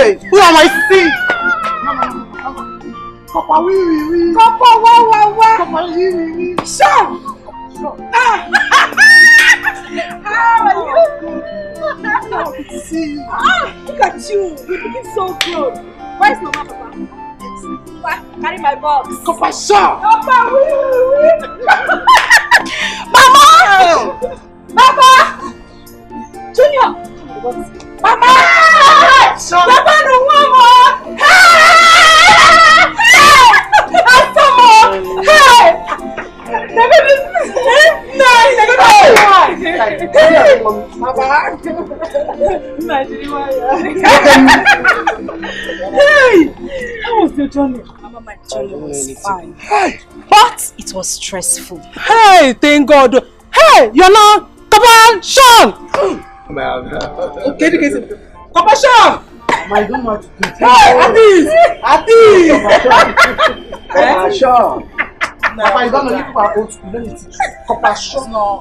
Hey, who am I seeing? Papa, oui. Papa, wa. Papa, oui. Sure. How are you? Good to see you. Look at you. You're looking so good. Where's Mama, Papa? Carry my box. Papa, sure. Papa, oui. Mama! Papa! Junior! Papa! Papa, no mama! How was your journey? Mama, my journey was fine. But it was stressful. Hey, thank God. Hey, you're not. Come on, Sean. Okay, Papa Sean. My God, hey, Adi. Papa Sean. Papa, you don't know you are old school. Let me teach you. Papa Sean. No.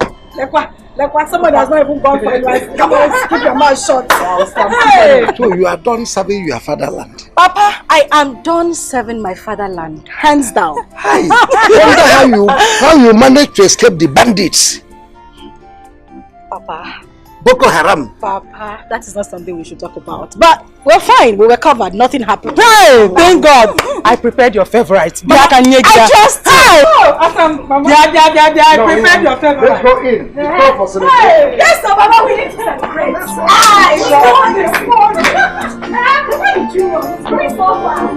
Like what someone has not even gone for it. Keep your mouth shut. Hey. So you are done serving your fatherland. Papa, I am done serving my fatherland. Hands down. Hi. I wonder how you managed to escape the bandits. Papa. Boko Haram. Papa, that is not something we should talk about. But we're fine. We were covered. Nothing happened. Hey, thank God. I prepared your favorite. I trust you. I prepared your favorite. Let's go in. Let's go for celebration. Yes, so Mama, we need to celebrate. Why did you run? It's going so fast.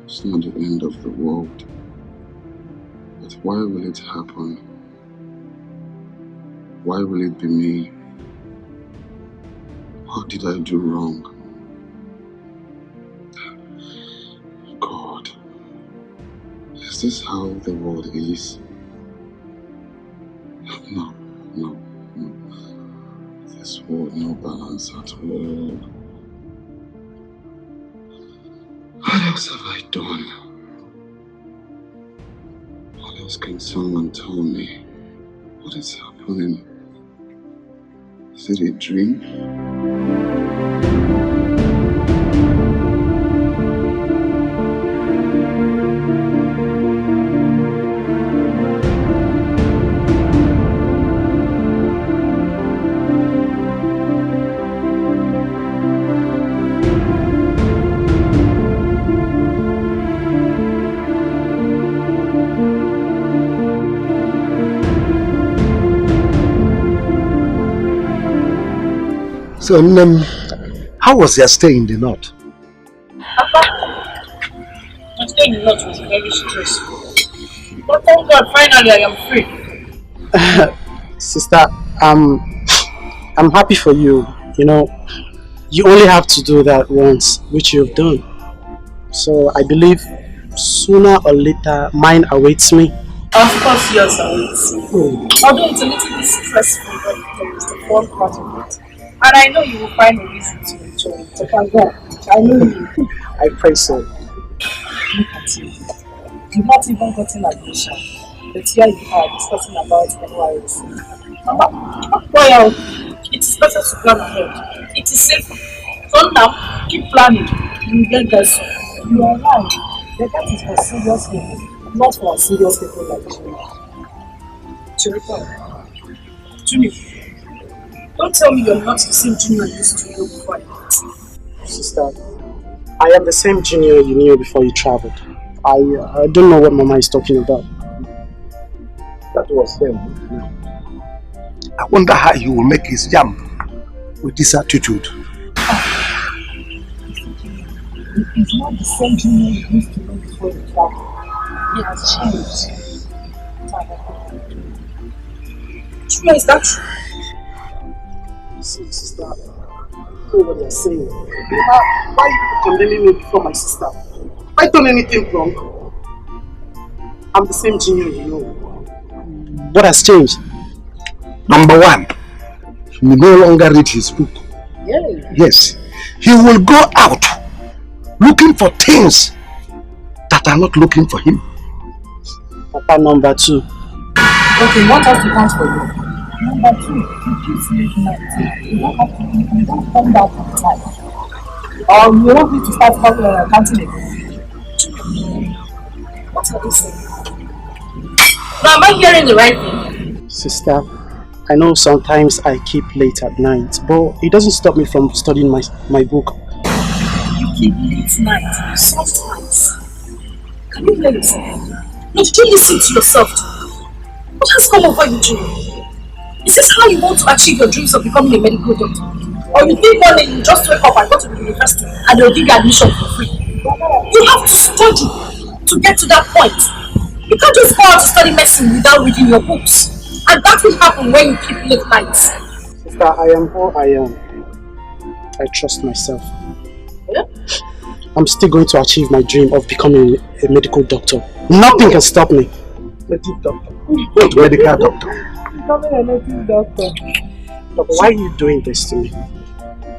It's not the end of the world. But why will it happen? Why will it be me? What did I do wrong? God, is this how the world is? No, no, no. This world, no balance at all. What else have I done? What else can someone tell me? What is happening? Is it a dream? So, how was your stay in the north? Papa, my stay in the north was very stressful. But thank God, finally I am free. Sister, I'm happy for you. You know, you only have to do that once, which you've done. So I believe sooner or later mine awaits me. Of course yours awaits me. Although it's a little bit stressful, but it's the fun part of it. And I know you will find a reason to enjoy it. I know you. I pray so. Look at you. You've not even gotten admission. But here you are discussing about NYSC. Well, it is better to plan ahead. It is safe. So now, keep planning. You will get there soon. You are right. But that is for serious people, not for serious people like you. Chirika, Junior, don't tell me you're not the same junior you used to know before I met. Sister, I am the same junior you knew before you traveled. I don't know what Mama is talking about. That was him. I wonder how he will make his jump with this attitude. He's not the same junior you used to know before you traveled. He has changed. Junior, is that true? Sister, I know what you're saying. Why are you condemning me before my sister? Have I done anything wrong? I'm the same junior you know. What has changed? Number one, he will no longer read his book. Yeah. Yes, he will go out looking for things that are not looking for him. Papa, number two. Okay, what has to count for you? Number two, you keep sleep night. You don't have to, you don't come back at night. Or you want me to start counting again? What are you saying? Now, am I hearing the right thing? Sister, I know sometimes I keep late at night, but it doesn't stop me from studying my book. You keep late night, sometimes. Can you hear yourself? No, did you listen to yourself? What has come over you, Junior? Is this how you want to achieve your dreams of becoming a medical doctor? Or you think one day you just wake up and go to the university and they'll give you admission for free? You have to study to get to that point. You can't just go out to study medicine without reading your books. And that will happen when you keep late nights. Sister, I am who I am. I trust myself. Yeah? I'm still going to achieve my dream of becoming a medical doctor. Nothing can stop me. Medical doctor? What medical doctor? Becoming a medical doctor. But why are you doing this to me?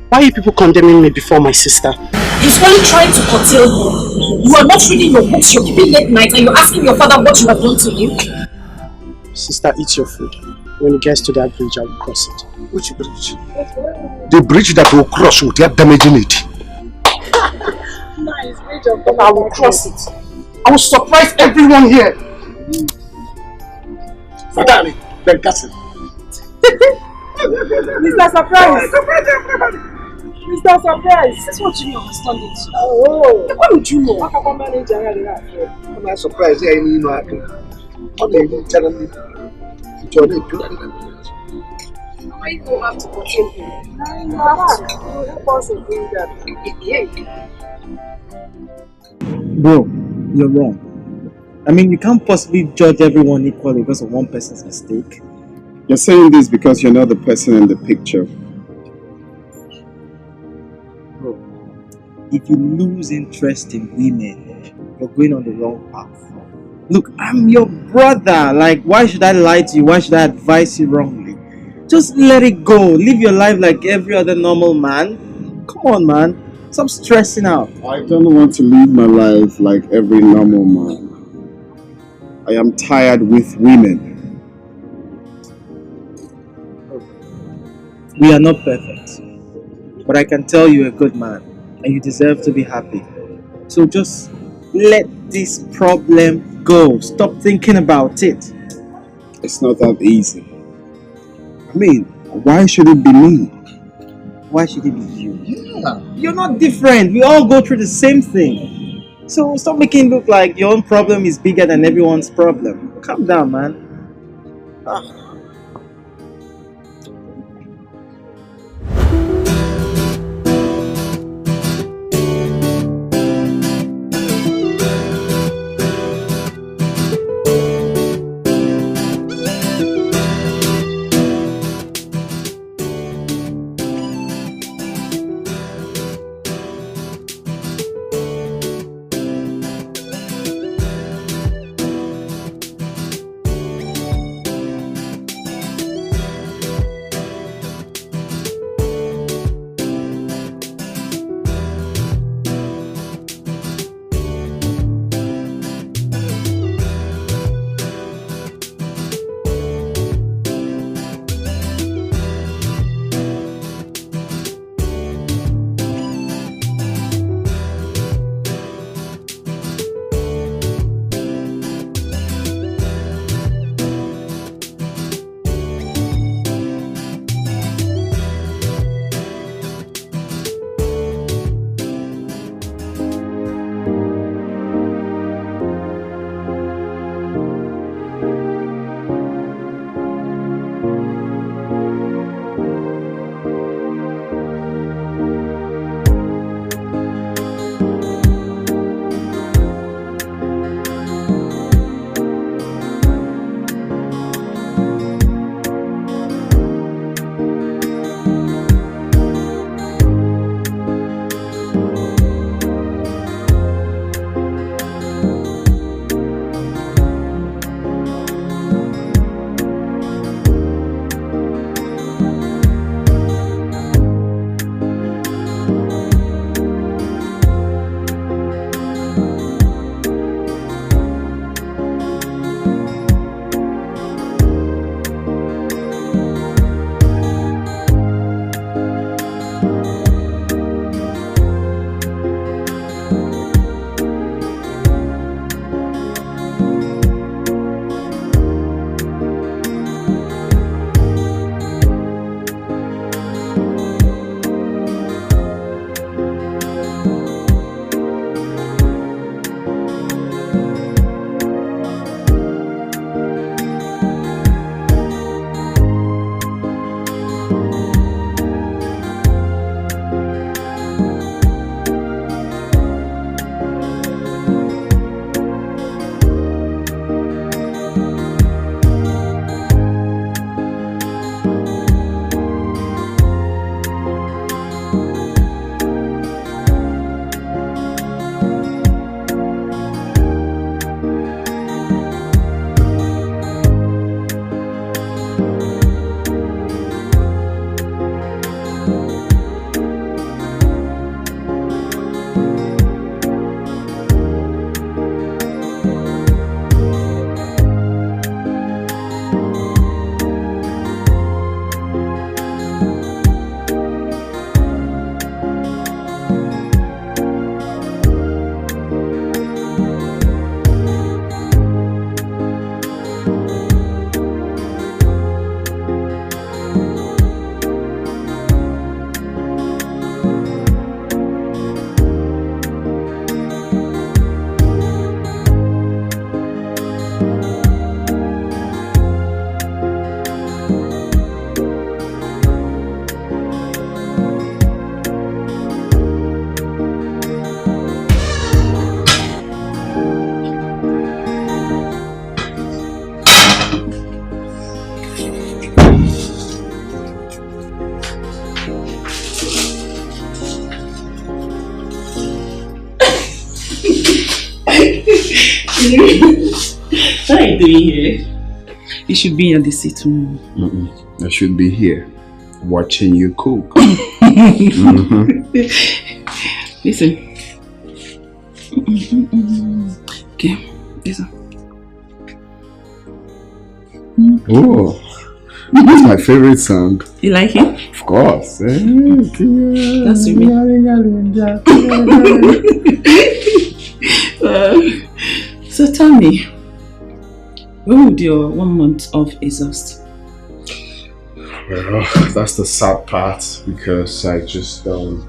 Why are you people condemning me before my sister? He's only trying to curtail you. You are not reading your books, you're keeping late night, and you're asking your father what you have done to him. Sister, eat your food. When it gets to that bridge, I will cross it. Which bridge? The bridge that will cross without damaging it. Nice bridge of But I will cross it. I will surprise everyone here. Fatali, then Castle. Mr. Surprise! Mr. Surprise! That's what Junior was turning to. Oh! What would you know? What can manage I'm not surprised. I need no acting. What are you telling me? Why you go have to control him? You have to. Help us bring that. Bro, You're wrong. I mean, you can't possibly judge everyone equally because of one person's mistake. You're saying this because you're not the person in the picture. Bro, if you lose interest in women, you're going on the wrong path. Look, I'm your brother. Like, why should I lie to you? Why should I advise you wrongly? Just let it go. Live your life like every other normal man. Come on, man. Stop stressing out. I don't want to live my life like every normal man. I am tired with women. We are not perfect. But I can tell you're a good man. And you deserve to be happy. So just let this problem go. Stop thinking about it. It's not that easy. I mean, why should it be me? Why should it be you? Yeah. You're not different. We all go through the same thing. So stop making it look like your own problem is bigger than everyone's problem. Calm down, man. What are you doing here? You should be in the sitting room. I should be here, watching you cook. Listen. Okay, listen. Oh, that's my favorite song. You like it? Of course. That's with me. So tell me, when would your 1 month of exhaust? Well, that's the sad part because I just want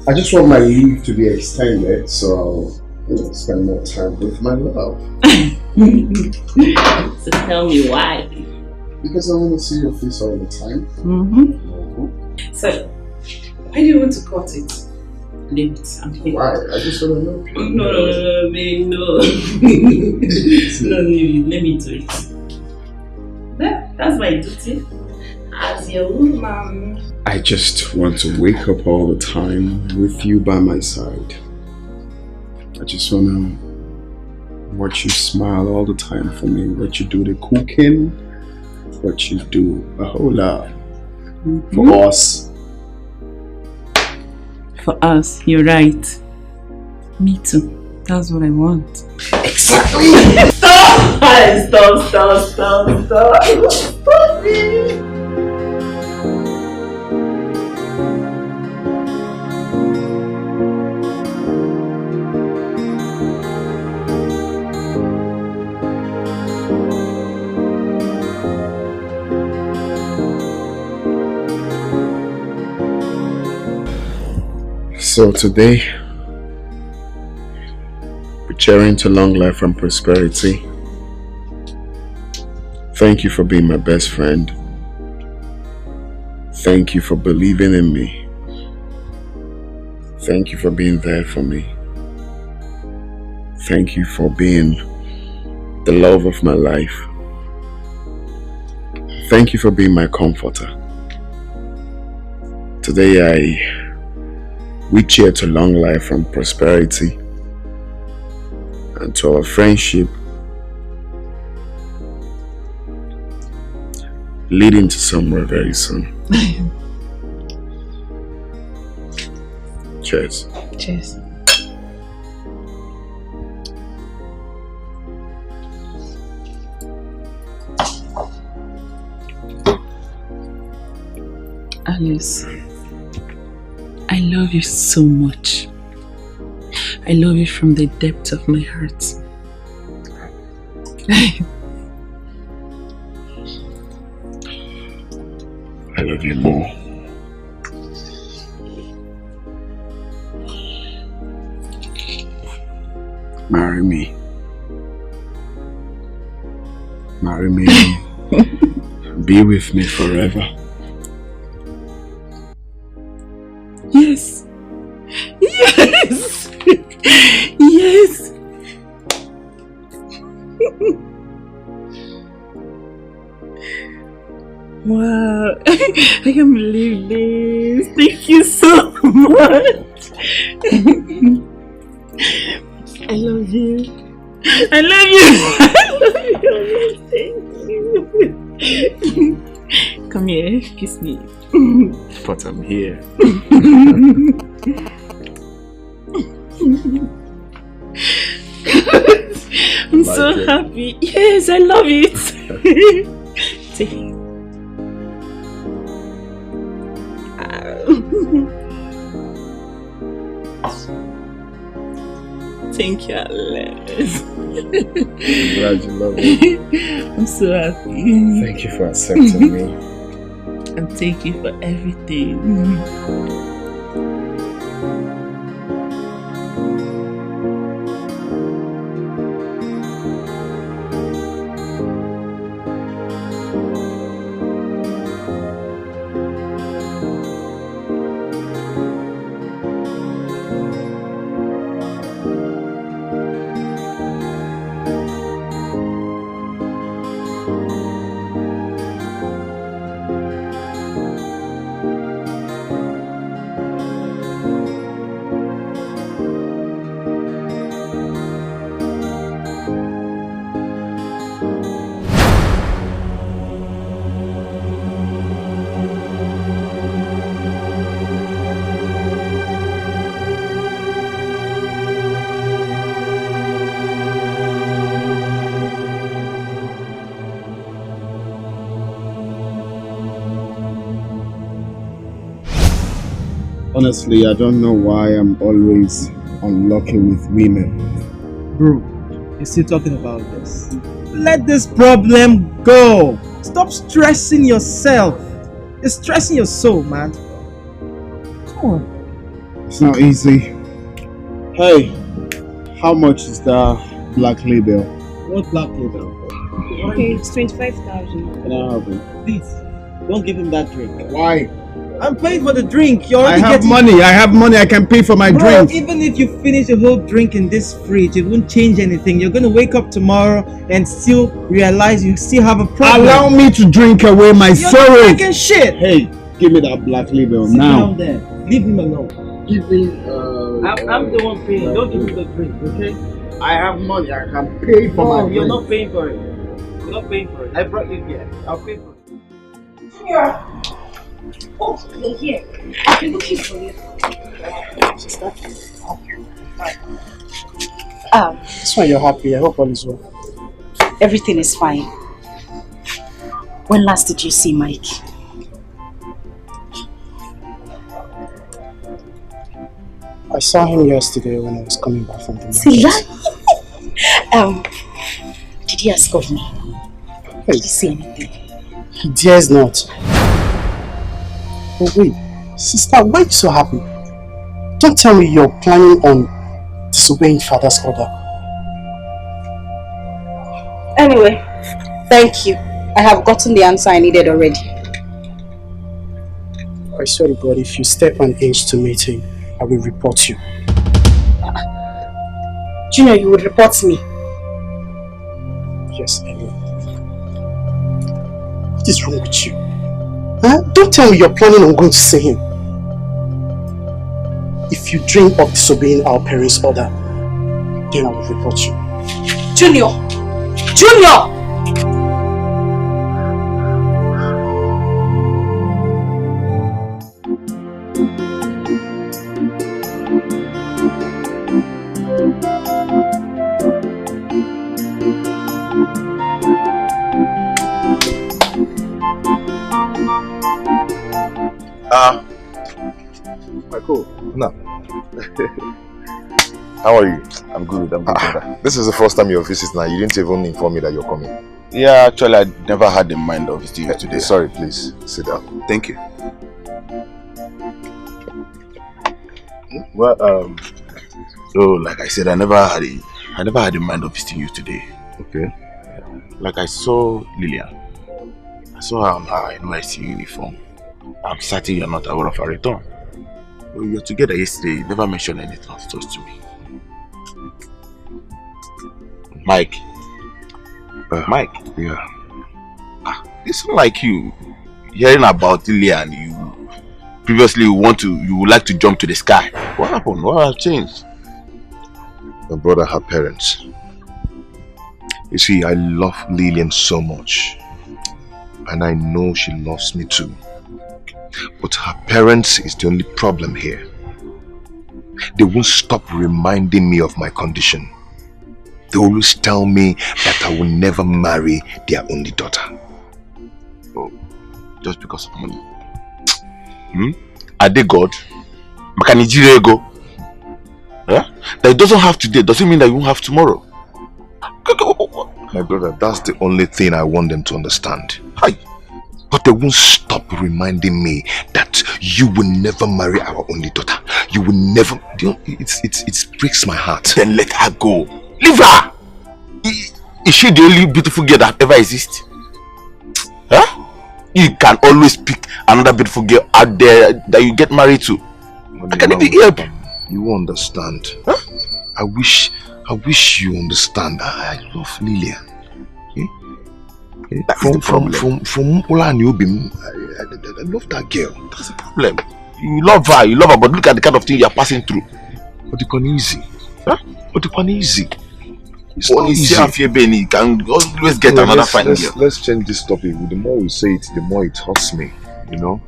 my leave to be extended, so I'll spend more time with my love. So tell me why. Because I want to see your face all the time. So, why do you want to cut it? Leave it. Why? I just want to know. No, babe, no. No, let me do it. That's my duty as your woman. I just want to wake up all the time with you by my side. I just want to watch you smile all the time for me. Watch you do the cooking. Watch you do a whole lot for us. For us, you're right. Me too. That's what I want. Exactly! Stop it! So today, we're cheering to long life and prosperity. Thank you for being my best friend. Thank you for believing in me. Thank you for being there for me. Thank you for being the love of my life. Thank you for being my comforter. Today we cheer to long life and prosperity and to our friendship leading to somewhere very soon. Cheers. Cheers. Alice, I love you so much. I love you from the depth of my heart. I love you more. Marry me. Marry me. Be with me forever. Yes. Yes. Yes. Wow. I can't believe this. Thank you so much. I love you. I love you. I love you. Thank you. Come here, kiss me. But I'm here. I'm so happy. Yes, I love it. Take it. Thank you, Alice. I'm glad you love me. I'm so happy. Thank you for accepting me. And thank you for everything. Honestly, I don't know why I'm always unlucky with women. Bro, you're still talking about this. Let this problem go. Stop stressing yourself. It's stressing your soul, man. Come on. It's not easy. Hey, how much is that black label? What black label? Okay, it's 25,000. Can I have it? Please, don't give him that drink. Why? I'm paying for the drink. You're I already have getting money. I have money. I can pay for my Bro, drink. even if you finish the whole drink in this fridge, it won't change anything. You're gonna wake up tomorrow and still realize you still have a problem. Allow me to drink away my You're sorrow. not drinking shit. Hey, give me that black label Sit now. down there. Leave him alone. Give me. I'm the one paying. Don't give me the drink, okay? I have money. I can pay for my drink. You're not paying for it. You're not paying for it. I brought you here. I'll pay for it. Here. Oh, you're here. I've been looking for you. That's why you're happy. I hope all is well. Everything is fine. When last did you see Mike? I saw him yesterday when I was coming back from the market. See that? Did he ask of me? Did he say anything? He dares not. But wait, sister, why are you so happy? Don't tell me you're planning on disobeying father's order. Anyway, thank you. I have gotten the answer I needed already. I swear to God, if you step an inch to meet him, I will report you. Junior, you would report me? Yes, I will. What is wrong with you? Huh? Don't tell me you're planning on going to see him. If you dream of disobeying our parents' order, then I will report you. Junior! Junior! Michael, no. How are you? I'm good, brother. This is the first time you're visiting now. You didn't even inform me that you're coming. Yeah, actually, I never had in mind of visiting you today. Sorry, please. Sit down. Thank you. Well, so, like I said, I never had in mind of visiting you today. Okay. Like I saw Lillian. I saw her on her NYC uniform. I'm certain you're not aware of her return. We were together yesterday. You never mentioned anything of such to me. Mike. Mike. Yeah. It's not like you hearing about Lillian. You previously you would like to jump to the sky. What happened? What has changed? My brother, her parents. You see, I love Lillian so much. And I know she loves me too. But her parents is the only problem here. They won't stop reminding me of my condition. They always tell me that I will never marry their only daughter. Oh, just because of money? Are they God? Makanijire go? Yeah? That it doesn't have today doesn't mean that you won't have tomorrow. My brother, that's the only thing I want them to understand. Hi. But they won't stop reminding me that you will never marry our only daughter. You will never. It breaks my heart. Then let her go. Leave her. Is she the only beautiful girl that ever exists? Huh? You can always pick another beautiful girl out there that you get married to. I can even help. You understand? Huh? I wish you understand. I love Lillian. That is the problem. From Ola and Yobim, I love that girl. That's the problem. You love her, but look at the kind of thing you are passing through. But it's easy. Huh? But it's easy. It's not easy. You can always get another fine girl. Let's change this topic. The more we say it, the more it hurts me. You know?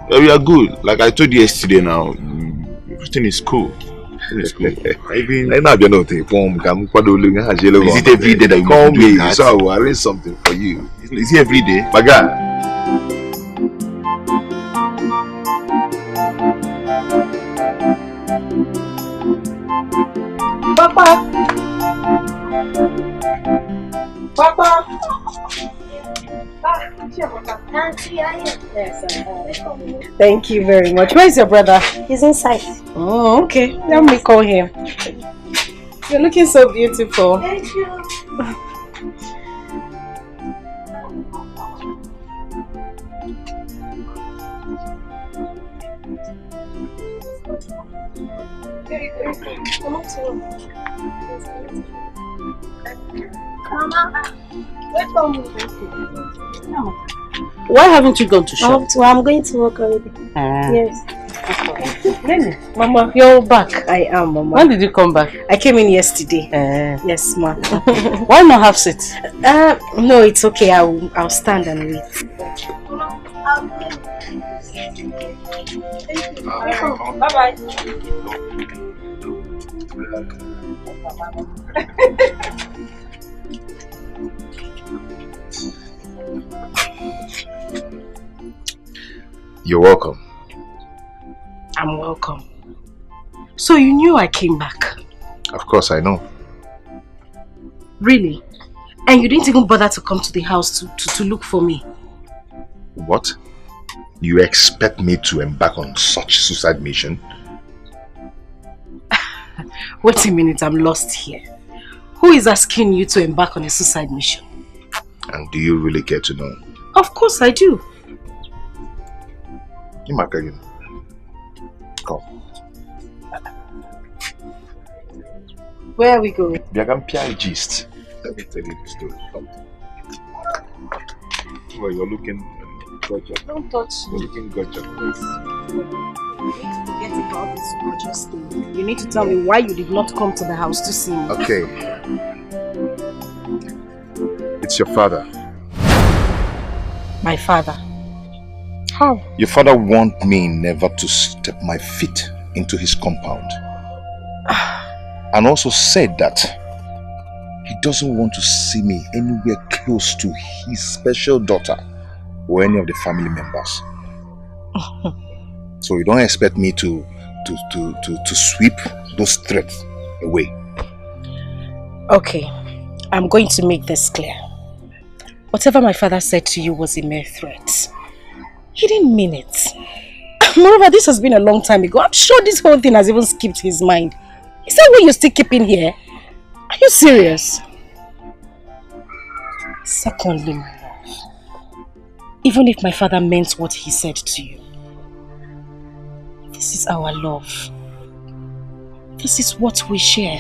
We are good. Like I told you yesterday now, everything is cool. Is it every day that you call me? So I will arrange something for you. Is it every day? My God. Papa! Papa! Yes, thank you very much. Where is your brother? He's inside. Oh, okay. Let me call him. You're looking so beautiful. Thank you. Mama, why haven't you gone to shop? I'm going to work already. Yes. Mama, you're back. I am, Mama. When did you come back? I came in yesterday. Yes, ma. Why not have seat? No, it's okay. I'll stand and wait. Bye-bye. You're welcome. I'm welcome. So you knew I came back? Of course I know. Really? And you didn't even bother to come to the house to look for me? What? You expect me to embark on such suicide mission? Wait a minute, I'm lost here. Who is asking you to embark on a suicide mission? And do you really care to know? Of course I do. Imagine. Come. Where are we going? Biagampia gist. Let me tell you the story. Come. Well, you're looking gorgeous. Don't touch me. You're looking gorgeous. Forget about this gorgeous thing. You need to tell me why you did not come to the house to see me. Okay. It's your father. My father? How? Your father warned me never to step my feet into his compound. And also said that he doesn't want to see me anywhere close to his special daughter or any of the family members. So you don't expect me to sweep those threats away. Okay, I'm going to make this clear. Whatever my father said to you was a mere threat. He didn't mean it. Moreover, this has been a long time ago. I'm sure this whole thing has even skipped his mind. Is that what you're still keeping here? Are you serious? Secondly, my love, even if my father meant what he said to you, this is our love. This is what we share.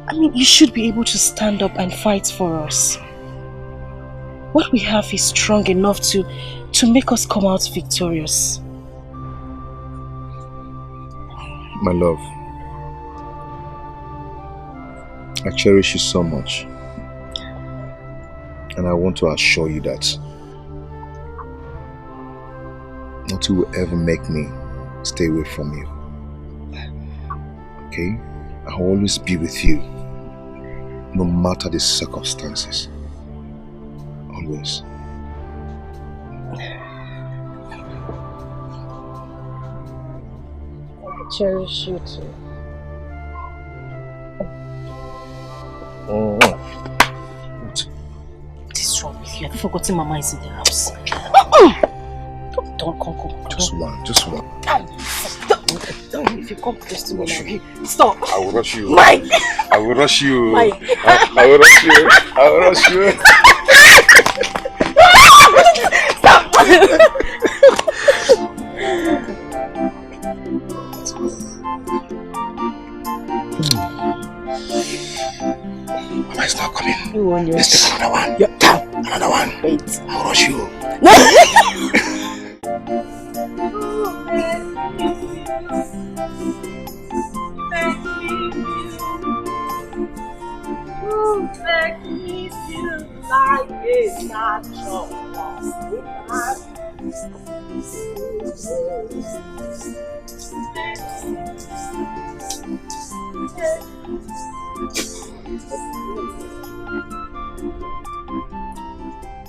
I mean, you should be able to stand up and fight for us. What we have is strong enough to make us come out victorious. My love, I cherish you so much. And I want to assure you that nothing will ever make me stay away from you. Okay? I'll always be with you, no matter the circumstances. Always. I cherish you too. Oh. What is wrong with you? Have you forgotten Mama is in the house? Don't come. Just one. Don't, if you come close to me, stop. I will rush you. Mike! I will rush you. Mike! I will rush you. I will rush you. Stop! Mama is not coming. You want Let's take another one. Yeah, down. Another one. Wait. I'll rush you. Make me feel like it's not your loss.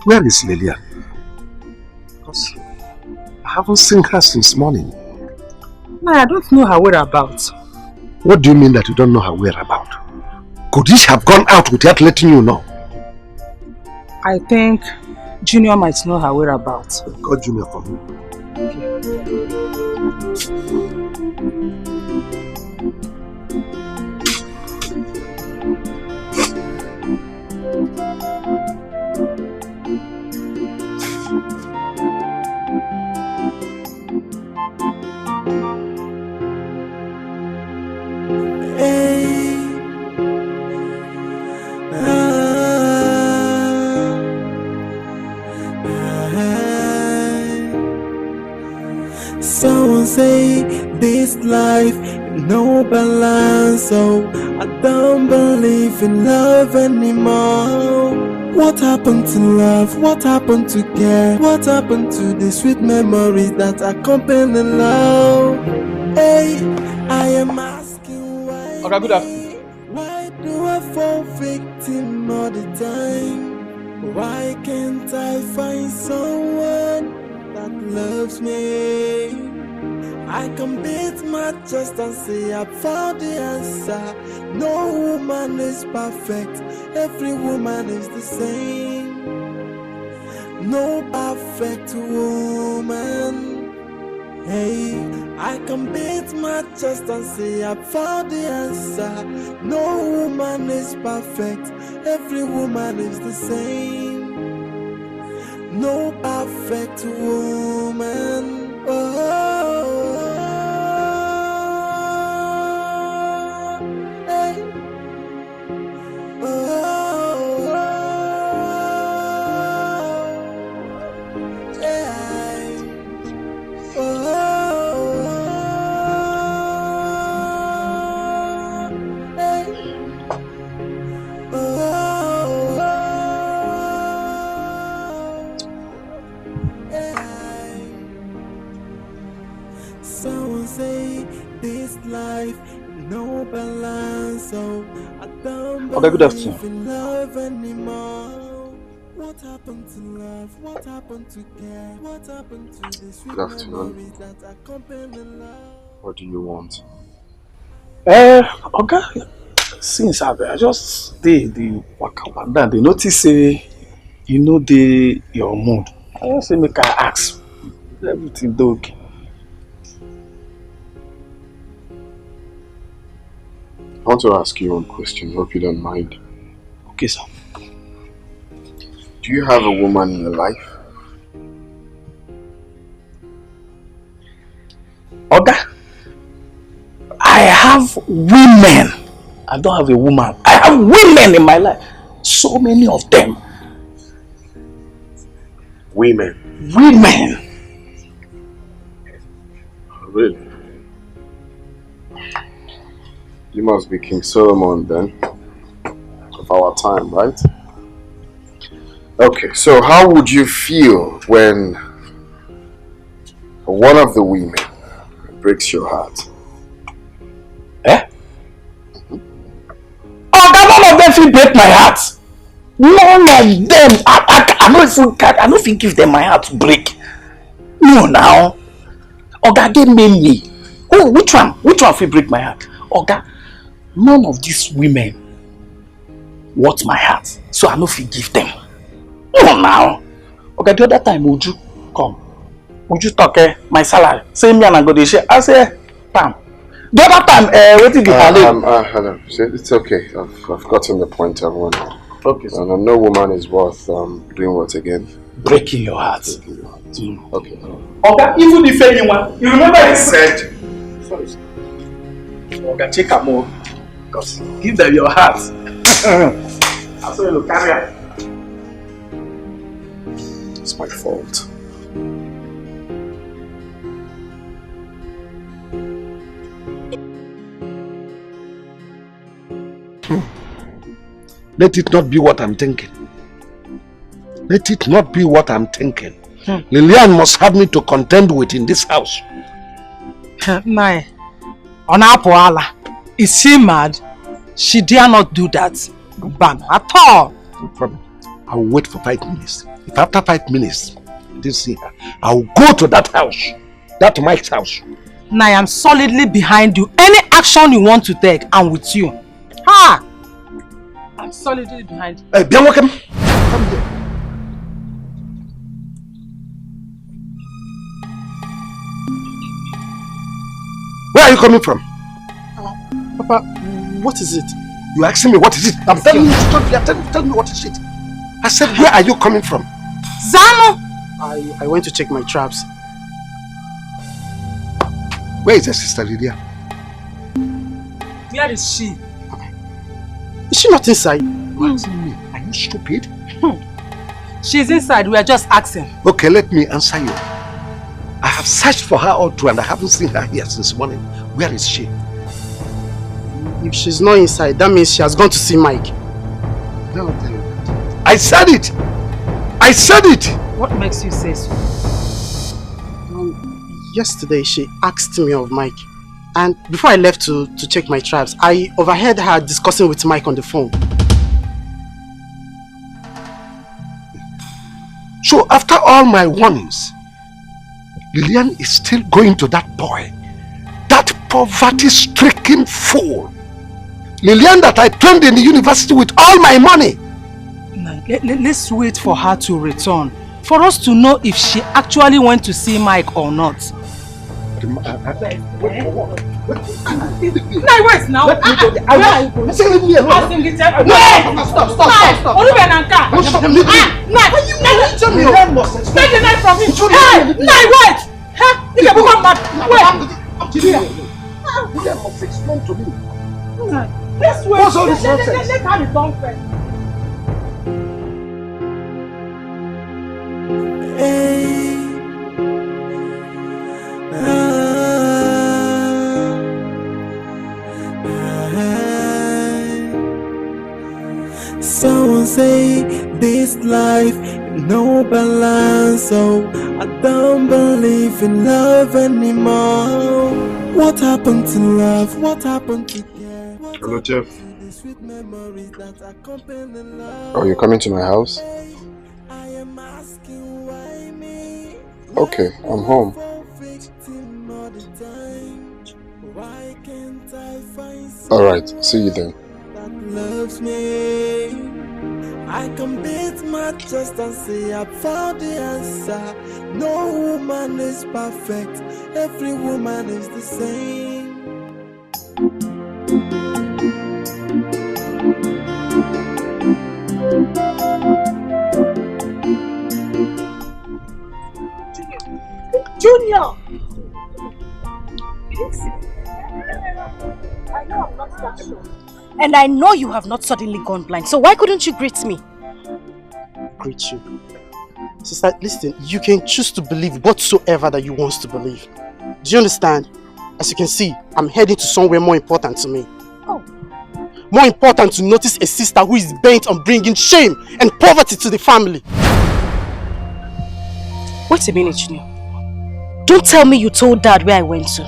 Where is Lillian? Because I haven't seen her since morning. No, I don't know her whereabouts. What do you mean that you don't know her whereabouts? Could she have gone out without letting you know? I think Junior might know her whereabouts. Call Junior for me. Someone say this life no balance, so I don't believe in love anymore. What happened to love? What happened to care? What happened to the sweet memories that accompany love? Hey, I am asking why. Okay, good afternoon. Why do I fall victim all the time? Why can't I find someone that loves me? I can beat my chest and say I found the answer. No woman is perfect, every woman is the same. No perfect woman. Hey, I can beat my chest and say I found the answer. No woman is perfect, every woman is the same. No perfect woman. Someone say this life no balance, so I don't Good afternoon. believe in love anymore. What happened to love? What happened to care? What happened to the sweet Good afternoon. memories that accompany love? What do you want? Okay. Since I just the waka down, they notice say you know your mood. I just say make I ask. Everything okay. I want to ask you one question. Hope you don't mind. Okay, sir. Do you have a woman in your life? Okay. I have women. I don't have a woman. I have women in my life. So many of them. Women? Women. Really? You must be King Solomon then, of our time, right? Okay, so how would you feel when one of the women breaks your heart? Eh? Oh, none of them will break my heart. None of them. I don't think give them my heart to break. No, now. Oga, give me. Oh, which one? Which one will break my heart? Oga, none of these women want my heart, so I don't forgive them. No, now. Oga, the other time, Uju come. Uju talk my salary. Say me and I go to share. I say, Pam. The other time, what did you hello. It's okay. I've gotten the point I want. Okay, sir. And no woman is worth doing what again? Breaking your heart. Breaking your heart. Okay. Oga, even if anyone, you remember I said, sorry. Oga, check a more. Because give them your heart. I saw you carry it. It's my fault. Let it not be what I'm thinking. Let it not be what I'm thinking. Lilian must have me to contend with in this house. Nai, is she mad? She dare not do that. Bam, at all. No problem. I'll wait for 5 minutes. If after 5 minutes I didn't see her, I'll go to that house. That Mike's house. Now I am solidly behind you. Any action you want to take, I'm with you. Ha! I'm solidly behind you. Hey, bien welcome. Come here. Where are you coming from? Papa, what is it? You asking me what is it? I'm telling you, tell me what is it. I said, where are you coming from? Zano! I went to check my traps. Where is your sister Lydia? Where is she? Is she not inside? What does it mean? Are you stupid? She's inside. We are just asking. Okay, let me answer you. I have searched for her all through and I haven't seen her here since morning. Where is she? If she's not inside, that means she has gone to see Mike. No, I said it! I said it! What makes you say so? Yesterday, she asked me of Mike. And before I left to check my traps, I overheard her discussing with Mike on the phone. So after all my warnings, Lillian is still going to that boy. That poverty-stricken fool. Lillian that I trained in the university with all my money. Let's wait for her to return. For us to know if she actually went to see Mike or not. Now wait now. Where are you going? Leave me alone. Stop. Take the knife from him. Hey, wait. Lillian must explain to me. Let's wait. What's all this nonsense? Let's have it done first. Someone say this life no balance, so I don't believe in love anymore. What happened to love? What happened to care? Hello, Jeff. Oh, you're coming to my house? Okay, I'm home. Alright, see you then. Loves me. I can beat my chest and say I found the answer. No woman is perfect. Every woman is the same. Junior! I know I'm not that sure. And I know you have not suddenly gone blind, so why couldn't you greet me? Greet you? Sister, listen, you can choose to believe whatsoever that you want to believe. Do you understand? As you can see, I'm heading to somewhere more important to me. Oh. More important to notice a sister who is bent on bringing shame and poverty to the family. Wait a minute, Junior. Don't tell me you told Dad where I went to.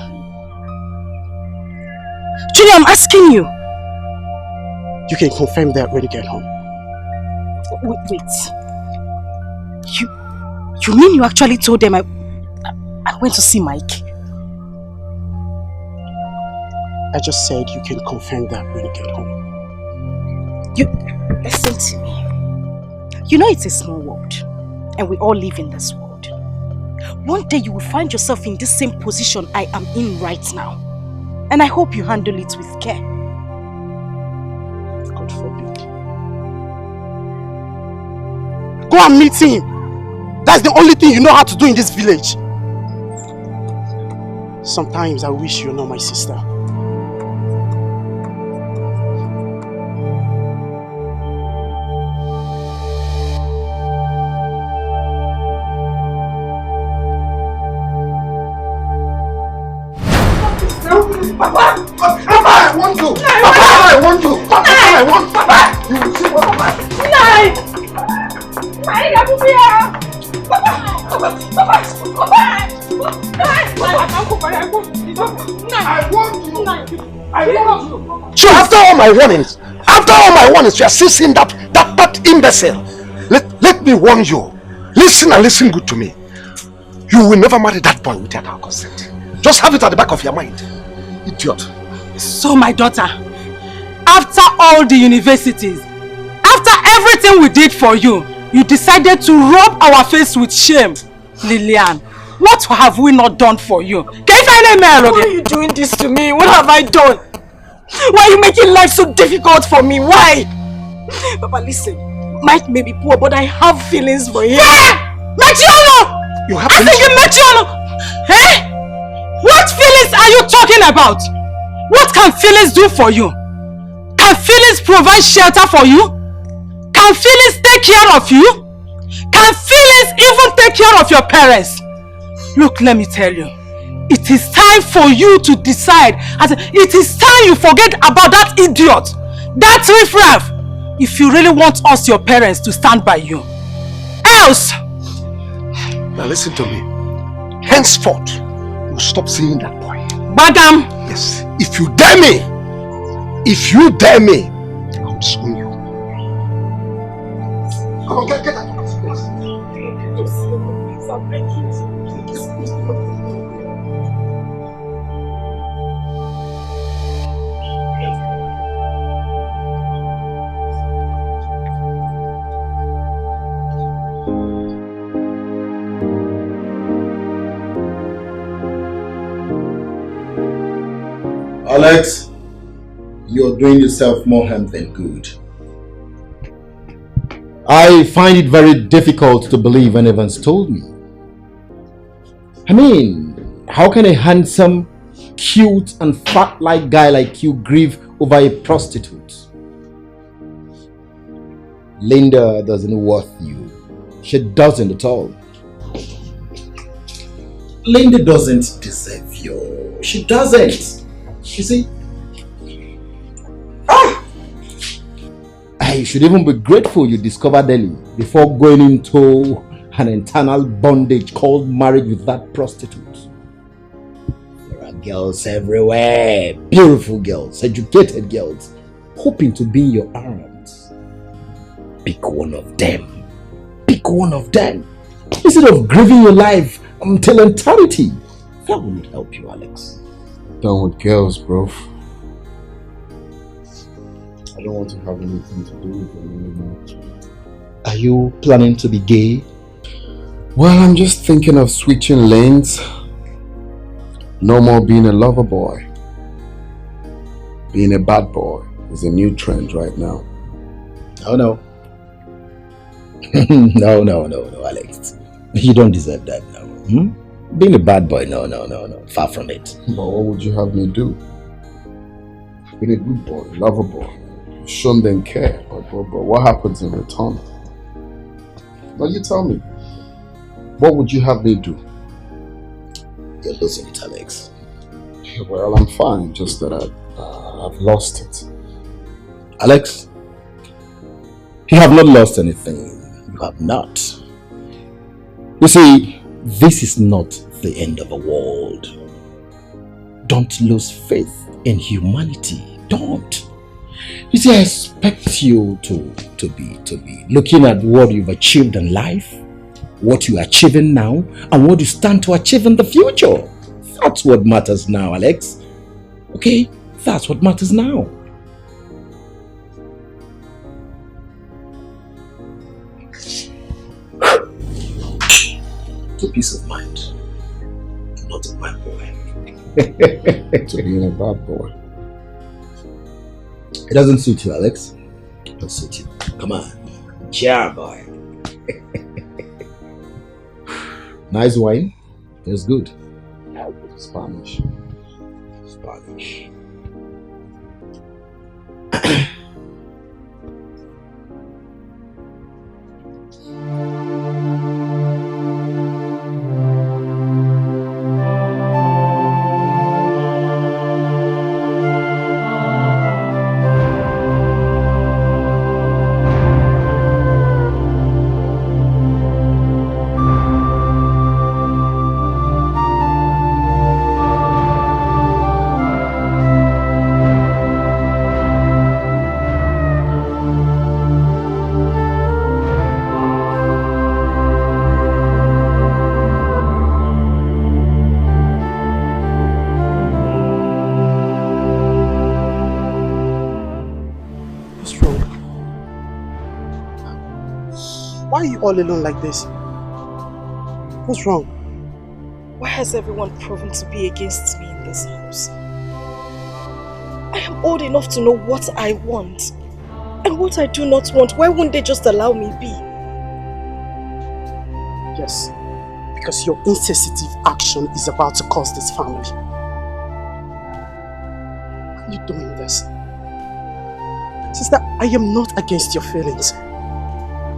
Junior, I'm asking you. You can confirm that when you get home. Wait. You mean you actually told them I went to see Mike? I just said you can confirm that when you get home. You listen to me. You know it's a small world, and we all live in this world. One day you will find yourself in this same position I am in right now. And I hope you handle it with care. God forbid. Go and meet him. That's the only thing you know how to do in this village. Sometimes I wish you're not my sister. Papa, I want you. I want you. I want Papa. You will see what I want. So after all my warnings, you are still seeing that imbecile. Let me warn you. Listen and listen good to me. You will never marry that boy without our consent. Just have it at the back of your mind. Idiot. So my daughter, after all the universities, after everything we did for you, you decided to rub our face with shame. Lillian, what have we not done for you? Why are you doing this to me? What have I done? Why are you making life so difficult for me? Why? Papa, listen. Mike may be poor, but I have feelings for him. Mechiano! You have Mechiano! Eh? What feelings are you talking about? What can feelings do for you? Can feelings provide shelter for you? Can feelings take care of you? Can feelings even take care of your parents? Look, let me tell you. It is time for you to decide. It is time you forget about that idiot. That riffraff. If you really want us, your parents, to stand by you. Else. Now listen to me. Henceforth, you stop seeing that boy. Badam. Yes. If you dare me, I'll disown you. Come on, get out of this place. Alex, you're doing yourself more harm than good. I find it very difficult to believe when Evans told me. I mean, how can a handsome, cute and fat-like guy like you grieve over a prostitute? Linda doesn't worth you. She doesn't at all. Linda doesn't deserve you. She doesn't. You see? You should even be grateful you discovered Ellie before going into an internal bondage called marriage with that prostitute. There are girls everywhere, beautiful girls, educated girls, hoping to be in your arms. Pick one of them. Pick one of them. Instead of grieving your life until eternity. That won't help you, Alex. Done with girls, bro. I don't want to have anything to do with them anymore. Are you planning to be gay? Well, I'm just thinking of switching lanes. No more being a lover boy. Being a bad boy is a new trend right now. Oh no. No, Alex. You don't deserve that now. Being a bad boy, no. Far from it. But what would you have me do? Being a good boy, lover boy. Shown them care, but what happens in return? Now you tell me. What would you have me do? You're losing it, Alex. Well, I'm fine, just that I've lost it. Alex, you have not lost anything. You have not. You see, this is not the end of the world. Don't lose faith in humanity. Don't. You see, I expect you to be looking at what you've achieved in life, what you're achieving now, and what you stand to achieve in the future. That's what matters now, Alex. Okay? That's what matters now. To peace of mind. Not a bad boy. To being a bad boy. It doesn't suit you, Alex. It doesn't suit you. Come on. Cheer, boy. Nice wine. Tastes good. Spanish. Why are you all alone like this? What's wrong? Why has everyone proven to be against me in this house? I am old enough to know what I want. And what I do not want, why wouldn't they just allow me be? Yes, because your insensitive action is about to cause this family. Why are you doing this? Sister, I am not against your feelings.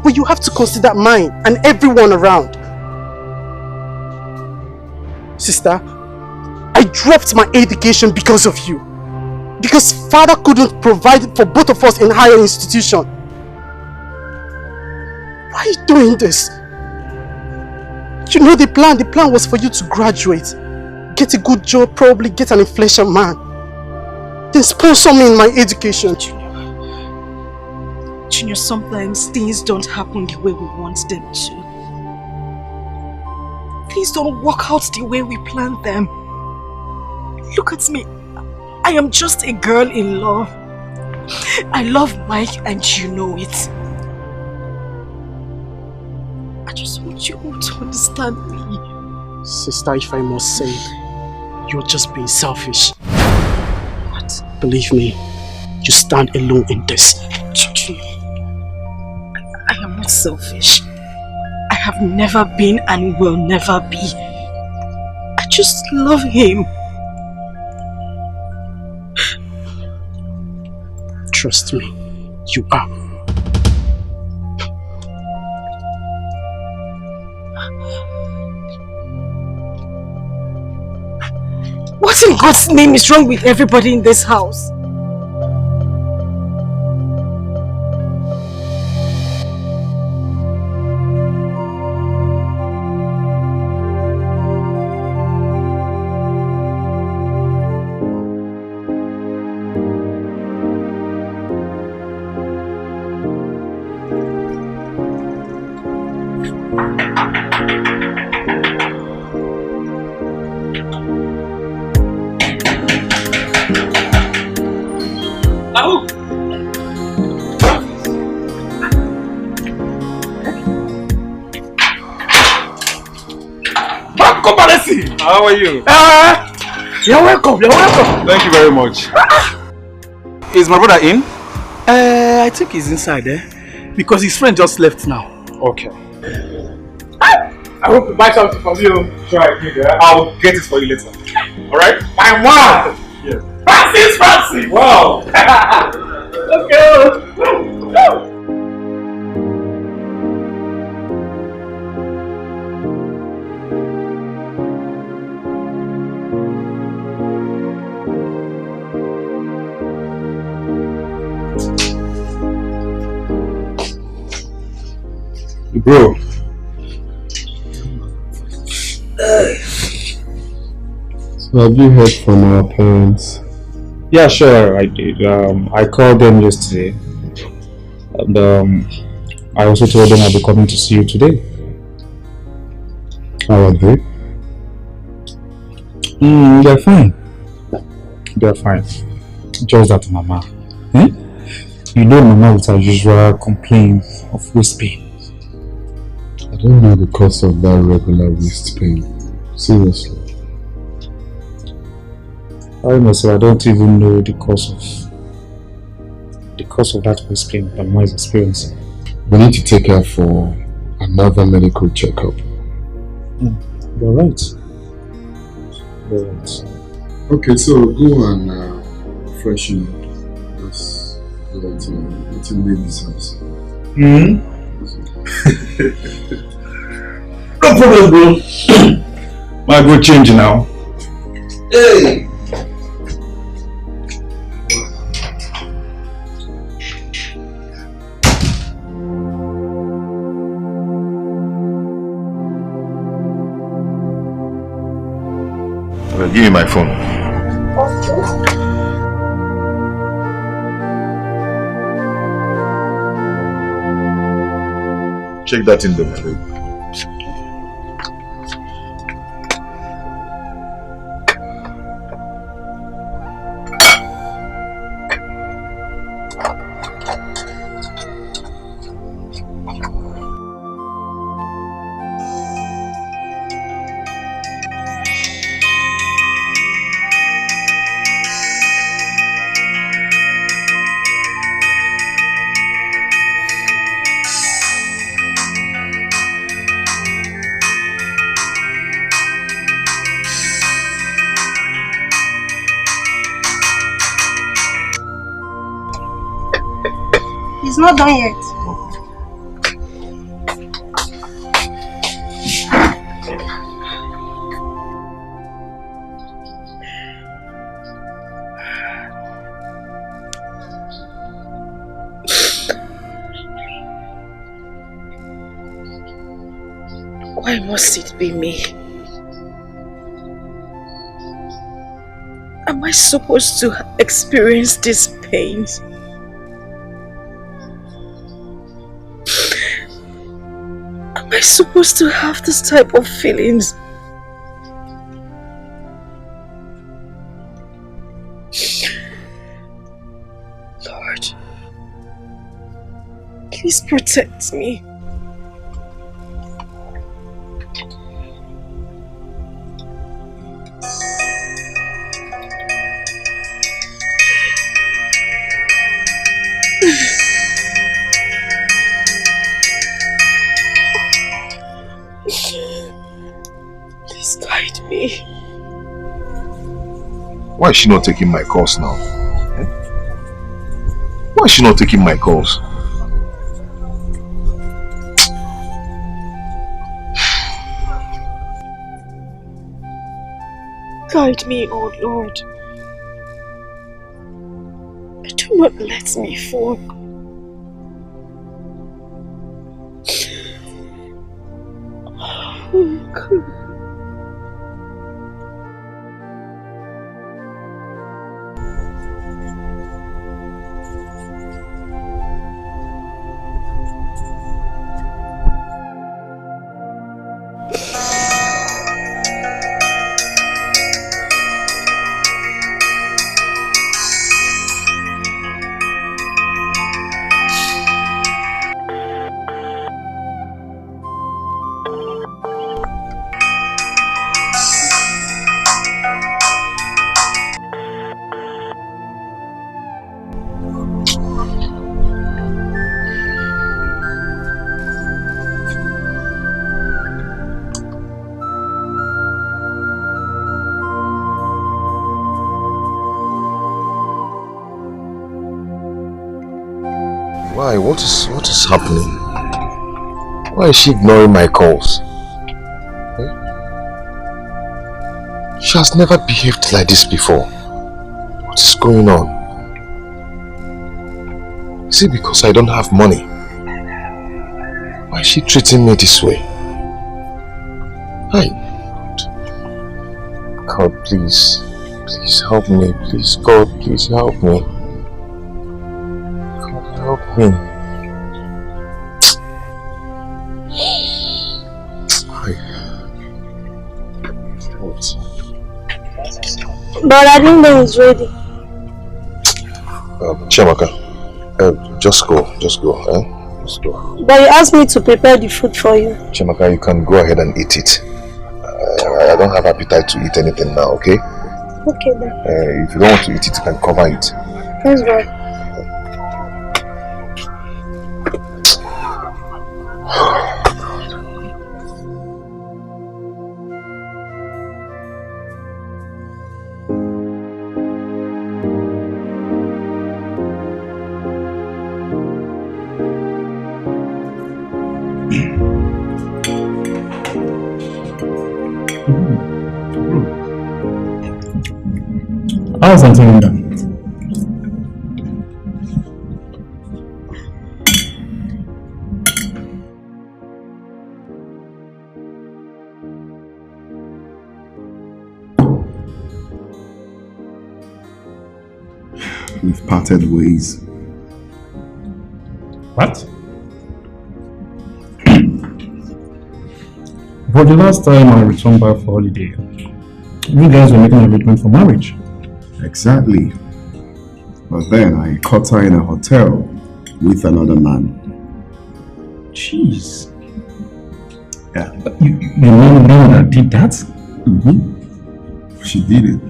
But you have to consider mine and everyone around. Sister, I dropped my education because of you. Because father couldn't provide for both of us in higher institution. Why are you doing this? You know the plan was for you to graduate, get a good job, probably get an inflation man. Then sponsor me in my education. Junior, sometimes things don't happen the way we want them to. Things don't work out the way we planned them. Look at me. I am just a girl in love. I love Mike and you know it. I just want you all to understand me. Sister, if I must say, you're just being selfish. But believe me, you stand alone in this. I am not selfish. I have never been and will never be. I just love him. Trust me, you are. What in God's name is wrong with everybody in this house? How are you? You're welcome, you're welcome. Thank you very much. Is my brother in? I think he's inside there. Because his friend just left now. Okay. I hope to buy something from you. Sure, I did. I'll get it for you later. Alright? My mom! Yes. Francis! Wow! Okay. Bro. So have you heard from our parents? Yeah, sure, I did. I called them yesterday. And I also told them I'll be coming to see you today. How are they? They're fine. They're fine. Just that Mama. You know Mama with her usual complaints of waist pain. I don't know the cause of that regular waist pain. Seriously. I must say I don't even know the cause of that waist pain that Mama is experiencing. We need to take her for another medical checkup. You're right. You're right. Okay, so go and freshen up. That's what you leave this house. No problem, bro. My good change now. Hey! Well, give me my phone. Check that in the babe. It's not done yet. Why must it be me? Am I supposed to experience this pain? Am I supposed to have this type of feelings? Lord, please protect me. Please guide me. Why is she not taking my calls now? Why is she not taking my calls? Guide me, oh Lord. Do not let me fall. Oh God. Why? What is happening? Why is she ignoring my calls? She has never behaved like this before. What is going on? Is it because I don't have money? Why is she treating me this way? Hi. God, please. Please help me. Please, God, please help me. God, help me. Hi. What? But I didn't know he's ready. Chiamaka, just go, eh? Just go. But you asked me to prepare the food for you. Chiamaka, you can go ahead and eat it. I don't have appetite to eat anything now, okay? Okay then. If you don't want to eat it, you can cover it. Thanks, bro. How's Auntie Linda? We've parted ways. What? For the last time I returned back for holiday, you guys were making an arrangement for marriage. Exactly. But then I caught her in a hotel with another man. Jeez. Yeah. But you know that did that? Mm-hmm. She did it.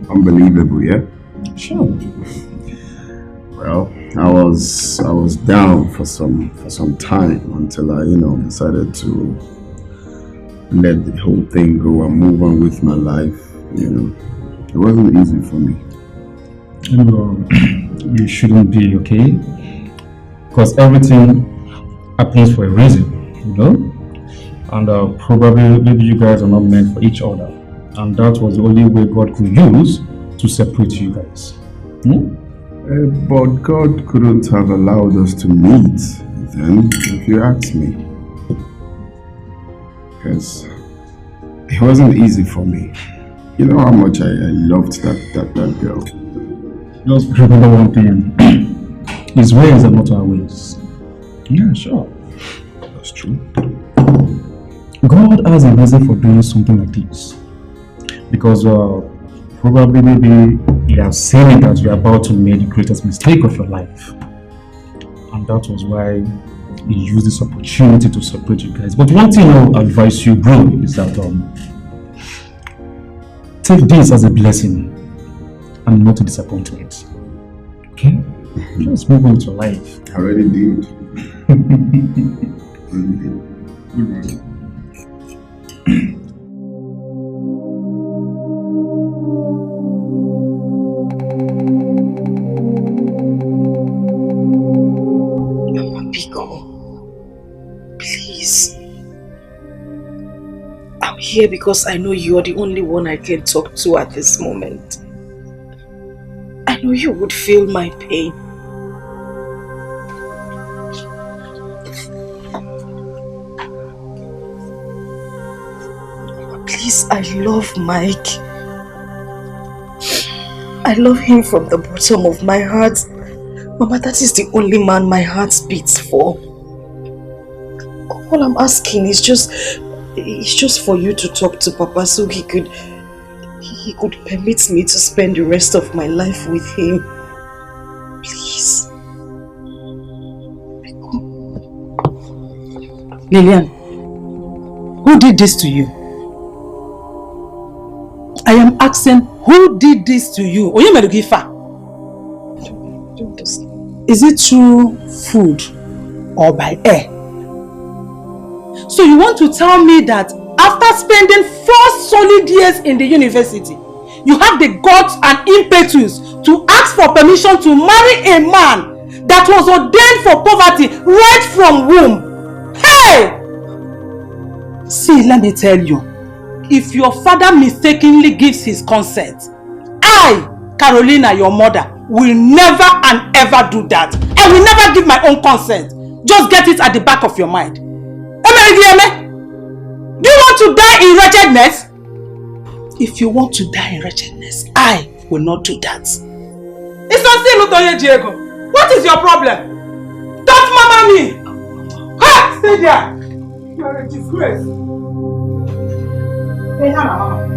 Unbelievable, yeah? Sure. Well, I was down for some time until I, decided to let the whole thing go and move on with my life. It wasn't easy for me. No, you shouldn't be, okay? Because everything happens for a reason, you know? And probably maybe you guys are not meant for each other. And that was the only way God could use to separate you guys. Hmm? But God couldn't have allowed us to meet then, if you ask me. Because it wasn't easy for me. You know how much I loved that girl. Just remember one thing. His ways are not our ways. Yeah, sure. That's true. God has a reason for doing something like this. Because probably maybe He has seen it that you are about to make the greatest mistake of your life. And that was why He used this opportunity to separate you guys. But one thing I'll advise you, bro, is that take this as a blessing and not a disappointment. Okay? Just move on to life. I already did. Please. I'm here because I know you're the only one I can talk to at this moment. I know you would feel my pain. Please, I love Mike. I love him from the bottom of my heart. Mama, that is the only man my heart beats for. All I'm asking is just for you to talk to Papa so he could permit me to spend the rest of my life with him. Please. Lillian, who did this to you? I am asking, who did this to you? Is it through food or by air? So you want to tell me that after spending 4 solid years in the university, you have the guts and impetus to ask for permission to marry a man that was ordained for poverty right from womb? Hey! See, let me tell you, if your father mistakenly gives his consent, I, Carolina, your mother, will never and ever do that. I will never give my own consent. Just get it at the back of your mind. Do you want to die in wretchedness? If you want to die in wretchedness, I will not do that. It's not still Lutoye Diego. What is your problem? Don't mama me! Ha! Stay there! You are a disgrace. Hey, Hannah, mama.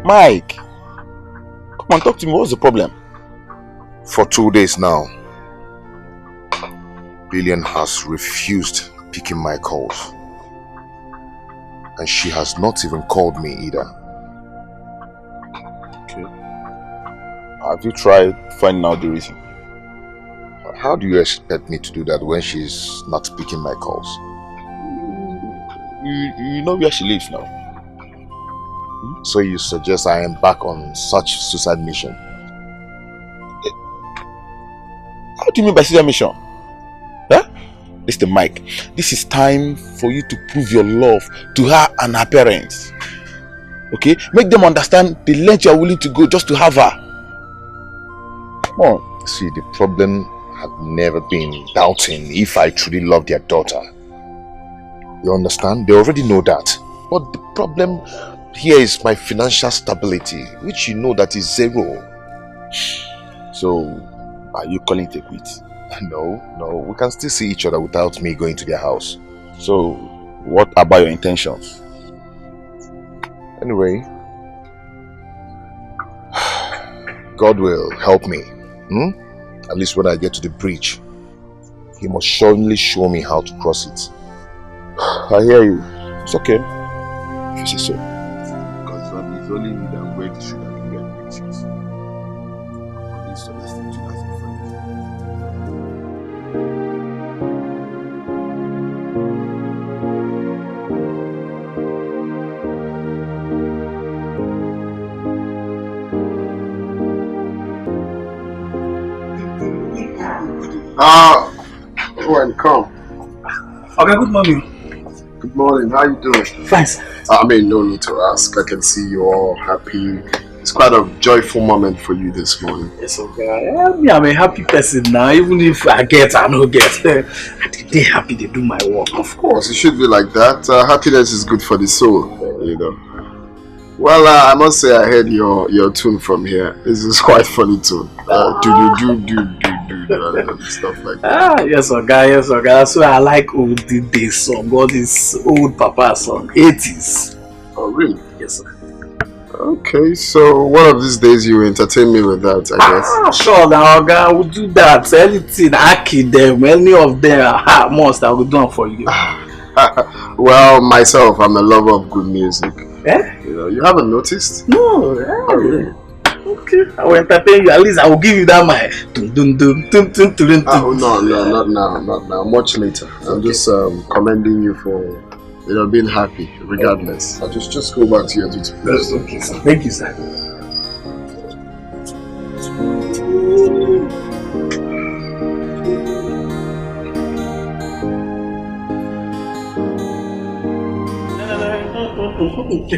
Mike, come on, talk to me. What's the problem? For 2 days now, Lillian has refused picking my calls. And she has not even called me either. Okay. Have you tried finding out the reason? How do you expect me to do that when she's not picking my calls? You know where she lives now. So you suggest I embark on such suicide mission? How do you mean by suicide mission? Huh? Listen, Mike, this is time for you to prove your love to her and her parents. Okay? Make them understand the length you are willing to go just to have her. Come on. See, the problem had never been doubting if I truly love their daughter. You understand? They already know that. But the problem here is my financial stability, which you know that is zero. So, are you calling it a quit? No. We can still see each other without me going to their house. So, what about your intentions? Anyway, God will help me. At least when I get to the bridge, He must surely show me how to cross it. I hear you. It's okay. If you say so. Because it's only me that wear the shoe that can wear the pictures. At least understand you as a Go and come. Okay, good morning. Good morning, how you doing? Fine, sir. I mean, no need to ask. I can see you all happy. It's quite a joyful moment for you this morning. Yes, okay. I'm a happy person now. Even if I get, I don't get. They're happy they do my work. Of course, it should be like that. Happiness is good for the soul, you know. Well, I must say I heard your tune from here. This is quite funny tune. Do stuff like that. Yes, okay. So I like old days song, all this old papa song, 80s. Oh, really? Yes, sir. Okay, so one of these days you entertain me with that, I guess. Sure, now I will do that. Anything, Aki them, any of them, most I will do them for you. Well, myself, I'm a lover of good music. Eh? You know, you haven't noticed? No. Oh, really? Okay, I will entertain you. At least I will give you that my Oh no, not now. Much later. I'm just commending you for being happy, regardless. I'll just go back to your duty. That's okay, sir. Thank you, sir. Okay,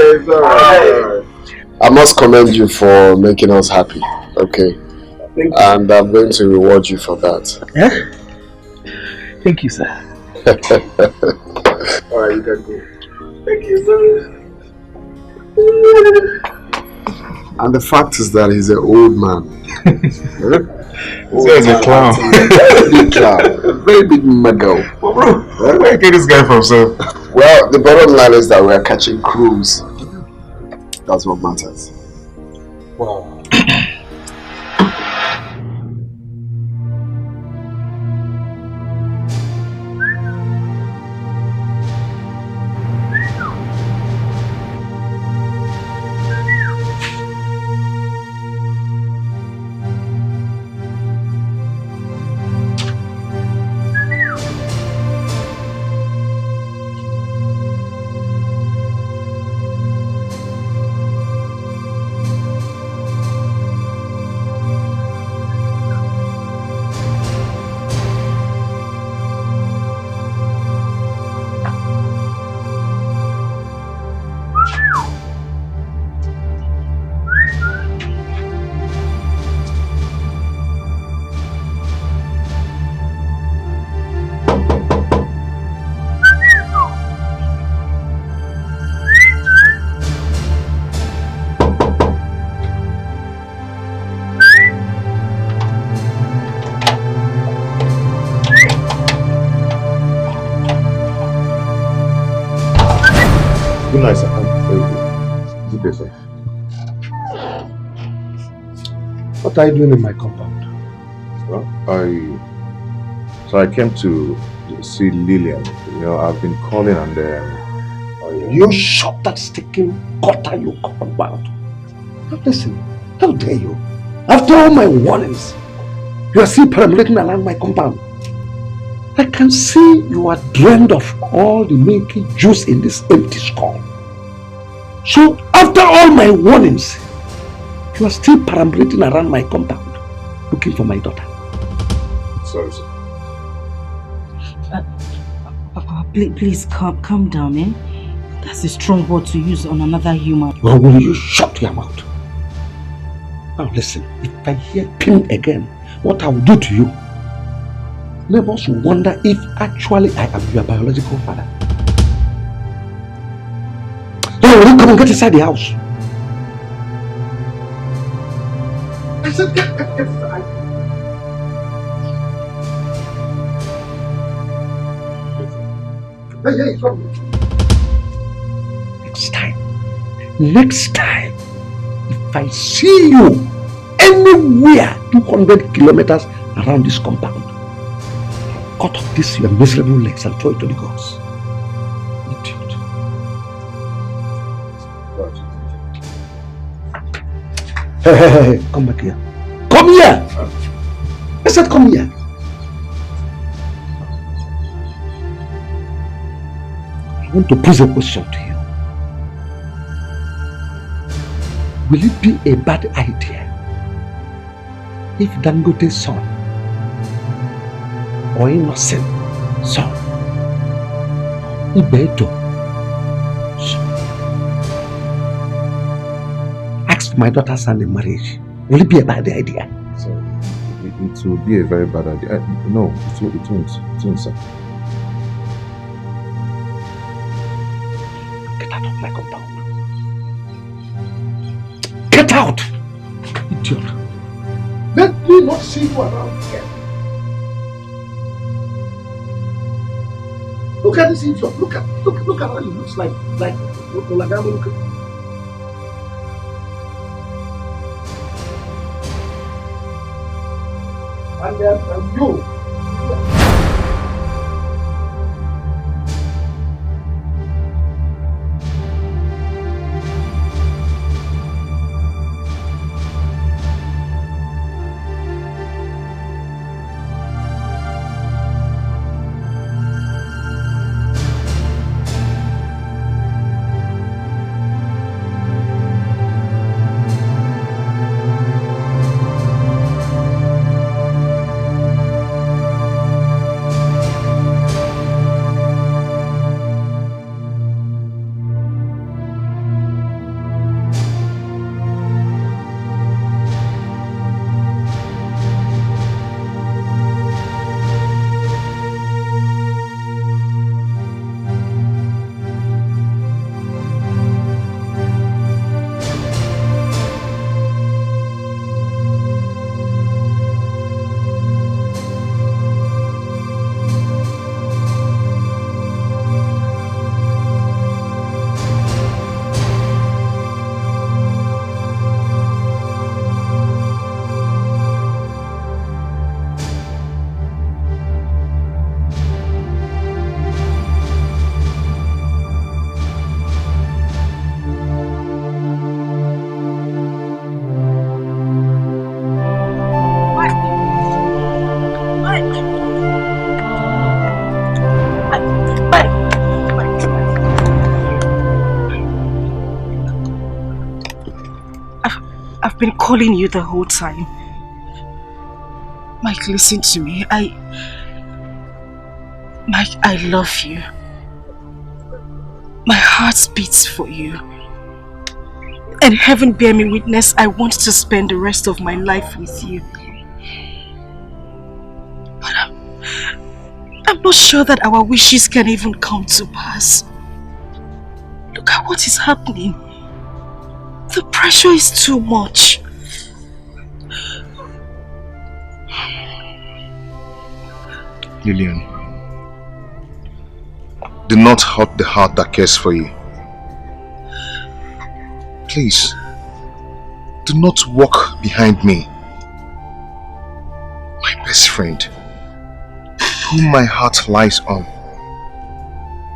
it's alright. I must commend you for making us happy, okay? Thank you. And I'm going to reward you for that. Yeah? Thank you, sir. Alright, you can go. Thank you, sir. And the fact is that he's an old man. He's a clown. Very big clown. A very big muggle. Well, bro, where you get this guy from, sir? Well, the bottom line is that we're catching crews. That's what matters. Wow. Good night, sir. Good day, sir. What are you doing in my compound? Well, I came to see Lillian. You know, I've been calling and You shot that sticking cutter you compound. Now listen, how dare you? After all my warnings, you are still perambulating around my compound. I can see you are drained of all the milky juice in this empty skull. So after all my warnings, you are still perambulating around my compound, looking for my daughter. Sorry, sir. Papa, please calm down, eh? That's a strong word to use on another human. Well, will you shut your mouth? Now listen, if I hear pin again, what I will do to you, neighbors will wonder if actually I am your biological father. Now will you come and get inside the house? I said get inside. Hey, come. Next time, if I see you anywhere 200 kilometers around this compound, cut off this your miserable legs and throw it to the gods. Idiot. Hey, come back here. Come here! I said come here. I want to pose a question to you. Will it be a bad idea if Dangote's son or innocent son, Ini Edo, asked my daughter's hand in marriage? Will it be a bad idea? So, it will be a very bad idea. No, it won't, sir. Get out of my compound. Get out! Idiot. Let me not see you around here. Look at this idiot. Look at how he looks like Olagamo. Look at. And you. I've been calling you the whole time. Mike, listen to me. Mike, I love you. My heart beats for you. And heaven bear me witness, I want to spend the rest of my life with you. But I'm not sure that our wishes can even come to pass. Look at what is happening. The pressure is too much. Lillian, do not hurt the heart that cares for you. please, do not walk behind me. My best friend, whom my heart lies on.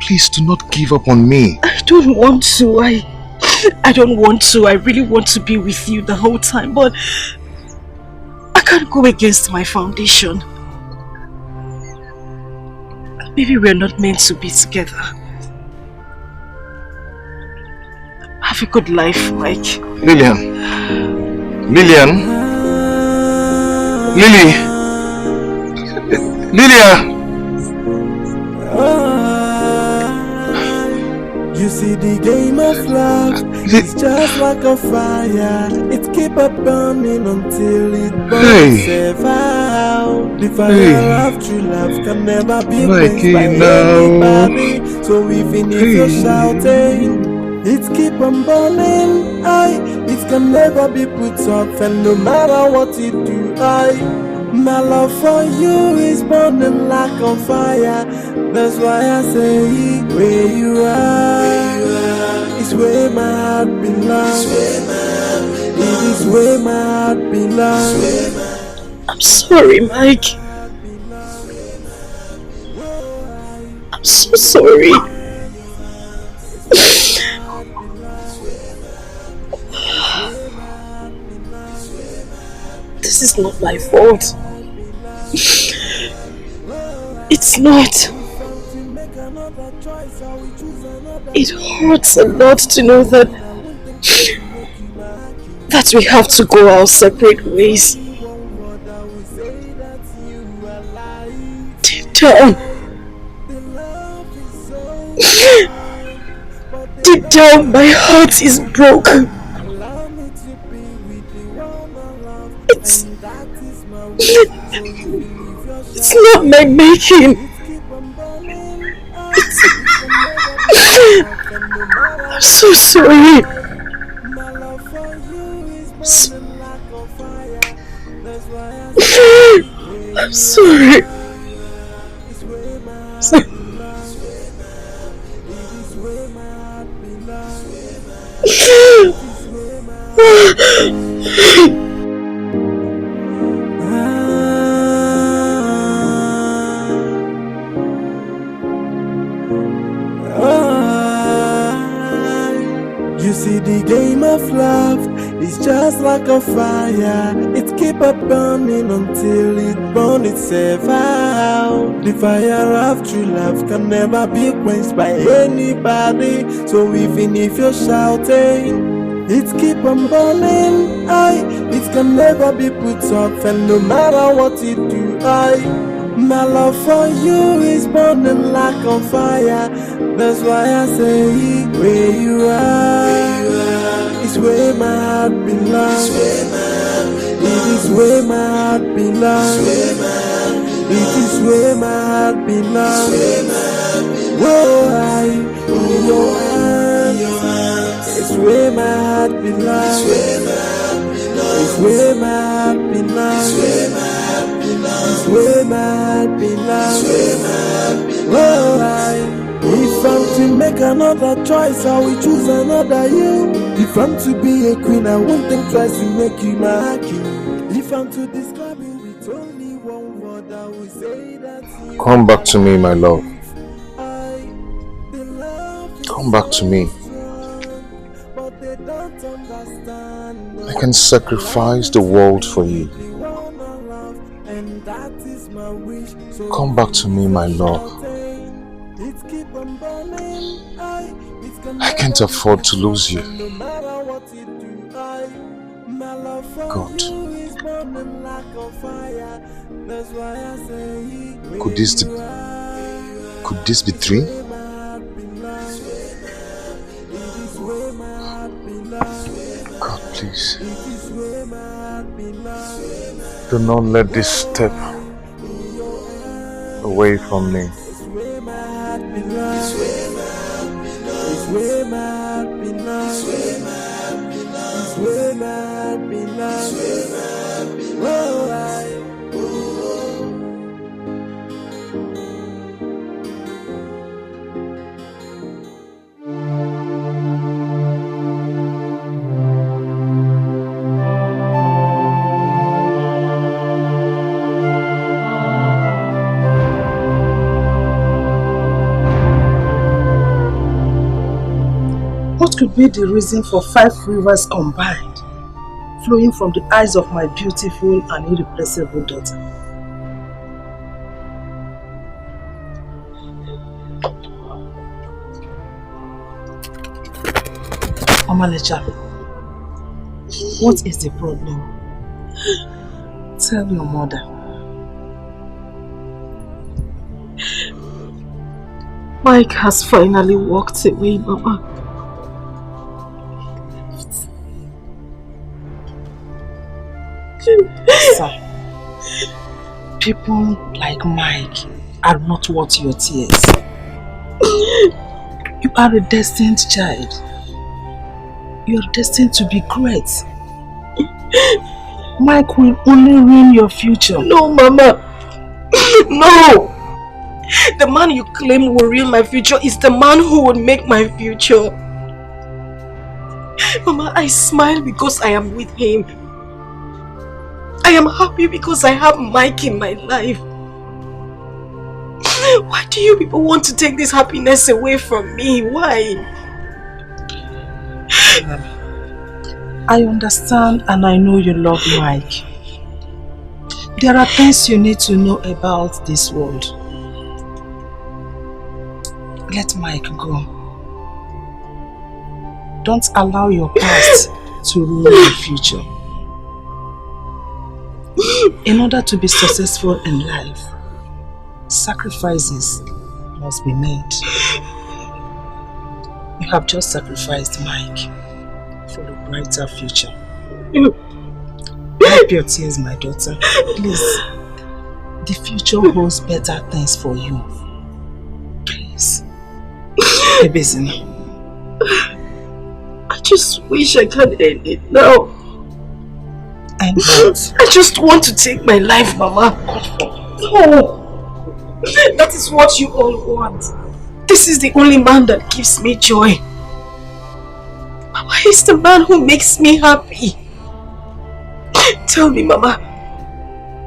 Please do not give up on me. I don't want to. I don't want to. I really want to be with you the whole time, but I can't go against my foundation. Maybe we're not meant to be together. Have a good life, Mike. Lillian. Lillian. Lily. Lilia. You see the game of love, it's just like a fire. It keep up burning until it burns itself out. The fire of true love can never be quenched by anybody. So even if you're shouting, it keep on burning. It can never be put off, and no matter what you do, my love for you is burning like a fire. That's why I say, where you are, is where my heart belongs. It is where my heart belongs. I'm sorry, Mike. I'm so sorry. This is not my fault. It's not. It hurts a lot to know that we have to go our separate ways. Deep down, my heart is broken. It's not my making. I'm so sorry. I'm sorry. You see the game of love, it's just like a fire. It keep up burning until it burns itself out. The fire of true love can never be quenched by anybody. So even if you're shouting, it keep on burning. It can never be put off, and no matter what you do, my love for you is burning like a fire. That's why I say, where you are, is where my heart belongs. It is where my heart belongs. It is where my heart belongs. Whoa, in your hands, it's where my heart belongs. It's where my heart belongs. It's where my heart belongs. Whoa, if I'm to make another choice, I will choose another you. If I'm to be a queen, I won't think twice to make you my king. If I'm to describe you with only one word, I will say that you. Come back to me, my love. Come back to me. I can sacrifice the world for you. Come back to me, my love. I can't afford to lose you. God. Could this be three? God, please. Do not let this step away from me. It's where my heart belongs. It's where my heart belongs. It's where my heart belongs. be the reason for 5 rivers combined, flowing from the eyes of my beautiful and irreplaceable daughter. Omalecha, what is the problem? Tell your mother. Mike has finally walked away, Mama. Sir, people like Mike are not worth your tears. You are a destined child. You are destined to be great. Mike will only ruin your future. No, Mama. No! The man you claim will ruin my future is the man who will make my future. Mama, I smile because I am with him. I am happy because I have Mike in my life. Why do you people want to take this happiness away from me? Why? I understand and I know you love Mike. There are things you need to know about this world. Let Mike go. Don't allow your past to ruin your future. In order to be successful in life, sacrifices must be made. You have just sacrificed Mike for a brighter future. Wipe your tears, my daughter. Please. The future holds better things for you. Please. Ebezina. I just wish I can end it now. And what? I just want to take my life, Mama. No. That is what you all want. This is the only man that gives me joy. Mama, he's the man who makes me happy. Tell me, Mama,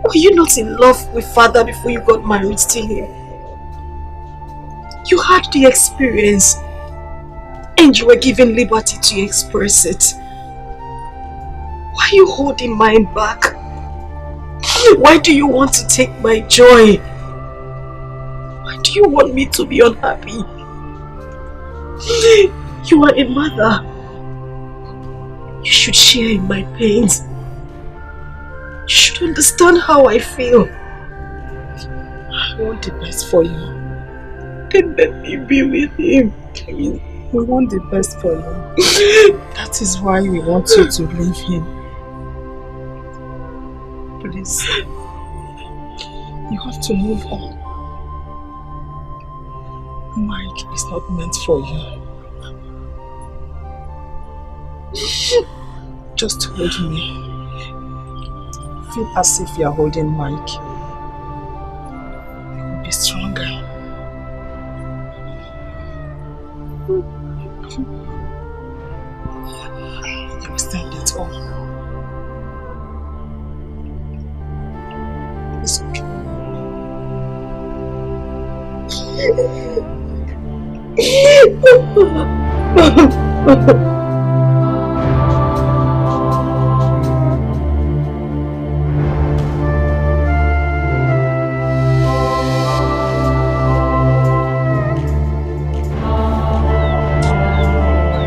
were you not in love with Father before you got married to him? You had the experience and you were given liberty to express it. Why are you holding mine back? Why do you want to take my joy? Why do you want me to be unhappy? You are a mother. You should share in my pains. You should understand how I feel. I want the best for you. Then let me be with him, please. We want the best for you. That is why we want you to leave him. Please. You have to move on. Mike is not meant for you. Just hold me. Feel as if you are holding Mike. You will be stronger. You will stand it all. It's okay.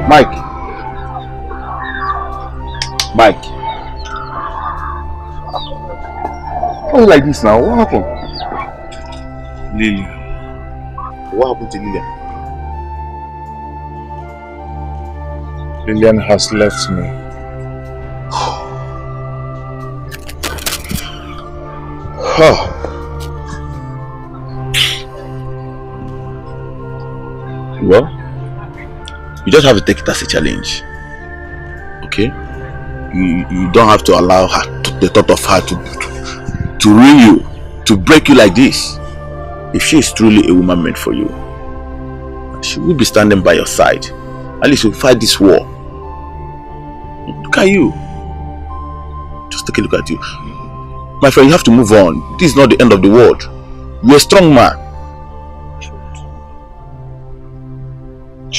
Mike. Why are you like this now? What happened? Lily. What happened to Lilian? Lilian has left me. Well, you just have to take it as a challenge. Okay? You don't have to allow her, the thought of her to ruin you, to break you like this. If she is truly a woman meant for you, she will be standing by your side. At least you'll fight this war. Look at you. Just take a look at you. My friend, you have to move on. This is not the end of the world. You're a strong man.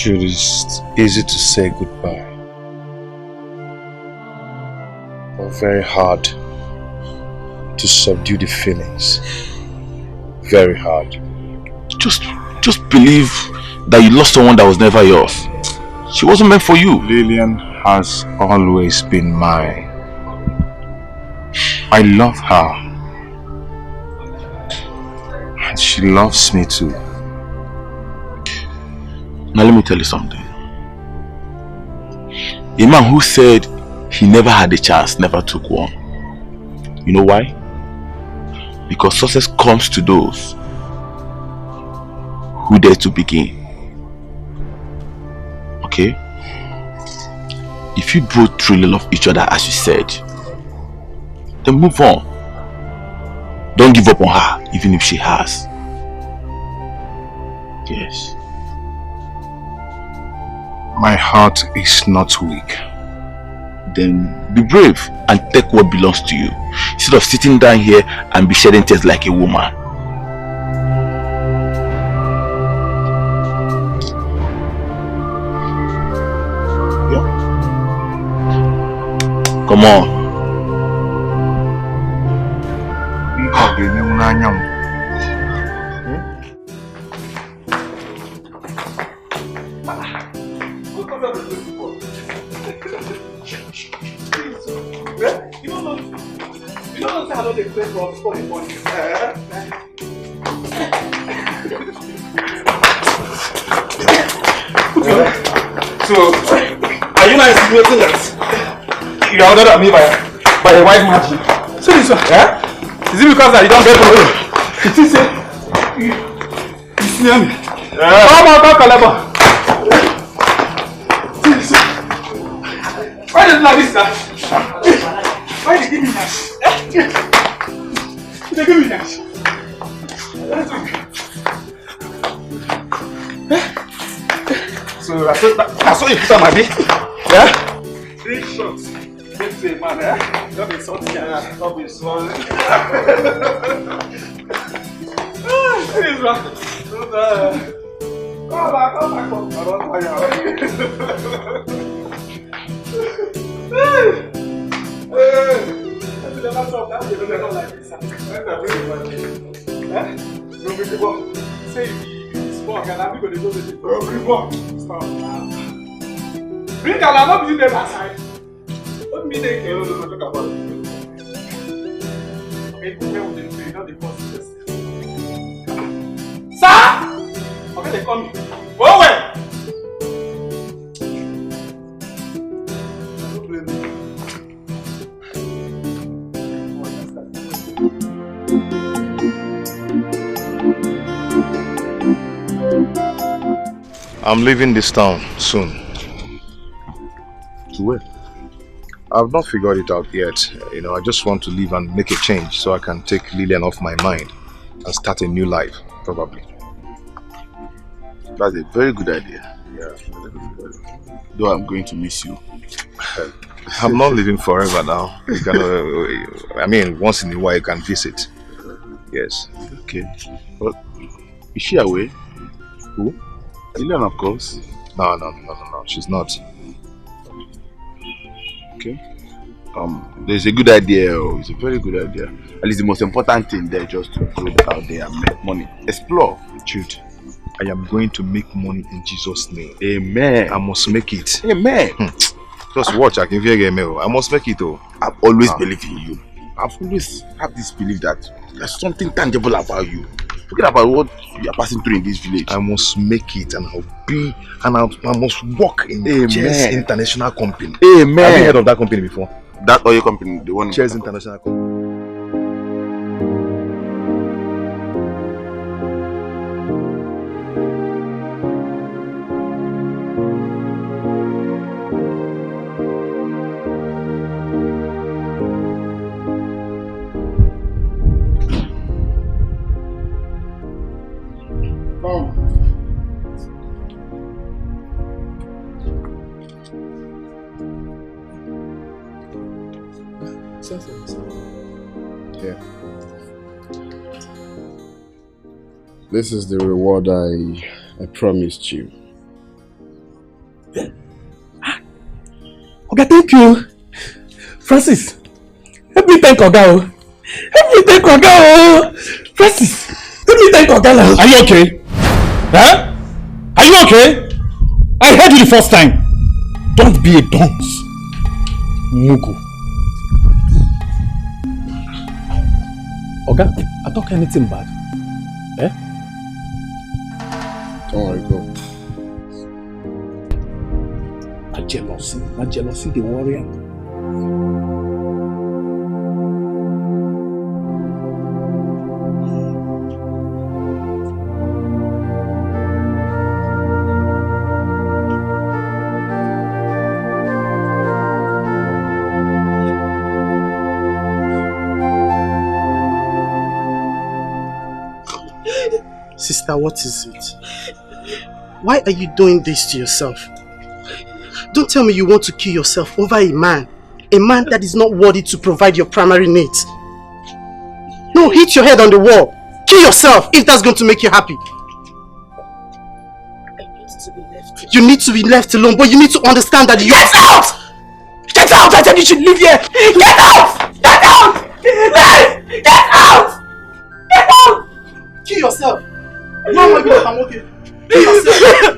Jude, it's easy to say goodbye, but very hard to subdue the feelings. Very hard. Just believe that you lost someone that was never yours. She wasn't meant for you. Lillian has always been mine. I love her. And she loves me too. Now let me tell you something. A man who said he never had a chance never took one. You know why? Because success comes to those who dare to begin. Okay? If you both truly love each other as you said, then move on. Don't give up on her, even if she has. Yes. My heart is not weak. Then be brave and take what belongs to you, instead of sitting down here and be shedding tears like a woman. Yeah. Come on. So, are you not insinuating that you are ordered at me by a white magic? So this one, eh? Is it because that you don't get for me? It is you see me? Come on, Kaleba. Why did you like this, sir? Why did you give me that? They give me that. So I saw you put on my bed. Yeah? 3 shots. Let's say, man, eh? Don't be salty, don't be swollen. Please, man. Come back. I don't fire. Let's never stop. That's the never like this. Eh? No, we go. Say small, and I'm going to go to the stop now. Bring a lot of you there aside. What me they care talk about it? Okay, where would they say? Not the first sir! Okay, they come. Go away! Don't blame me. I'm leaving this town soon. To where? I've not figured it out yet. You know, I just want to leave and make a change so I can take Lillian off my mind and start a new life, probably. That's a very good idea. Yeah. Though I'm going to miss you. I'm not living forever now. You can, I mean, once in a while you can visit. Yes. Okay. Well, is she away? Who? Lillian, of course. No. She's not. Okay. There's a good idea. It's a very good idea. At least the most important thing there, just to go out there and make money. Explore. Jude, I am going to make money in Jesus' name. Amen. I must make it. Amen. Just watch. I can hear I must make it. Oh. I've always believed in you. I've always had this belief that there's something tangible about you. Forget about what you are passing through in this village. I must make it, and I'll be, and I must work in Chez International Company. Amen. Have you heard of that company before? That oil company, the one. Chez International Company. Yeah. This is the reward I promised you. Okay, thank you. Francis, help me thank Oga. Help me thank Oga. Francis, help me thank Oga now. Are you okay? Huh? Are you okay? I heard you the first time. Don't be a dunce. Mugu. Oga, I talk anything bad? Eh? Don't worry, go. My jealousy, the warrior. Sister, what is it? Why are you doing this to yourself? Don't tell me you want to kill yourself over a man that is not worthy to provide your primary needs. No, hit your head on the wall. Kill yourself if that's going to make you happy. You need to be left alone, but you need to understand that you... Get out! Get out! I said you should leave here! Get out! Get out! Get out! Get out! Kill yourself. No, I'm okay. Kill yourself.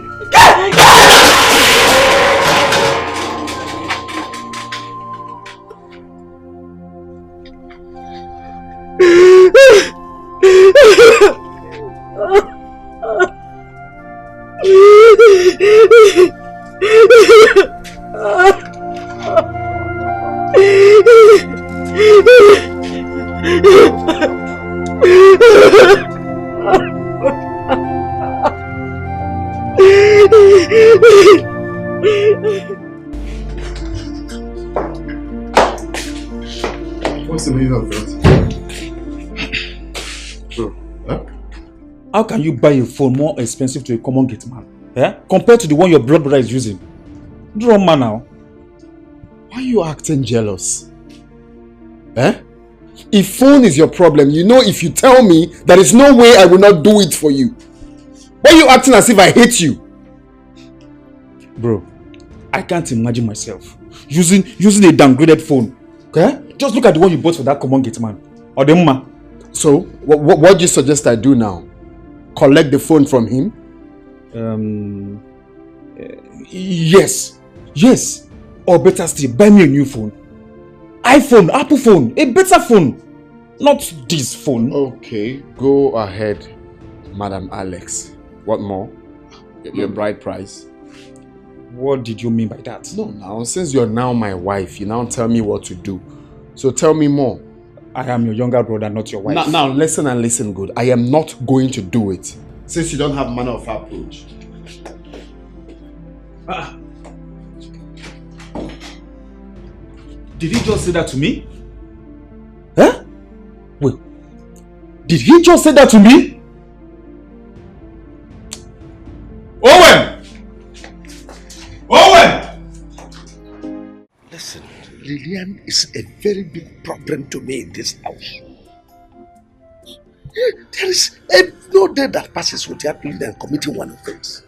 What's the meaning of that? Bro, huh? How can you buy a phone more expensive to a common gate man? Yeah? Compared to the one your blood brother is using? Draw man now. Why are you acting jealous? Eh? If phone is your problem, you know if you tell me, there is no way I will not do it for you. Why are you acting as if I hate you? Bro, I can't imagine myself using a downgraded phone. Okay? Just look at the one you bought for that common gate man. Or the mama. So, what do you suggest I do now? Collect the phone from him? Yes. Yes. Or better still, buy me a new phone. iPhone, Apple phone, a better phone. Not this phone. Okay, go ahead, Madam Alex. What more? Your bride price. What did you mean by that? No, now, since you're now my wife, you now tell me what to do. So tell me more. I am your younger brother, not your wife. Now listen and listen good. I am not going to do it. Since you don't have manner of approach. Did he just say that to me? Huh? Wait. Did he just say that to me? Owen! Owen! Listen, Lillian is a very big problem to me in this house. There is no day that passes without Lillian committing one offense.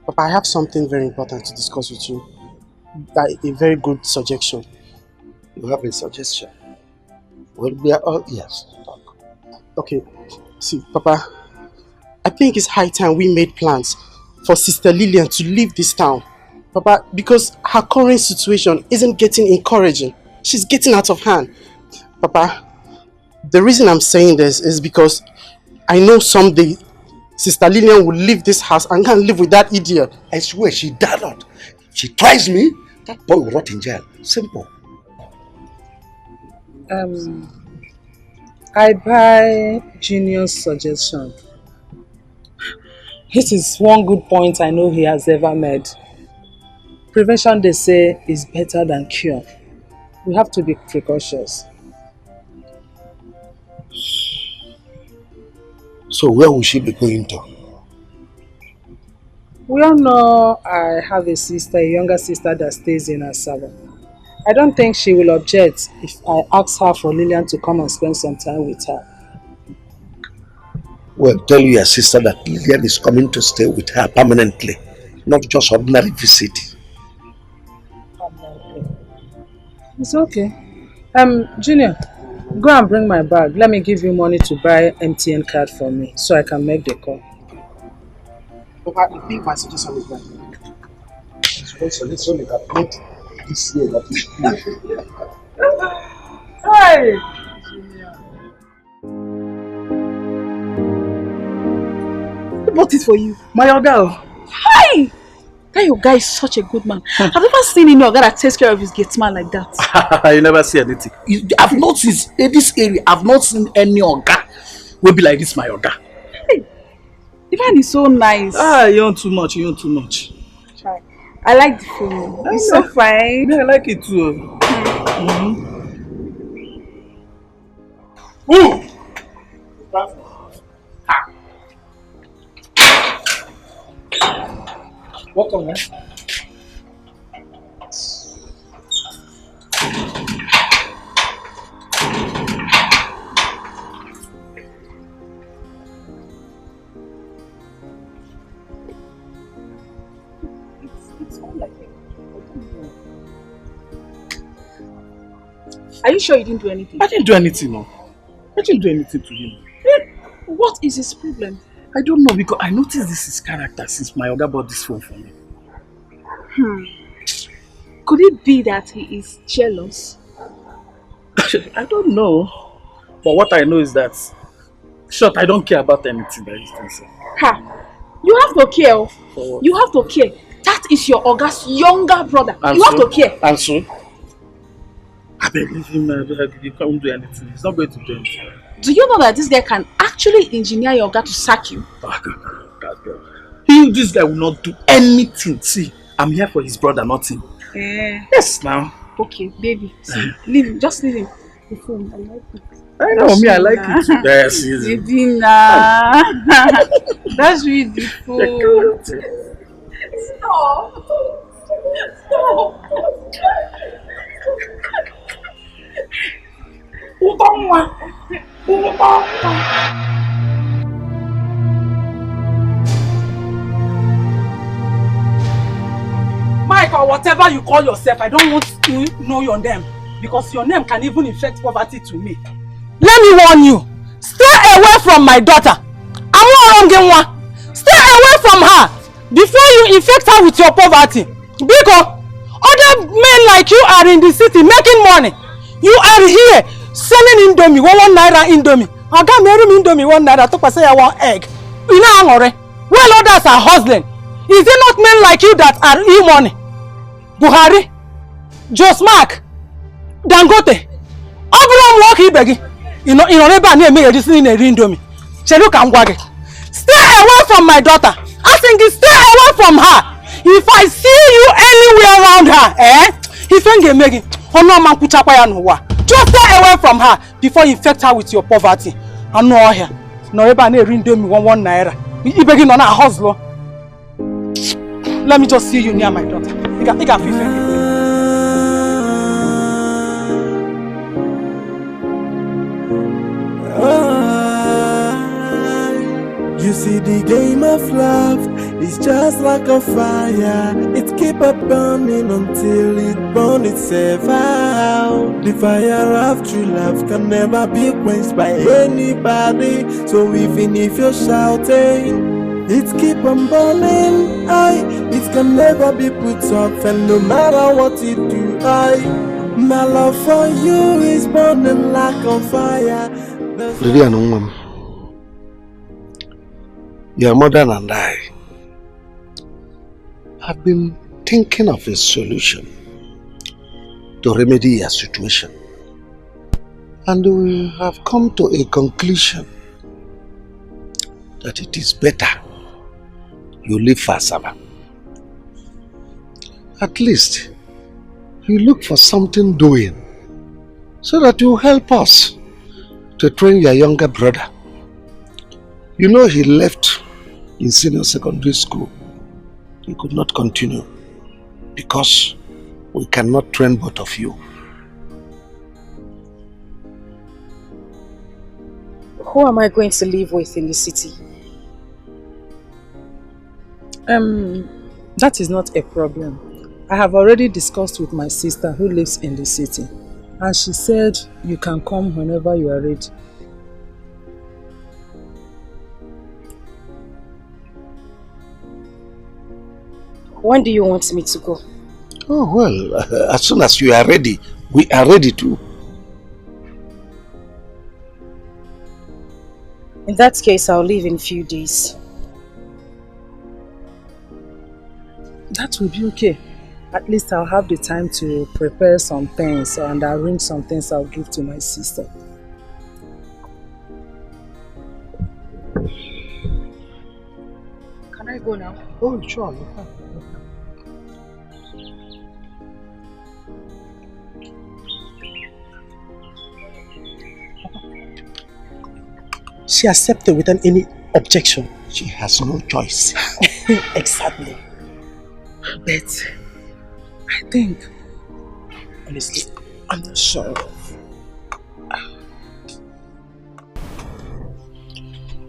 Papa, I have something very important to discuss with you. A very good suggestion. You have a suggestion? Well, we are all ears. Talk. Okay, see, Papa, I think it's high time we made plans for Sister Lillian to leave this town. Papa, because her current situation isn't getting encouraging. She's getting out of hand. Papa, the reason I'm saying this is because I know someday Sister Lillian will leave this house and can't live with that idiot. I swear she dare not. If she tries me, that boy will rot in jail. Simple. I buy Junior's suggestion. This is one good point I know he has ever made. Prevention, they say, is better than cure. We have to be precautious. So where will she be going to? We all know I have a sister, a younger sister that stays in Asaba. I don't think she will object if I ask her for Lillian to come and spend some time with her. Well, tell your sister that Lillian is coming to stay with her permanently, not just ordinary visit. It's okay. Junior, go and bring my bag. Let me give you money to buy MTN card for me so I can make the call. Papa, I think my suggestion is right. Let's only calculate this year that is Hey! Who bought it for you? My Oga. Hi! That your guy is such a good man. I've never seen any Oga that takes care of his gate man like that. You never see anything. I've not seen in this area. I've not seen any Oga will be like this. My Oga. Hey, the man is so nice. You want too much. You want too much. Try. I like the film. It's so fine. Yeah, I like it too. Ooh. Welcome, man. Are you sure you didn't do anything? I didn't do anything, no. I didn't do anything to him. What is his problem? I don't know, because I noticed this is character since my Oga bought this phone for me. Could it be that he is jealous? I don't know. But what I know is that, short, I don't care about anything that he's doing. Ha! You have to care. You have to care. That is your Oga's younger brother. And you so, have to care. And so? I beg, leave him, you can't do anything. He's not going to do anything. Do you know that this guy can actually engineer your Oga to sack you? This guy will not do anything. See, I'm here for his brother, not him. Yes, now. Okay, baby. See, leave him. Just leave him. The phone, I like it. I know, me, I like it too. Yes, yes. Baby, nah. That's really beautiful. Stop. Mike, or whatever you call yourself, I don't want to know your name because your name can even infect poverty to me. Let me warn you, stay away from my daughter. Stay away from her before you infect her with your poverty. Because other men like you are in the city making money. You are here selling Indomie, 1 naira Indomie. I got married Indomie 1 naira, to say I want egg. You know, well, others are hustling. Is it not men like you that are e-money? Buhari, JMac, Dangote, Abraham Walkie Beggy. You know, never near me, this in a Indomie. Stay away from my daughter. I think stay away from her. If I see you anywhere around her, if you get making, just stay away from her before you infect her with your poverty. I know her. No, ever near Indomie 1 naira. You begin on a hustler. Let me just see you near my daughter. You got 50. You see, the game of love is just like a fire. It keep up burning until it burns itself out. The fire of true love can never be quenched by anybody. So even if you're shouting, it keep on burning. It can never be put off, and no matter what you do, my love for you is burning like a fire. Your mother and I have been thinking of a solution to remedy your situation, and we have come to a conclusion that it is better you leave Fasaba. At least you look for something doing so that you help us to train your younger brother. You know, he left in senior secondary school. He could not continue because we cannot train both of you. Who am I going to live with in the city? That is not a problem. I have already discussed with my sister who lives in the city, and she said you can come whenever you are ready. When do you want me to go? Oh, well, as soon as you are ready, we are ready too. In that case, I'll leave in a few days. That will be okay. At least I'll have the time to prepare some things and arrange some things I'll give to my sister. Can I go now? Oh, sure. She accepted without any objection. She has no choice. Exactly. But I think, honestly, I'm not sure.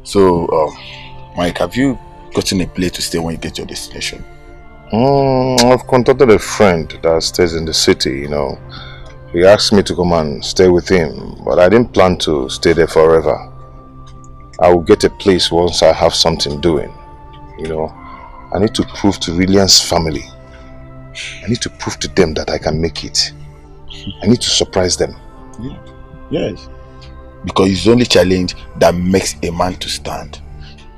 So, Mike, have you gotten a place to stay when you get your destination? I've contacted a friend that stays in the city, you know. He asked me to come and stay with him, but I didn't plan to stay there forever. I will get a place once I have something doing, you know. I need to prove to Lillian's family. I need to prove to them that I can make it. I need to surprise them. Yeah. Yes. Because it's the only challenge that makes a man to stand.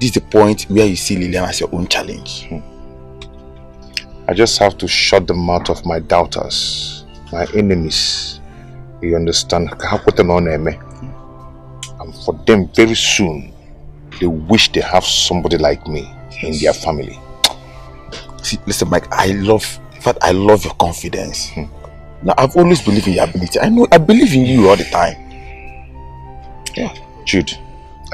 This is the point where you see Lillian as your own challenge. I just have to shut the mouth of my doubters, my enemies. You understand? And for them, very soon, they wish they have somebody like me in their family. See, listen, Mike, I love your confidence. Now, I've always believed in your ability. I believe in you all the time. Yeah, Jude,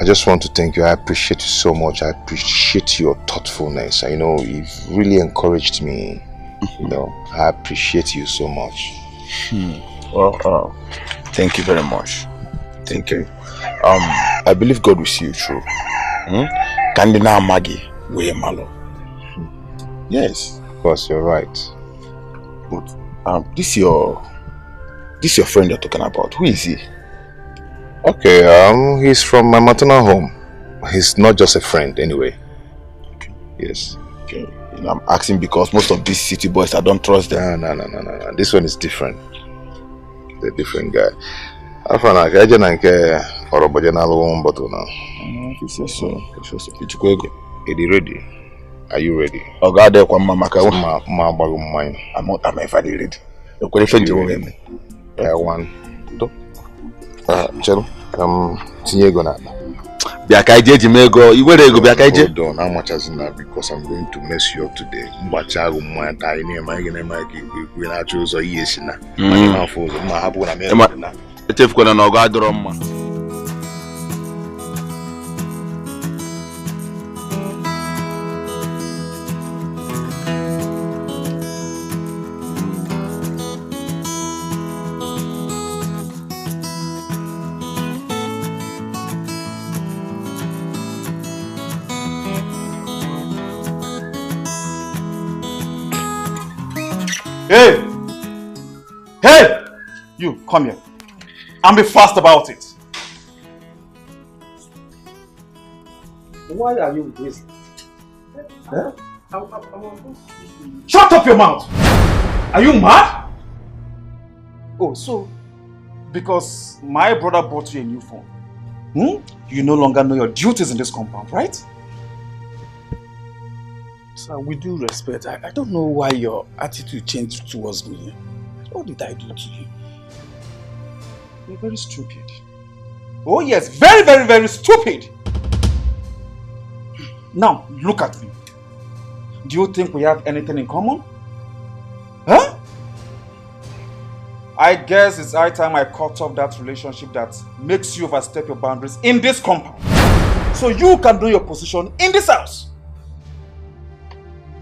I just want to thank you. I appreciate you so much. I appreciate your thoughtfulness. I know you've really encouraged me. You know, I appreciate you so much. Well, thank you very much. Thank you. I believe God will see you through. Kandina Magi we malo. Yes, of course, you're right. But this your friend you're talking about. Who is he? Okay, he's from my maternal home. He's not just a friend anyway. Okay. Yes. Okay. You know, I'm asking because most of these city boys, I don't trust them. No. This one is different. The different guy. Are you ready? Are you ready? I'm ready. One. Chelo, tinye ego na. Biakaije Jimego, you were ego Biakaije? Hold on, how much has in that? Because I'm going to mess you up today. Mbachago mwa tai ni ma gine ma ki we na choose yes na. Ma for ma hapo na me na. Etefu na ogo adoro mma. Hey! You, come here. And be fast about it. Why are you wasting? Huh? Shut up your mouth! Are you mad? Oh, so, because my brother bought you a new phone, you no longer know your duties in this compound, right? Sir, with due respect, I don't know why your attitude changed towards me. What did I do to you? You're very stupid. Oh yes, very, very, very stupid. Now, look at me. Do you think we have anything in common? Huh? I guess it's high time I cut off that relationship that makes you overstep your boundaries in this compound. So you can know your position in this house.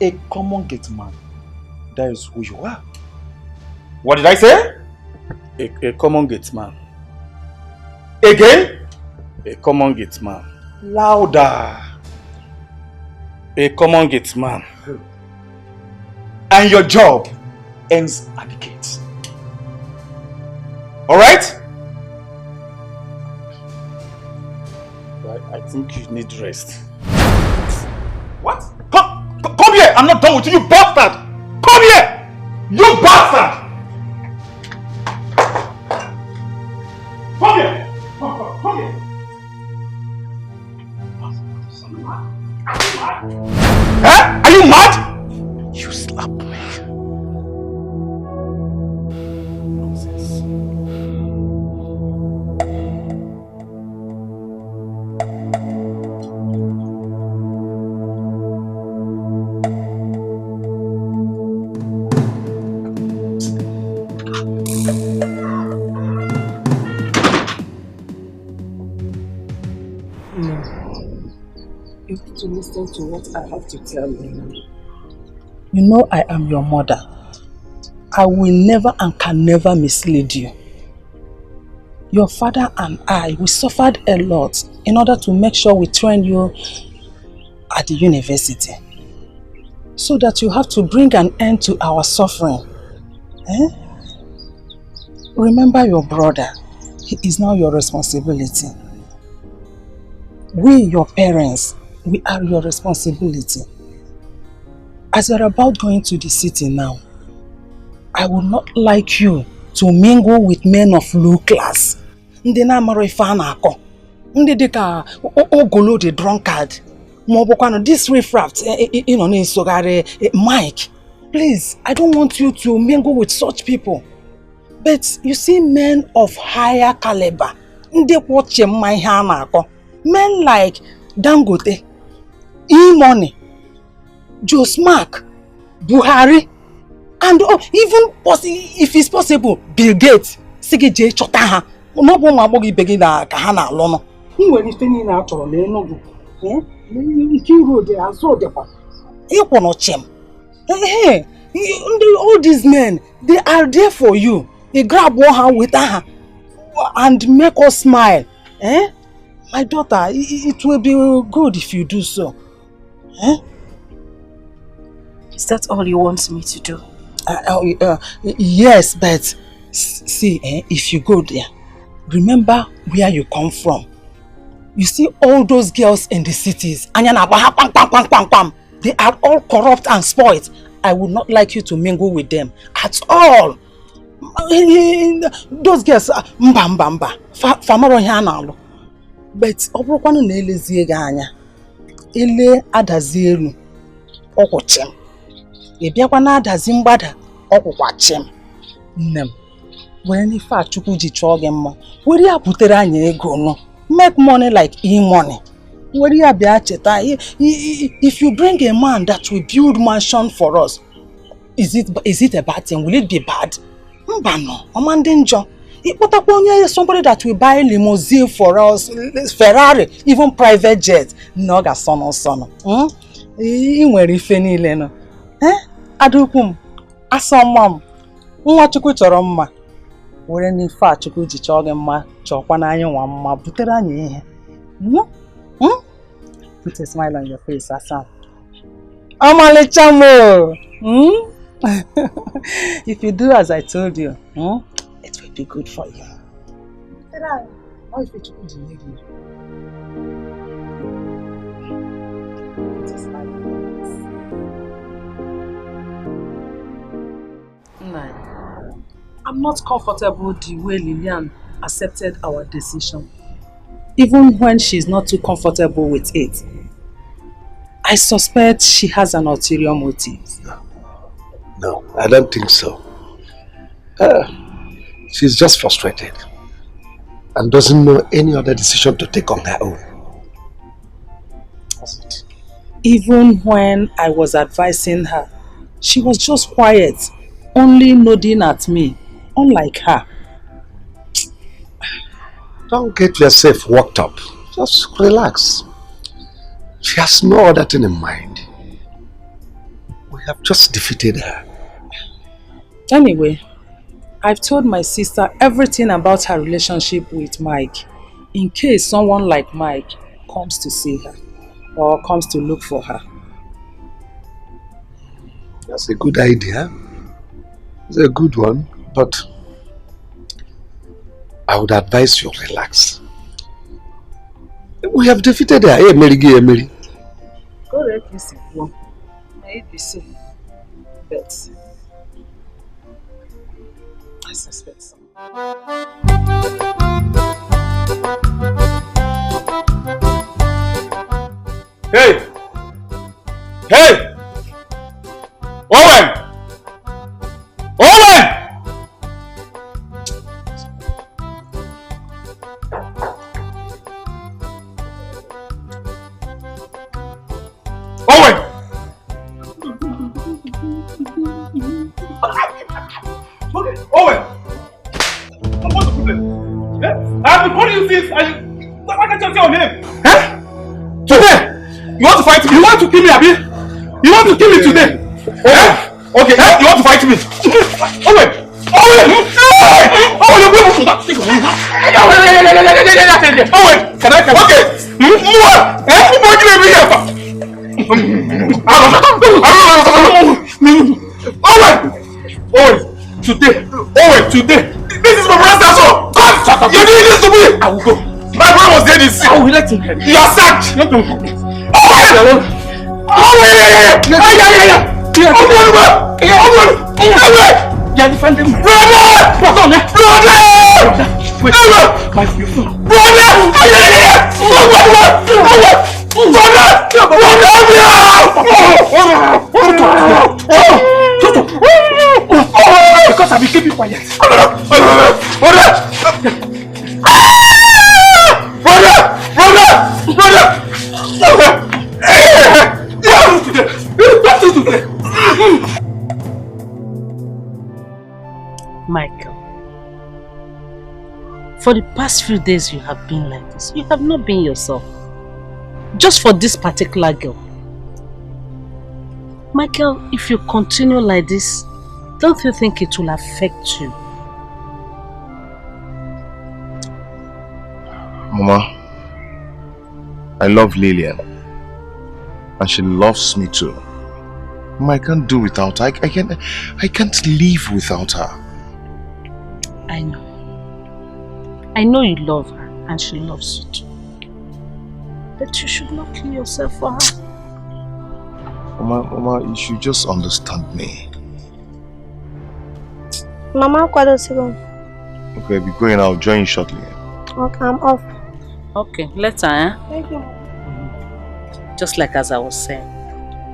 A common gate man. That is who you are. What did I say? A common gate man. Again? A common gate man. Louder. A common gate man. And your job ends at the gate. Alright? I think you need rest. What? Come here! I'm not done with you, you bastard! Come here! You bastard! Come here! Come here! Huh? Are you mad? You slap me. You have to listen to what I have to tell you. You know I am your mother. I will never and can never mislead you. Your father and I, we suffered a lot in order to make sure we train you at the university. So that you have to bring an end to our suffering. Remember your brother. He is now your responsibility. We, your parents, we are your responsibility. As you're about going to the city now, I would not like you to mingle with men of low class. Ndị na-amara ife a na-akọ. Ndị dịka Ogolo the drunkard. Maọbụkwanụ this riffraff na-esogharị Mike. Please, I don't want you to mingle with such people. But you see men of higher caliber. Ndị kwọche mma ihe a na-akọ. Men like Dangote, E-Money, JMac, Buhari, and even if it's possible, Bill Gates. Sige je chọta ha. No bụ nwa agbọghọ ibe gị na ka ha na-alụ nọ. I nwere ife niile a chọrọ n'Enugu. Ike road azụ dịkwa. Ịkwọ chem. All these men, they are there for you. You grab one hand with her and make us smile. My daughter, it will be good if you do so. Is that all you want me to do? Yes, but see, if you go there, remember where you come from. You see all those girls in the cities, they are all corrupt and spoiled. I would not like you to mingle with them at all. Those girls, mba, famaro hianalo. But obrokwana na elezie ga anya. Ele adazi elu, okwochem. Ebiakwa na adazi mgbada, okwukwachem. Nnem. Were ni fa chukwu ji chọọ gị mma. Were ya butere anyị ego no. Make money like e-money. Were ya bịa cheta. If you bring a man that will build mansion for us, is it a bad thing? Will it be bad? Mbano, omande njọ. Somebody that will buy limousine for us, Ferrari, even private jet. No ga sono. I nwere ife niile no. Adukum, asomam. Nwa Chukwu chọrọ mma. Were n'ife a Chukwu ji chọọ gị mma, chọọkwa n'anya nwa mma, butere anyị ihe. Put a smile on your face, Asam. Ọmalịcha mo. If you do as I told you, it will be good for you. Put a smile on your face. I'm not comfortable the way Lillian accepted our decision, even when she's not too comfortable with it. I suspect she has an ulterior motive. No, I don't think so. She's just frustrated and doesn't know any other decision to take on her own. Even when I was advising her, she was just quiet, only nodding at me, unlike her. Don't get yourself worked up. Just relax. She has no other thing in mind. We have just defeated her. Anyway, I've told my sister everything about her relationship with Mike. in case someone like Mike comes to see her or comes to look for her. That's a good idea. It's a good one, but I would advise you relax. We have defeated her. Hey, Mary, Mary. Correct, you see. May it be so. But I suspect so. Hey! Hey! Owen! Owen! Owen! Owen! What's the problem? Yeah? I've been calling you since and why can't you say your name? Huh? Today? You want to fight me? You want to kill me, Abi? You want to kill me today? Yeah. Okay, yeah. You want to fight me? Owen! Owen! Owen! Can I? Okay! More! Owen! Today! Owen! Today! This is my brother's house! God! You did this to me! I will go. My brother was there this. I will let him hear. You are sacked! Owen! You are defending me. Brother! Wait. My future. Because I've been keeping quiet. Michael, for the past few days you have been like this. You have not been yourself. Just for this particular girl. Michael, if you continue like this, don't you think it will affect you? Mama, I love Lillian. And she loves me too. Mama, I can't do without her. I can't live without her. I know. I know you love her and she loves you too. But you should not kill yourself for her. Mama, you should just understand me. Mama, what does he go? Okay, I'll be going. I'll join you shortly. Okay, I'm off. Okay, later, eh? Thank you. Just like as I was saying,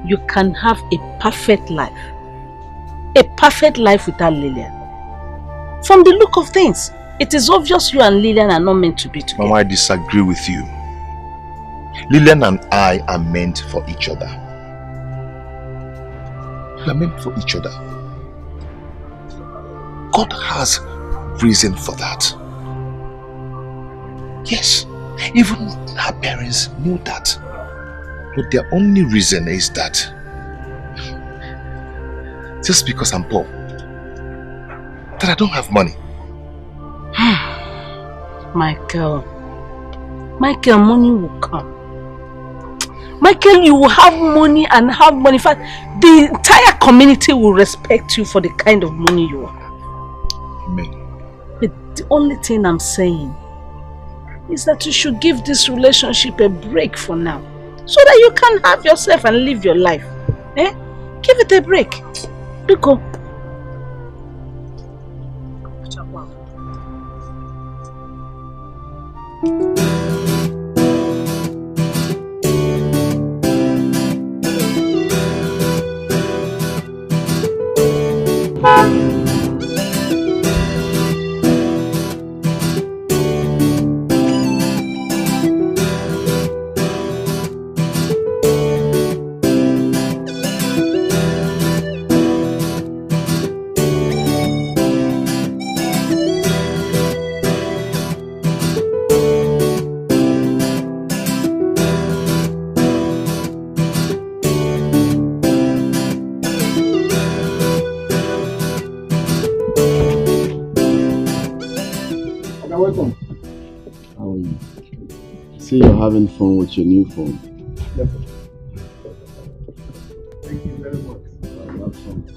you can have a perfect life. A perfect life without Lillian. From the look of things, it is obvious you and Lillian are not meant to be together. Mama, I disagree with you. Lillian and I are meant for each other. We are meant for each other. God has reason for that. Yes, even her parents know that. But their only reason is that just because I'm poor, that I don't have money. Michael, money will come. Michael, you will have money and have money. In fact, the entire community will respect you for the kind of money you have. Amen. But the only thing I'm saying is that you should give this relationship a break for now. So that you can have yourself and live your life. Eh? Give it a break. Biko. see you're having fun with your new phone. Yes, sir. Thank you very much. Have fun.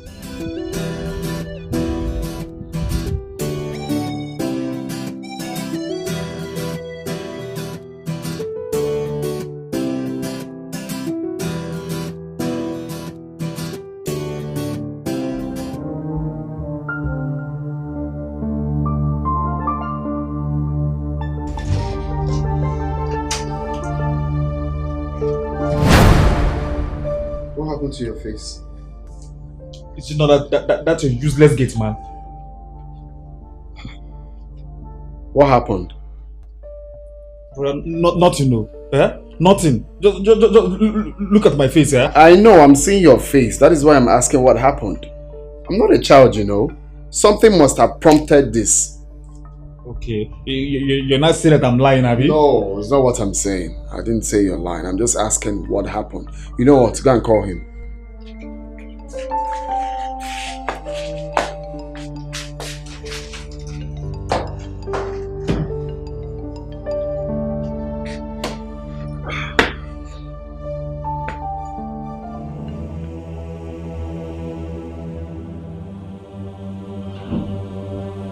What happened to your face? It's not that's a useless gate man. What happened? Brother, nothing, no. Eh? Nothing. Just look at my face, eh? I know, I'm seeing your face. That is why I'm asking what happened. I'm not a child, you know. Something must have prompted this. Okay. You're not saying that I'm lying, have you? No, it's not what I'm saying. I didn't say you're lying. I'm just asking what happened. You know what? Go and call him.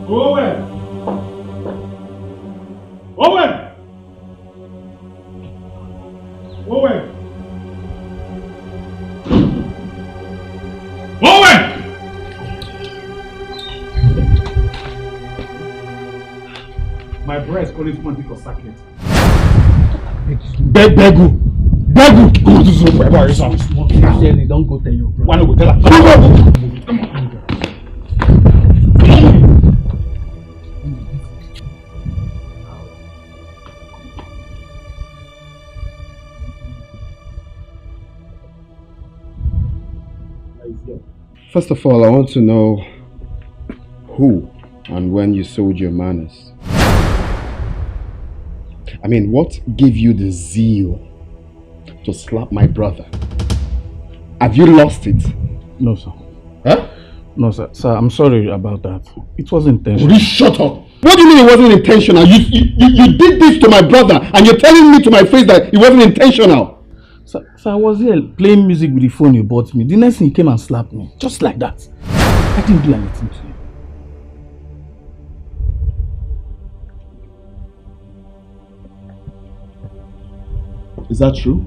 Owen! Owen! Owen! Owen! My brother is calling for a circuit. Begu! Go to Zoom. Where is it? Don't go tell your brother. Why not go tell her? Come on. First of all, I want to know who and when you sold your manners. I mean, what gave you the zeal to slap my brother? Have you lost it? No, sir. Huh? No, sir. Sir, I'm sorry about that. It wasn't intentional. Will you shut up? What do you mean it wasn't intentional? You did this to my brother and you're telling me to my face that it wasn't intentional. Sir, I was here playing music with the phone you bought me. The next thing he came and slapped me. Just like that. I didn't do anything to you. Is that true?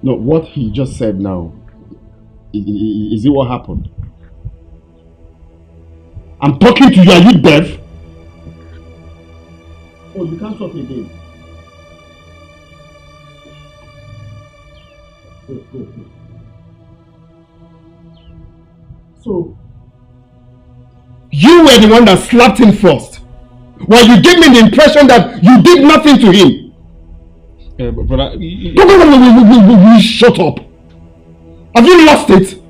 No, what he just said now, is it what happened? I'm talking to you, are you deaf? Oh, you can't talk again. Go. So, you were the one that slapped him first. While you gave me the impression that you did nothing to him. Brother, shut up. Have you lost it?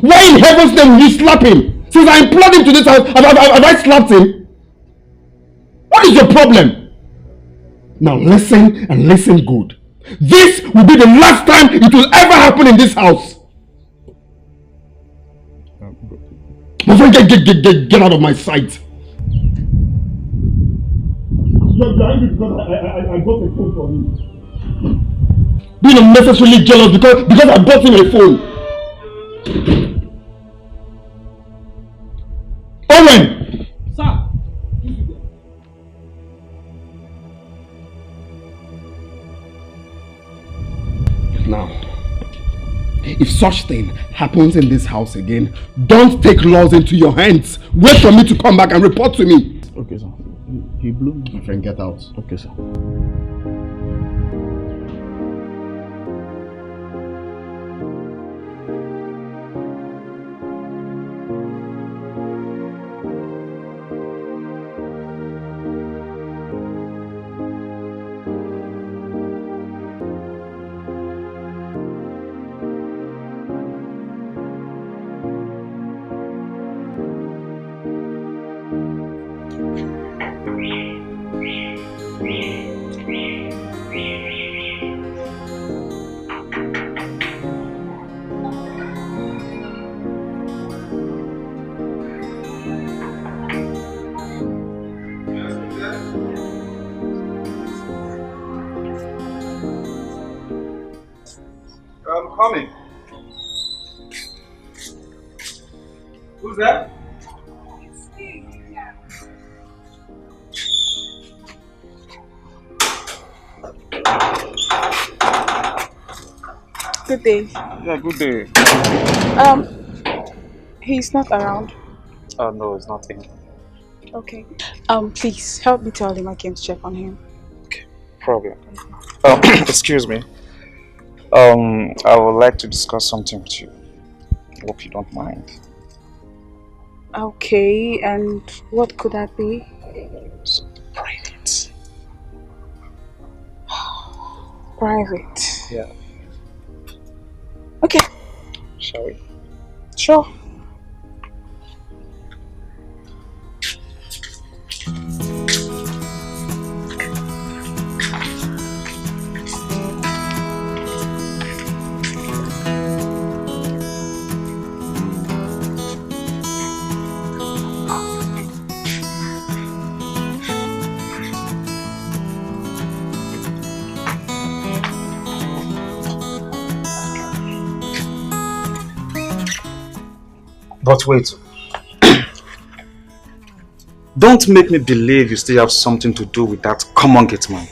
Why in heaven's name will you slap him? Since I employed him to this house, have I slapped him? What is your problem? Now listen and listen good. This will be the last time it will ever happen in this house. My friend, get out of my sight. You're angry because I got a phone from him. Being unnecessarily jealous because I bought him a phone. Owen! Sir! Now, if such thing happens in this house again, don't take laws into your hands. Wait for me to come back and report to me. Okay, sir. He blew me. My friend, get out. Okay, sir. coming. Who's that? Good day. Yeah, good day. He's not around. Oh no, it's not him. Okay. Please help me tell him I came to check on him. Problem. Excuse me. I would like to discuss something with you. Hope you don't mind. Okay, and what could that be? Private. Private. Yeah. Okay. Shall we? Sure. But wait. Don't make me believe you still have something to do with that common gate man.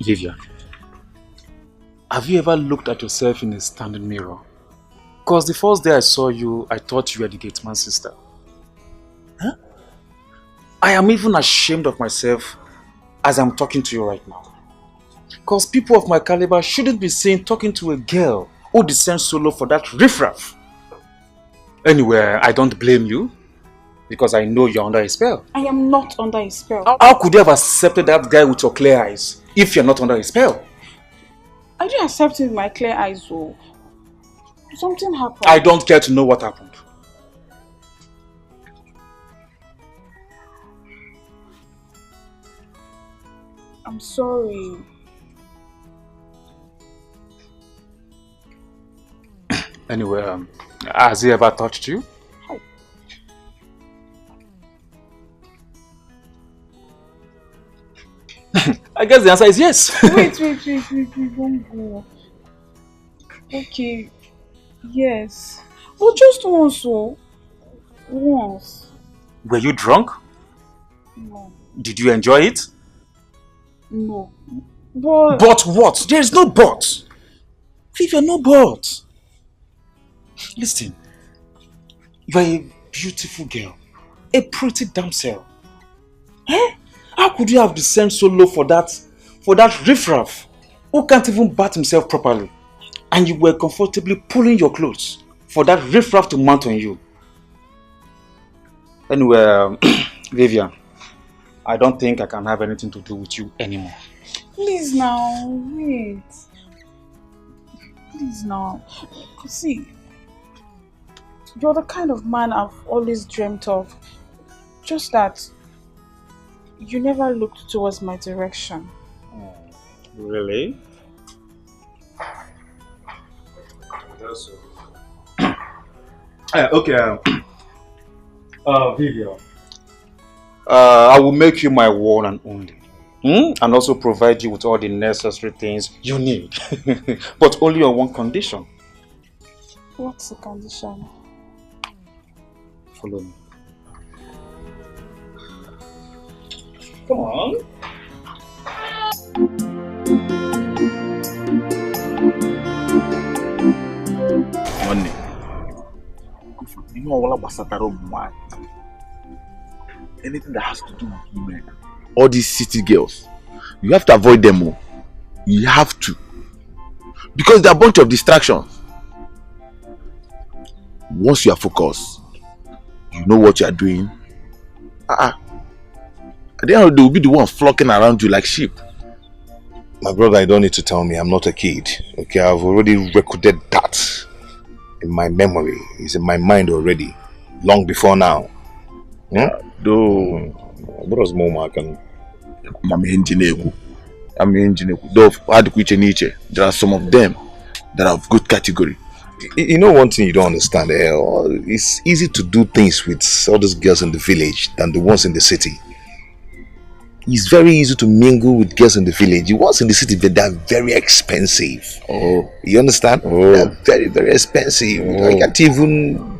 Vivian, have you ever looked at yourself in a standing mirror? Because the first day I saw you, I thought you were the gate man's sister. Huh? I am even ashamed of myself as I'm talking to you right now. Because people of my caliber shouldn't be seen talking to a girl who descends solo for that riffraff. Anyway, I don't blame you because I know you're under a spell. I am not under a spell. How could you have accepted that guy with your clear eyes if you're not under a spell? I didn't accept him with my clear eyes, though. Something happened. I don't care to know what happened. I'm sorry. Anyway, has he ever touched you? I guess the answer is yes. Wait, don't go. Okay, yes. But just once, oh. Once. Were you drunk? No. Did you enjoy it? No. But... But what? There is no but. Vivian, no but. Listen. You are a beautiful girl. A pretty damsel. Eh? How could you have descended so low for that riffraff who can't even bat himself properly? And you were comfortably pulling your clothes for that riffraff to mount on you. Anyway, Vivian, I don't think I can have anything to do with you anymore. Please now, wait. Please now. See, you're the kind of man I've always dreamt of. Just that you never looked towards my direction. Really? Okay. Vivian. I will make you my one and only. And also provide you with all the necessary things you need. But only on one condition. What's the condition? Follow me. Come on. Onny, you know all about Sataro man. Anything that has to do with women. All these city girls, you have to avoid them all. You have to. Because they're a bunch of distractions. Once you are focused, you know what you are doing. At the end of the day, will be the one flocking around you like sheep. My brother, you don't need to tell me I'm not a kid. Okay, I've already recorded that in my memory. It's in my mind already. Long before now. Though, what was more can I'm engineer. Though, there are some of them that are of good category. You know one thing you don't understand, it's easy to do things with all those girls in the village than the ones in the city. It's very easy to mingle with girls in the village. The ones in the city, they're very expensive. Oh. You understand? Oh. They're very, very expensive. Oh. I can't even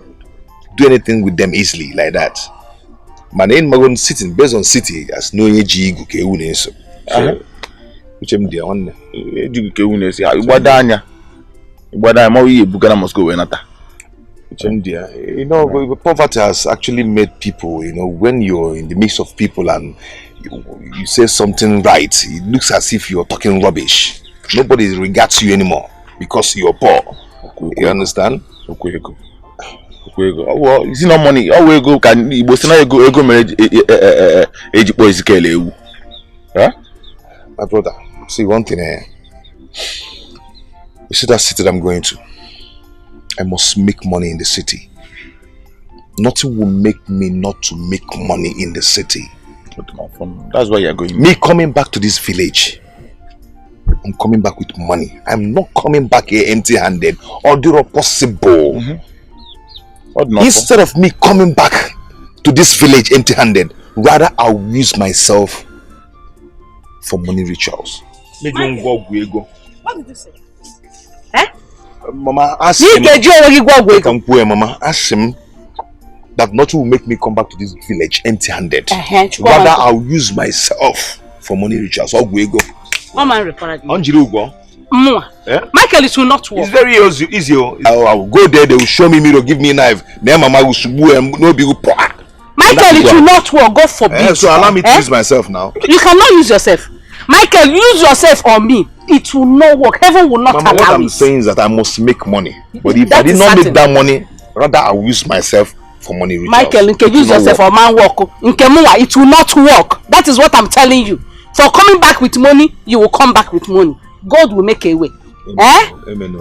do anything with them easily like that. My name is sitting based on city as no jigu ke uneso. Which am the one? Jigu ke uneso. Ibadanya. Ibadanya mo yi bugana Moscow wenata. You know, poverty has actually made people, you know, when you're in the midst of people and you say something right, it looks as if you're talking rubbish. Nobody regards you anymore because you're poor. You understand? Well, it's not money. Always go can you go marriage age boys kele. Huh? My brother, see one thing you see that city that I'm going to? I must make money in the city. Nothing will make me not to make money in the city. That's why you're going. Me coming back to this village, I'm coming back with money. I'm not coming back here empty-handed. Or do possible. Instead of me coming back to this village empty-handed, rather I'll use myself for money rituals. What did you say? Mama, ask him. Mama, ask him that nothing will make me come back to this village empty-handed. Rather, I'll use myself for money rituals. Oguegbu. Micheal, it will not work. It's very easy. I'll go there, they will show me mirror, give me a knife. Then Mama will subu and no be Micheal, it will not work. God forbid. So allow me to use myself now. You cannot use yourself. Micheal, use yourself on me. It will not work. Heaven will not allow it. What I'm saying is that I must make money. But if I did not make that money, rather I'll use myself for money rituals. Micheal, you can use yourself for man work. It will not work. That is what I'm telling you. For coming back with money, you will come back with money. God will make a way. Amen.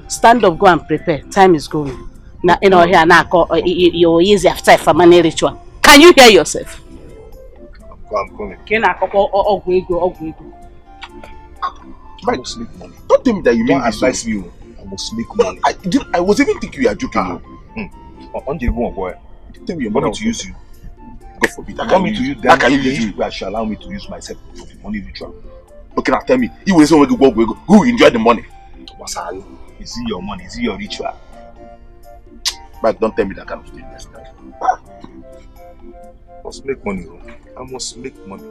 Stand up, go and prepare. Time is going. Now, you know, here now, you're easy after for money ritual. Can you hear yourself? I'm coming. I must make money. Don't tell me that you mean this. I must make money. I was even thinking you are joking. Boy. Tell me your money money to use you. God forbid. I want me to use that. Can you use you? You shall allow me to use myself for the money ritual. Okay, now tell me. You will say who enjoy the money? Is it your money? Is it your ritual? But don't tell me that kind of thing next time. I must make money. I must make money.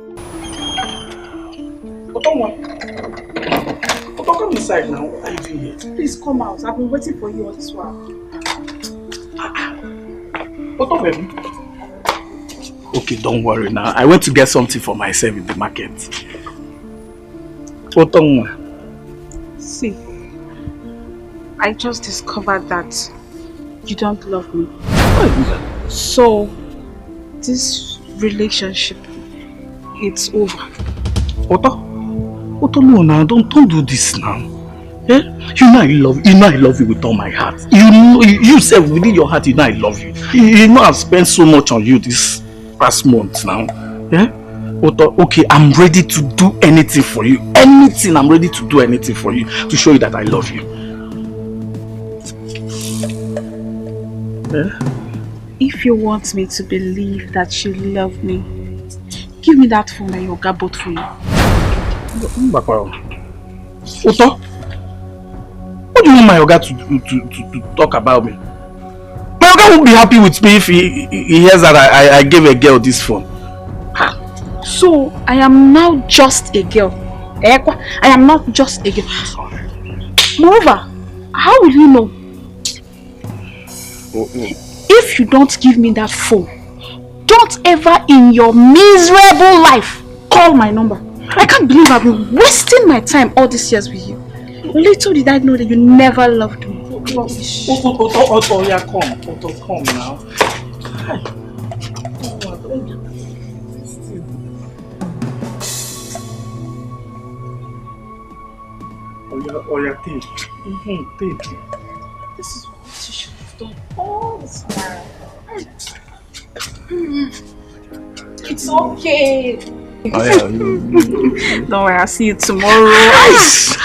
Come inside now. What are you doing here? Please come out. I've been waiting for you all this while. Baby. Okay, don't worry now. I went to get something for myself in the market. See, I just discovered that you don't love me. So, this relationship, it's over. Otto, no, now don't do this now. Eh? You know I love you with all my heart. You said within your heart, you know I love you. You know I've spent so much on you this past month now. Eh? Otto, okay, I'm ready to do anything for you. I'm ready to do anything for you to show you that I love you. If you want me to believe that you love me, give me that phone and your gabot for you. Otto, what do you want my Oga to talk about me? My Oga won't be happy with me if he hears that I gave a girl this phone. So, I am now just a girl. I am not just a girl. Moreover, how will you know? If you don't give me that phone, don't ever in your miserable life call my number. I can't believe I've been wasting my time all these years with you. Little did I know that you never loved me. Otto, yeah, come. Otto, come now. Take. Take. This is what you should have done all this while. It's okay. Oh, yeah. Don't worry, I'll see you tomorrow.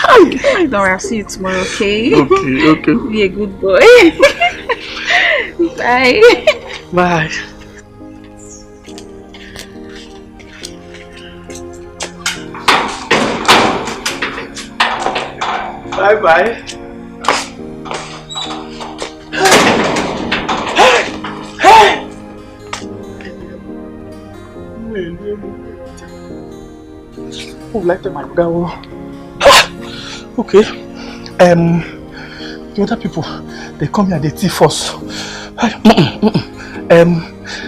Don't worry, I'll see you tomorrow, okay? Okay. Be a good boy. Bye. Bye. Bye-bye. Who like my girl? Okay. The other people, they come here, they thief us.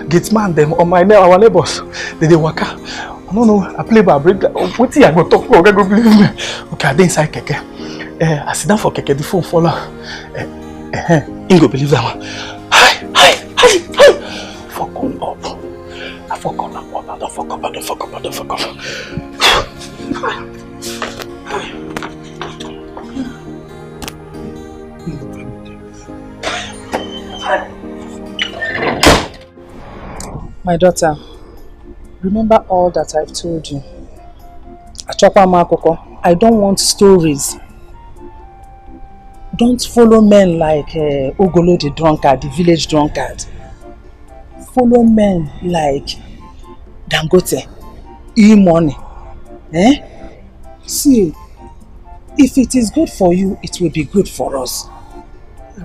Gate man them on our neighbors, they waka. No, I play by break. What I go talk for? Okay, go believe me. Okay, I dey inside keke. I sit down for keke, the phone fall. You go believe them. Hi. Fuck on up. I fuck on up. Don't fuck up. My daughter, remember all that I've told you. I don't want stories. Don't follow men like Ogolo the drunkard, the village drunkard. Follow men like Dangote, E-Money. See, if it is good for you, it will be good for us.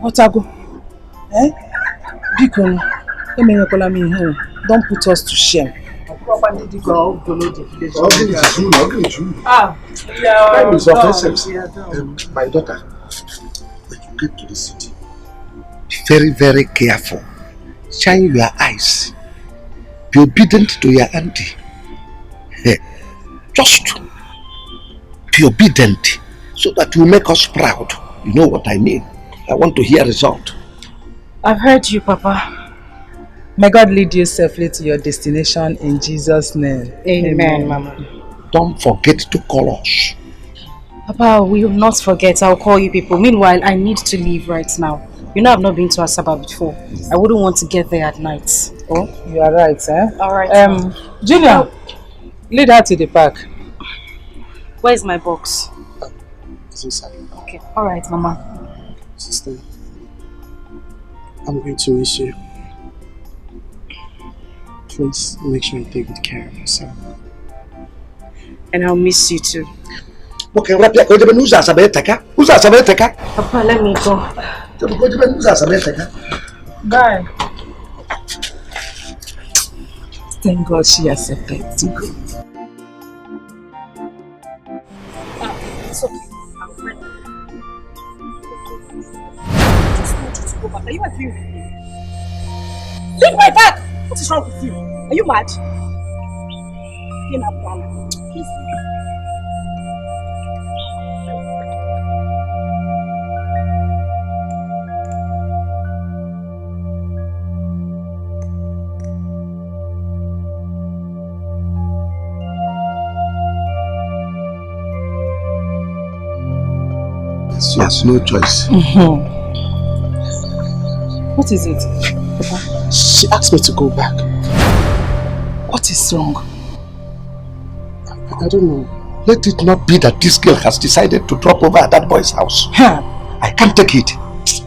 Otago, Bikon, don't put us to shame. My daughter, when you get to the city, be very, very careful. Shine your eyes. Be obedient to your auntie. Just be obedient so that you make us proud. You know what I mean? I want to hear result. I've heard you, Papa. May God lead you safely to your destination in Jesus' name. Amen, Mama. Don't forget to call us. Papa, we will not forget. I'll call you people. Meanwhile, I need to leave right now. You know I've not been to Asaba before. I wouldn't want to get there at night. Oh, you are right, eh? Alright. Junior, lead her to the park. Where's my box? It's inside. Okay. Alright, Mama. Sister, I'm going to miss you. Please make sure you take good care of yourself. And I'll miss you too. Okay, Papa, let me go. Bye. Thank God she accepted to go. It's okay. I'm ready. I just want you to go back. Are you agreeing with me? Leave my bag! What is wrong with you? Are you mad? Please. She has no choice. What is it, Papa? She asked me to go back. What is wrong? I don't know. Let it not be that this girl has decided to drop over at that boy's house. I can't take it.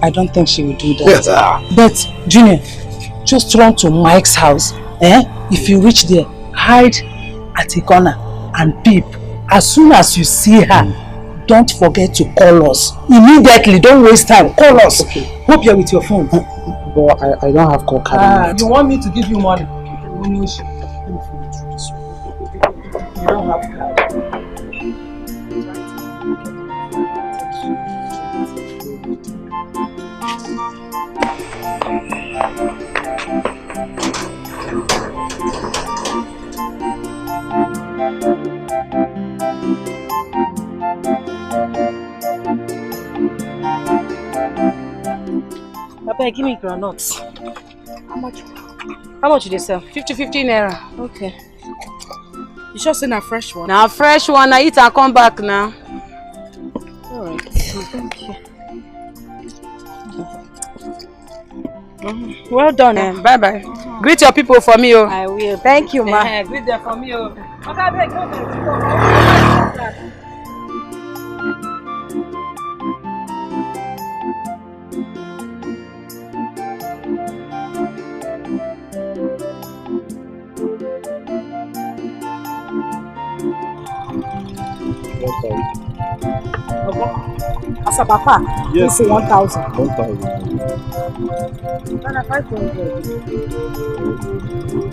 I don't think she will do that. But, Junior, just run to Mike's house. If you reach there, hide at a corner and peep. As soon as you see her, don't forget to call us. Immediately, don't waste time. Call us. Okay. Hope you're with your phone. But I don't have call card. You want me to give you money? You don't have card. Papa, give me granuts. How much? How much did they sell? 50 naira. Okay. You sure say a fresh one? Now fresh one, I eat and come back now. Alright. Thank you. Well done. Bye-bye. Greet your people for me. I will. Thank you, ma. Greet them for me. Asabapa, yes, 1,000. 1,000. 500.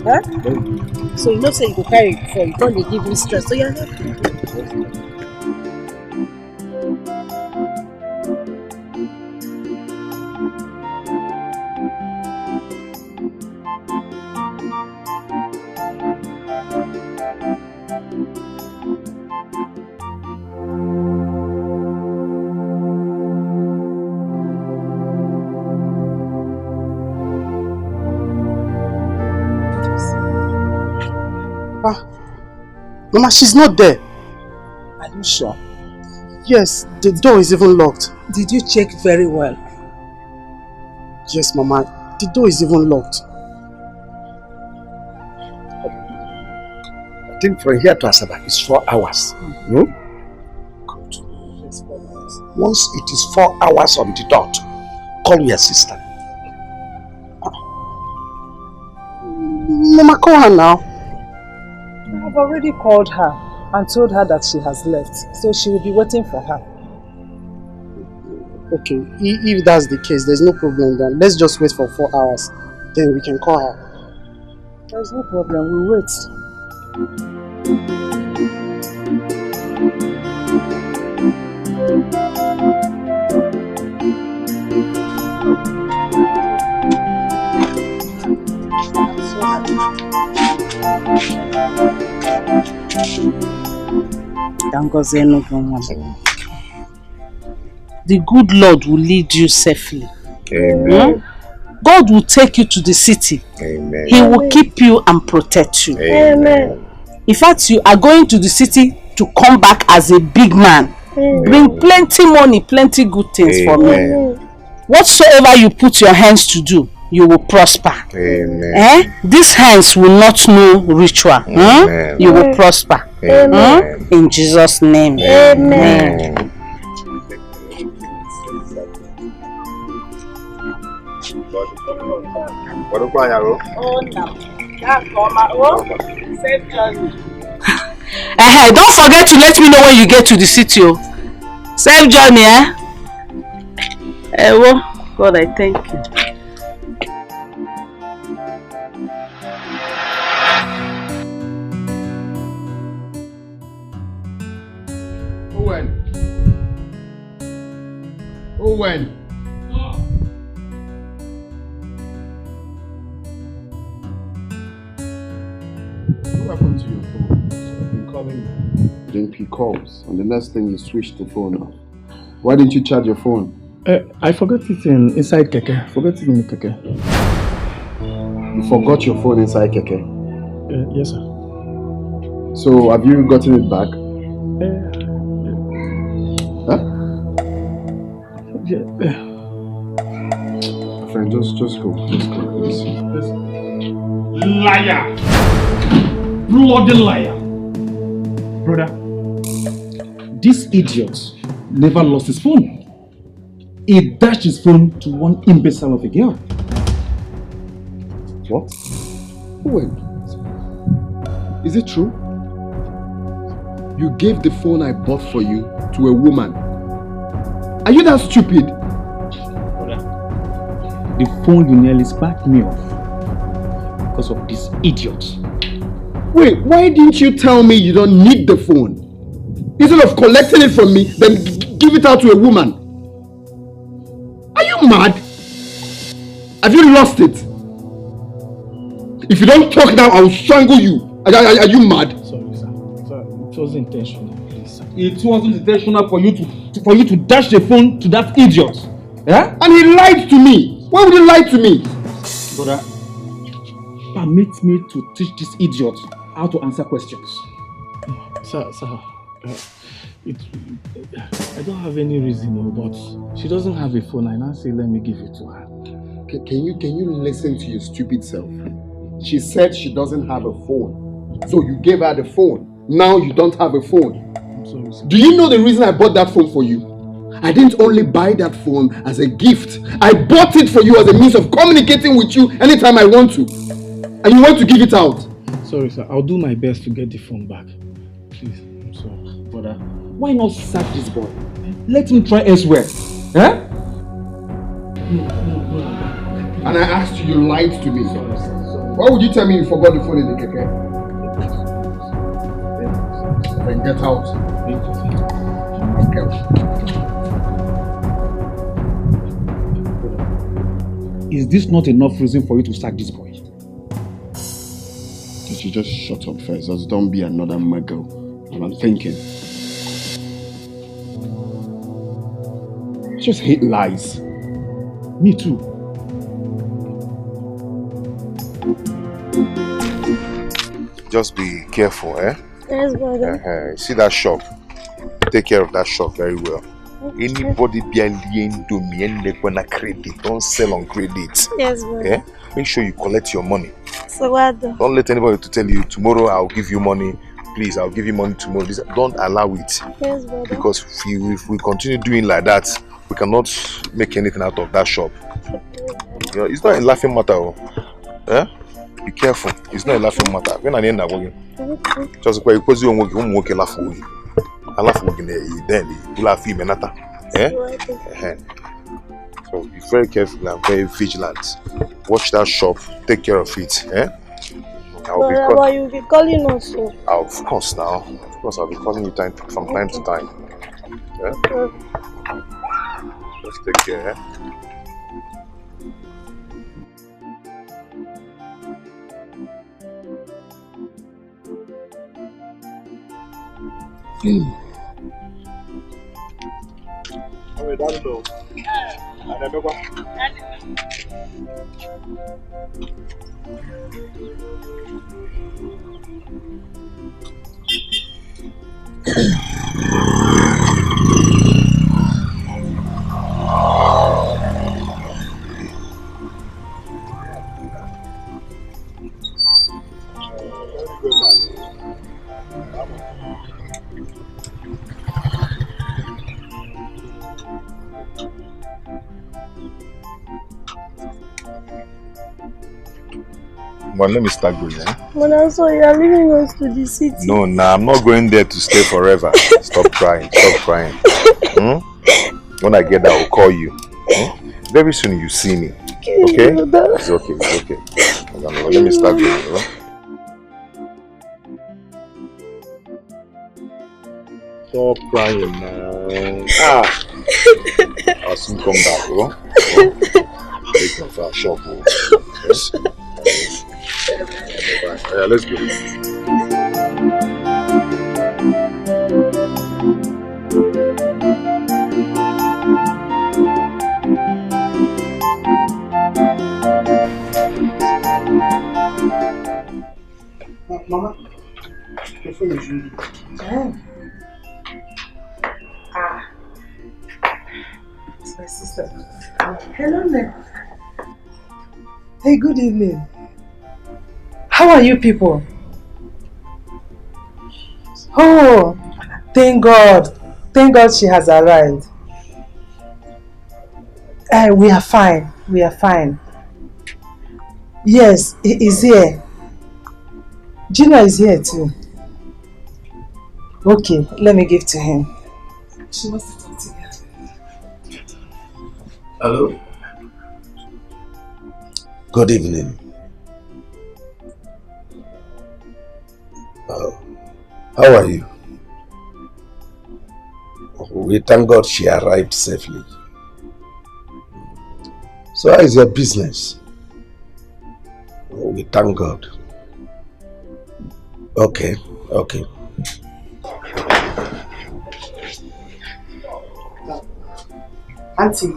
Huh? So you know, say you go carry it before you don't give me stress. So you're not. Mama, she's not there. Are you sure? Yes, the door is even locked. Did you check very well? Yes, Mama, the door is even locked. I think from here to Asaba is 4 hours. No? Once it is 4 hours on the dot, call your sister. Mama, call her now. I've already called her and told her that she has left, so she will be waiting for her. Okay, if that's the case, there's no problem then. Let's just wait for 4 hours. Then we can call her. There's no problem, we'll wait. The good Lord will lead you safely. Amen. God will take you to the city. Amen. He will keep you and protect you. Amen. In fact, you are going to the city to come back as a big man. Amen. Bring plenty money, plenty good things for me. Whatsoever you put your hands to do, you will prosper. Amen. These hands will not know ritual. You will prosper. Amen. In Jesus' name. Amen. Don't forget to let me know when you get to the city. Safe journey, God, I thank you. Owen. What happened to your phone? I've been calling you. You didn't pick calls, and the next thing you switched the phone off. Why didn't you charge your phone? I forgot it inside Keke. Forgot it in the Keke. You forgot your phone inside Keke? Yes, sir. So, have you gotten it back? Friend, just go, please. Liar! Bloody liar! Brother, this idiot never lost his phone. He dashed his phone to one imbecile of a girl. What? Owen, is it true? You gave the phone I bought for you to a woman. Are you that stupid? The phone you nearly sparked me off because of this idiot. Wait, why didn't you tell me you don't need the phone? Instead of collecting it from me, then give it out to a woman. Are you mad? Have you lost it? If you don't talk now, I will strangle you. Are you mad? Sorry, sir. It wasn't intentional, please. It wasn't intentional for you to dash the phone to that idiot. Yeah? And he lied to me. Why would he lie to me? Brother, permit me to teach this idiot how to answer questions. Sir, I don't have any reason, no, but she doesn't have a phone. I now say, let me give it to her. Can you listen to your stupid self? She said she doesn't have a phone. So you gave her the phone. Now you don't have a phone. I'm sorry, sir. Do you know the reason I bought that phone for you? I didn't only buy that phone as a gift. I bought it for you as a means of communicating with you anytime I want to. And you want to give it out. Sorry, sir. I'll do my best to get the phone back. Please, I'm sorry. Brother, why not sack this boy? Let him try elsewhere. Eh? No. And I asked you, you lied to me. Sorry. Why would you tell me you forgot the phone in the keke? Then get out. Is this not enough reason for you to sack this boy? Did you just shut up first? Just don't be another muggle. And I'm thinking. I just hate lies. Me too. Just be careful, eh? Yes, brother. See that shop? Take care of that shop very well. Okay. Anybody be a credit, don't sell on credit. Yes, brother. Eh? Make sure you collect your money. So what? Don't let anybody to tell you tomorrow I'll give you money. Please, I'll give you money tomorrow. Don't allow it. Yes, brother. Because if we continue doing like that, we cannot make anything out of that shop. You know, it's not a laughing matter. Eh? Be careful. It's not a laughing matter. When I end up working, just because you won't laugh with you. I laugh with you, then you laugh with me. Eh? So be very careful and very vigilant. Watch that shop. Take care of it. Eh? But you'll be calling us. Of course now. Of course I'll be calling you from time to time. Yeah? Just take care. Eh? But let me start going, eh? But also you are leaving us to the city. No, I'm not going there to stay forever. Stop crying, stop crying. When I get there, I'll call you. Very soon you see me. Okay? It's okay, it's okay. Let me start going, right? Stop crying now. I'll soon come back, bro. Take off our shop, bro. Yes? Yeah, let's go. Mama, your phone is ringing. It's my sister. Hello there. Hey, good evening. How are you people? Oh, thank God. Thank God she has arrived. We are fine. We are fine. Yes, he is here. Gina is here too. Okay, let me give to him. She wants to talk to you. Hello. Good evening. How are you? We thank God she arrived safely. So how is your business? We thank God. Okay, okay. Auntie,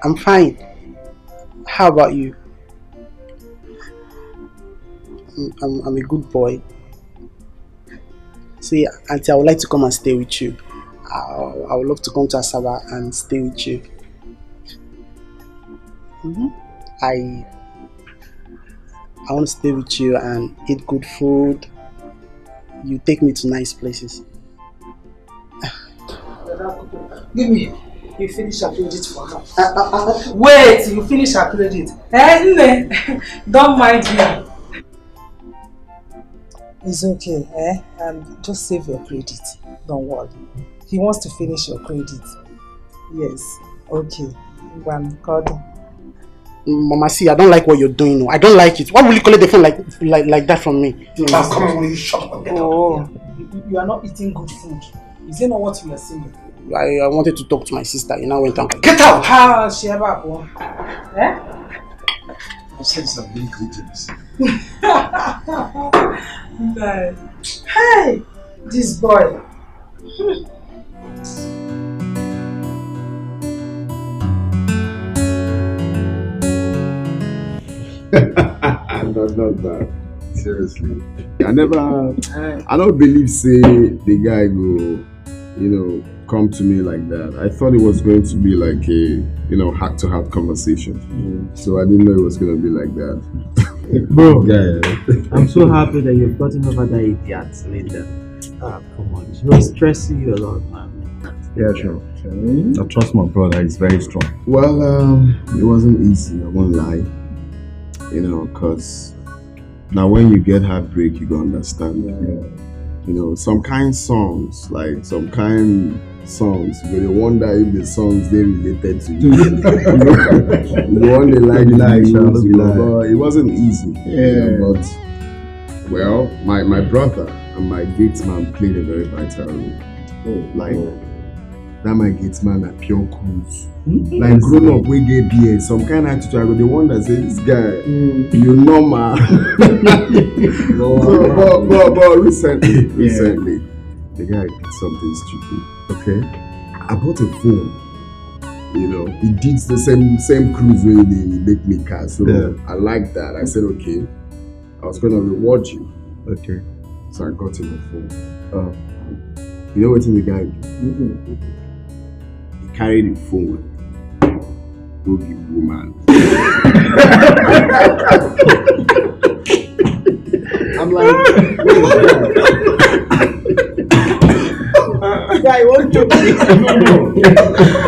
I'm fine. How about you? I'm a good boy. See, Auntie, I would like to come and stay with you. I would love to come to Asaba and stay with you. I want to stay with you and eat good food. You take me to nice places. Give me. You finish her credit for her. Wait, you finish her credit. Don't mind him. It's okay, just save your credit. Don't worry. He wants to finish your credit. Yes. Okay. One card. Mama, see, I don't like what you're doing. No. I don't like it. Why will you collect the phone like that from me? Oh, come on, you shut up. Oh, you are not eating good food. Is it not what you are saying? I wanted to talk to my sister. You know, went down. Get out! How she ever go? I said some big greetings. Hey, this boy. Not bad. Seriously. I don't believe say the guy go, come to me like that. I thought it was going to be like a, heart-to-heart conversation. So I didn't know it was going to be like that. Bro, I'm so happy that you've gotten over that idiot later. Come on, she was stressing you a lot, man. Yeah, sure. I trust my brother, he's very strong. Well, it wasn't easy, I won't lie. Because now when you get heartbreak, you go understand. Some kind songs, you will wonder if the songs they related to you. You wonder like but it wasn't easy. But well, my brother and my gate man played a very vital role. That my gate man at pure cruise. Like grown up we get beer, some kind of attitude. I go the one that say this guy, you normal. But recently, the guy did something stupid. Okay, I bought a phone. He did the same cruise where they make me car. So I like that. I said okay, I was gonna reward you. Okay, so I got him a phone. You know what the guy did? He carried the phone. Go give woman. I'm like, guy, what you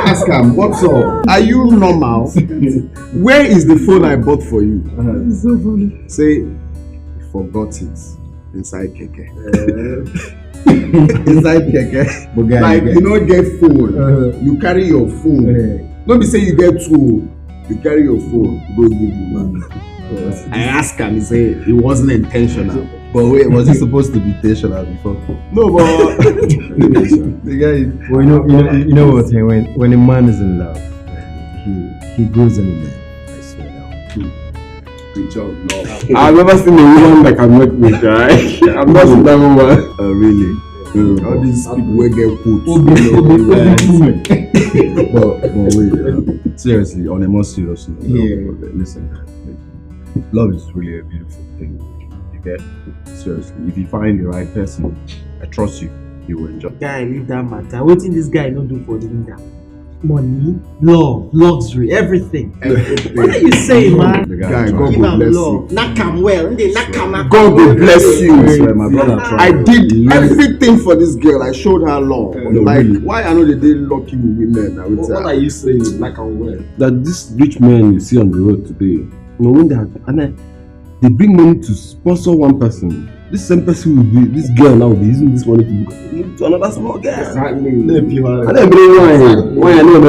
ask him, what's up? Are you normal? Where is the phone I bought for you? It's so funny. Say, you forgot it inside Keke. Inside Keke. Like, you don't get phone. You carry your phone. Don't be saying you get two. You carry your phone, go give you man. I asked him, he said it wasn't intentional. But wait, was it supposed to be intentional before? No, but the guy. Well, you know what? When a man is in love, he goes anywhere. I swear down. Good job, no. I've never seen a woman that can make me cry. I'm not seen that woman. Oh, really? All these people will get put. But wait, seriously, on a more serious note, listen, love is really a beautiful thing. You get? Seriously, if you find the right person, I trust you, you will enjoy. Guy, leave that matter. What did this guy not do for the leader? Money, love, luxury, everything. What are you saying, man? Guy, God give will bless love. you. Knock him well. God will bless you. My brother, I did everything for this girl. I showed her love. Why I know that they lucky with women? What are you saying? Like I'm well. That this rich men you see on the road today, when they bring money to sponsor one person. This same person will be, this girl now will be using this money to another small girl. Exactly. And then bring wine. Wine, I know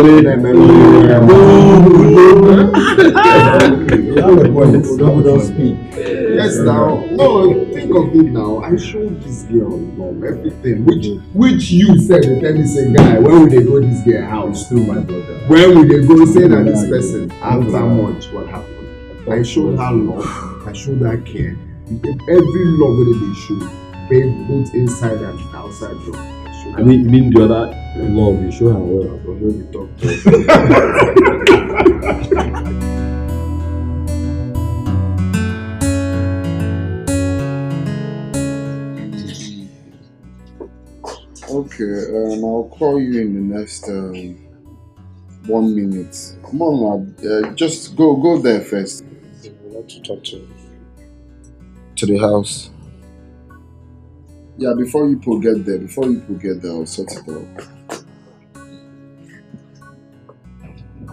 don't speak. Yes, now. No, think of it now. I showed this girl love, everything. Which you said, the time you say, guy, when will they go this girl house? Through my brother. When will they go say that this person? After much, what happened? I showed her love. I showed her care. Every love that they show, both inside and outside love. I mean the other love, you show her well. I don't know the talk Okay, I'll call you in the next 1 minute. Come on, just go there first. I would like to talk to you. To the house. Yeah, before you people get there, I'll sort it out.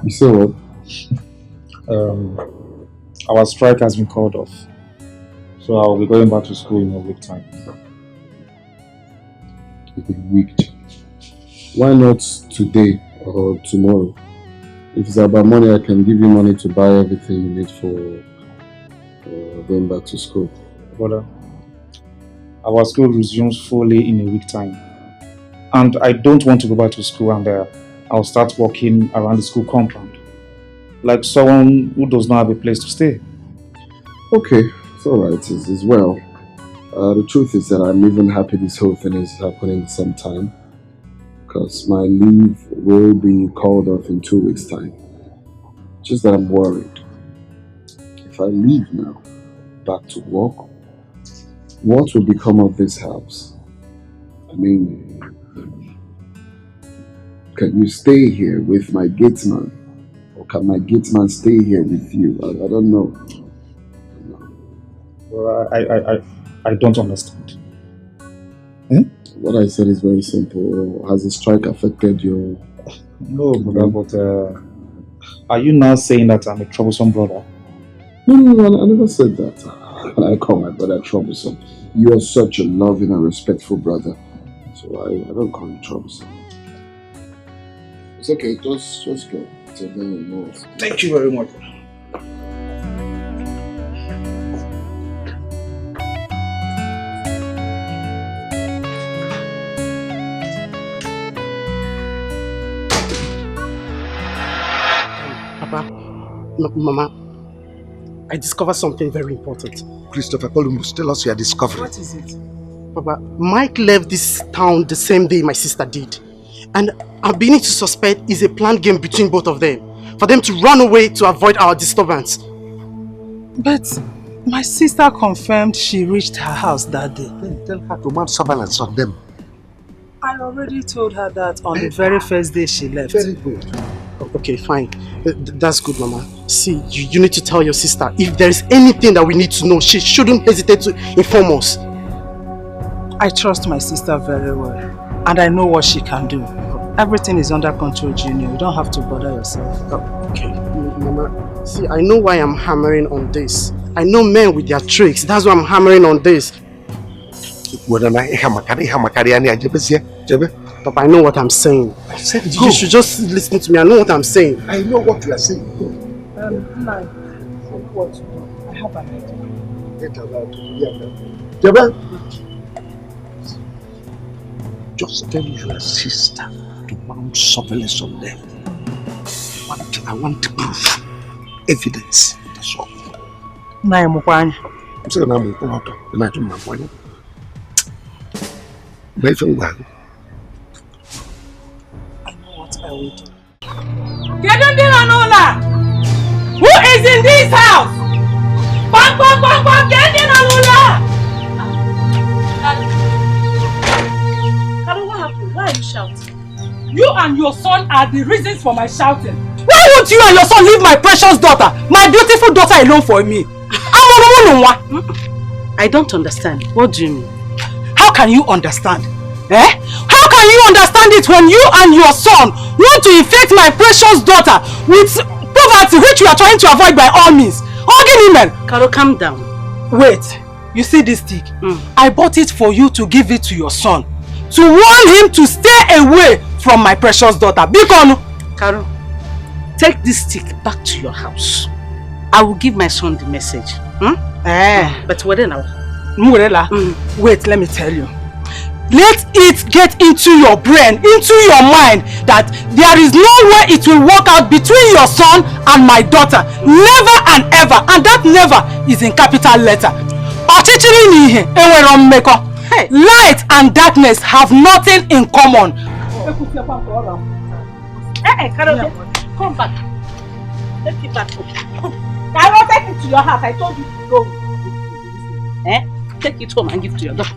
You say what? Our strike has been called off, so I'll be going back to school in a week time. A week? Why not today or tomorrow? If it's about money, I can give you money to buy everything you need for going back to school. Brother, our school resumes fully in a week time, and I don't want to go back to school and I'll start walking around the school compound like someone who does not have a place to stay. Okay, it's alright, it's well. The truth is that I'm even happy this whole thing is happening at the same time, because my leave will be called off in 2 weeks' time. Just that I'm worried. If I leave now, back to work, what will become of this house? I mean, can you stay here with my gatesman? Or can my gatesman stay here with you? I don't know. Well, I don't understand. What I said is very simple. Has the strike affected your... No, brother, but are you now saying that I'm a troublesome brother? No, I never said that. I call my brother troublesome. You are such a loving and respectful brother. So I don't call you troublesome. It's okay, just go. So then you know. Thank you very much. Papa, Mama, I discovered something very important. Christopher Columbus, tell us your discovery. What is it? Papa, Mike left this town the same day my sister did. And I'm beginning to suspect it's a planned game between both of them. For them to run away to avoid our disturbance. But my sister confirmed she reached her house that day. Then tell her to mount surveillance on them. I already told her that on the very first day she left. Very good. Okay, fine. That's good, Mama. See, you need to tell your sister if there is anything that we need to know, she shouldn't hesitate to inform us. I trust my sister very well. And I know what she can do. Everything is under control, Junior. You don't have to bother yourself. Okay, Mama. See, I know why I'm hammering on this. I know men with their tricks. That's why I'm hammering on this. Papa, I know what I'm saying. I said you should just listen to me. I know what I'm saying. I know what you are saying. Nai, what? I have an idea. Get about Jebe, just tell your sister to mount surveillance on them. I want proof, evidence. That's all. Nai Mukwani. I'm saying I'm going to imagine my money. Very well. I will do. Who is in this house? Bang, bang, bang, bang, get in, Anula! Carol, what happened? Why are you shouting? You and your son are the reasons for my shouting. Why won't you and your son leave my precious daughter, my beautiful daughter alone for me? I don't understand. What do you mean? How can you understand? How can you understand it when you and your son want to infect my precious daughter with poverty which you are trying to avoid by all means? Carol, calm down. Wait, you see this stick? I bought it for you to give it to your son. To warn him to stay away from my precious daughter. Carol, take this stick back to your house. I will give my son the message. But what now? Wait, let me tell you. Let it get into your brain, into your mind that there is no way it will work out between your son and my daughter. Never and ever. And that never is in capital letter. Light and darkness have nothing in common. Carol, come back. Take it back. Carol, take it to your house. I told you to go. Take it home and give it to your daughter.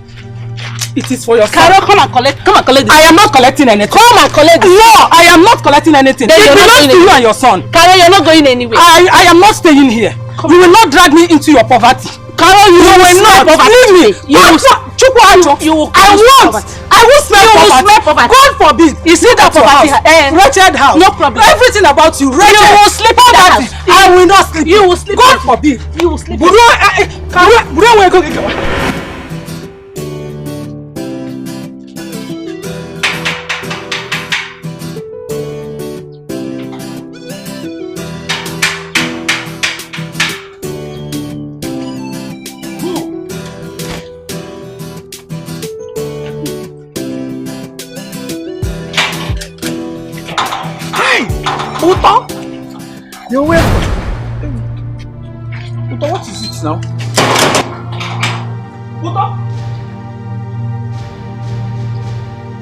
It is for your son. Carol, come and collect this. I am not collecting anything. Come and collect this. No, I am not collecting anything. Then It belongs to you and your son. Carol, you're not going anywhere. I am not staying here. You will not drag me into your poverty. Carol, you will not. Leave me. You will I will smell poverty. God forbid. You see that poverty? Wretched house. No problem. Everything about you, wretched. You will sleep in that house. I will not sleep. You will sleep. God forbid. You will sleep. Uto? You're welcome. Uto, what is it now? Uto?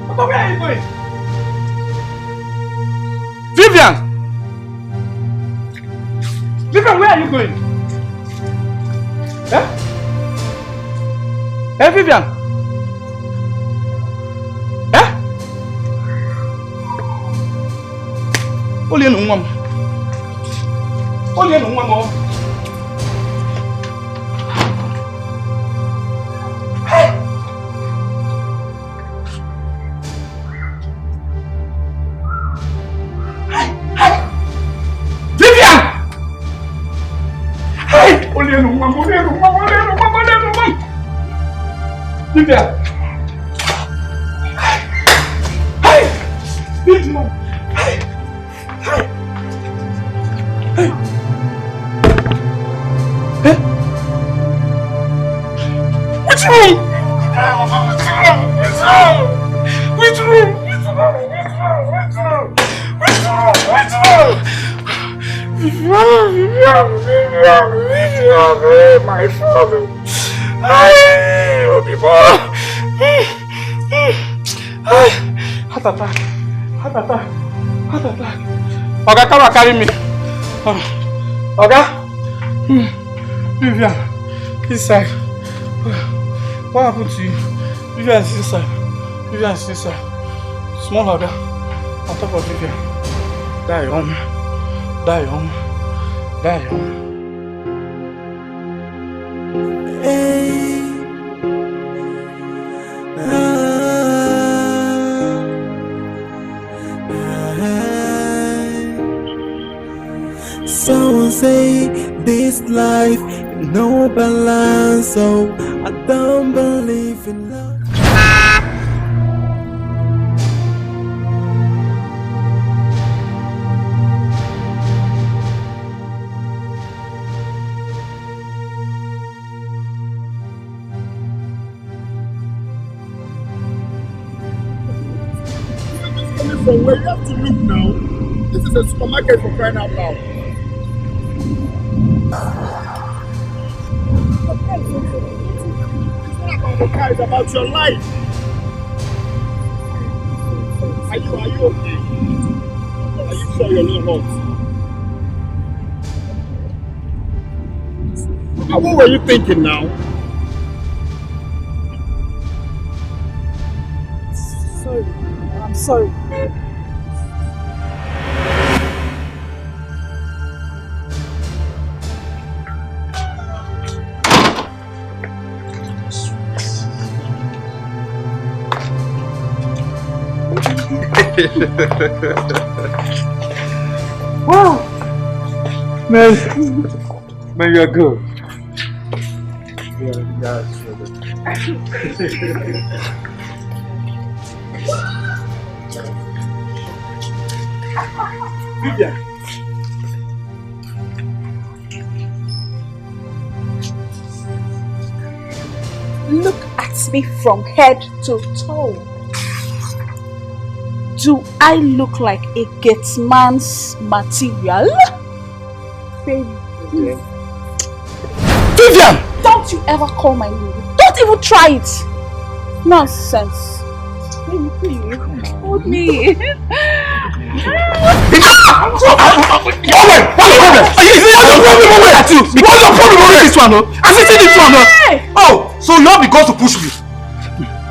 Uto, where are you going? Vivian! Vivian, where are you going? Eh? Hey, Vivian! Eh? Only no one. Only no one more. Hey! Hey! Vivian! Hey! Only no one. Vivian! Hey! Vivian! Hey! Hey! Hey! Hey! What's wrong? What's wrong? My father. Hey, people. Heart attack. Oga, come and carry me. Oga. Vivian, inside. What happened to you? Vivian is inside. Small Oga, on top of Vivian. Die young. Someone say this life no balance, so I don't believe in love. From where you have to look now. This is a supermarket for crying out loud. It's not about the car, it's about your life. Are you okay? Are you sure you're not hot? What were you thinking now? I'm sorry. Wow, man, you're good. Yeah, Vivian. Look at me from head to toe. Do I look like a Getman's material? Vivian! Don't you ever call my name. Don't even try it. Nonsense. Hold me. Oh, so you have the guts to push me?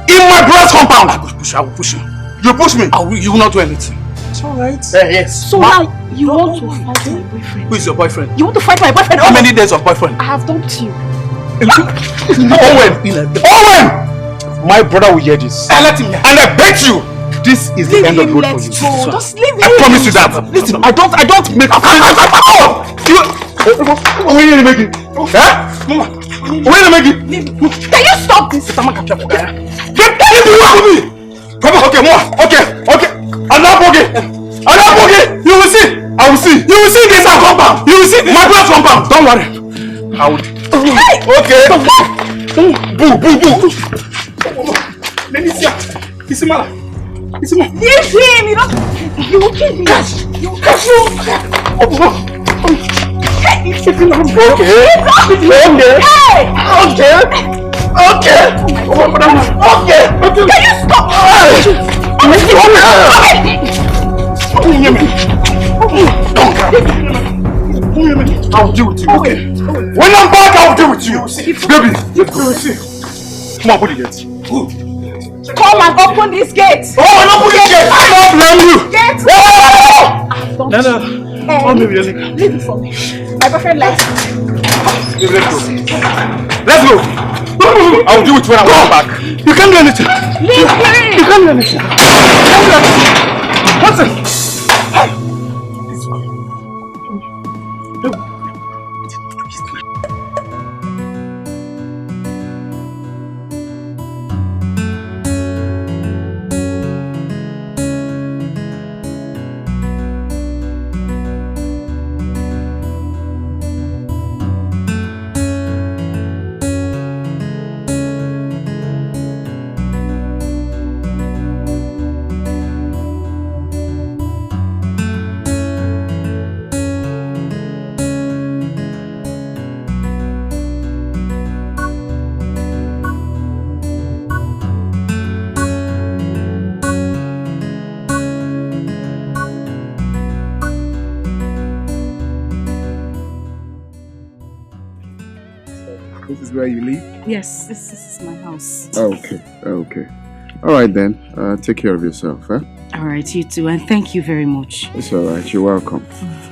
In my brother's compound! I will push you. You push me? You will not do anything. It's alright. Yes. So now you want to fight my boyfriend? Who is your boyfriend? You want to fight my boyfriend? How many days of boyfriend? I have dumped you. Owen! My brother will hear this. Let him hear. And I bet you, this is the end of the road for you. Just leave him. I promise you that. Listen, I don't make a Wait a minute. Can you stop this? Okay, you will see. I will see. You will see this compound. You will see this. My brother's compound. Don't worry. I will. Okay. Boo. Let me see. Isimala. Leave him. You will kill me. You will catch you. Okay. Can you stop? I'll deal with you. Okay. When I'm back, I'll deal with you. Baby, you will see. Come on, put it yet. Come and open this gate. Oh, and open this gate. I don't blame you. Get. No. Oh, baby, leave it for me. My boyfriend likes it. Let's go. I'll do it when I come back. You can't do anything. Leave him. You can't do anything. What's it? Where you live? Yes, this is my house. Okay. All right then. Take care of yourself, eh? All right, you too, and thank you very much. It's all right. You're welcome.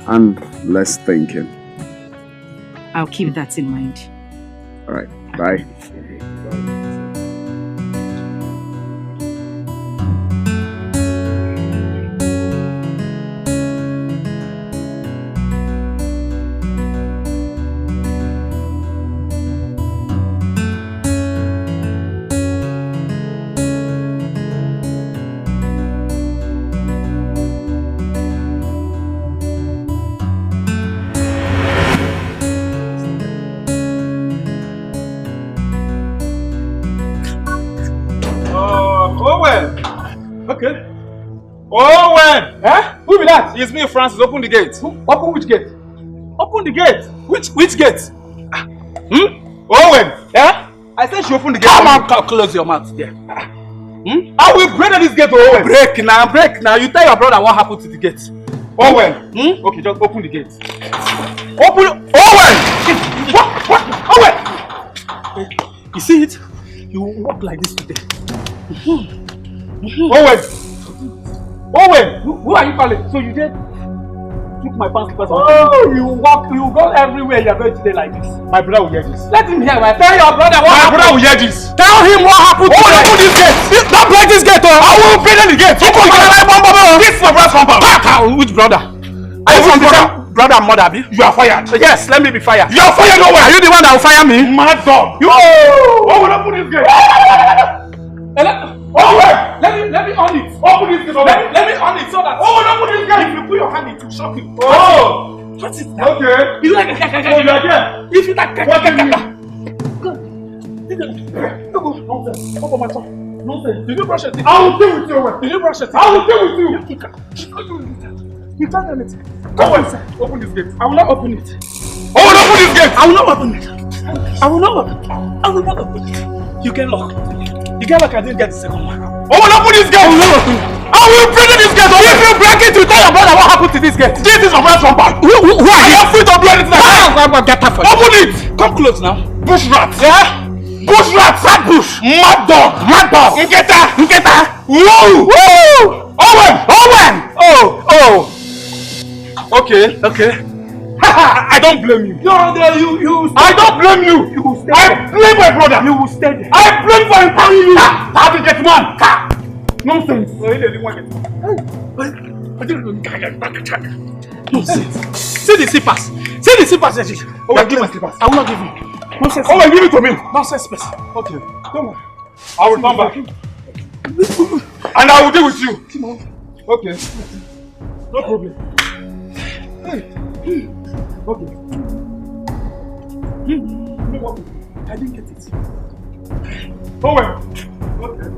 And less thinking. I'll keep that in mind. All right. Bye. Owen! Who be that? It's me, Francis. Open the gate. Open which gate? Open the gate. Which gate? Owen! I said she opened the gate. Come on, close your mouth there. I will break this gate, Owen. Break now. You tell your brother what happened to the gate. Owen! Okay, just open the gate. Owen! What? Owen! You see it? You walk like this today. Owen! Who are you calling? So you did took my pants because you go everywhere you're going today like this. My brother will hear this. Let him hear. Tell your brother what happened. My brother will hear this. Tell him what happened today. Open this gate. Don't break this gate. I will break the gate. This is my brother's compound. Which brother? I will brother and mother, you are fired. Yes, let me be fired. You are fired, Owen. Are you the one that will fire me? Mad dog. You. Owen, open this gate. Owen, let me on it. Open this gate. Let me on it so that. Owen, open this gate. If you put your hand, it will shock you. Oh. What is that? Okay. You like you are there. If you like what do you mean? Open my tongue. Nonsense. Did you brush your teeth? I will deal with you, Owen. Did you brush your teeth? I will deal with you. You can't do anything. Go inside. Open this gate. I will not open it. Owen, open this gate. I will not open it. I will not open it. You get locked. You get locked. I didn't get the second one. Owen, open this gate. I will not open it. I will break this gate. If you break it, you tell your brother what happened to this gate. This is my brother's compound. Who are you? I am free to do anything. Get that for you. Open it. Come close now. Bush rat. Yeah? Bush rat! Rat bush! Mad dog! Mad dog! Nketa! Nketa! Woo! Woo! Owen! Owen! Oh! Okay. I don't blame you. No, you I don't blame you. I blame my brother. You will stay there. I blame for empowering you. How to get man? Nonsense. Nonsense. See the slippers. Oh, give my slippers. I will not give you. Nonsense. Oh, give it to me. Nonsense person. Okay. Don't worry. I will come back. And I will deal with you. Okay. No problem. Okay. No problem. I didn't get it. Oh well. Okay.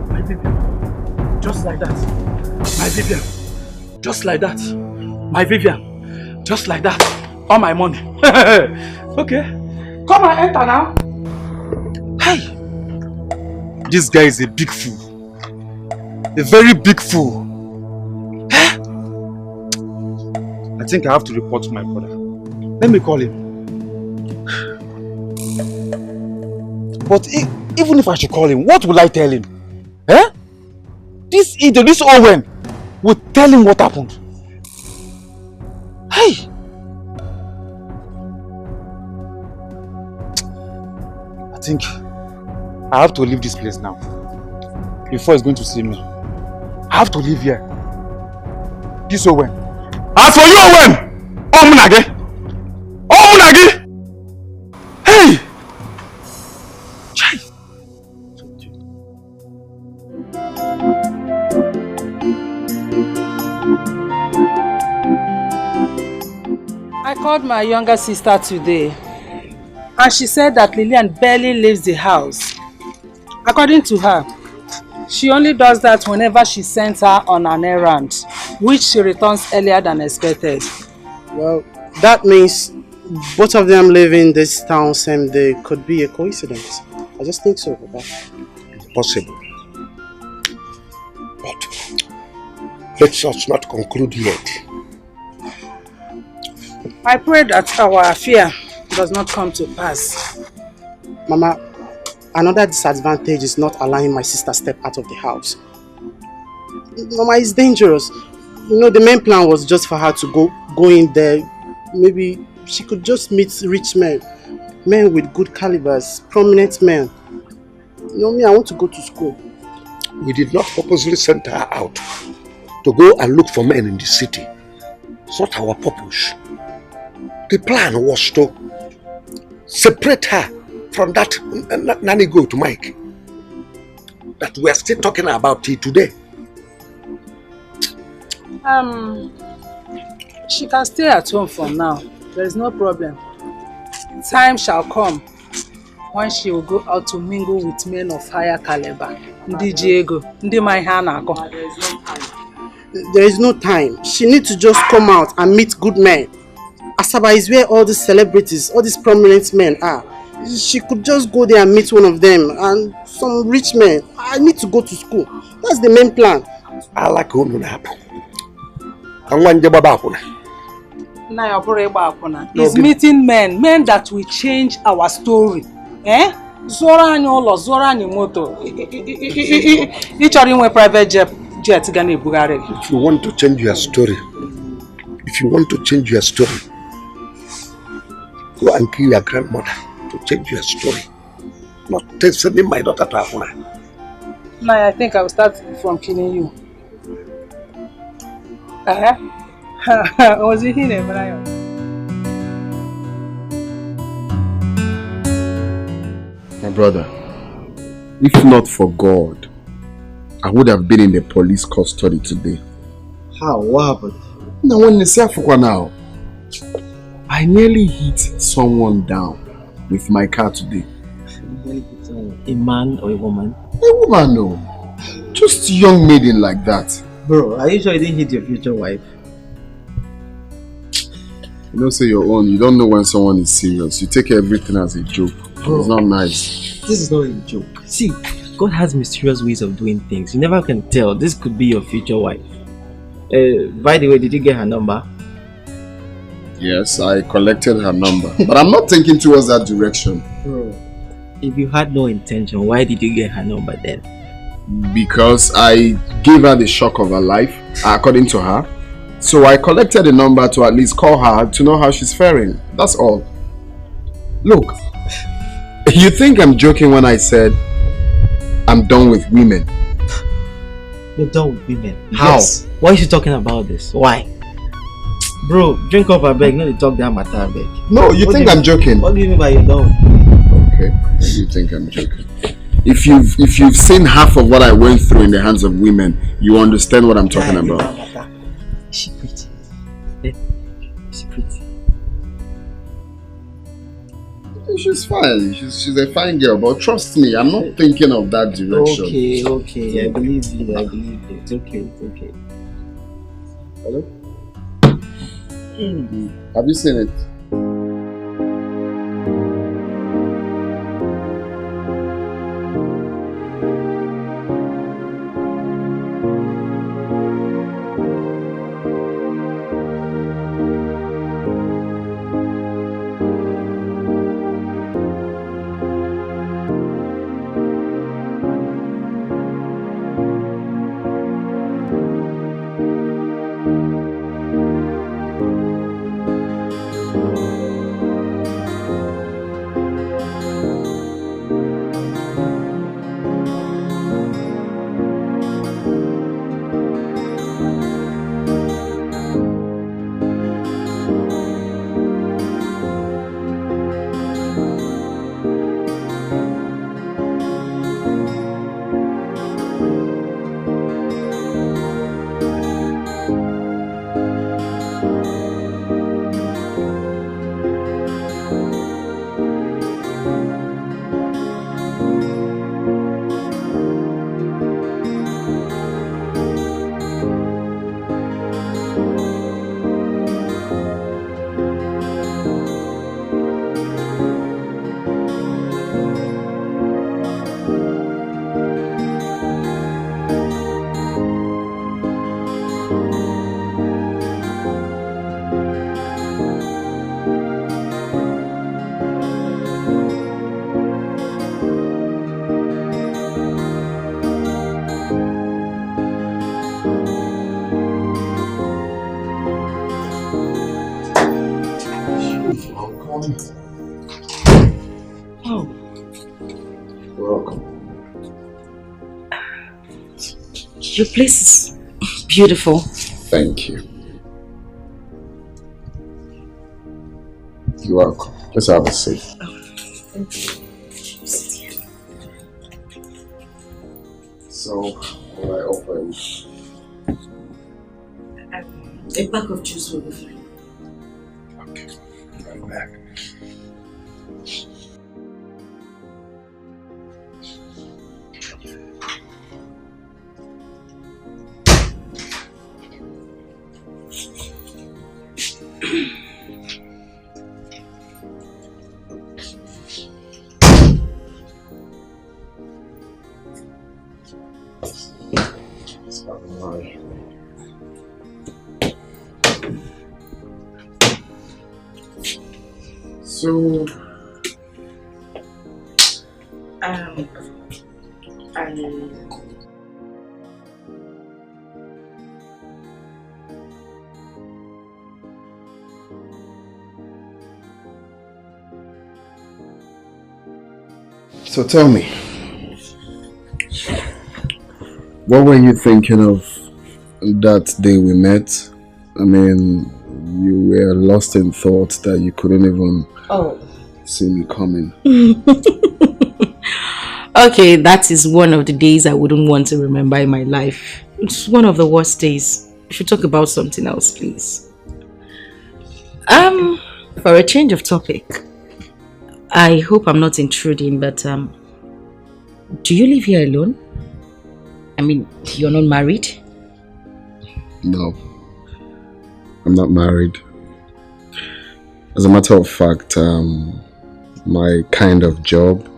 My Vivian. Just like that. My Vivian. Just like that. My Vivian. Just like that. All my money. Okay. Come and enter now. Hey! This guy is a big fool. A very big fool. I think I have to report to my brother. Let me call him. But even if I should call him, what will I tell him? Eh? This idiot, this Owen, will tell him what happened. Hey! I think I have to leave this place now. Before he's going to see me. I have to leave here. This Owen. As for you, Owen! Omunage! Omunage! Hey! Chai! I called my younger sister today, and she said that Lillian barely leaves the house. According to her, she only does that whenever she sends her on an errand, which she returns earlier than expected. Well, that means both of them live in this town same day. Could be a coincidence. I just think so, Papa. Possible. But let us not conclude yet. I pray that our affair does not come to pass. Mama, another disadvantage is not allowing my sister step out of the house. Mama, it's dangerous. You know, the main plan was just for her to go in there. Maybe she could just meet rich men. Men with good calibers, prominent men. You know me, I want to go to school. We did not purposely send her out to go and look for men in the city. It's not our purpose. The plan was to separate her from that nanny goat Mike that we are still talking about it today. She can stay at home for now. There is no problem. Time shall come when she will go out to mingle with men of higher caliber. Ndi Diego, Ndi Maihana. There is no time. She needs to just come out and meet good men. Asaba is where all these celebrities, all these prominent men are. She could just go there and meet one of them and some rich men. I need to go to school. That's the main plan. I like happen. Is meeting men that will change our story. Eh? Zora any olo, zora any moto. Each are in a private jet gani Bugari. If you want to change your story, go and kill your grandmother to change your story. Not sending my daughter to Afuna. Now I think I will start from killing you. Was he here, Brian? My brother, if not for God, I would have been in the police custody today. How? What happened? Now when you say now, I nearly hit someone down with my car today. A man or a woman? A woman, no. Just a young maiden like that. Bro, are you sure you didn't hit your future wife? You don't say your own. You don't know when someone is serious. You take everything as a joke. Bro, it's not nice. This is not a joke. See, God has mysterious ways of doing things. You never can tell. This could be your future wife. By the way, did you get her number? Yes, I collected her number. But I'm not thinking towards that direction. Bro, if you had no intention, why did you get her number then? Because I gave her the shock of her life, according to her. So I collected the number to at least call her to know how she's faring. That's all. Look, you think I'm joking when I said I'm done with women? You're done with women? How? Yes. Why is she talking about this? Why? Bro, drink up a beg, not to talk that matter a beg. No, you think I'm joking? What do you mean by you're done? Okay, you think I'm joking. If you've seen half of what I went through in the hands of women, you understand what I'm talking about. Is she pretty? Is she pretty? She's fine. She's a fine girl, but trust me, I'm not thinking of that direction. Okay. I believe you. It's okay. Hello? Have you seen it? Your place is beautiful. Thank you. You're welcome. Let's have a seat. Thank you. So, what I offer you? A pack of juice will be fine. Okay, right back. So, so tell me, what were you thinking of that day we met? I mean, you were lost in thought that you couldn't even see me coming. Okay, that is one of the days I wouldn't want to remember in my life. It's one of the worst days. We should talk about something else, please. For a change of topic, I hope I'm not intruding, but do you live here alone? I mean, you're not married? No, I'm not married. As a matter of fact, my kind of job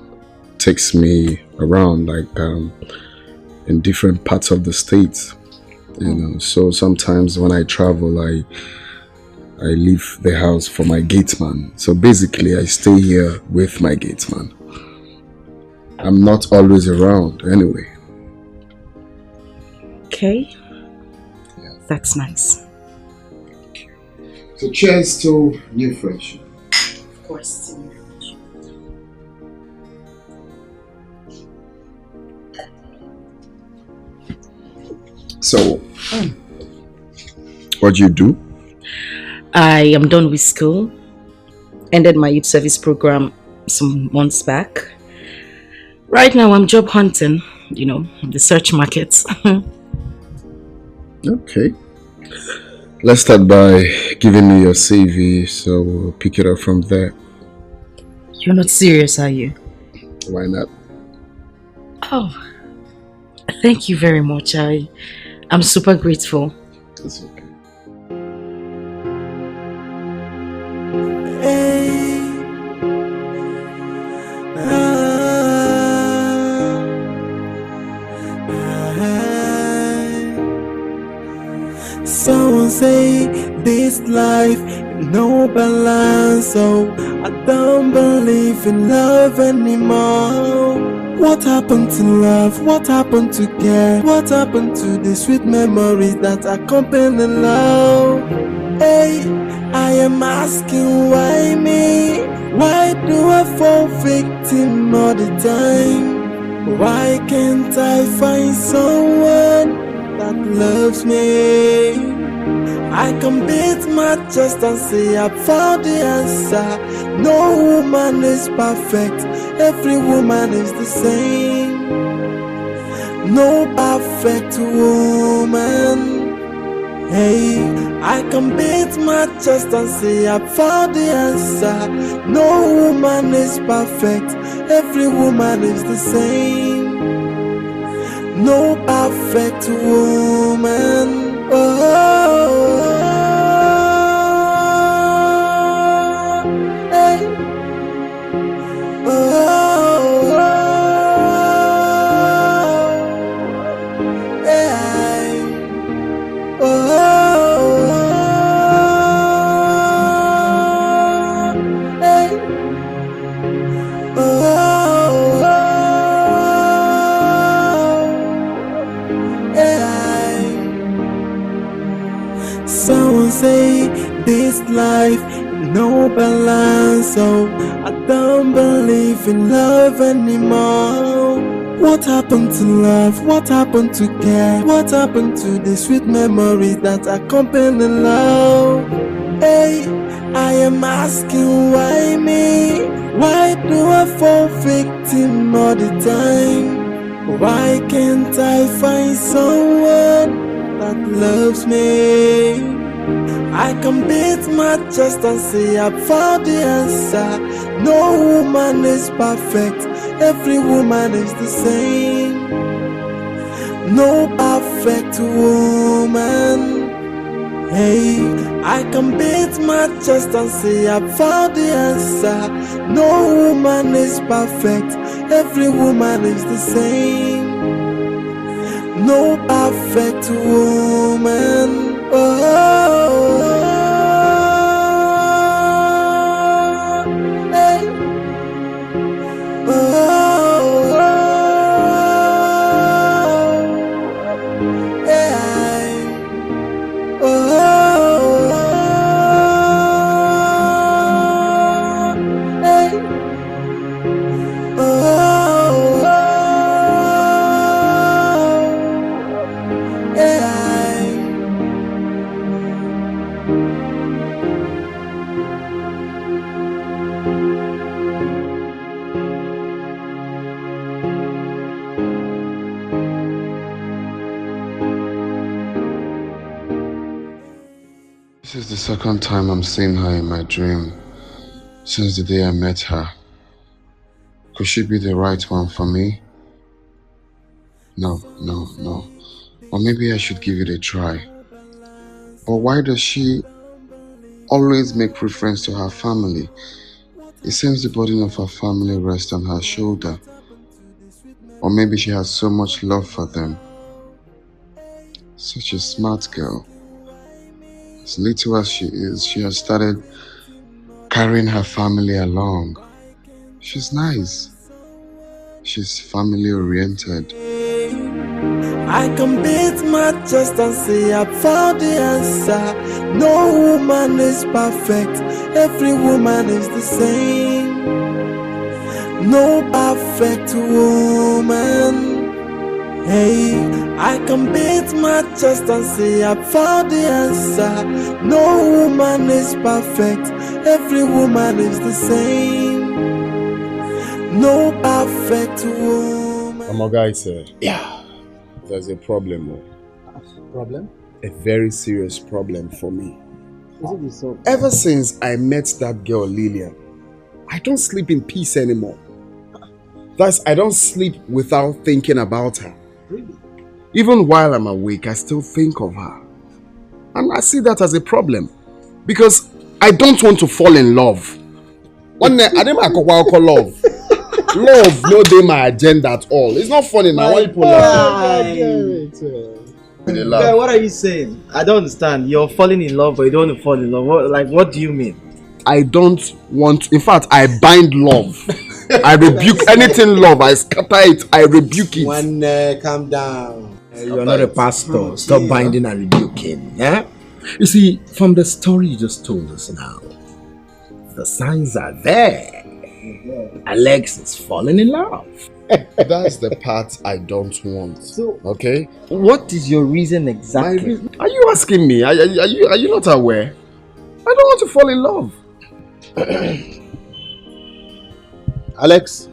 takes me around, like in different parts of the state, you know. So sometimes when I travel, I leave the house for my gateman. So basically, I stay here with my gateman. I'm not always around anyway. Okay. Yeah. That's nice. So cheers to new friendship. Of course, to new friendship. So, what do you do? I am done with school. Ended my youth service program some months back. Right now I'm job hunting, you know, the search market. Okay. Let's start by giving me your CV, so we'll pick it up from there. You're not serious, are you? Why not? Oh, thank you very much. I'm super grateful. That's okay. Someone say this life no balance, so I don't believe in love anymore. What happened to love? What happened to care? What happened to the sweet memories that accompany love? Hey, I am asking why me? Why do I fall victim all the time? Why can't I find someone that loves me? I can beat my chest and say I found the answer. No woman is perfect, every woman is the same. No perfect woman. Hey, I can beat my chest and say I found the answer. No woman is perfect, every woman is the same. No perfect woman. Someone say this life no balance, so I don't believe in love anymore. What happened to love? What happened to care? What happened to the sweet memories that accompany love? Hey, I am asking why me? Why do I fall victim all the time? Why can't I find someone that loves me? I can beat my chest and say I found the answer. No woman is perfect, every woman is the same. No perfect woman. Hey, I can beat my chest and say I found the answer. No woman is perfect, every woman is the same. No perfect woman. This is the second time I'm seeing her in my dream since the day I met her. Could she be the right one for me? No. Or maybe I should give it a try. But why does she always make reference to her family? It seems the burden of her family rests on her shoulder. Or maybe she has so much love for them. Such a smart girl. As little as she is, she has started carrying her family along. She's nice. She's family oriented. I can beat my chest and say I found the answer. No woman is perfect. Every woman is the same. No perfect woman. Hey, I can beat my chest and say I found the answer. No woman is perfect. Every woman is the same. No perfect woman. My guy said, yeah, there's a problem. Problem? A very serious problem for me. Is it so? Ever since I met that girl Lillian, I don't sleep in peace anymore. Thus, I don't sleep without thinking about her. Really? Even while I'm awake, I still think of her. And I see that as a problem. Because I don't want to fall in love. One day, I didn't call love. Love no dey my agenda at all. It's not funny now. Why you pull up? Guy, what are you saying? I don't understand. You're falling in love, but you don't want to fall in love. What do you mean? I don't want. In fact, I bind love. I rebuke anything love. I scatter it. I rebuke it. One, calm down. You're not a pastor. Stop binding and rebuking. Yeah. You see, from the story you just told us now, the signs are there. Alex is falling in love. That's the part I don't want. So, okay. What is your reason exactly? Are you asking me? Are you not aware? I don't want to fall in love. Alex,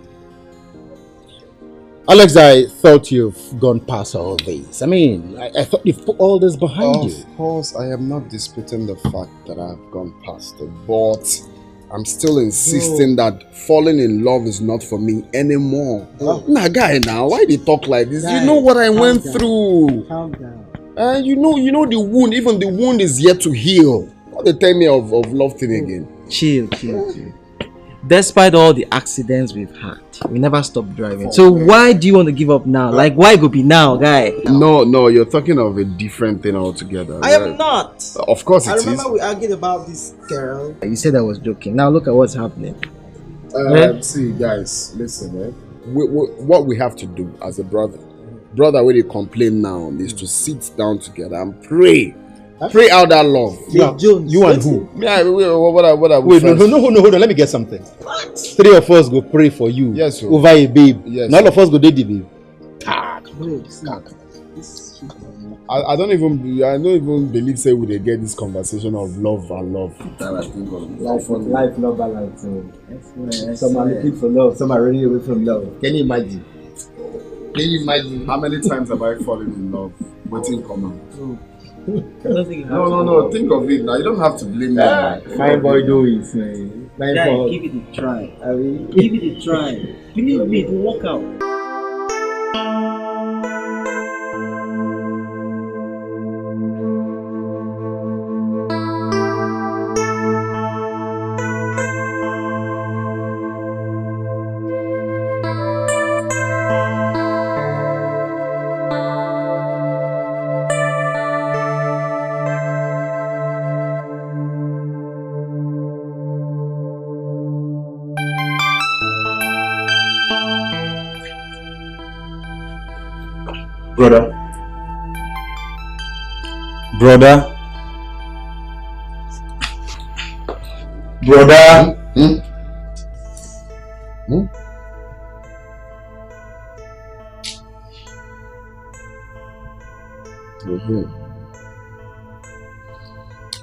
I thought you've gone past all this. I mean, I thought you've put all this behind you. Of course, I am not disputing the fact that I've gone past it, but I'm still insisting that falling in love is not for me anymore. Nah, guy, now why they talk like this? Guy, you know what I went through. Calm down. You know the wound. Even the wound is yet to heal. What they tell me of love thing again? Chill. Despite all the accidents we've had, we never stopped driving. So why do you want to give up now? Like, why go be now, guy? No, you're talking of a different thing altogether. I am not. Of course it is. I remember we argued about this girl. You said I was joking. Now look at what's happening. See, guys, listen, what we have to do as a brother when you complain now is to sit down together and pray. Pray out that love. You and who? Yeah, what Wait, no, hold on. Let me get something. What? 3 of us go pray for you. Yes, sir. Over a babe. Yes. None of us go date the babe. I don't even believe say we they get this conversation of love and love. Life, love, balance. Some are looking for love. Some are running away from love. Can you imagine? How many times have I fallen in love? Waiting common. No, think of it now. You don't have to blame me. Fine boy, do it, man. Guy, give it a try. Give it a try. Believe me, it will work out. Brother.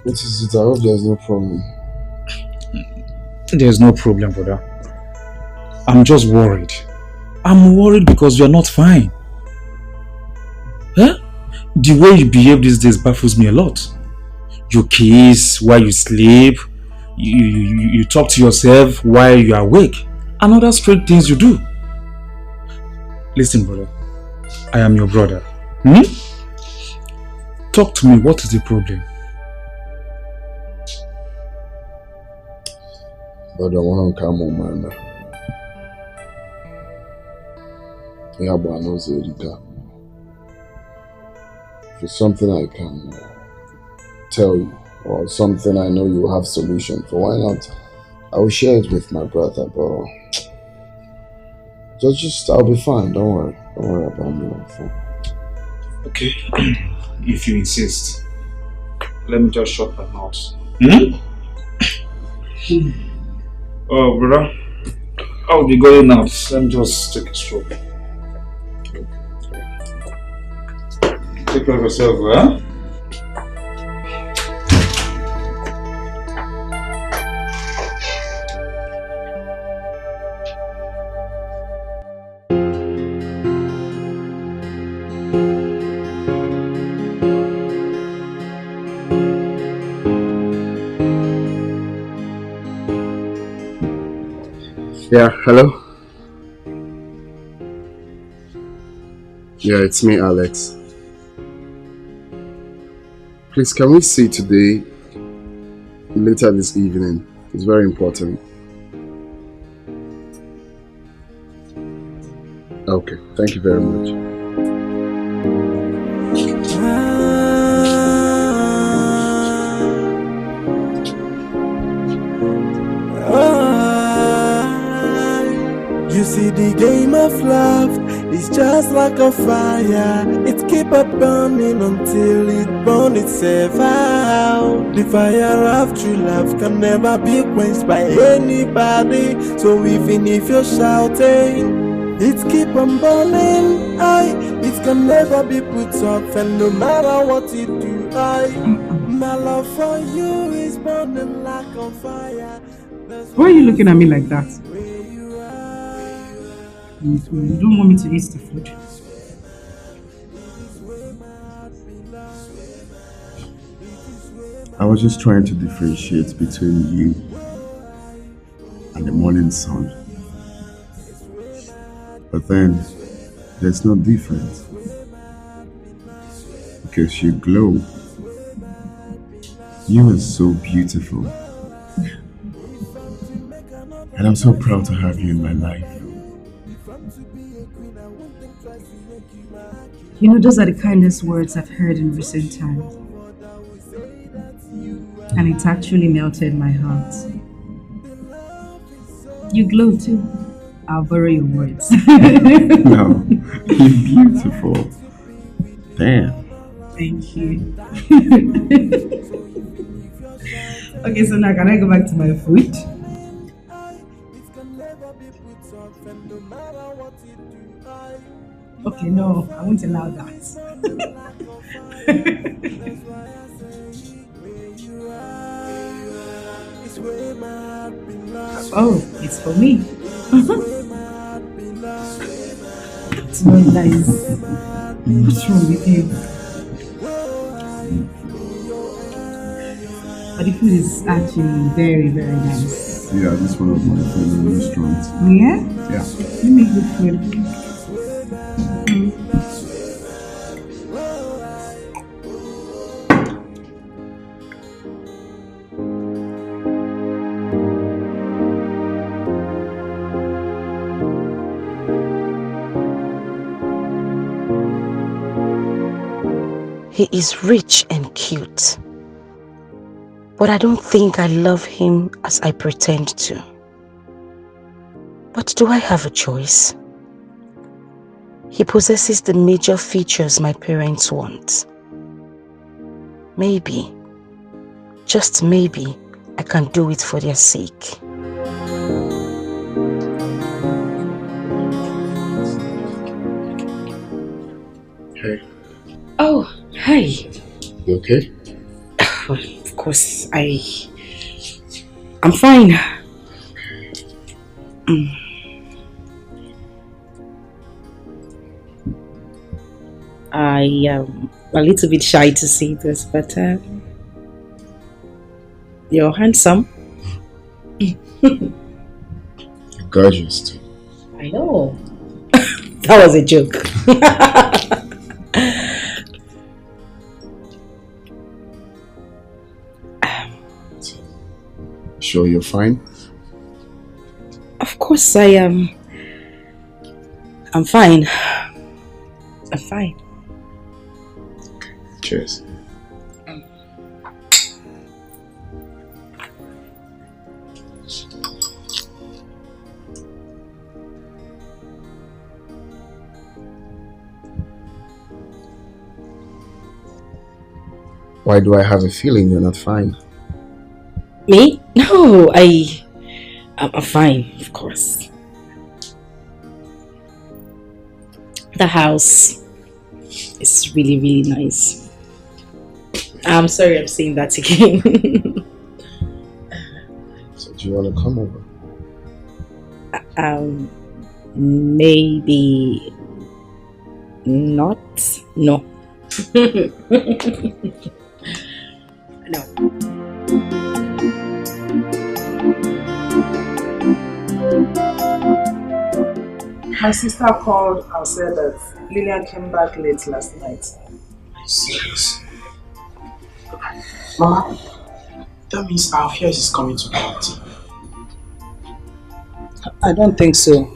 What is it? I hope there's no problem. There's no problem, brother. I'm just worried. I'm worried because you're not fine. Huh? The way you behave these days baffles me a lot. You kiss while you sleep. You talk to yourself while you are awake. And other strange things you do. Listen, brother. I am your brother. Talk to me. What is the problem? But I want to come on, man. Yeah, but I know Zerika. If it's something I can tell you, or something I know you have solution for, why not? I will share it with my brother, but just I'll be fine. Don't worry. Don't worry about me. I'm fine. Okay, if you insist, let me just shut my mouth. Hmm? Oh, brother, I'll be going out. Let me just take a stroll. Take care of yourself, huh? Yeah, hello? Yeah, it's me, Alex. Please, can we see today, later this evening? It's very important. Okay, thank you very much. You see, the game of love is just like a fire. It keep on burning until it burns itself out. The fire of true love can never be quenched by anybody. So even if you're shouting, it keep on burning. It can never be put off, and no matter what you do, my love for you is burning like a fire. Why are you looking at me like that? You don't want me to eat the food? I was just trying to differentiate between you and the morning sun. But then, there's no difference. Because you glow. You are so beautiful. And I'm so proud to have you in my life. You know, those are the kindest words I've heard in recent times. And it actually melted my heart. You glow too. I'll borrow your words. No, you're beautiful. Damn. Thank you. Okay, so now can I go back to my food? Okay, no, I won't allow that. Oh, it's for me. It's not nice. What's wrong with you? But the food is actually very, very nice. Yeah, this is one of my favorite restaurants. Yeah? Yeah. You make good food. He is rich and cute, but I don't think I love him as I pretend to. But do I have a choice? He possesses the major features my parents want. Maybe, just maybe, I can do it for their sake. Hey. Oh, hi. You okay? Of course, I'm fine. I am a little bit shy to say this, but you're handsome. You're gorgeous too. I know. That was a joke. Sure you're fine? Of course I am. I'm fine. I'm fine. Cheers. Why do I have a feeling you're not fine? Me? No, I'm fine, of course. The house is really, really nice. I'm sorry I'm saying that again. So do you want to come over? Maybe not. No. No. My sister called and said that Lillian came back late last night. Are you serious? Mama, that means our affairs is coming to reality. I don't think so.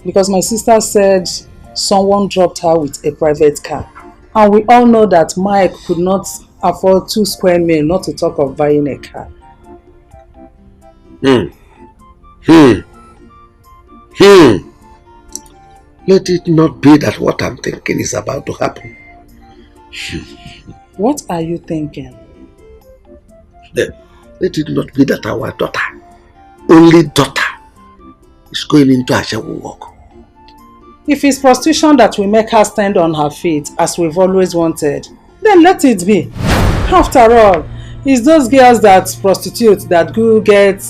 Because my sister said someone dropped her with a private car. And we all know that Mike could not afford 2 square meals, not to talk of buying a car. Let it not be that what I'm thinking is about to happen. What are you thinking? Let it not be that our daughter, only daughter, is going into a Ugwuokw. If it's prostitution that will make her stand on her feet, as we've always wanted, then let it be. After all, it's those girls that prostitute that go get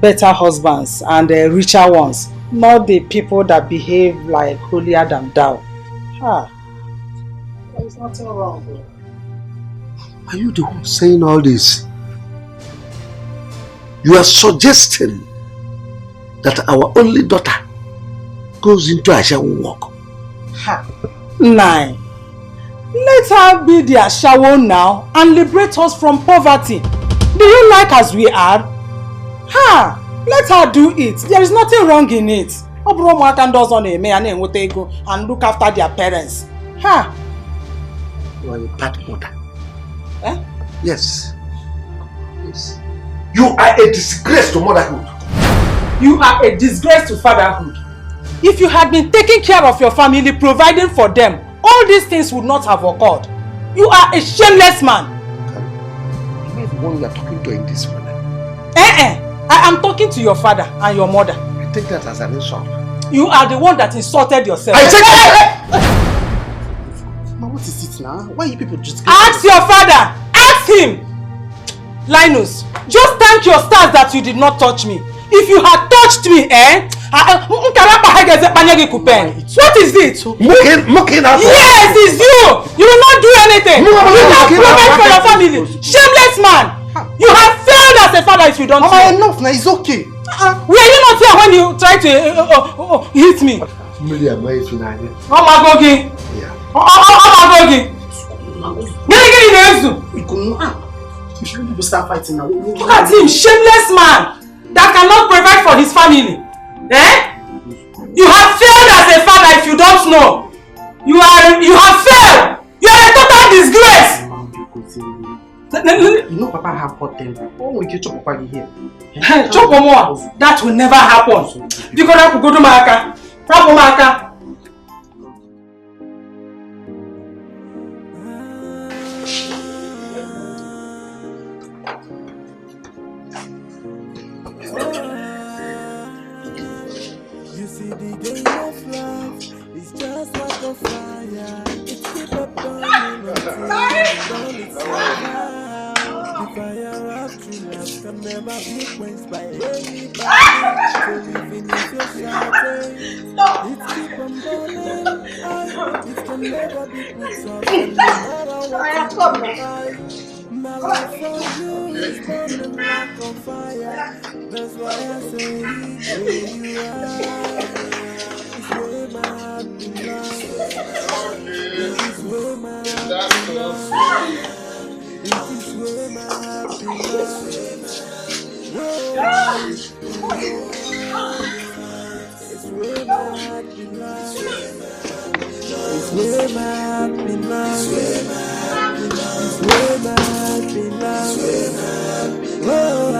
better husbands and richer ones, not the people that behave like holier than thou. There's nothing wrong with it. Are you the one saying all this? You are suggesting that our only daughter goes into a Ugwuokw. Nine. Let her be the Ashawo now and liberate us from poverty. Do you like as we are? Let her do it. There is nothing wrong in it. And look after their parents. You are a bad mother. Yes. You are a disgrace to motherhood. You are a disgrace to fatherhood. If you had been taking care of your family, providing for them, all these things would not have occurred. You are a shameless man. I'm not the one you are talking to in this manner. I am talking to your father and your mother. I take that as an insult. You are the one that insulted yourself. I take Mama, what is it now? Why are you people just... Ask your father! Ask him! Linus, just thank your stars that you did not touch me. If you had touched me, what is it? Mocking us. Yes, it's you! You will not do anything! You will provide for your family! Shameless man! You have failed as a father if you don't know. Enough now, it's okay. Were you not here when you tried to hit me? You shouldn't start fighting now. Look at him, shameless man that cannot provide for his family. You have failed as a father if you don't know. You have failed. You are a total disgrace. You know Papa have hot temper. Oh, we can chop Papa here. Chop more. That will never happen. Because I could go to Maka. Maka. You see the game of life is just like a fire. It keep up burning until it's over. The fire of true love can never be quenched by anybody. So even if you're shouting, it keep on burning. It can never be put out. No matter what you do. My love for you is burning like a fire. That's why I say where you are is where my heart belongs. This is where my heart belongs. It is where my heart belongs. It's where my heart belongs. It's where my heart belongs. It's where my heart belongs. Oh,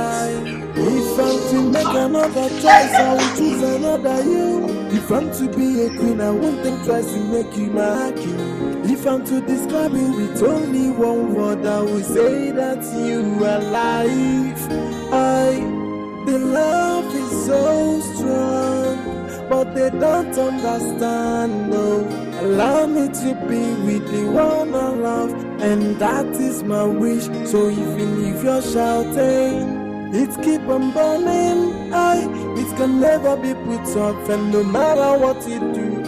if I'm to another choice, I will choose another you. If I'm to be a queen, I won't think twice to make you my king. If I'm to describe you with only one word, I will say that you are life. The love is so strong, but they don't understand, no. Allow me to be with the one I love, and that is my wish. So even if you're shouting, it keep on burning, it can never be put off, and no matter what you do,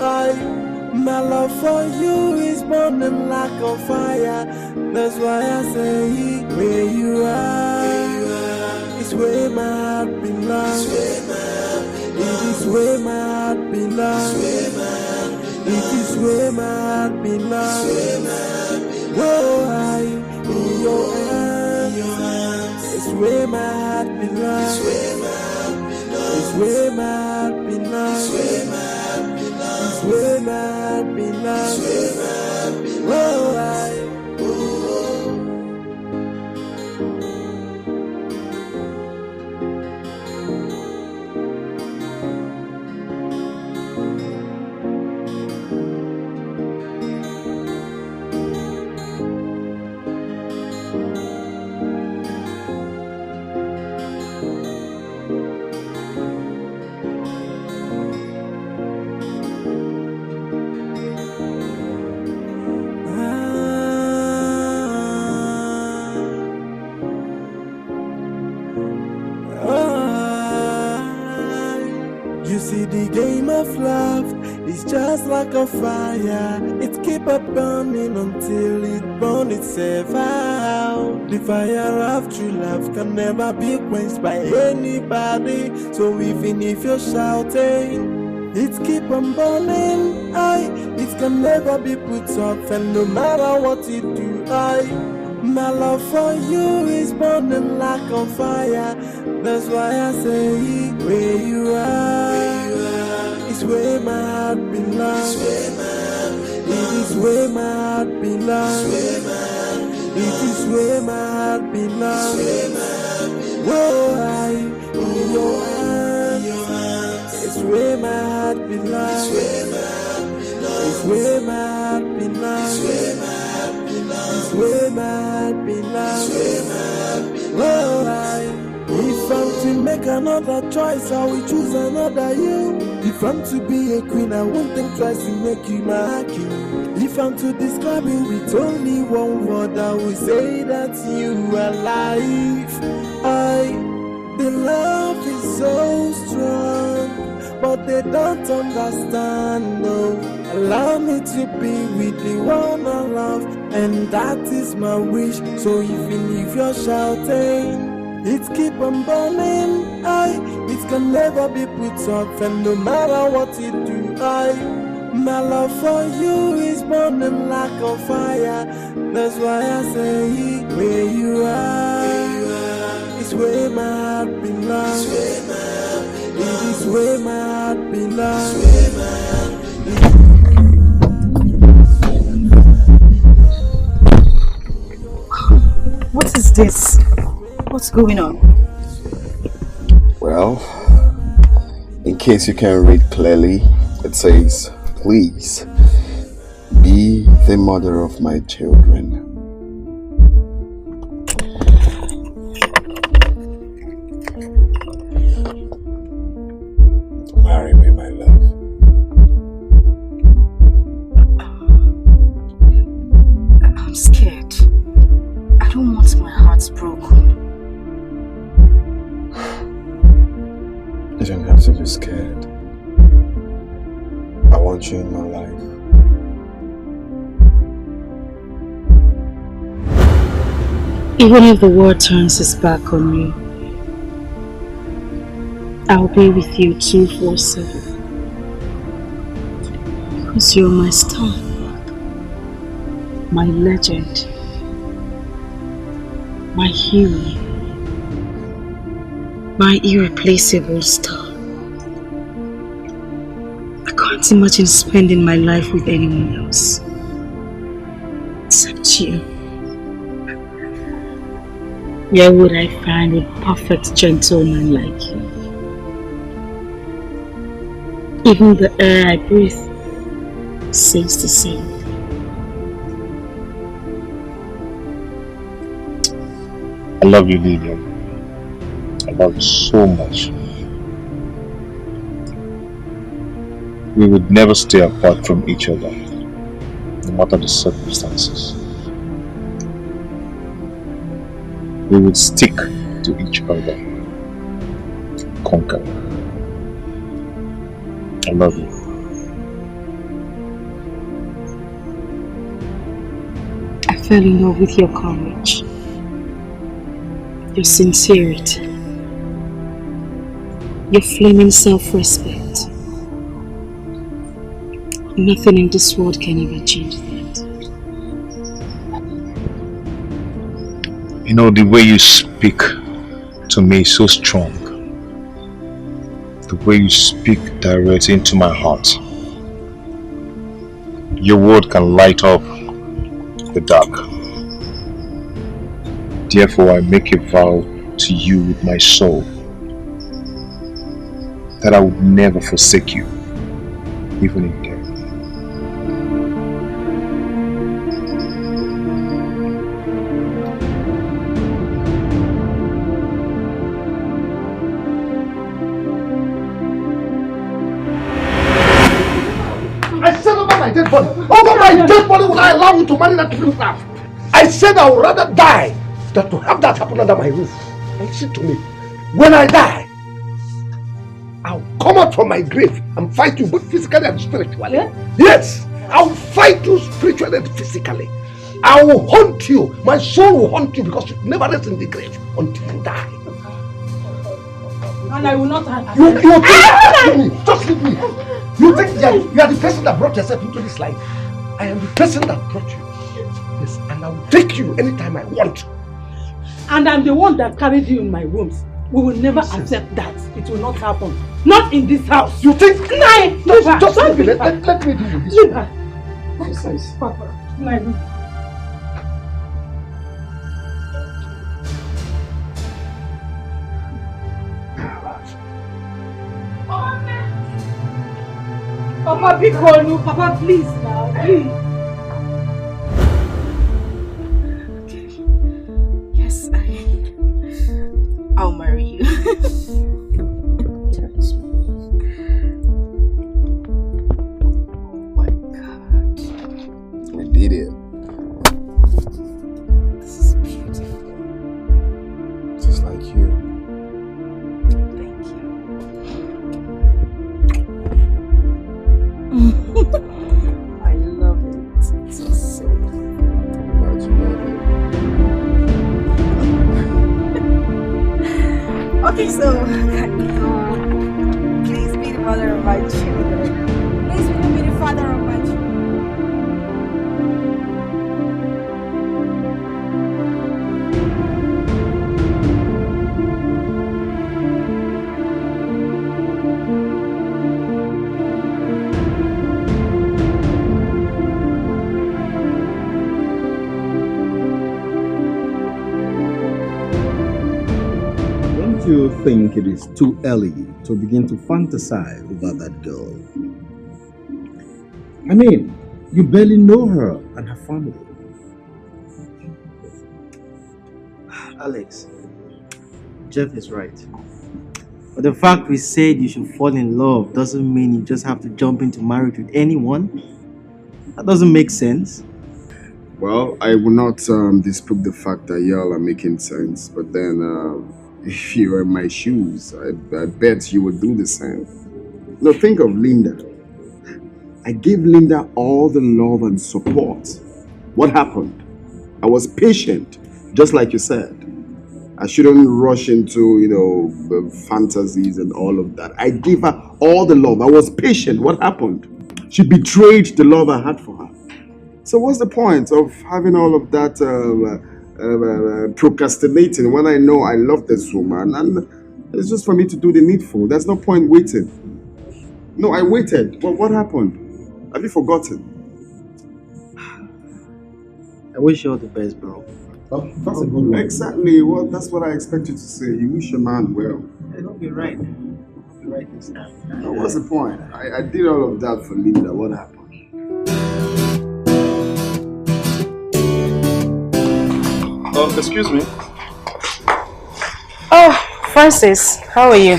my love for you is burning like a fire. That's why I say, where you are, it's where my heart belongs. It is where my heart belongs. It is where my heart belongs. Oh, I in your hands. It's where my heart belongs. It's where my heart belongs. It's where my heart belongs. Oh, I. See, the game of love is just like a fire. It keep on burning until it burns itself out. The fire of true love can never be quenched by anybody. So even if you're shouting, it keep on burning, it can never be put off, and no matter what you do, my love for you is burning like a fire. That's why I say, where you are, it's where my heart belongs. It is where my heart belongs. It is where my heart belongs. Oh, I in your hands. It's where my heart belongs. It's where my heart belongs. It's where my heart belongs. Oh, if I'm to make another choice, I will choose another you. If I'm to be a queen, I won't think twice to make you my king. If I'm to describe you with only one word, I will say that you are life. The love is so strong, but they don't understand, no. Allow me to be with the one I love, and that is my wish. So even if you're shouting, it keep on burning, it can never be put off, and no matter what you do, my love for you is burning like a fire. That's why I say, where you are, it's where my heart belongs. It is where my heart belongs. What is this? What's going on? Well, in case you can't read clearly, it says, please be the mother of my children. Marry me, my love. I'm scared. I don't want my heart broken. You don't have to be scared. I want you in my life. Even if the world turns its back on me, I'll be with you 247. Because you're my star, my legend, my hero, my irreplaceable star. I can't imagine spending my life with anyone else except you. Where would I find a perfect gentleman like you? Even the air I breathe says the same. I love you, Lillian. I love you so much. We would never stay apart from each other, no matter the circumstances. We would stick to each other, conquer. I love you. I fell in love with your courage, your sincerity, your flaming self-respect. Nothing in this world can ever change that. You know, the way you speak to me is so strong. The way you speak directly into my heart. Your word can light up the dark. Therefore, I make a vow to you with my soul that I would never forsake you, even in death. I said over my dead body. Over my dead body would I allow you to marry that riffraff? I said I would rather die than to have that happen under my roof. Listen to me. When I die, I'll come out from my grave and fight you both physically and spiritually. Yeah? Yes, I'll fight you spiritually and physically. I will haunt you. My soul will haunt you because you never rest in the grave until you die. And I will not You think, just leave me. You think you are the person that brought yourself into this life. I am the person that brought you. Yes, and I will take you anytime I want. And I'm the one that carried you in my rooms. We will never accept that. It will not happen. Not in this house. You think? No, just leave me. Let me deal with this. Leave her. Exercise. Papa. No. Papa, be cool, no. Papa, please now, please. Yes, I'll marry you. Oh my God. I did it. This is beautiful. Just like you. Thank you. I love it. It's so Glad you love it. Okay, so can you go? Please be the mother of my children. Please be the father of my children. Don't you think it is too early to begin to fantasize about that girl? I mean, you barely know her and her family. Alex, Jeff is right. But the fact we said you should fall in love doesn't mean you just have to jump into marriage with anyone. That doesn't make sense. Well, I will not dispute the fact that y'all are making sense, but then if you were in my shoes, I bet you would do the same. Now think of Linda. I gave Linda all the love and support. What happened? I was patient, just like you said. I shouldn't rush into, the fantasies and all of that. I gave her all the love. I was patient. What happened? She betrayed the love I had for her. So what's the point of having all of that procrastinating when I know I love this woman and it's just for me to do the needful? There's no point waiting. No, I waited. Well, what happened? Have you forgotten? I wish you all the best, bro. Oh, that's a good one. Exactly. Well, that's what I expected to say. You wish your man well. I hope you're right. write this down. What's the point? I did all of that for Linda. What happened? Excuse me. Oh, Francis, how are you?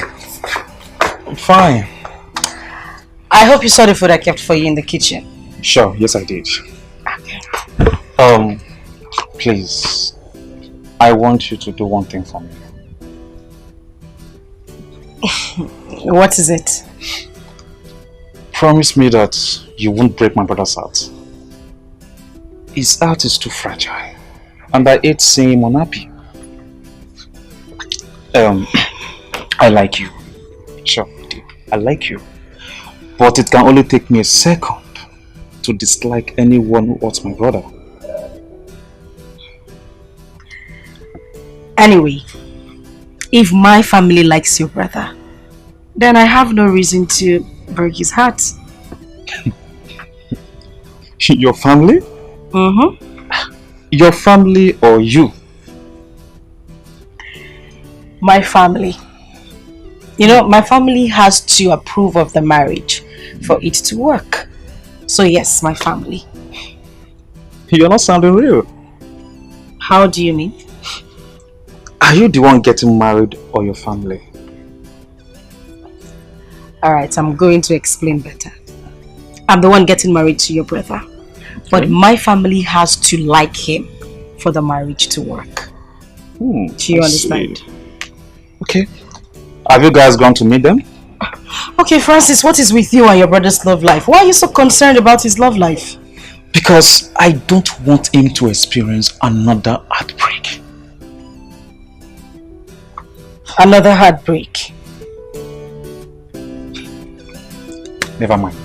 I'm fine. I hope you saw the food I kept for you in the kitchen. Sure, yes I did. Okay. Please, I want you to do one thing for me. What is it? Promise me that you won't break my brother's heart. His heart is too fragile, and I hate seeing him unhappy. I like you. Sure, I like you. But it can only take me a second to dislike anyone who hurts my brother. Anyway, if my family likes your brother, then I have no reason to break his heart. Your family? Mm-hmm. Your family or you? My family. You know, my family has to approve of the marriage for it to work. So yes, my family. You're not sounding real. How do you mean? Are you the one getting married or your family? Alright, I'm going to explain better. I'm the one getting married to your brother. Okay. But my family has to like him for the marriage to work. Do you understand? Okay. Have you guys gone to meet them? Okay, Francis, what is with you and your brother's love life? Why are you so concerned about his love life? Because I don't want him to experience another heartbreak. Another heartbreak? Never mind.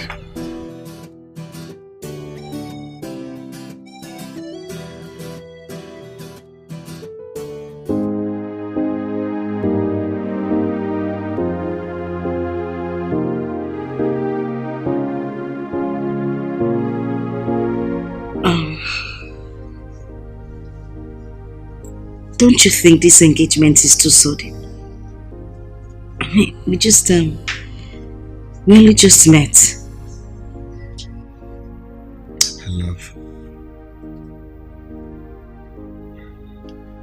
Don't you think this engagement is too sudden? I mean, we only just met. Love.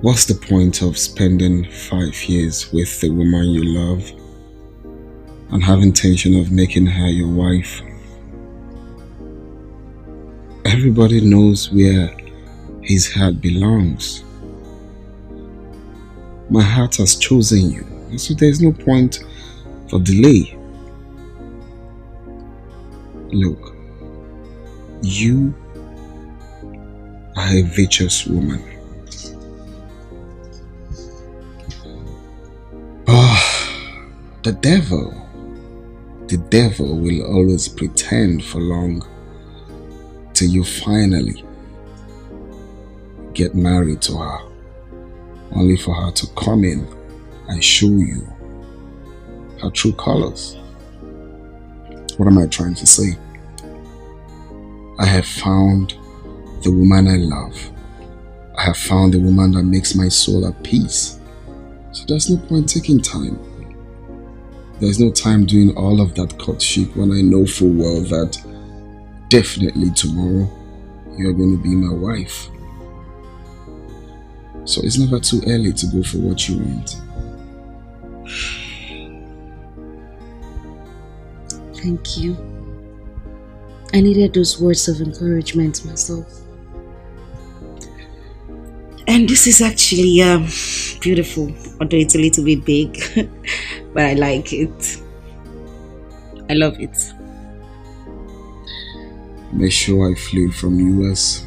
What's the point of spending 5 years with the woman you love and have intention of making her your wife? Everybody knows where his heart belongs. My heart has chosen you, so there's no point for delay. Look, you are a virtuous woman. The devil will always pretend for long till you finally get married to her, only for her to come in and show you her true colors. What am I trying to say? I have found the woman I love. I have found the woman that makes my soul at peace. So there's no point taking time. There's no time doing all of that courtship when I know full well that definitely tomorrow you're going to be my wife. So it's never too early to go for what you want. Thank you. I needed those words of encouragement myself. And this is actually beautiful, although it's a little bit big, but I like it. I love it. Make sure I flew from US.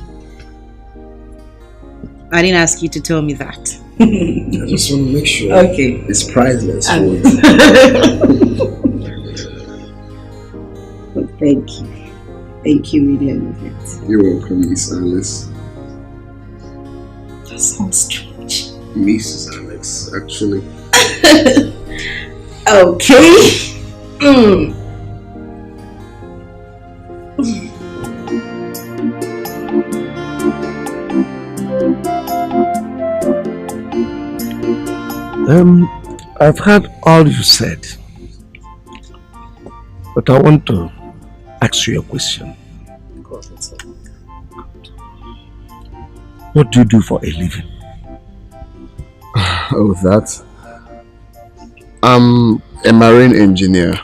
I didn't ask you to tell me that. I just want to make sure. Okay. It's priceless. Thank you. Thank you, really, I love it. You're welcome, Miss Alice. That sounds strange. Mrs. Alex, actually. Okay. I've heard all you said. But I want to ask you a question. What do you do for a living? Oh, that? I'm a marine engineer.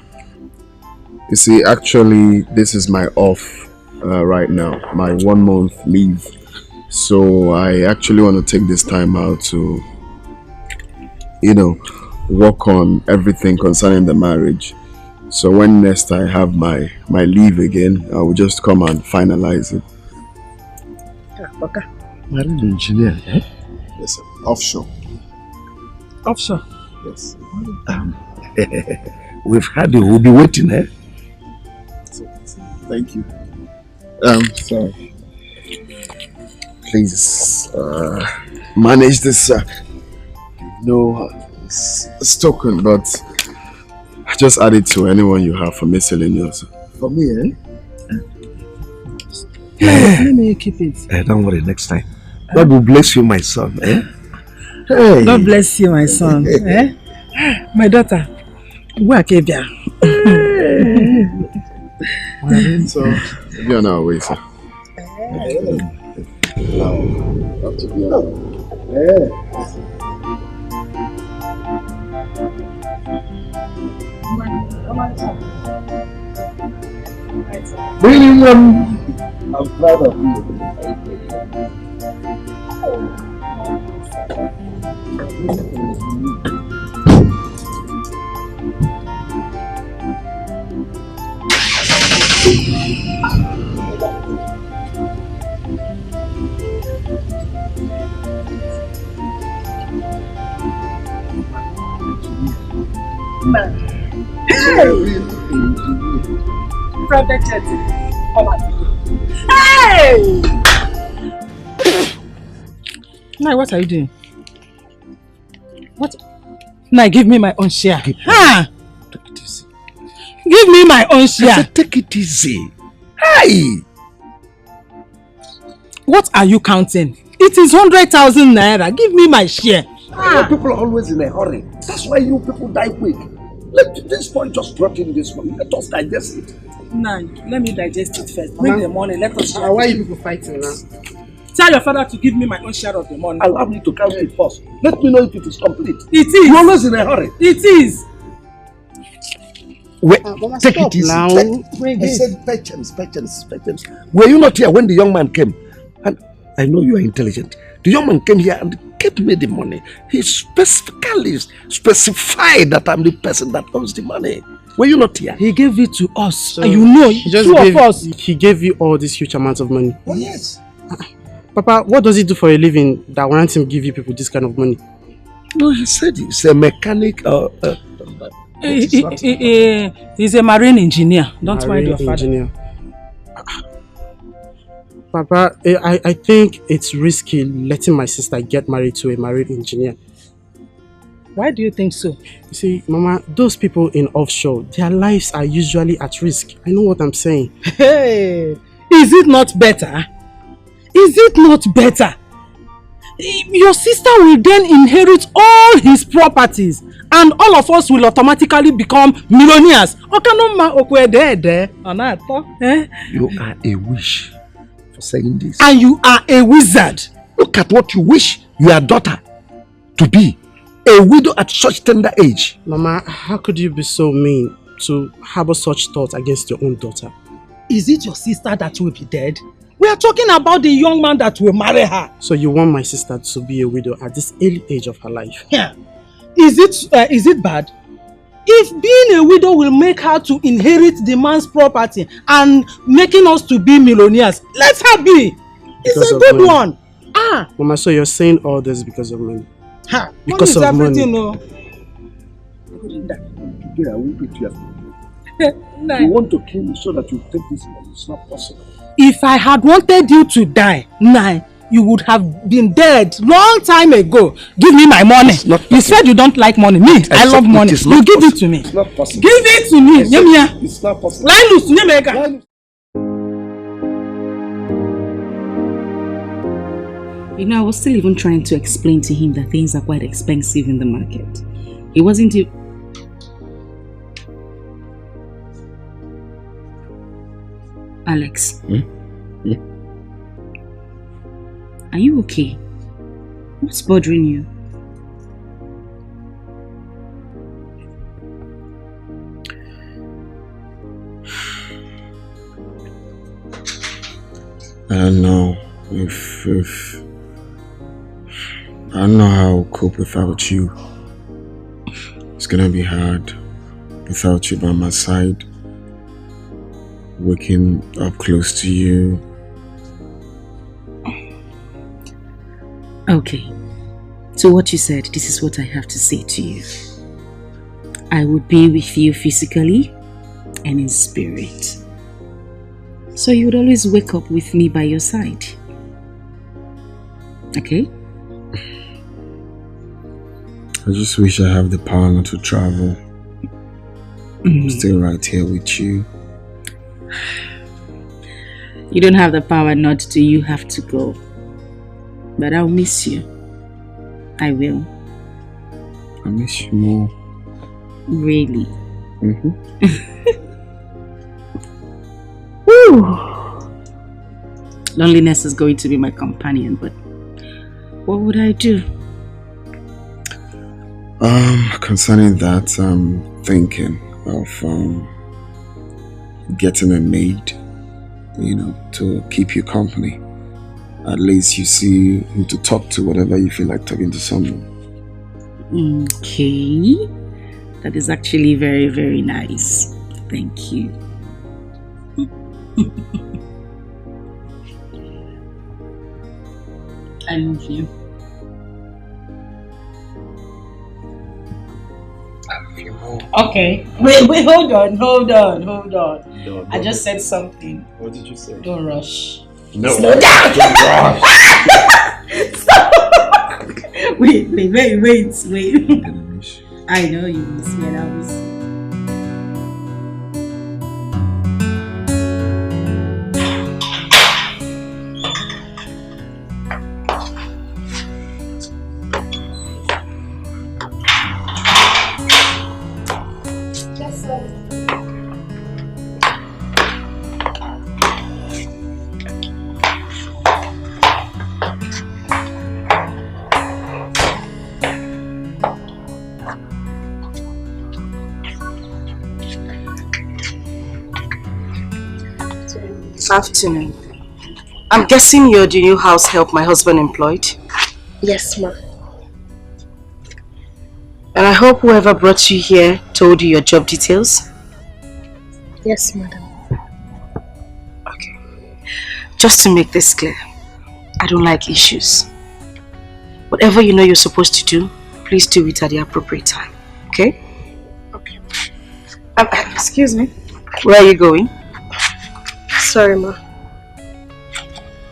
You see, actually, this is my off right now, my 1 month leave. So I actually want to take this time out to, work on everything concerning the marriage. So when next I have my leave again, I will just come and finalize it. Okay. Marine engineer, eh? Yes, sir. Offshore. Offshore? Yes. We've had you. We'll be waiting, eh? Thank you. Sorry. Please, manage this. No, it's token, but just add it to anyone you have for miscellaneous. For me, eh? Let me keep it. Don't worry, next time. God will bless you, my son, eh? Hey. God bless you, my son. Eh? My daughter. Uguwokw. So, you're on our way, sir. Bring him one. I'm proud of you. Private jet. Hey! Now, what are you doing? What? Now, give me my own share. Ah! Take it easy. Give me my own share. I said, take it easy. Hey! What are you counting? It is 100,000 naira. Give me my share. People are always in a hurry. That's why you people die quick. Let this point just drop in this one. Let us digest it. Nah, let me digest it first. Bring the money. Let us share. Why are you people fighting now? Tell your father to give me my own share of the money. Allow me to count it first. Let me know if it is complete. It is. You're always in a hurry. It is. Wait, take it easy. Now. I said patience. Were you not here when the young man came? And I know you are intelligent. The young man came here and gave me the money. He specifically specified that I'm the person that owns the money. Were you not here? He gave it to us. So and you know, two of us. He gave you all this huge amount of money. Oh, yes. Papa, what does he do for a living that warrants him give you people this kind of money? No, he said he's a mechanic. He's a marine engineer. Don't mind your father. Papa, I think it's risky letting my sister get married to a marine engineer. Why do you think so? You see, Mama, those people in offshore, their lives are usually at risk. I know what I'm saying. Hey, is it not better? Is it not better? Your sister will then inherit all his properties and all of us will automatically become millionaires. You are a wish for saying this. And you are a wizard. Look at what you wish your daughter to be. A widow at such tender age. Mama, how could you be so mean to harbor such thoughts against your own daughter? Is it your sister that will be dead? We are talking about the young man that will marry her. So you want my sister to be a widow at this early age of her life? Yeah. Is it bad? If being a widow will make her to inherit the man's property and making us to be millionaires, let her be. It's a good one. Mama, so you're saying all this because of money? Because of money. No. Today I will beat you. You want to kill me so that you take this money. It's not possible. If I had wanted you to die, you would have been dead long time ago. Give me my money. You said you don't like money. Me, I love money. You give it to me. It's not possible. Give it to me. It's not possible. You know, I was still even trying to explain to him that things are quite expensive in the market. It wasn't Alex. Are you okay? What's bothering you? I don't know if I don't know how I'll cope without you. It's gonna be hard without you by my side. Waking up close to you. Okay. So what you said, this is what I have to say to you. I would be with you physically and in spirit. So you would always wake up with me by your side. Okay? I just wish I have the power not to travel. I'm still right here with you. You don't have the power not to, you have to go. But I'll miss you. I will. I miss you more. Really? Woo! Loneliness is going to be my companion, but what would I do? Concerning that, I'm thinking of getting a maid, to keep you company. At least you see who to talk to whenever you feel like talking to someone. Okay. That is actually very, very nice. Thank you. I love you. Okay. Wait, hold on. I just said something. What did you say? Don't rush. No. Slow down. Don't rush. Wait. I know you miss me and I miss you. Afternoon. I'm guessing you're the new house help my husband employed? Yes, ma. And I hope whoever brought you here told you your job details? Yes, madam. Okay. Just to make this clear, I don't like issues. Whatever you know you're supposed to do, please do it at the appropriate time. Okay? Okay. Excuse me. Where are you going? Sorry, ma.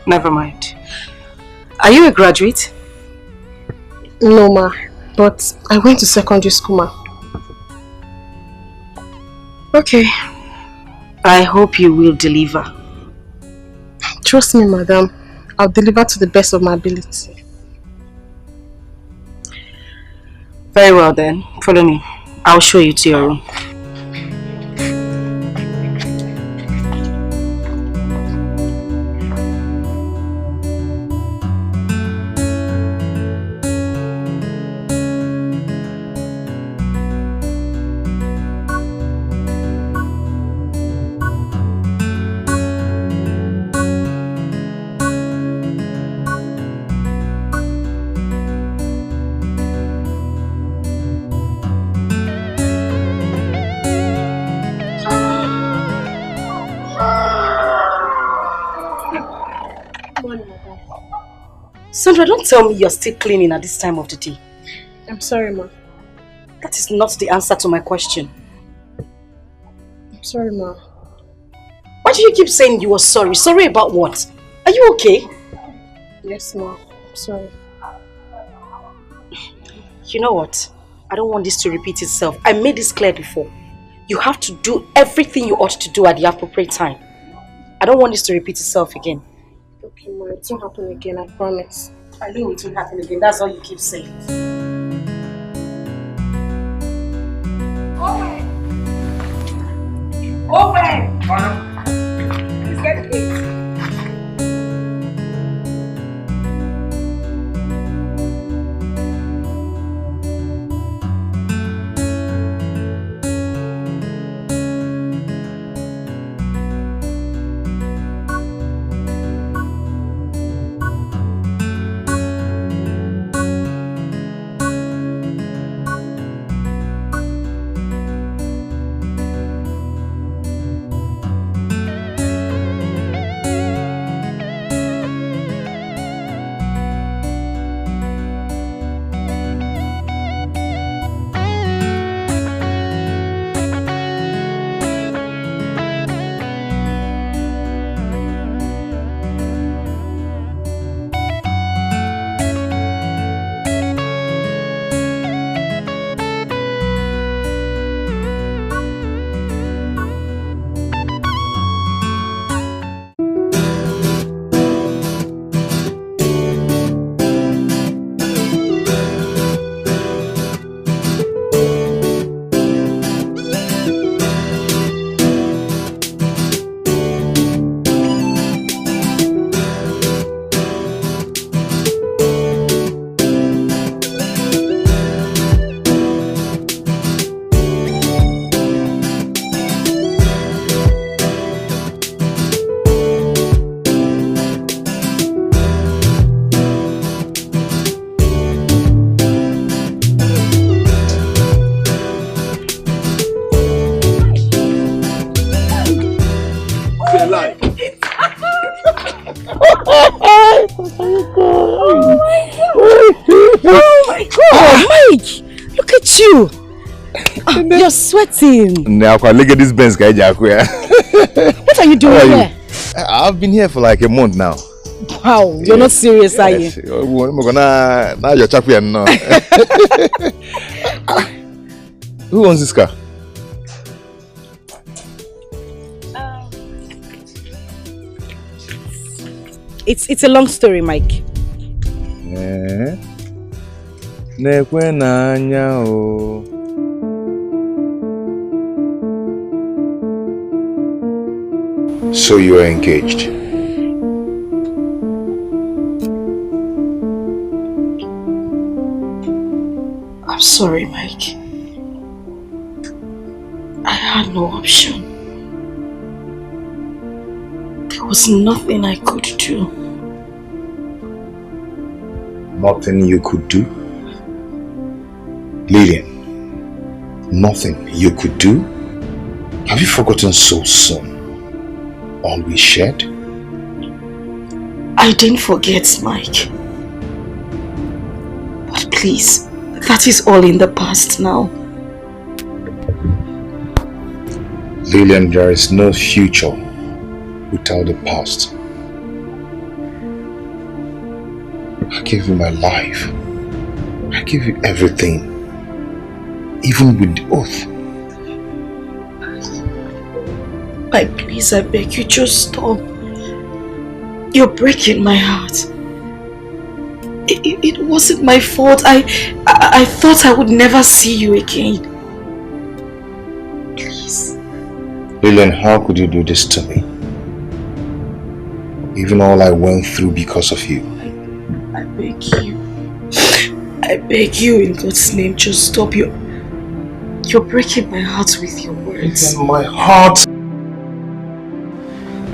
Never mind. Are you a graduate? No, ma. But I went to secondary school, ma. Okay. I hope you will deliver. Trust me, madam. I'll deliver to the best of my ability. Very well then. Follow me. I'll show you to your room. Sandra, don't tell me you're still cleaning at this time of the day. I'm sorry, ma. That is not the answer to my question. I'm sorry, ma. Why do you keep saying you were sorry? Sorry about what? Are you okay? Yes, ma. I'm sorry. You know what? I don't want this to repeat itself. I made this clear before. You have to do everything you ought to do at the appropriate time. I don't want this to repeat itself again. Okay, ma. It won't happen again, I promise. I know it won't happen again. That's all you keep saying. Open! Please get you? You're sweating. Now, look at this Benz guy. What are you doing here? I've been here for like a month now. Wow, you're not serious, are you? Now you're chapping now. Who owns this car? It's a long story, Mike. So you are engaged? I'm sorry, Mike. I had no option. There was nothing I could do. Nothing you could do? Lillian, nothing you could do? Have you forgotten so soon all we shared? I didn't forget, Mike. But please, that is all in the past now. Lillian, there is no future without the past. I gave you my life. I gave you everything. Even with the oath. Mike, please, I beg you, just stop. You're breaking my heart. It wasn't my fault. I thought I would never see you again. Please. Lillian, how could you do this to me? Even all I went through because of you. I beg you. I beg you in God's name, just stop. You're breaking my heart with your words. Lillian, my heart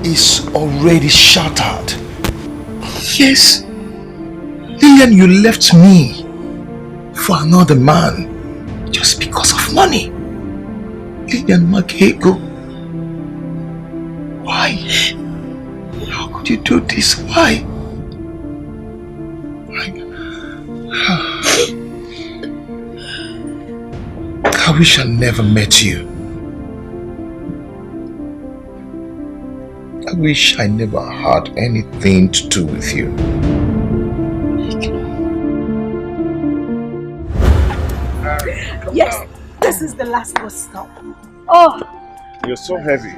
is already shattered. Yes. Lillian, you left me for another man just because of money. Lillian Makego. Why? How could you do this? Why? I wish I never met you. I wish I never had anything to do with you. Yes, this is the last bus stop. Oh, You're so heavy.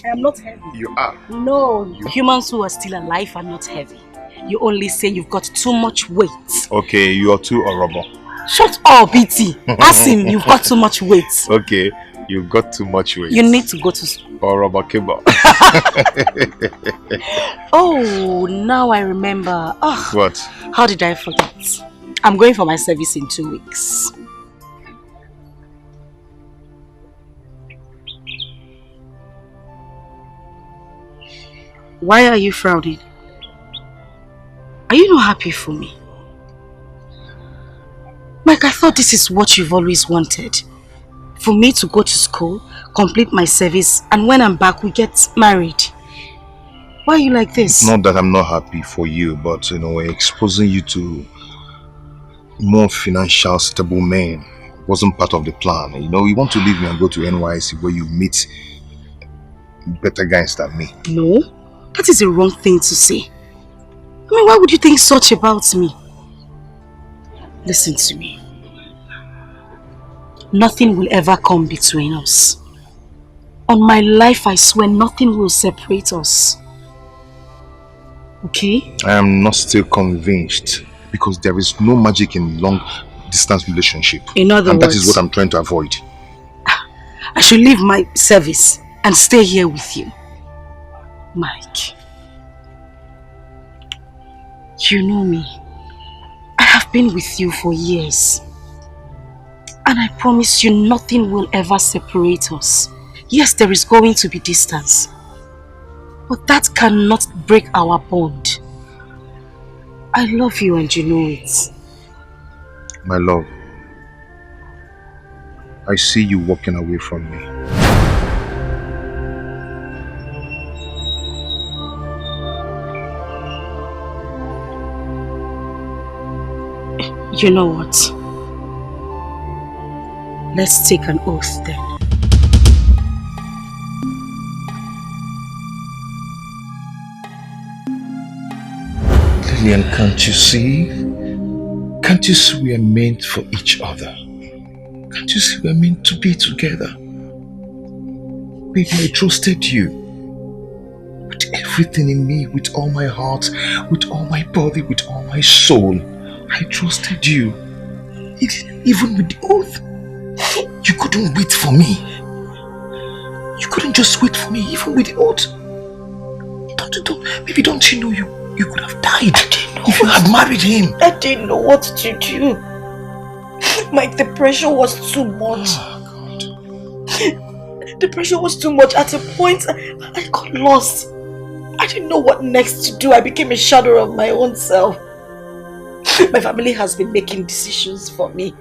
I am not heavy. You are. No, humans who are still alive are not heavy. You only say you've got too much weight. Okay, you are too horrible. Shut up, BT. Ask him, you've got too much weight. Okay, you've got too much weight. You need to go to school. Or rubber cable. Oh, now I remember. Oh, What? how did I forget? I'm going for my service in 2 weeks. Why are you frowning? Are you not happy for me? Mike, I thought this is what you've always wanted. For me to go to school, complete my service, and when I'm back, we get married. Why are you like this? Not that I'm not happy for you, but exposing you to more financial stable men wasn't part of the plan. You want to leave me and go to NYC where you meet better guys than me. No, that is a wrong thing to say. I mean, why would you think such about me? Listen to me. Nothing will ever come between us. On my life, I swear nothing will separate us. Okay? I am not still convinced because there is no magic in long distance relationship. In other words, that is what I'm trying to avoid. I should leave my service and stay here with you. Mike, you know me. I have been with you for years. And I promise you nothing will ever separate us. Yes, there is going to be distance. But that cannot break our bond. I love you and you know it. My love, I see you walking away from me. You know what? Let's take an oath then. Lillian, can't you see? Can't you see we are meant for each other? Can't you see we are meant to be together? Baby, I trusted you. With everything in me, with all my heart, with all my body, with all my soul. I trusted you. Even with the oath. You couldn't wait for me. You couldn't just wait for me, even with the oath. Baby, don't you know you could have died if you had married him? I didn't know what to do. Mike, the pressure was too much. Oh, God. The pressure was too much. At a point, I got lost. I didn't know what next to do. I became a shadow of my own self. My family has been making decisions for me.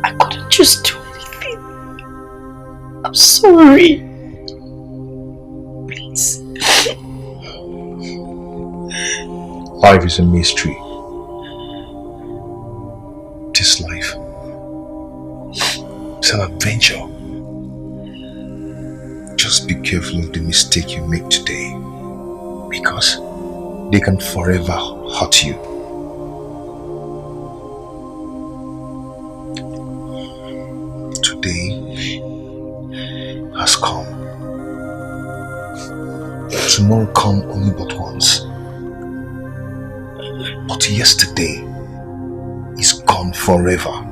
I couldn't just do anything. I'm sorry. Please. Life is a mystery. This life is an adventure. Just be careful of the mistake you make today, because they can forever hurt you. Today has come. Tomorrow come only but once. But yesterday is gone forever.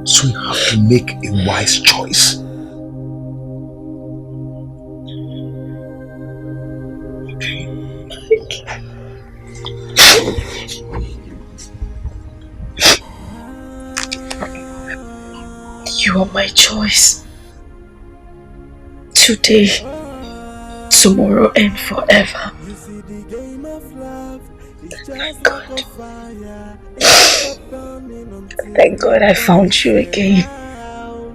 So you have to make a wise choice. Okay? You are my choice. Today, tomorrow, and forever. Thank God. Thank God I found you again.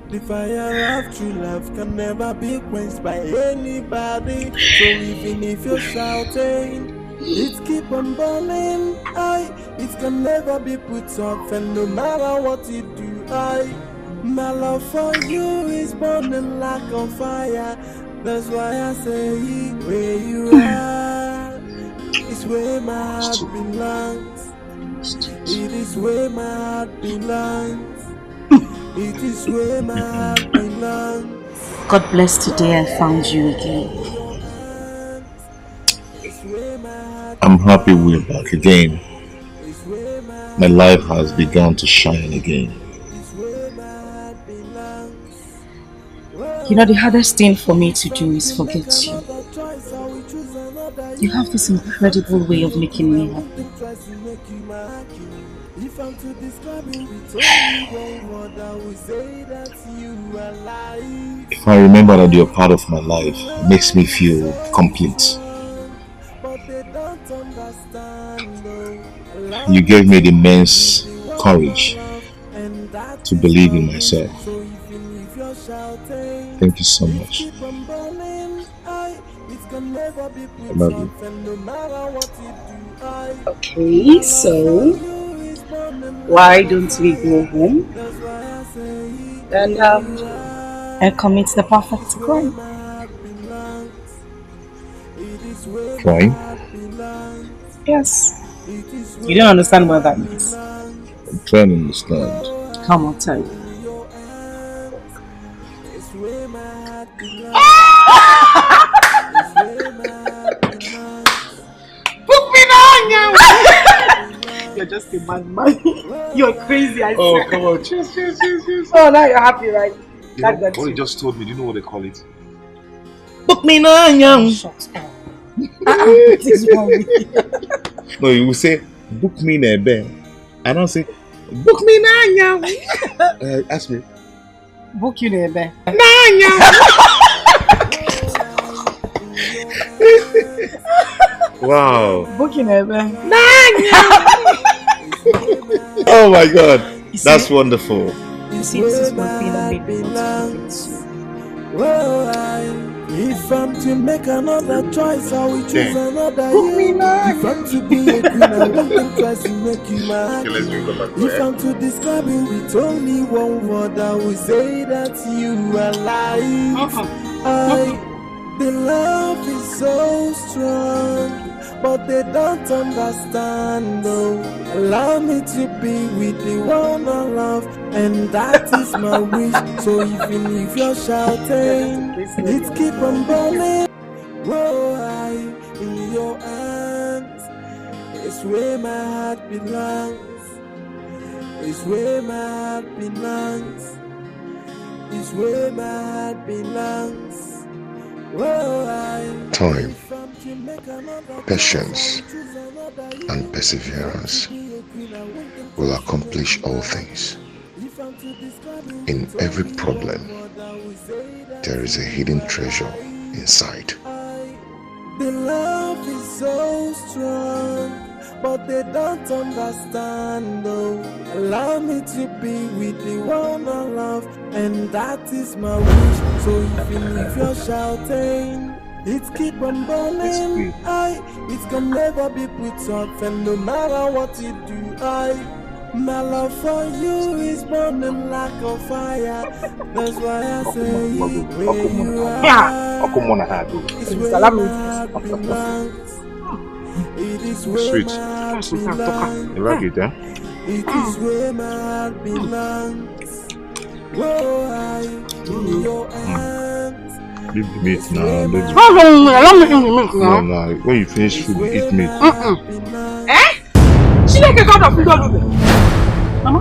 The fire of true love can never be quenched by anybody. So even if you're shouting, it keep on burning. It can never be put off, and no matter what you do, my love for you is burning like a fire. That's why I say where you are is where my heart belongs. It is where my heart belongs. It is where my heart belongs. God bless today I found you again. I'm happy we're back again. My life has begun to shine again. You know, the hardest thing for me to do is forget you. You have this incredible way of making me happy. If I remember that you're part of my life, it makes me feel complete. You gave me the immense courage to believe in myself. Thank you so much. I love you. Okay, so why don't we go home and commit the perfect crime? Crime? Yes. You don't understand what that means. I'm trying to understand. Come on, tell you. You're just a madman. You're crazy, I Oh, swear. come on. Cheers. Oh, now you're happy, right? You know, what he just told me, do you know what they call it? Book me now, young. Shut up. What is wrong with you? No, you will say, book me in a bed. I don't say, book me now, young. Ask me. Book you there, Wow. Book you there, Oh my God. That's wonderful. You see, this is one thing that made me want to forget you. If I'm to make another choice, I will choose another you. If I'm to be a queen, I won't think twice to make you mine. If I'm to describe you with only one word, I will say that you are life. The love is so strong, but they don't understand, though. Allow me to be with the one I love, and that is my wish. So even if you're shouting, let's keep on burning. Whoa, in your hands, it's where my heart belongs. It's where my heart belongs. It's where my heart belongs. Time, patience, and perseverance will accomplish all things. In every problem, there is a hidden treasure inside. The love is so strong, but they don't understand, though. Allow me to be with the one I love, and that is my wish. So even if you're shouting, it's keep on burning. It can never be put off, and no matter what you do, my love for you is burning like a fire. That's why I say where you are, it's where my heart belongs. It is where my heart belongs. It is where my heart belongs. Whoa, in your hands. Leave the meat now. No, when you finish food, eat meat. She like a god of Mama?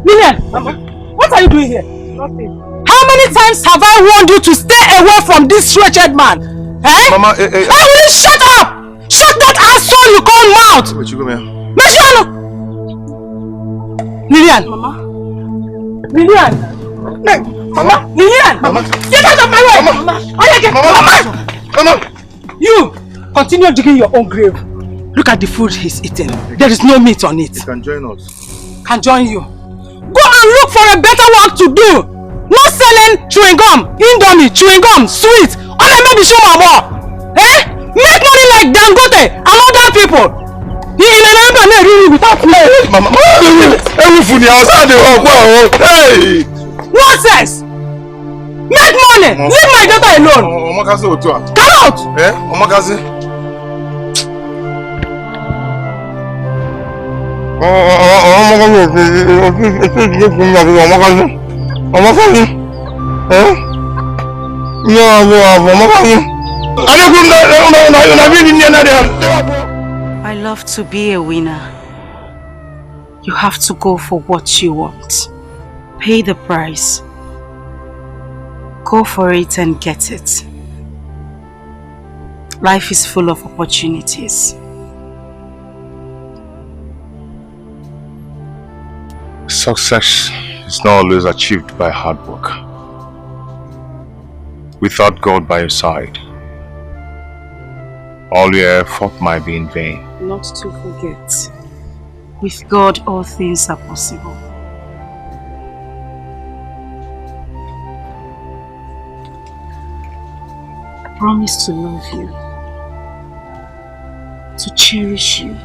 Lilian! Mama? What are you doing here? Nothing. How many times have I warned you to stay away from this wretched man? Mama, I will shut up! Shut that asshole you call mouth! Wait, you come here. Micheal! Lilian! Mama? Lilian! Mama! Lilian! Mama! Get out of my way! Mama! Mama! You! Continue digging your own grave. Look at the food he's eating. There is no meat on it. You can join us. Can join you. Go and look for a better work to do. Not selling chewing gum, indomie, chewing gum, sweet. All I maybe show my more. Make money like Dangote and other people. You remember me without play. Mama, everything outside the home. Hey! Nonsense! Make money! Leave my daughter alone! Come out! I love to be a winner. You have to go for what you want. Pay the price. Go for it and get it. Life is full of opportunities. Success is not always achieved by hard work. Without God by your side, all your effort might be in vain. Not to forget, with God all things are possible. I promise to love you, to cherish you.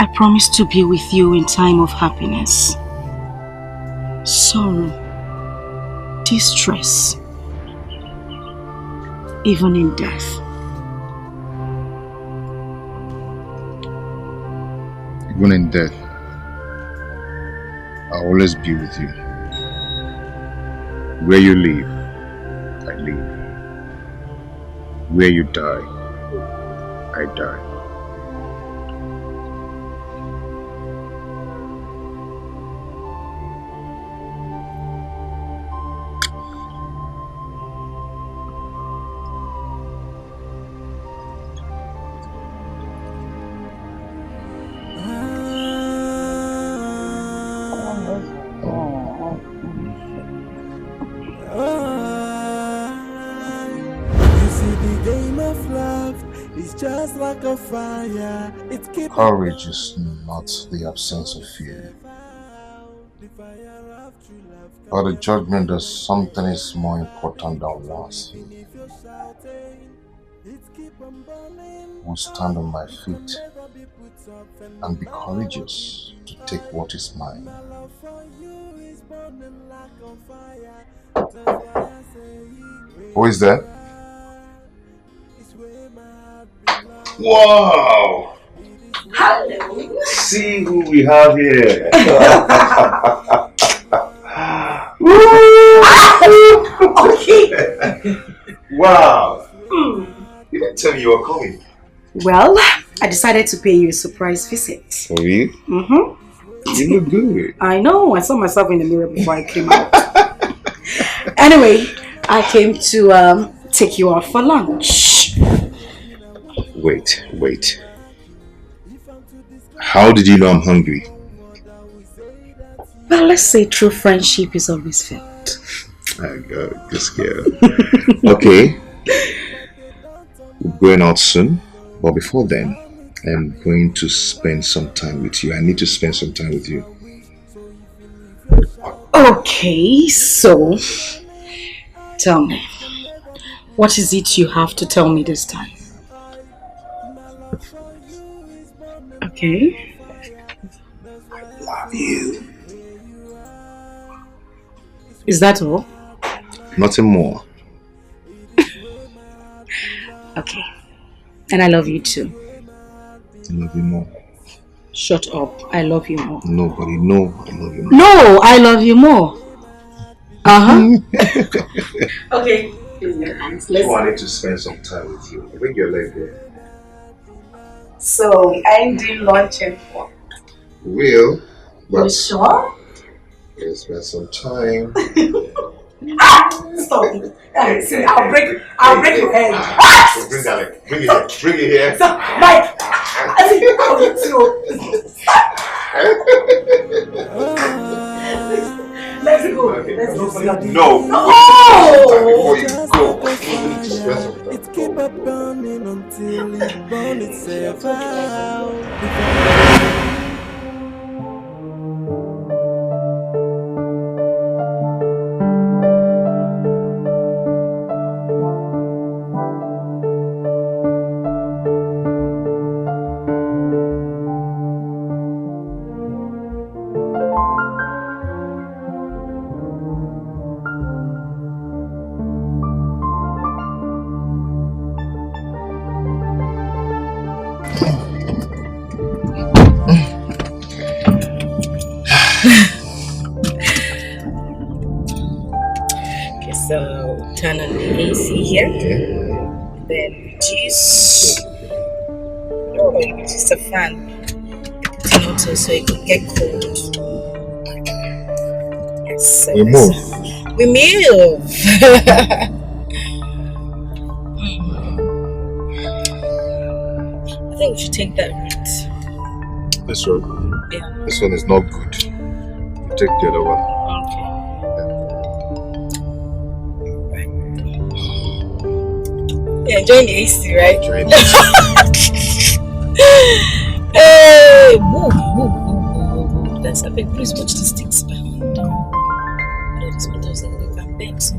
I promise to be with you in time of happiness, sorrow, distress, even in death. Even in death, I'll always be with you. Where you live, I live. Where you die, I die. Like a fire, Courage is not the absence of fear. But the judgment that something is more important than loss. I will stand on my feet and be courageous to take what is mine. Who is that? Wow! Hello. See who we have here. Okay. Wow! You didn't tell me you were coming. Well, I decided to pay you a surprise visit. For you? Mm-hmm. You look good. I know. I saw myself in the mirror before I came out. Anyway, I came to take you out for lunch. Wait. How did you know I'm hungry? Well, let's say true friendship is always felt. I got this girl. Okay. We're going out soon. But before then, I'm going to spend some time with you. I need to spend some time with you. Okay, so tell me, what is it you have to tell me this time? Okay. I love you. Is that all? Nothing more. Okay. And I love you too. I love you more. Shut up. I love you more. Nobody know I love you more. No, I love you more. Okay. Oh, I need to spend some time with you. Bring your leg there. So, I'm doing lunch and fun. Will, but You sure? let's spend some time. Stop it. See, I'll break your head. Bring that leg. Bring it here. Bring it here. So, Mike, I think you're going to. Let's go. Okay. Let's go. No. Before you go. It keep up burning until it burns itself out. Okay, so turn on the AC here. Then reduce. Oh, reduce the fan. Tonto so it can get cold. Yes. So We move. We move. I think we should take that route. This one? Yeah. This one is not good. You take the other one. You're enjoying the AC, right? Enjoying the Hey, move. That's a big. Please watch the sticks behind. No, this one doesn't look like big. So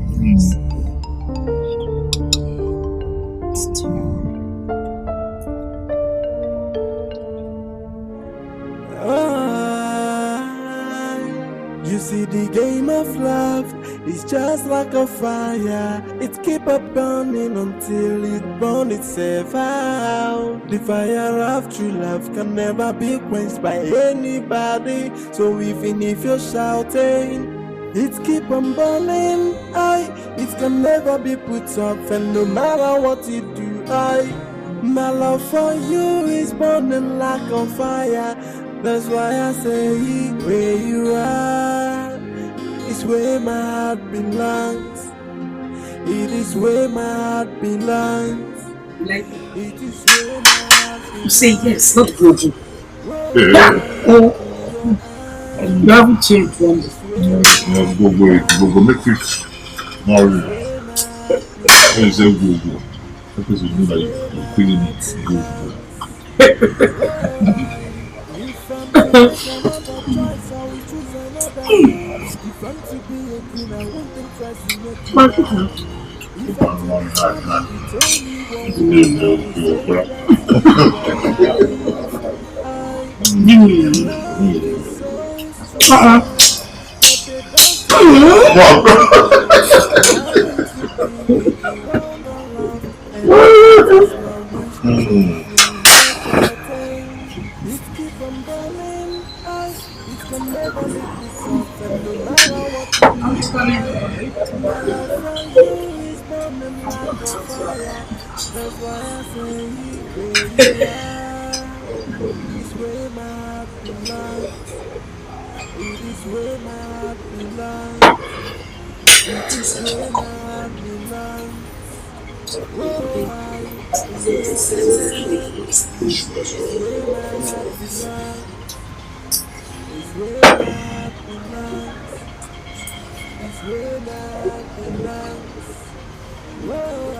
You see the game of love is just like a fire. It keep up burning until it burns itself out. The fire of true love can never be quenched by anybody. So even if you're shouting, it keep on burning. It can never be put off, and no matter what you do, my love for you is burning like a fire. That's why I say where you are is where my heart belongs. It is where my heart belongs. Like it is where my heart belongs. You say yes, not go. You haven't changed from Go make it marry. I say go. Because you know that you're feeling it. Go. If I'm to be a queen, I want them try to make you mine. If I'm to describe you with only one word, I will say that you are life. The love is so strong, but they don't understand. Allow me to be with the one I love, and that is my wish. So if you leave your shelter, it keep on burning. It can never make me soft, and no matter what you do, my love for you is burning like a fire. That's why I say where you are. It is where my heart belongs. It is where my heart belongs. It is where my heart belongs. Oh, it is where my heart belongs. It's where my heart belongs. It's where my heart belongs. Oh,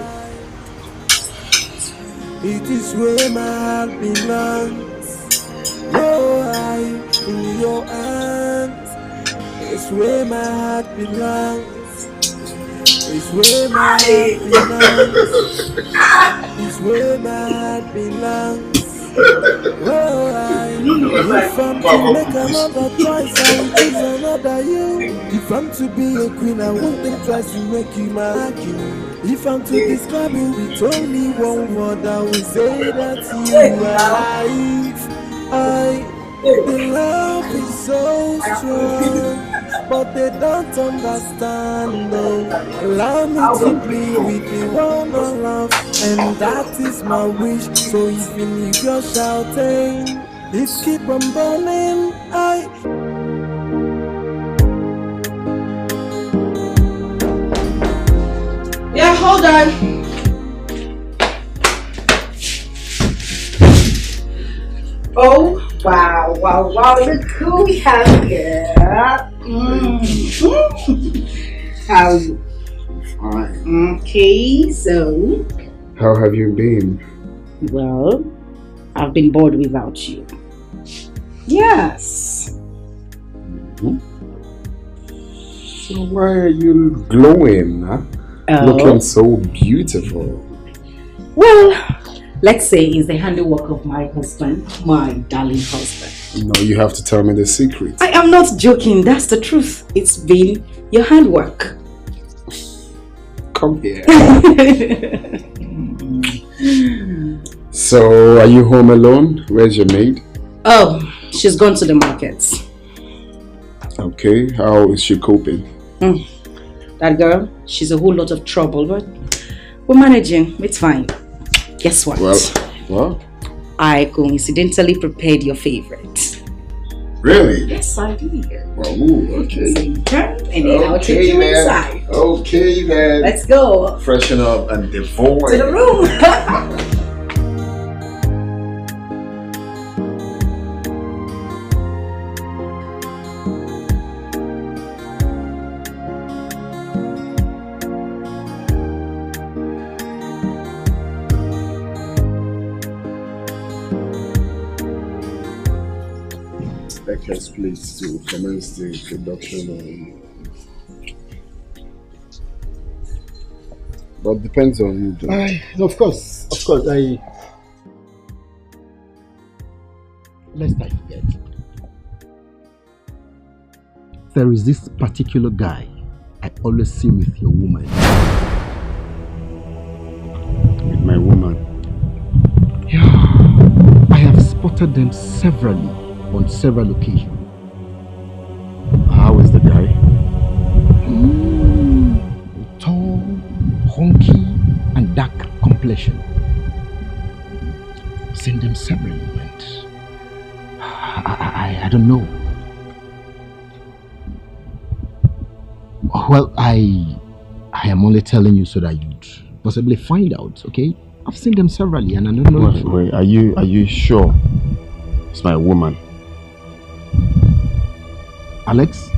it is where my heart belongs. Oh, in your hands. It's where my heart belongs. It's where my heart belongs. It's where my heart belongs. Oh, if I'm to make another choice, I will choose another you. If I'm to be a queen, I won't think twice to make you my king. If I'm to describe you with only one word, I will say that you are life. The love is so strong, but they don't understand. No, allow me to be with the one I love, and that is my wish. So even if you're shouting, it keep on burning. Yeah, hold on. Oh, wow, look who we have here. How are you? Fine. Okay, so. How have you been? Well, I've been bored without you. Yes. So why are you glowing, huh? Looking so beautiful. Well, let's say it's the handiwork of my husband, my darling husband. No, you have to tell me the secret. I am not joking, that's the truth. It's been your handwork. Come here. So, are you home alone? Where's your maid? Oh, she's gone to the market. Okay, how is she coping? That girl, she's a whole lot of trouble, but we're managing. It's fine. Guess what? Well? I coincidentally prepared your favorite. Really? Yes, I did. Oh, okay. So you turn and then I'll take you inside. Okay then. Let's go. Freshen up and devour. To the room. Please to commence the introduction. But depends on you. Of course. Lest I forget. There is this particular guy I always see with your woman. With my woman? Yeah. I have spotted them severally on several occasions. How is the guy? Tall, hunky, and dark complexion. I've seen them severally, and I don't know. Well, I am only telling you so that you'd possibly find out, okay? I've seen them severally, and I don't know. Wait, are you sure it's my woman? Alex,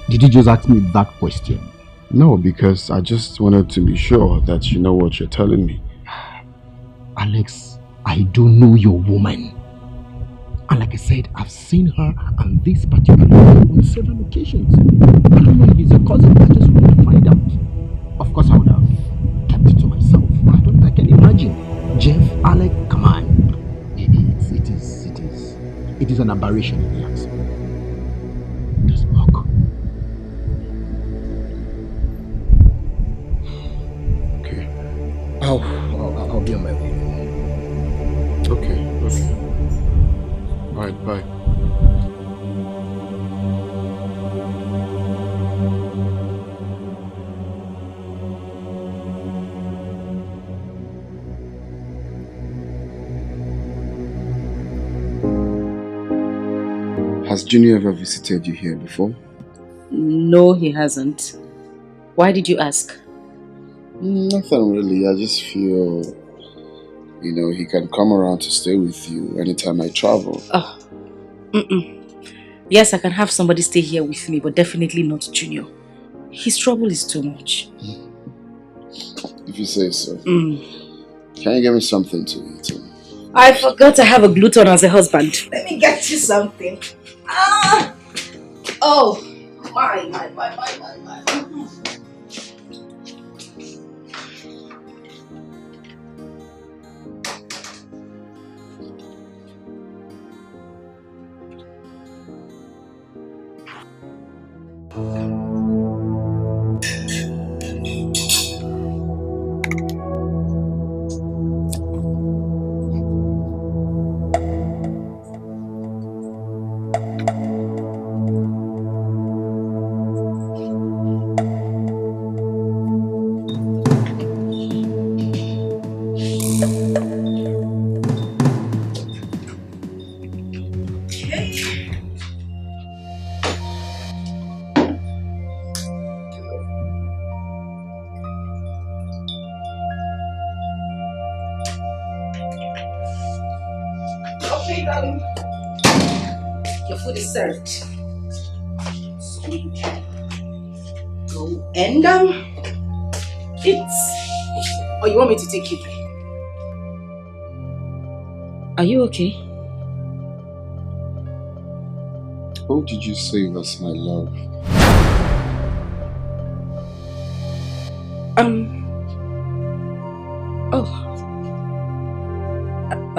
did you just ask me that question? No, because I just wanted to be sure that you know what you're telling me. Alex, I don't know your woman. And like Like I said, I've seen her and this particular man on several occasions. I don't know if he's a cousin. I just want to find out. Of course, I would have kept it to myself. I can imagine. Jeff, Alec, come on. It is an aberration in the accent. I'll be on my way. Okay. Alright, bye. Has Junior ever visited you here before? No, he hasn't. Why did you ask? Nothing really. I just feel, he can come around to stay with you anytime I travel. Oh, yes, I can have somebody stay here with me, but definitely not Junior. His trouble is too much. If you say so. Can you get me something to eat? I forgot I have a gluten as a husband. Let me get you something. Oh, my. Okay, darling. Your food is served. So you can go and eat. Or you want me to take you there? Are you okay? Who did you say was my love?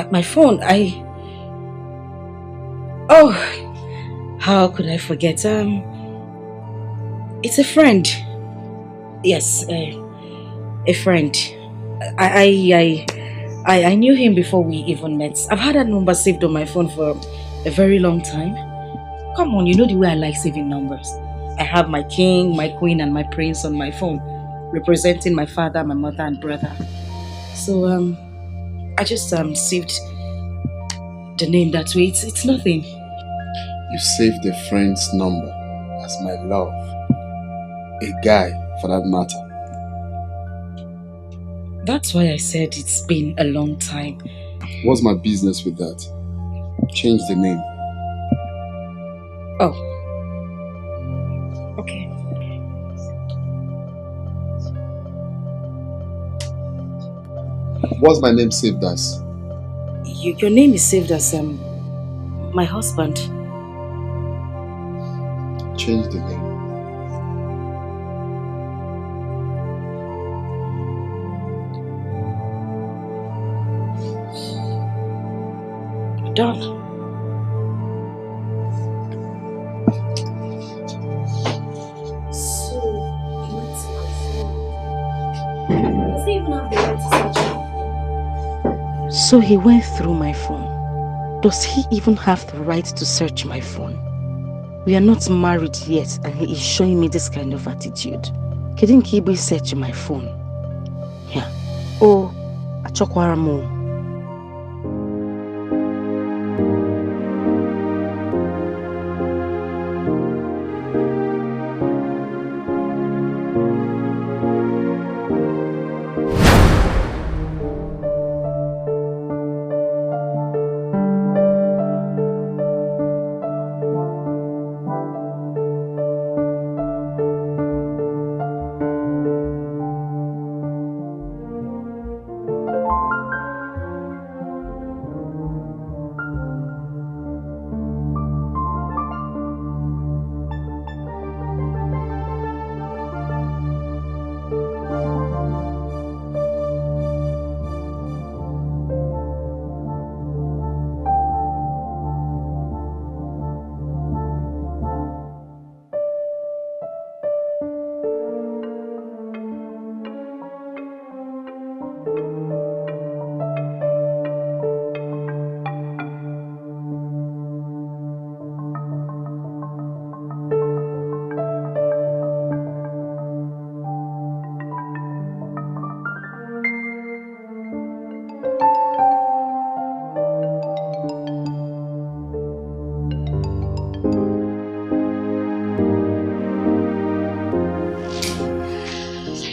My phone, oh, how could I forget? It's a friend. Yes, a friend. I knew him before we even met. I've had that number saved on my phone for a very long time. Come on, you know the way I like saving numbers. I have my king, my queen, and my prince on my phone, representing my father, my mother, and brother. So, I just saved the name that way. It's nothing. You saved a friend's number as my love. A guy, for that matter. That's why I said it's been a long time. What's my business with that? Change the name. Oh. Okay. What's my name saved as? Your name is saved as my husband. Change the name. Done. So, he went to my phone. Does he even have the right to search my phone? So he went through my phone. Does he even have the right to search my phone? We are not married yet and he is showing me this kind of attitude. Couldn't he be searching my phone? Yeah. Oh, Achokwaramo.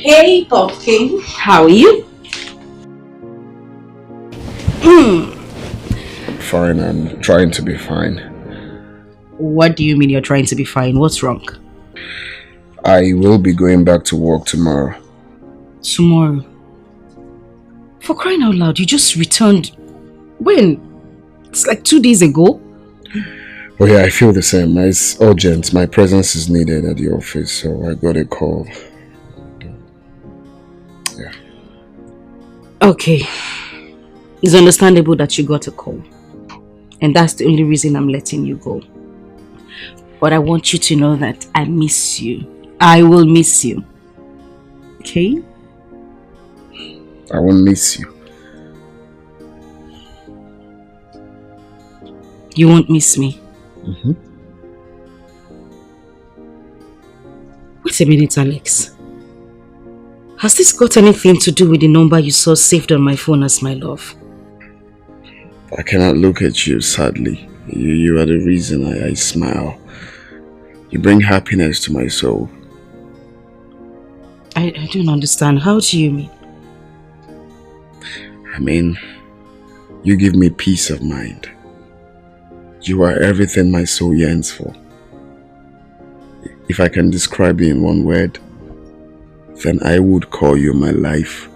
Hey, Pumpkin. How are you? Fine, I'm trying to be fine. What do you mean you're trying to be fine? What's wrong? I will be going back to work tomorrow. Tomorrow? For crying out loud, you just returned. When? It's like 2 days ago. Oh yeah, I feel the same. It's urgent. My presence is needed at the office, so I got a call. Yeah. Okay. It's understandable that you got a call. And that's the only reason I'm letting you go. But I want you to know that I miss you. I will miss you. Okay? I won't miss you. You won't miss me? Wait a minute, Alex. Has this got anything to do with the number you saw saved on my phone as my love? I cannot look at you, sadly. You are the reason I smile. You bring happiness to my soul. I don't understand. How do you mean? I mean, you give me peace of mind. You are everything my soul yearns for. If I can describe you in one word, then I would call you my life.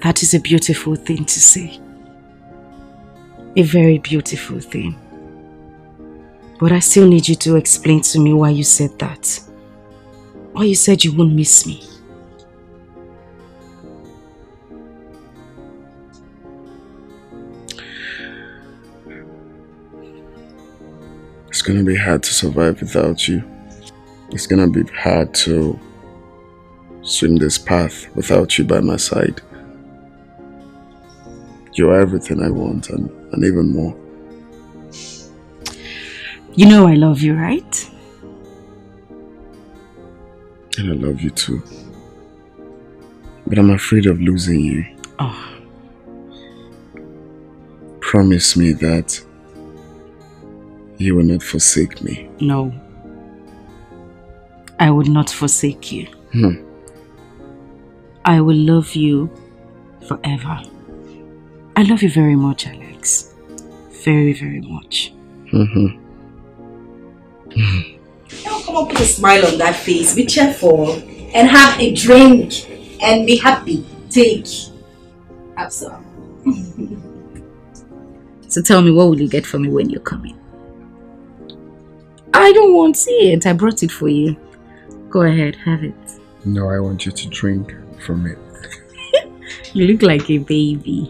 That is a beautiful thing to say. A very beautiful thing. But I still need you to explain to me why you said that. Why you said you won't miss me. It's gonna be hard to survive without you. It's gonna be hard to swim this path without you by my side. You are everything I want and even more. You know I love you, right? And I love you too. But I'm afraid of losing you. Oh. Promise me that you will not forsake me. No. I would not forsake you. I will love you forever. I love you very much, Alex. Very, very much. Now come on, put a smile on that face. Be cheerful and have a drink and be happy. Take. Have some. So tell me, what will you get for me when you're coming? I don't want it. I brought it for you. Go ahead, have it. No, I want you to drink from it. You look like a baby.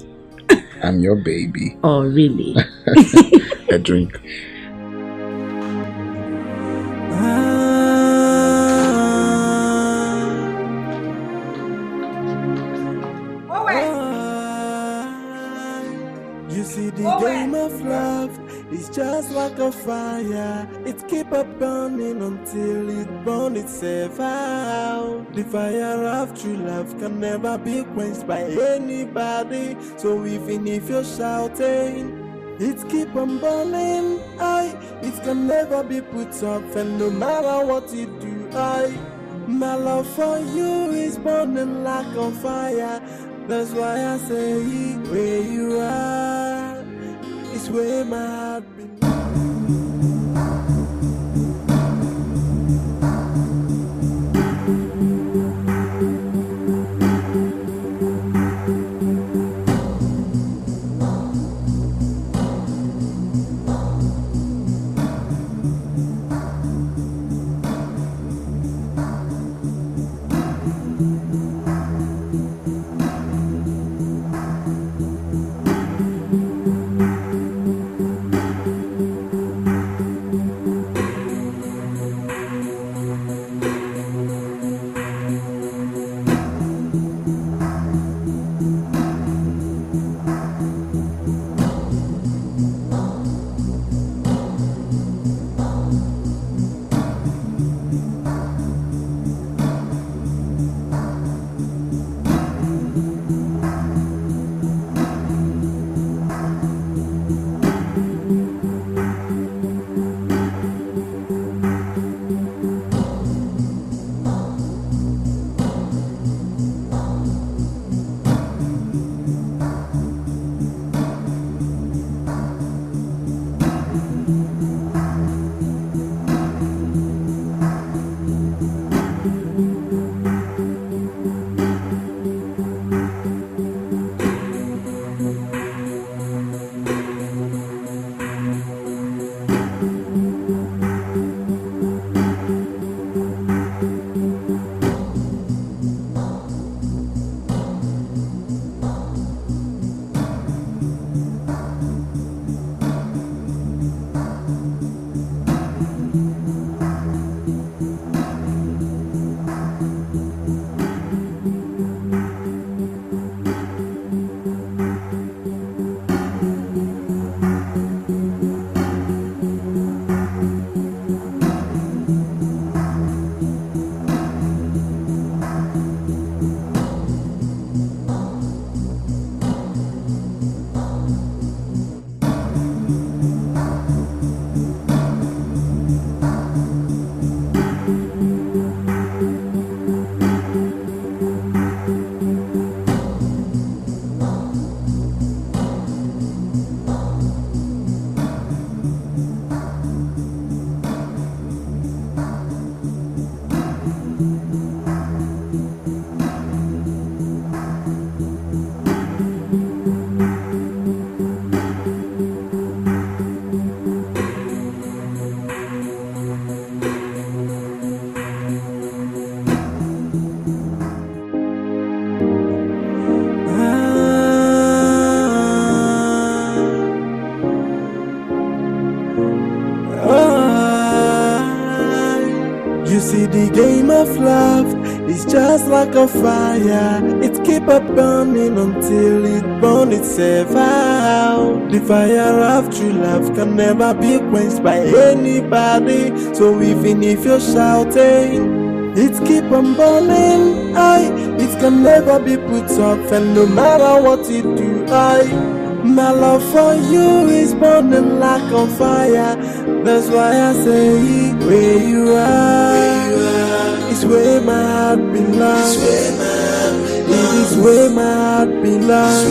I'm your baby. Oh, really? A drink. You see the game of love is just like a fire. It keep on burning until it burns itself out. The fire of true love can never be quenched by anybody. So even if you're shouting, it keep on burning. It can never be put off, and no matter what you do, my love for you is burning like a fire. That's why I say where you are is where my heart It's just like a fire, it keep a burning until it burn itself out. The fire of true love can never be quenched by anybody. So even if you're shouting, it keep on burning. It can never be put off, and no matter what you do, my love for you is burning like a fire. That's why I say, where you are, it's where my heart belongs. It is where my heart belongs.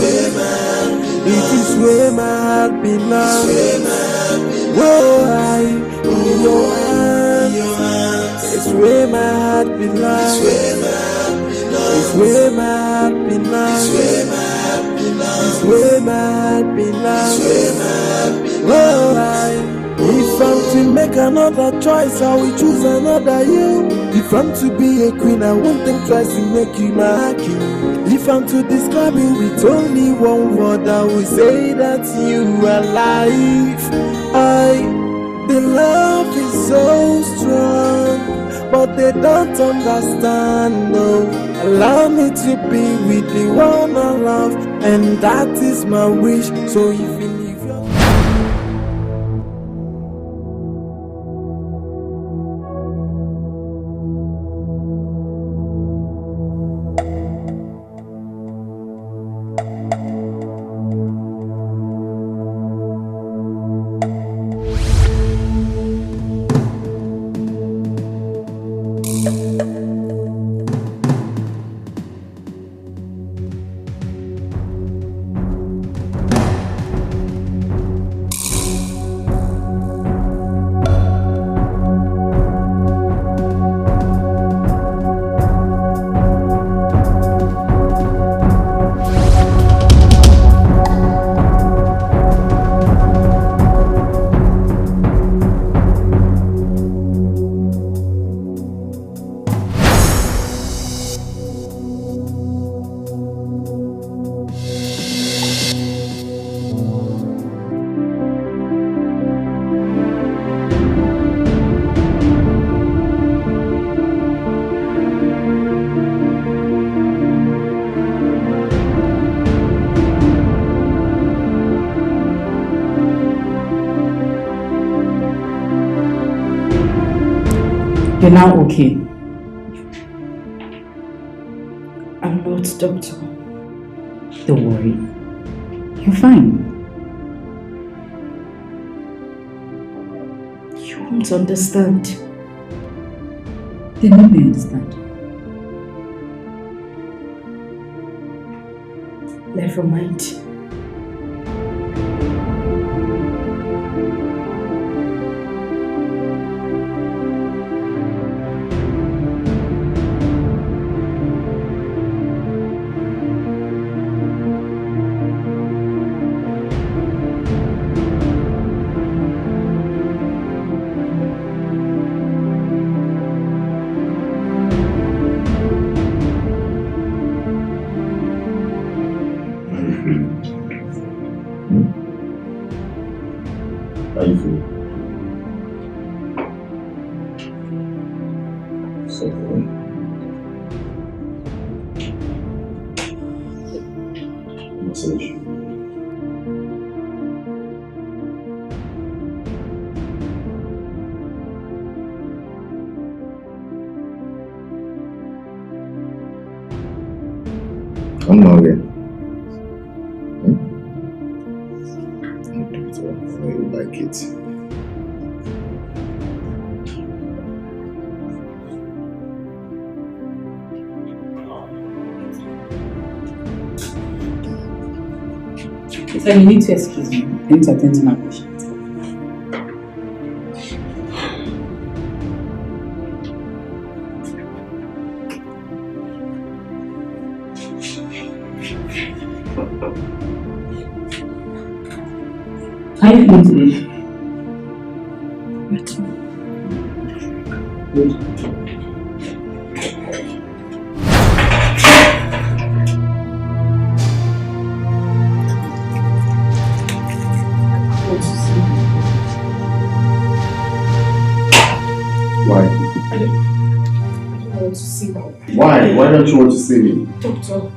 It is where my heart belongs. Whoa, in your hands, it's where my heart belongs. It's where my heart belongs. It's where my heart belongs. Whoa, if I'm to make another choice, I will choose another you. If I'm to be a queen, I won't think twice to make you my king. If I'm to describe you with only one word, I will say that you are life. The love is so strong, but they don't understand, no. Allow me to be with the one I love, and that is my wish. So even if you're You're now okay. I'm not, doctor. Don't worry. You're fine. You won't understand. Then let me understand. Never mind. I'm not here. I like it. So you need to excuse me. I need to attend to my patient. How are you feeling today? Good. Why? I don't want to see see me. Why? Why don't you want to see me? Doctor,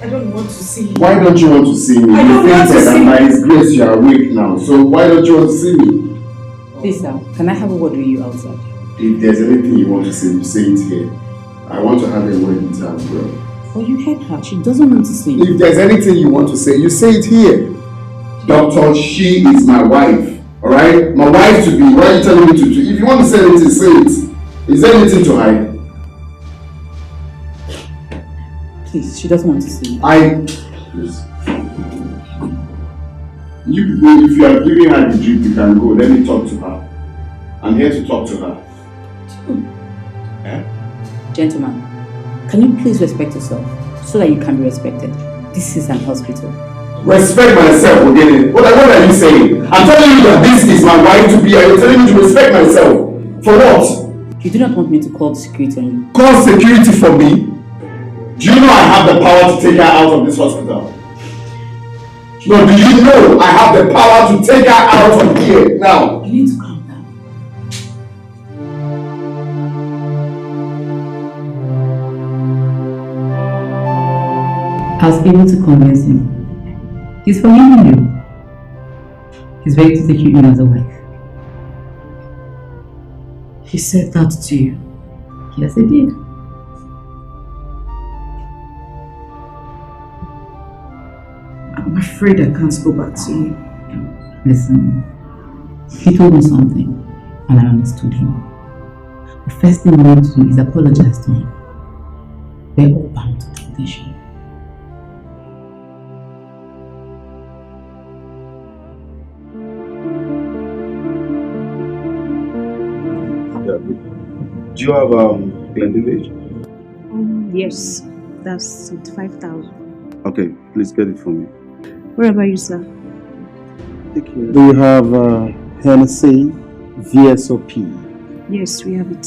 I don't want to see you. Why don't you want to see me? I don't want to see and by His grace you are awake now. So why don't you want to see me? Please, sir, can I have a word with you outside? If there's anything you want to say, you say it here. I want to have a word with her as well. Oh, you heard her. She doesn't want to see you. If there's anything you want to say, you say it here. Doctor, she is my wife. Alright? My wife to be. Why are you telling me to do? If you want to say anything, say it. Is there anything to hide? Please, she doesn't want to see you. Please. You people, if you are giving her the drip, you can go. Let me talk to her. I'm here to talk to her. Gentlemen, can you please respect yourself so that you can be respected? This is an hospital. Respect myself, Ogene. What are you saying? I'm telling you that this is my wife to be, and you're telling me to respect myself. For what? You do not want me to call security on you. Call security for me? Do you know I have the power to take her out of this hospital? No, do you know I have the power to take her out of here now? You need to calm down. I was able to convince him. He's forgiving you. He's ready to take you in as a wife. He said that to you? Yes, he did. I'm afraid I can't go back to you. Listen, he told me something and I understood him. The first thing we need to do is apologize to him. We're all bound to temptation. Do you have blending? Yes, that's 75,000. Okay, please get it for me. What about you, sir? Do you have Hennessy, VSOP? Yes, we have it.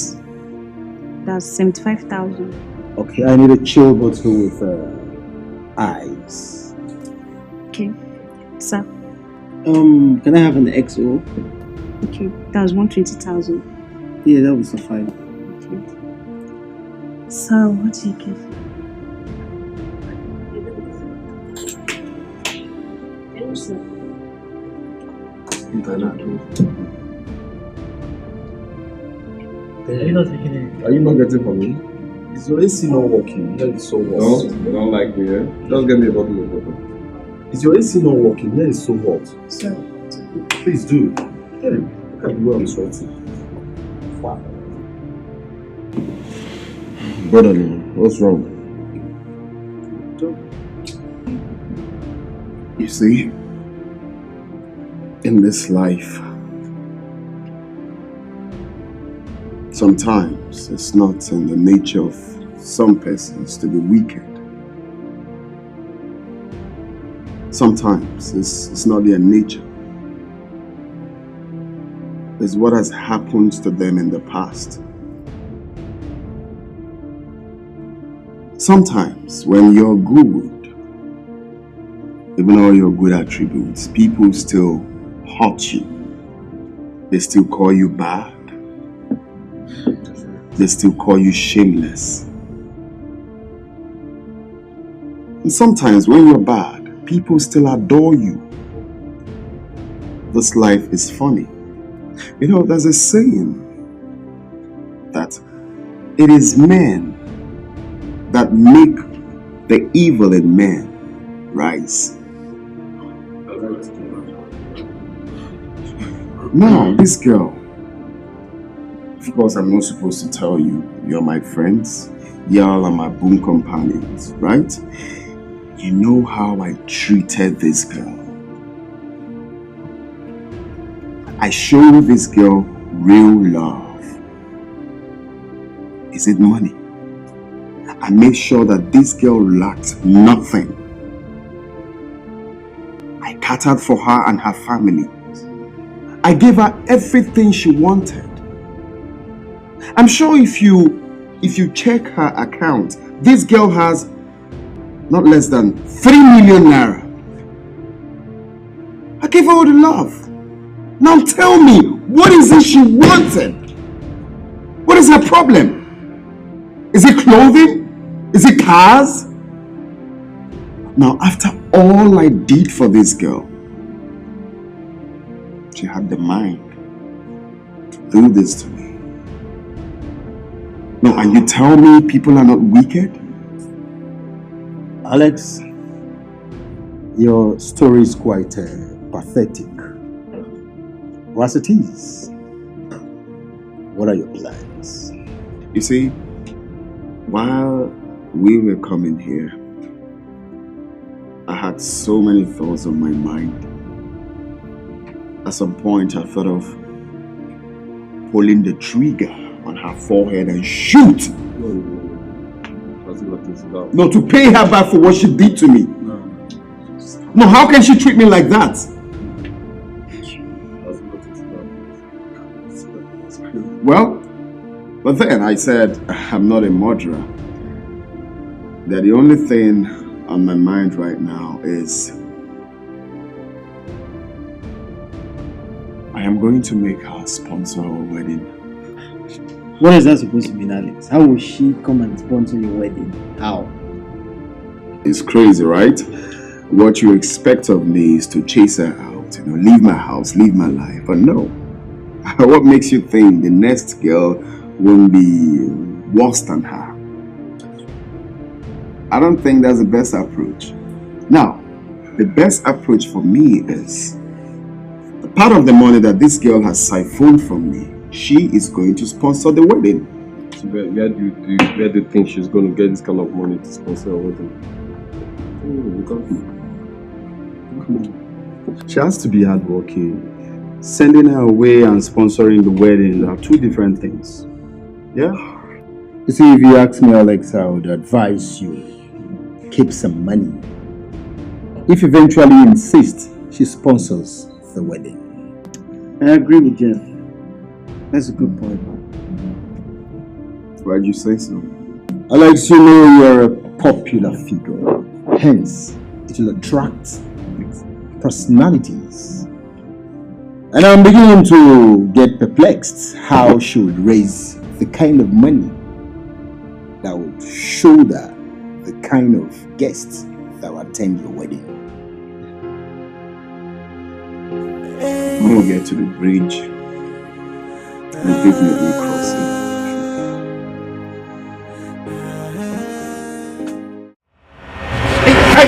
That's 75,000. Okay, I need a chill bottle with ice. Okay, sir. Can I have an XO? Okay, that was 120,000. Yeah, that would suffice. Okay. So, what do you give? Sir. Are you not taking it? Are you not getting for me? Is your AC not working? Let it so hot. No, you don't like me, eh? Just get me a bottle of water. Is your AC not working? Let it so hot. Sir. Please do. Get it. Look at the way I'm sweating. Wow. Brother, what's wrong? You see, in this life, sometimes it's not in the nature of some persons to be wicked. Sometimes it's not their nature. It's what has happened to them in the past. Sometimes when you're good, even all your good attributes, people still hurt you. They still call you bad. They still call you shameless. And sometimes when you're bad, people still adore you. This life is funny. You know, there's a saying that it is men that make the evil in men rise. Now, this girl, of course, I'm not supposed to tell you, you're my friends, y'all are my boon companions, right? You know how I treated this girl. I showed this girl real love. Is it money? I made sure that this girl lacked nothing. I catered for her and her family. I gave her everything she wanted. I'm sure if you check her account, this girl has not less than 3 million naira. I gave her all the love. Now tell me, what is it she wanted? What is her problem? Is it clothing? Is it cars? Now, after all I did for this girl, she had the mind to do this to me. No, and you tell me people are not wicked? Alex, your story is quite pathetic. As it is, what are your plans? You see, while we were coming here, I had so many thoughts on my mind. At some point, I thought of pulling the trigger on her forehead and shoot. No, to pay her back for what she did to me. No, how can she treat me like that? Well, but then I said, I'm not a murderer. That the only thing on my mind right now is I am going to make her sponsor our wedding. What is that supposed to mean, Alex? How will she come and sponsor your wedding? How? It's crazy, right? What you expect of me is to chase her out, leave my house, leave my life. But no. What makes you think the next girl won't be worse than her? I don't think that's the best approach. Now, the best approach for me is the part of the money that this girl has siphoned from me, she is going to sponsor the wedding. So where do you think she's going to get this kind of money to sponsor a wedding? She has to be hardworking. Sending her away and sponsoring the wedding are two different things. Yeah? You see, if you ask me, Alex, I would advise you keep some money. If eventually you insist, she sponsors the wedding. I agree with Jeff. That's a good point. Why'd you say so? Alex, you know you're a popular figure. Hence, it will attract personalities. And I'm beginning to get perplexed how she would raise the kind of money that would shoulder the kind of guests that will attend your wedding. When we get to the bridge, we'll definitely cross it.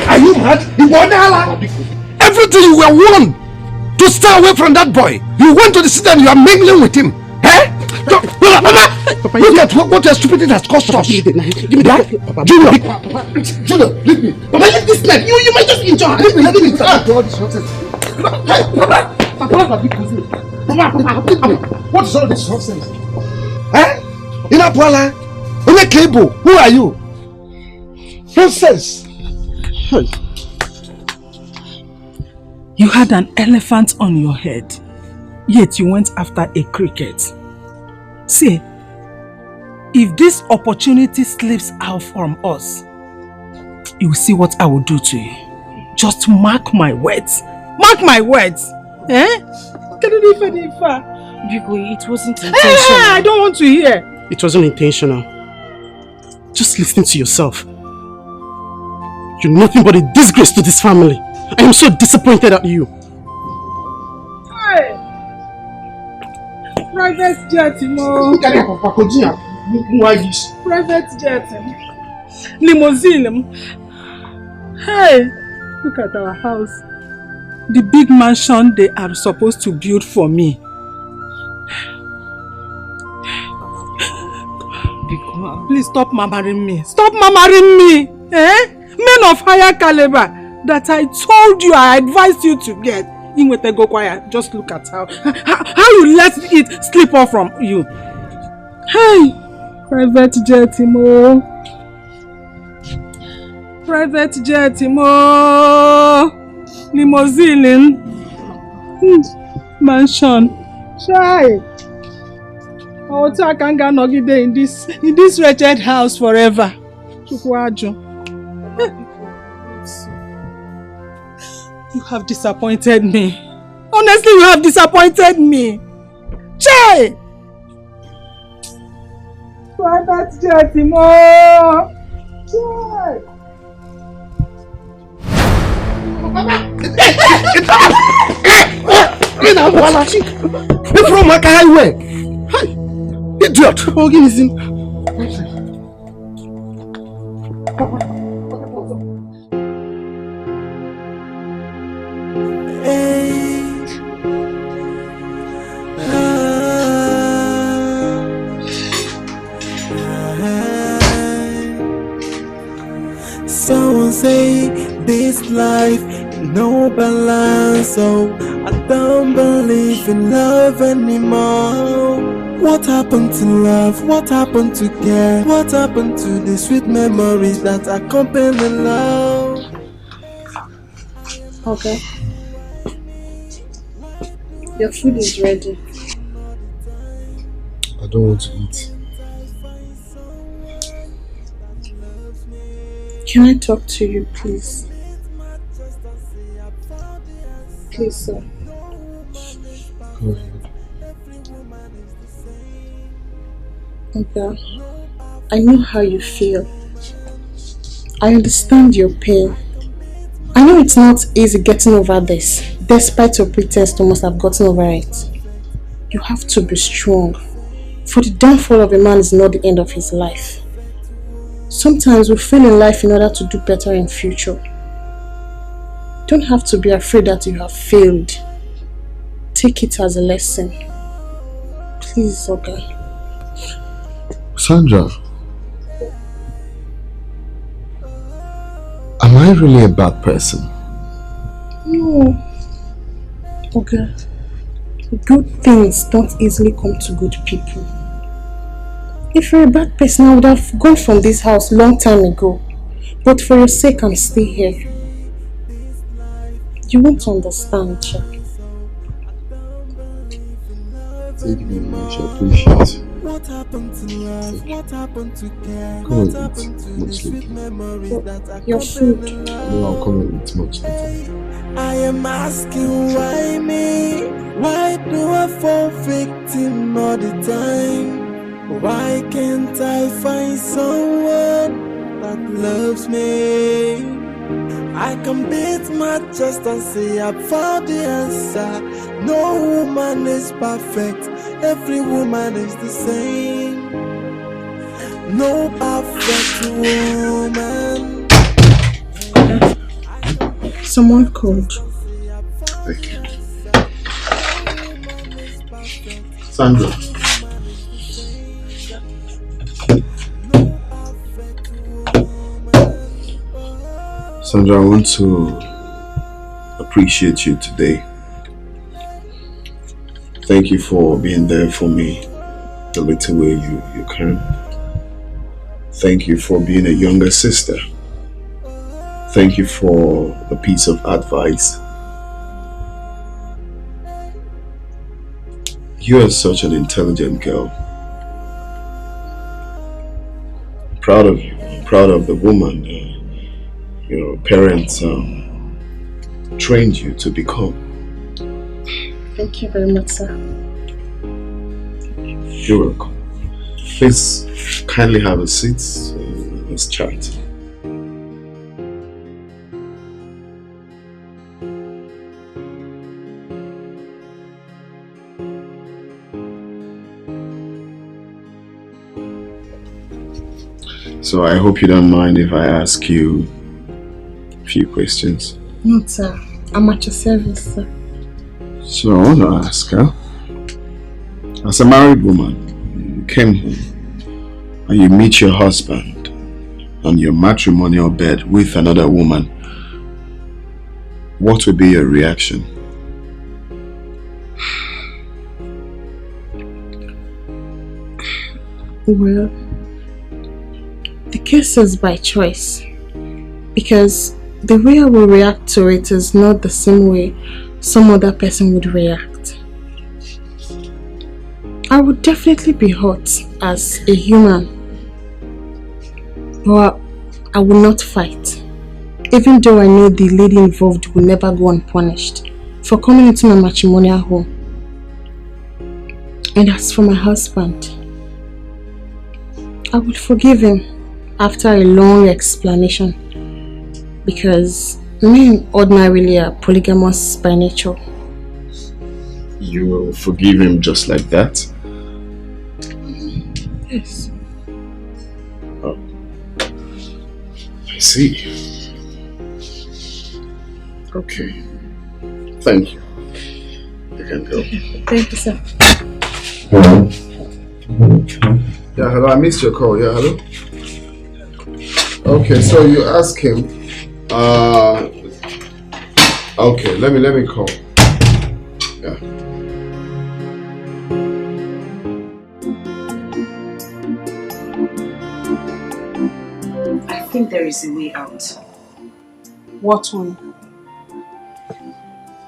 Are you mad? Everything you were warned to stay away from that boy. You went to the city and you are mingling with him. Eh? Mama, look at what your stupidity has cost us. Give me that. Junior, leave me. Mama, leave this knife. You might just enjoy. Leave me. Hey, Papa, what is all this nonsense? Eh? Inapwala, Oguegbu, who are you? Nonsense. You had an elephant on your head, yet you went after a cricket. See, if this opportunity slips out from us, you will see what I will do to you. Just mark my words. Mark my words. Eh? It wasn't intentional. I don't want to hear. It wasn't intentional. Just listen to yourself. You're nothing but a disgrace to this family. I am so disappointed at you. Hey! Private jet, Mo. Private jet. Limousine. Hey! Look at our house. The big mansion they are supposed to build for me. Please stop murmuring me. Stop murmuring me. Eh? Men of higher caliber that I told you, I advised you to get. Go quiet. Just look at how you let it slip off from you. Hey, private jet, Mo. Private jet, Mo. Limousine. Mansion. Shy. Oh, I can't get in this wretched house forever. You have disappointed me. Honestly, you have disappointed me. Che! Private jet, more. Malachy! From my highway! Hi! Idiot! Organism! Someone say this life no balance, so I don't believe in love anymore. What happened to love? What happened to care? What happened to the sweet memories that accompany love? Okay. Your food is ready. I don't want to eat. Can I talk to you, please? Please, sir. Go ahead. Okay. I know how you feel. I understand your pain. I know it's not easy getting over this, despite your pretense to must have gotten over it. You have to be strong. For the downfall of a man is not the end of his life. Sometimes we fail in life in order to do better in future. You don't have to be afraid that you have failed. Take it as a lesson. Please, okay. Sandra, am I really a bad person? No. Okay. Good things don't easily come to good people. If you're a bad person, I would have gone from this house long time ago. But for your sake, I'm still here. You won't understand, Jack. Take me, I shall appreciate it. What happened to love? What happened to care? Come What and happened eat to much the sweet later. memories that Your food. No, I'll come and eat much later. I am asking why me? Why do I fall victim all the time? Why can't I find someone that loves me? I can beat my chest and say I found the answer. No woman is perfect. Every woman is the same. No perfect woman. Someone called. Thank you. Sandra. Sandra, I want to appreciate you today. Thank you for being there for me the little way you can. Thank you for being a younger sister. Thank you for the piece of advice. You are such an intelligent girl. I'm proud of you. I'm proud of the woman your parents trained you to become. Thank you very much, sir. You're welcome. Please kindly have a seat. Let's chat. So I hope you don't mind if I ask you a few questions. No, sir. I'm at your service, sir. So I want to ask her, as a married woman, you came home and you meet your husband on your matrimonial bed with another woman, what would be your reaction? Well, the case is by choice, because the way I will react to it is not the same way some other person would react. I would definitely be hurt as a human, but I will not fight, even though I know the lady involved will never go unpunished for coming into my matrimonial home. And as for my husband, I would forgive him after a long explanation because men ordinarily are polygamous by nature. You will forgive him just like that? Yes. Oh. I see. Okay. Thank you. You can go. Thank you, sir. Yeah, hello. I missed your call. Yeah, hello. Okay, so you ask him. Okay, let me call. Yeah. I think there is a way out. What way?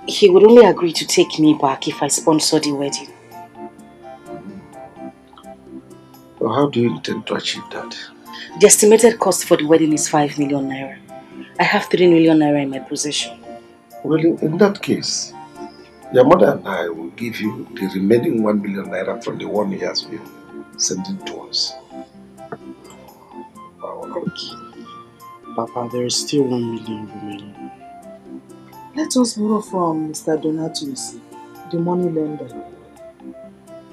He would only agree to take me back if I sponsor the wedding. Well, how do you intend to achieve that? The estimated cost for the wedding is 5 million naira. I have 3 million naira in my possession. Well, in that case, your mother and I will give you the remaining 1 million naira from the one he has been sending to us. Okay. Papa, there is still 1 million remaining. Let us borrow from Mr. Donatus, the money lender,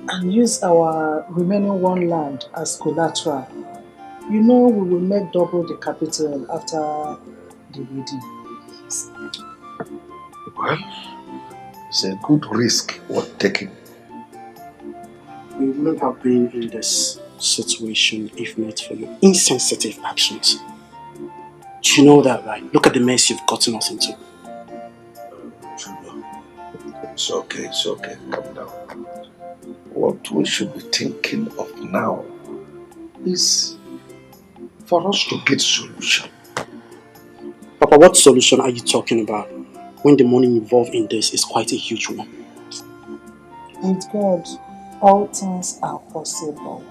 and use our remaining 1 land as collateral. You know we will make double the capital after the wedding. Well, it's a good risk worth taking. We wouldn't have been in this situation if not for your insensitive actions. You know that, right? Look at the mess you've gotten us into. It's okay, calm down. What we should be thinking of now is for us to get solution. Papa, what solution are you talking about when the money involved in this is quite a huge one? With God, all things are possible.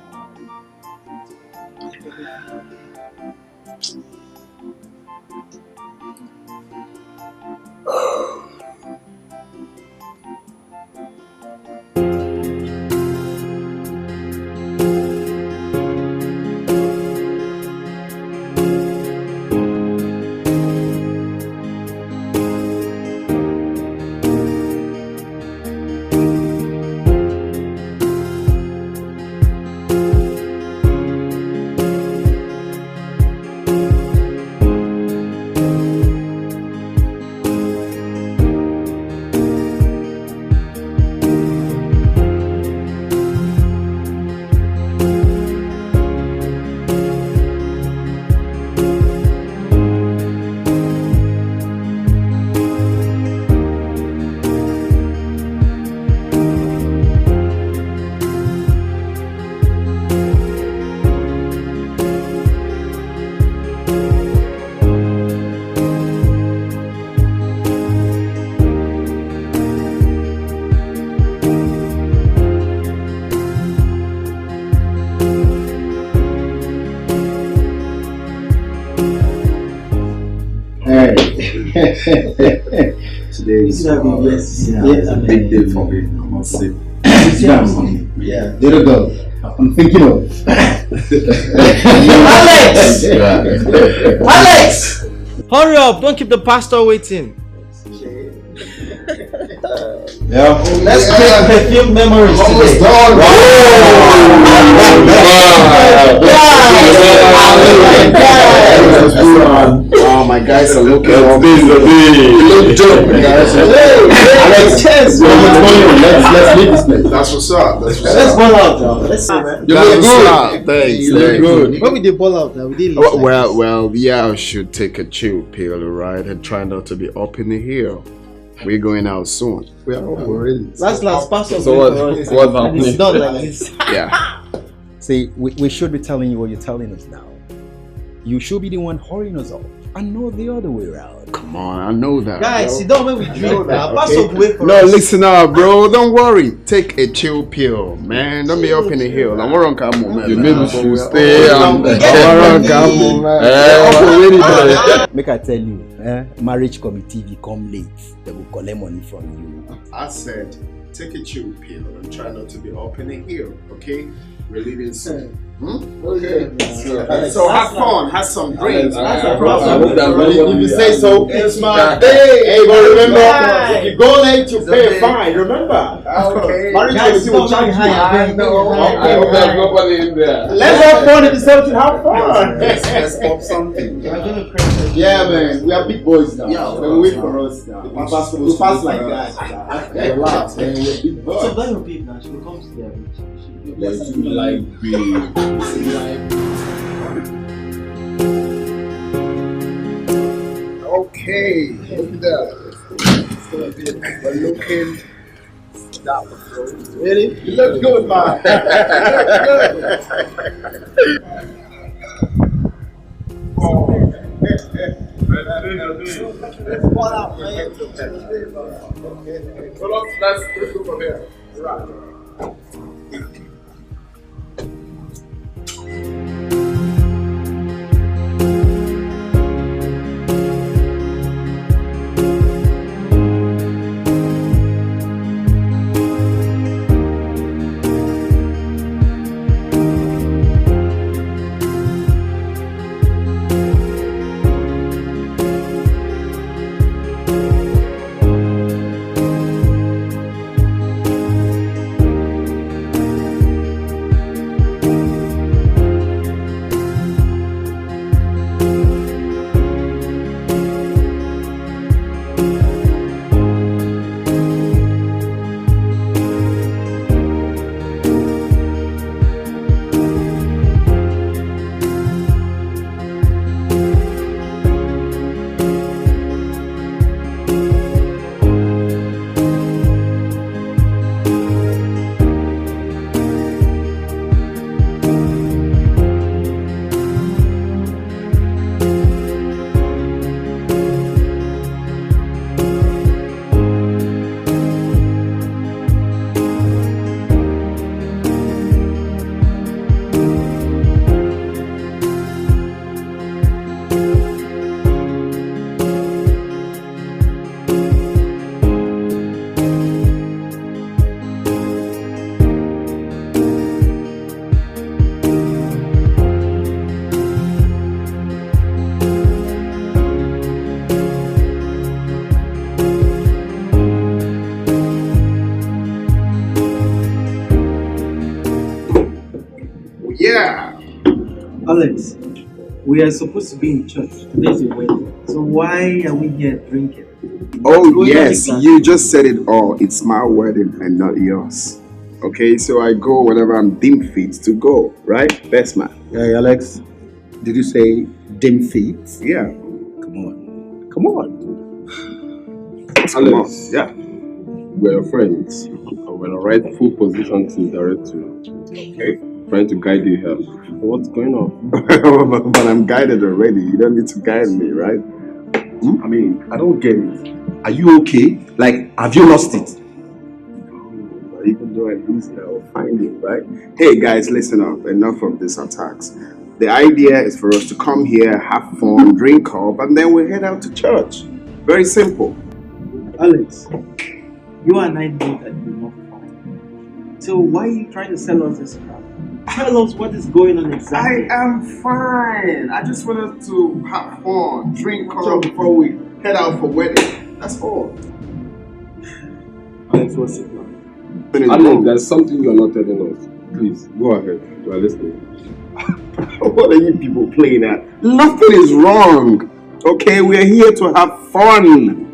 Today is a big day for me. I must say. Yeah, there you go. I'm thinking of Alex! Alex! Hurry up! Don't keep the pastor waiting. Yeah. Let's create perfume memories today. Oh, my guys are looking up. Look dope, guys. Alex, Chez. Let's leave this place. That's what's up. Let's ball out now. Let's see, man. You look good. Thanks. You look good. When we did ball out now, we did. Well, yeah, I should take a chill pill, right, and try not to be up in the hill. We're going out soon. We are already. Last pastor. So what's happening? It's not like this. Yeah. See, we should be telling you what you're telling us now. You should be the one hurrying us off, and not the other way around. Come on, I know that. Guys, bro. sit down when we drink now. Pass Okay. up way for No, us. listen up, bro. Don't worry. Take a chill pill, man. Don't be up in the hill. I'm on come man. You maybe should stay on Make I tell you, marriage committee will come late. They will collect money from you. I said, take a chill pill and try not to be up in the hill, okay? We're leaving soon. Okay. So have fun, have some drinks. That's a problem. If you say so, it's my day. Hey, but remember, if you go late, you pay a fine. Remember? Okay. Marriage will charge you. I know. There's nobody in there. Let's have fun. If it's something, have fun. Let's pop something. Yeah, man. We are big boys now. They wait for us now. We pass like that. Relax, man. We're big boys. So when you big now, she will come to the Let's do like big. Okay, look at that. It's gonna be a looking. That was ready? You look good, man. You look good. Let's go from here. Right. Alex, we are supposed to be in church. Today's your wedding. So why are we here drinking? Oh yes, you just said it all. It's my wedding and not yours. Okay, so I go whenever I'm deemed fit to go, right? Best man. Hey Alex, did you say dim feet? Yeah. Come on. Alex, yeah. We're your friends. We're in a rightful position to direct you. Okay. Trying to guide you here. What's going on? But I'm guided already. You don't need to guide me, right? I mean, I don't get it. Are you okay? Like, have you lost it? Even though I lose it, I will find it, right? Hey guys, listen up. Enough of these attacks. The idea is for us to come here, have fun, drink up, and then we head out to church. Very simple. Alex, you and I know that you're not fine. So why are you trying to sell us this crap? Tell us what is going on exactly. I am fine. I just wanted to have fun, drink up before we head out for wedding. That's all. Alex, what's it now? Alex, there's something you're not telling us. Please, go ahead. We're listening. What are you people playing at? Nothing is wrong. Okay, we're here to have fun.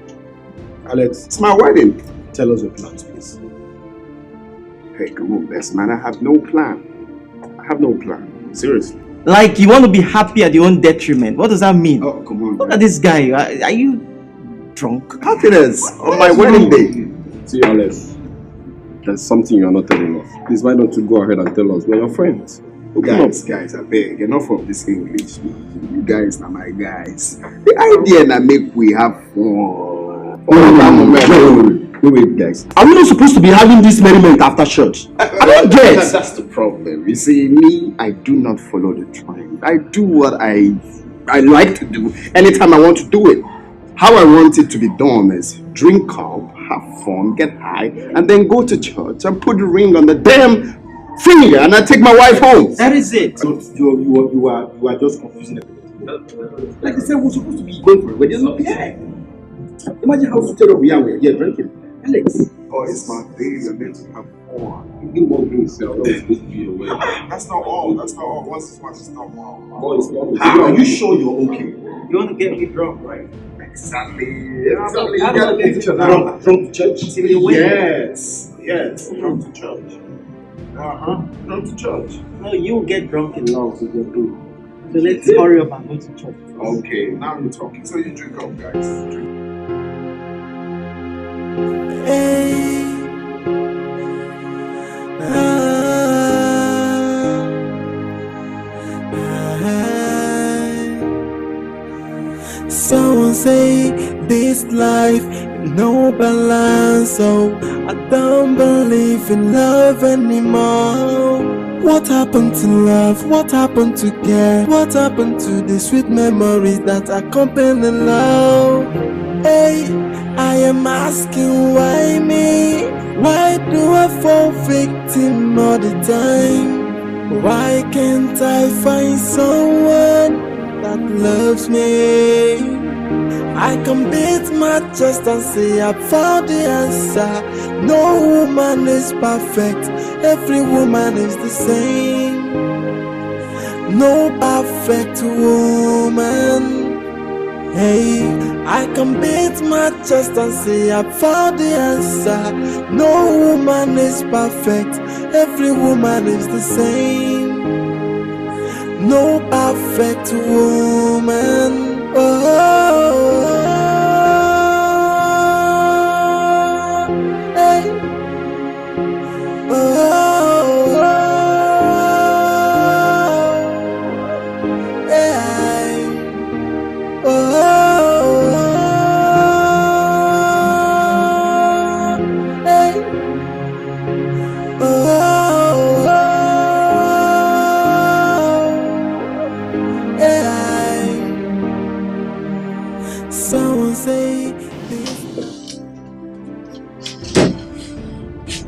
Alex, it's my wedding. Tell us your plans, please. Hey, come on, best man. I have no plan. I have no plan. Seriously. Like you want to be happy at your own detriment. What does that mean? Oh, come on. Look at this guy. Are you drunk? Happiness on my wedding day. See, Alex, there's something you're not telling us. Please, why don't you go ahead and tell us? We're your friends. Guys, I beg. Enough of this English. You guys are my guys. The idea na make we have fun. Wait, guys. Are we not supposed to be having this merriment after church? I don't get. That's the problem. You see, me, I do not follow the trend. I do what I like to do anytime I want to do it. How I want it to be done is drink up, have fun, get high, and then go to church and put the ring on the damn finger and I take my wife home. That is it. You are just confusing everything. Like I said, we're supposed to be going for it. We're just not here. Imagine how suited we are. We're here drinking. Alex. Oh, it's my day. You're meant to have fun. You can walk yourself. That's supposed to be your way. That's not all. That's not all. Once it's much, it's not all. Oh, it's not. Are you sure you're okay? You want to get me drunk, right? Exactly. You gotta get drunk to church. Yes. Drunk to church. Drunk to church. No, you get drunk in love with your boo. So let's hurry up and go to church. Okay, now you're talking. So you drink up, guys. Drink. Hey. Someone say this life no balance, so I don't believe in love anymore. What happened to love? What happened to care? What happened to the sweet memories that accompany love? Hey, I am asking why me? Why do I fall victim all the time? Why can't I find someone that loves me? I can beat my chest and say I found the answer. No woman is perfect, every woman is the same. No perfect woman. Hey, I can beat my chest and say I found the answer. No woman is perfect, every woman is the same. No perfect woman.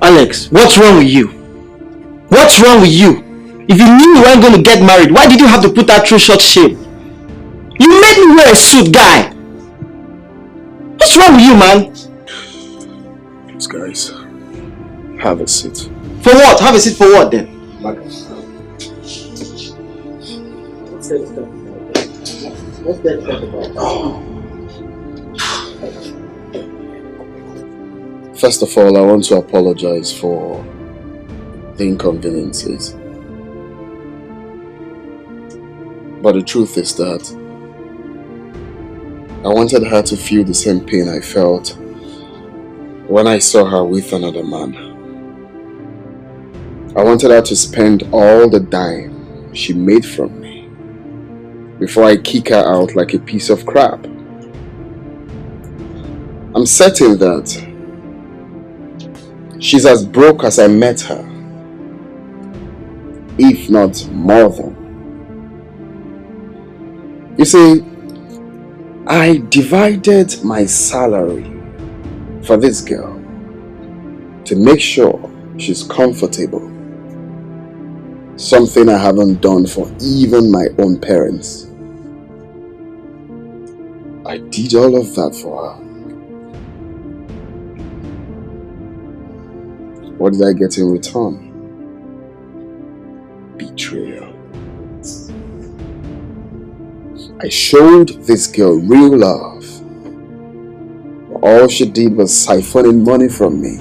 Alex, what's wrong with you? What's wrong with you? If you knew you weren't going to get married, why did you have to put that through such shame? You made me wear a suit, guy. What's wrong with you, man? Please, guys, have a seat. For what? Have a seat for what then? What's that talk about? First of all, I want to apologize for the inconveniences. But the truth is that I wanted her to feel the same pain I felt when I saw her with another man. I wanted her to spend all the dime she made from me before I kick her out like a piece of crap. I'm certain that she's as broke as I met her, if not more than. You see, I divided my salary for this girl to make sure she's comfortable. Something I haven't done for even my own parents. I did all of that for her. What did I get in return? Betrayal. I showed this girl real love. All she did was siphoning money from me,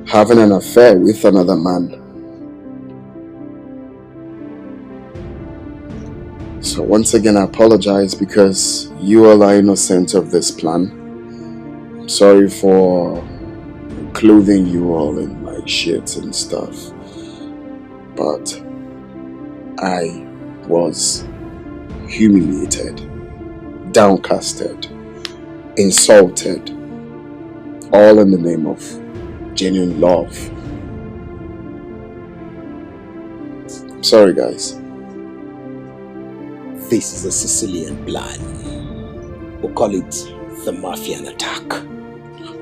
having an affair with another man. So once again, I apologize because you all are innocent of this plan. I'm sorry for clothing you all in my shit and stuff, but I was humiliated, downcasted, insulted, all in the name of genuine love. I'm sorry, guys. This is a Sicilian plan. We'll call it the Mafian attack.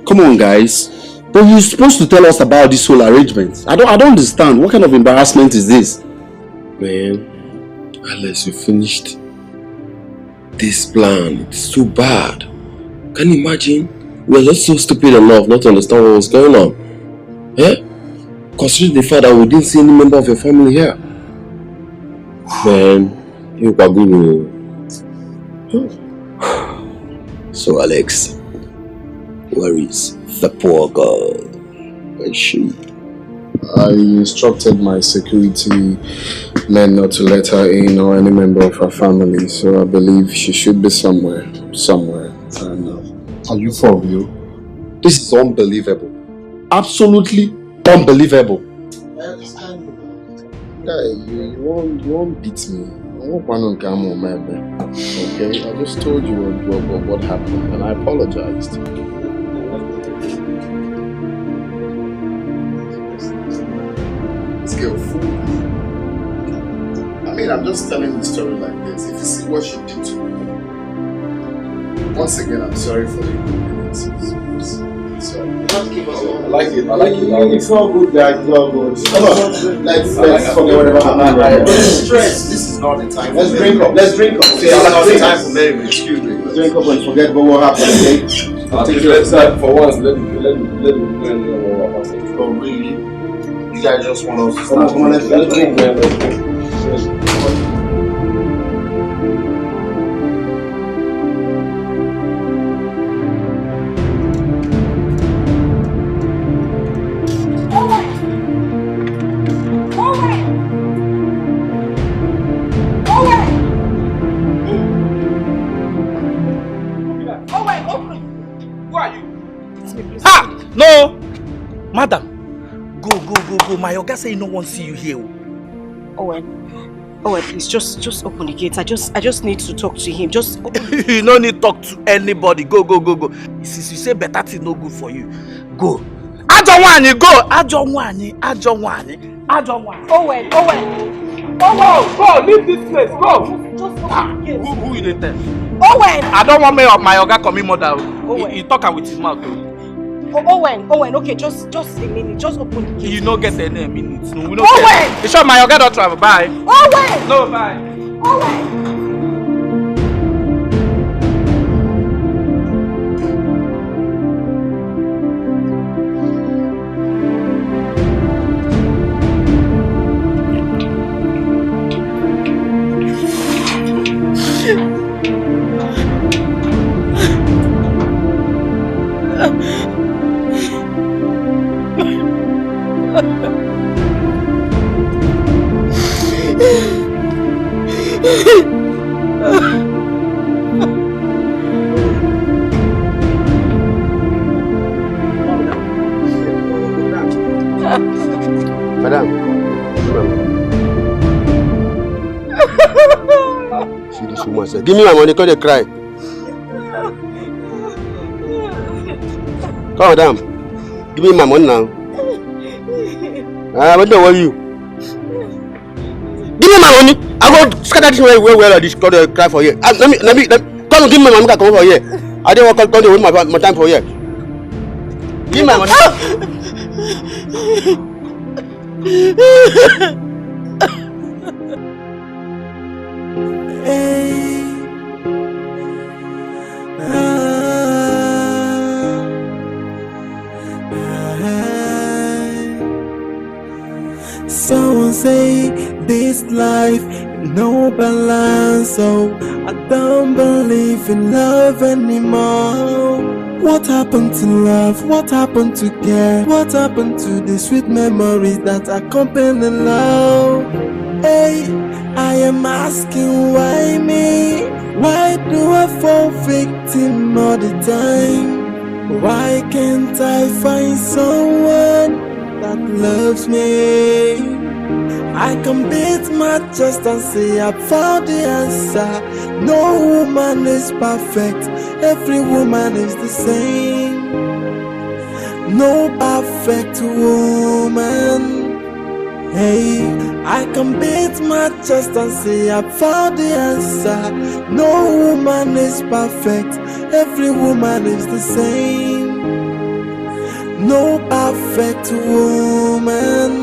Come on, guys. But you're supposed to tell us about this whole arrangement. I don't understand. What kind of embarrassment is this? Man, unless you finished this plan, it's too bad. Can you imagine? We're just so stupid enough not to understand what was going on. Eh? Considering the fact that we didn't see any member of your family here. Man, you are good. So Alex, where is the poor girl? Where is she? I instructed my security men not to let her in or any member of her family, so I believe she should be somewhere. And, are you for real? This is unbelievable. Absolutely unbelievable. You won't beat me. Okay, I just told you what happened and I apologized. This girl fooled me. I mean, I'm just telling the story like this. If you see what she did to me, once again, I'm sorry for the inconveniences. Sorry. I like it. It's all good, guys. It's all good. Come on. Let's forget whatever happened. Stress. This is not the time. Let's drink up. Let's drink up. See, it's not the time for merriment. Excuse me. Let's drink up and forget about what happened. Okay? Let's for once. Let me know what happened. Oh really? You guys just want us to start? Come on. Let's drink, man. Let's drink. No! Madam! Go. My Oga say he no one see you here. Owen, please, just open the gate. I just need to talk to him. Just open. You no need to talk to anybody. Go. Since you say better thing no good for you. Go. Ajonwani, go! Ajonwani. Owen! Go! Leave this place, go! Just open the gate. Who you dey tell? Owen! I don't want my Oga come in mother. He talk with his mouth. Owen, okay, just a minute, just open the gate. You no get any minutes. No, we no Owen! get. You sure my Oga don't travel? Bye. Owen! No, bye. Owen! Madam. See this woman say, give me my money, because they cry. Come, madam. Give me my money now. What do you? Give me my money. I go scatter this way where this because they cry for you. Let me come give me my money. Come over here. I don't want to come my time for here. Give me my money. Someone say this life no balance, so I don't believe in love anymore. What happened to love? What happened to care? What happened to the sweet memories that accompany love? Hey, I am asking why me? Why do I fall victim all the time? Why can't I find someone that loves me? I can beat my chest and say I found the answer. No woman is perfect, every woman is the same. No perfect woman. Hey, I can beat my chest and say I found the answer. No woman is perfect, every woman is the same. no perfect woman.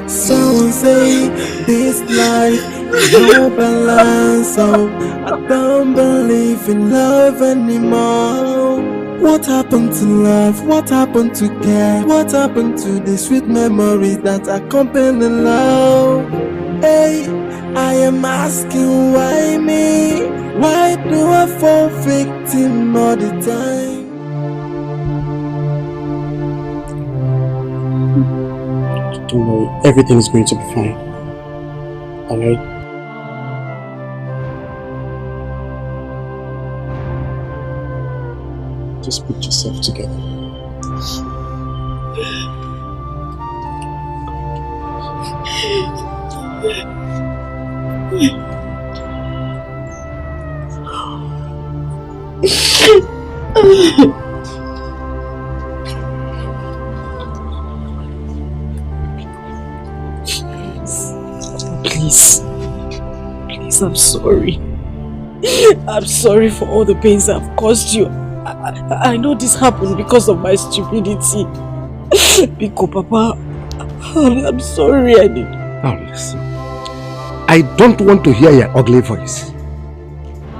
Someone say this life is no balance, so I don't believe in love anymore. What happened to love? What happened to care? What happened to the sweet memories that accompany love? Hey, I am asking why me? Why do I fall victim all the time? Don't worry, everything is going to be fine. Alright? Just put yourself together. Please, I'm sorry. I'm sorry for all the pains I've caused you. I know this happened because of my stupidity. Biko, Papa, I'm sorry. Now listen, I don't want to hear your ugly voice.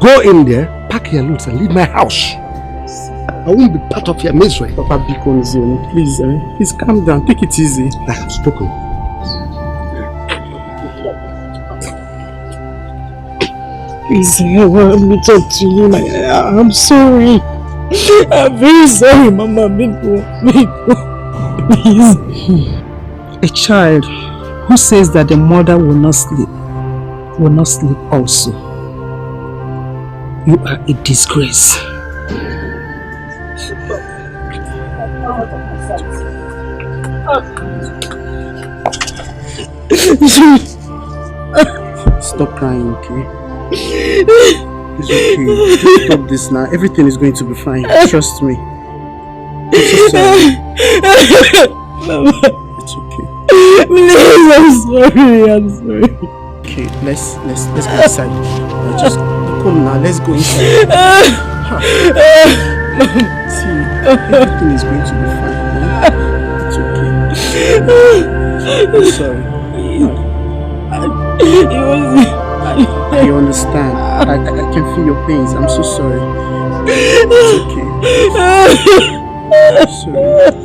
Go in there, pack your loads and leave my house. I won't be part of your misery. Papa, Biko, please calm down, take it easy. I have spoken. Please, let me talk to you. I'm sorry. I'm very sorry, Mama. Biko, please. A child who says that the mother will not sleep also. You are a disgrace. Stop crying, okay? It's okay. Stop this now. Everything is going to be fine. Trust me. I'm so sorry. Mama. It's okay. Please, I'm sorry. Okay, let's go inside. Just come now. Let's go inside. See, everything is going to be fine. It's okay. I'm sorry. I understand. I can feel your pains. I'm so sorry. It's okay. I'm sorry.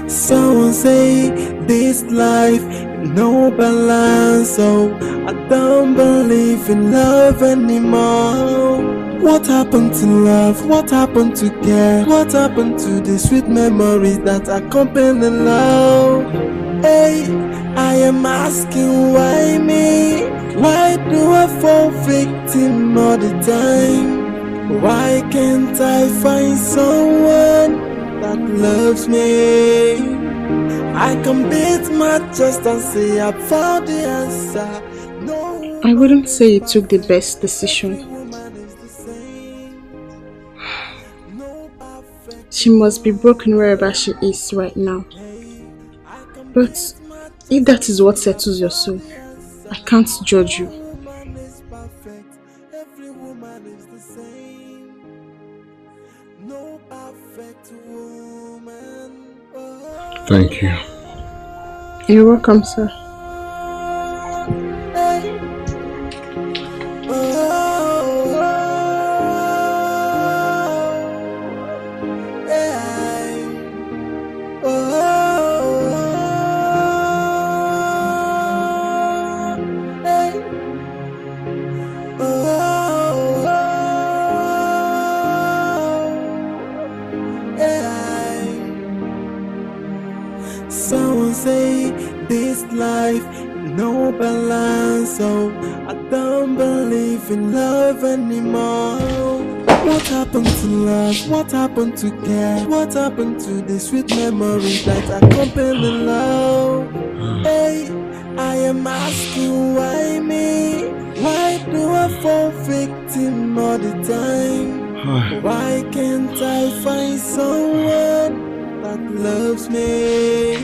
Someone say this life no balance, so I don't believe in love anymore. What happened to love? What happened to care? What happened to the sweet memories that accompany love? Hey, I am asking why me? Why do I fall victim all the time? Why can't I find someone that loves me? I can beat my chest and say I found the answer. No, I wouldn't say you took the best decision. She must be broken wherever she is right now. But if that is what settles your soul, I can't judge you. Thank you. You're welcome, sir. Someone say this life no balance, so I don't believe in love anymore. What happened to love? What happened to care? What happened to the sweet memories that accompany love? Hey, I am asking why me? Why do I fall victim all the time? Why can't I find someone that loves me?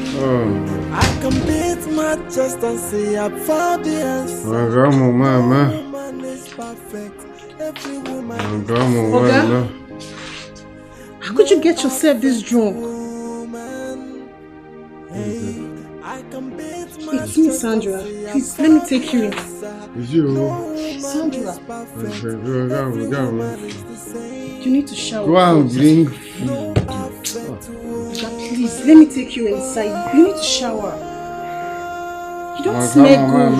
I can beat my chest and say I found the answer. Woman is perfect. Every woman is Oga, how could you get yourself this drunk? It's me, Sandra. Please, let me take you in. Sandra. You need to shower. Go and bring food. Please, let me take you inside. You need to shower. You don't smell good.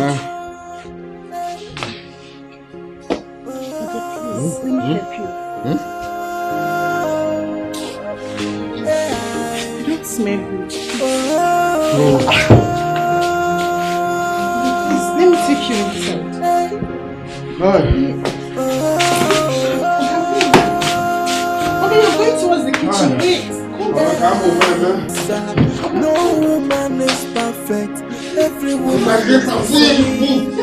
Please, let me help you. You don't smell good. Please, let me take you inside. Okay, you're going towards the kitchen. Wait. No woman is perfect. Every woman is the same.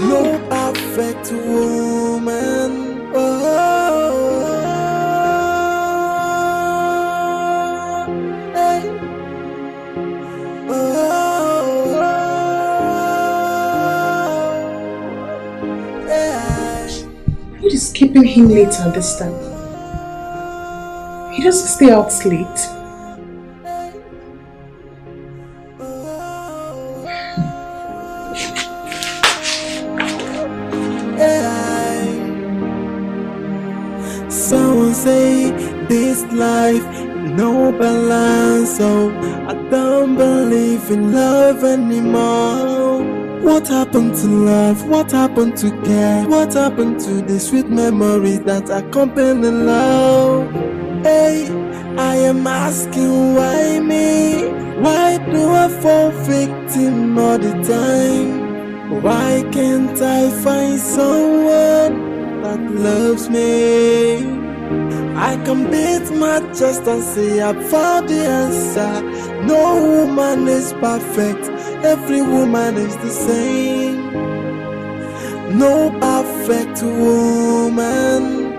No perfect woman. What is keeping him late at this time? He doesn't stay out late. Someone say this life no balance, so I don't believe in love anymore. What happened to love? What happened to care? What happened to the sweet memories that accompany love? Hey, I am asking why me? Why do I fall victim all the time? Why can't I find someone that loves me? I can beat my chest and say I found the answer. No woman is perfect. Every woman is the same. No perfect woman.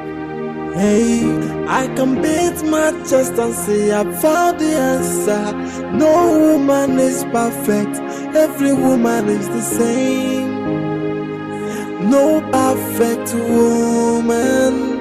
Hey, I can beat my chest and say I found the answer. No woman is perfect. Every woman is the same. No perfect woman.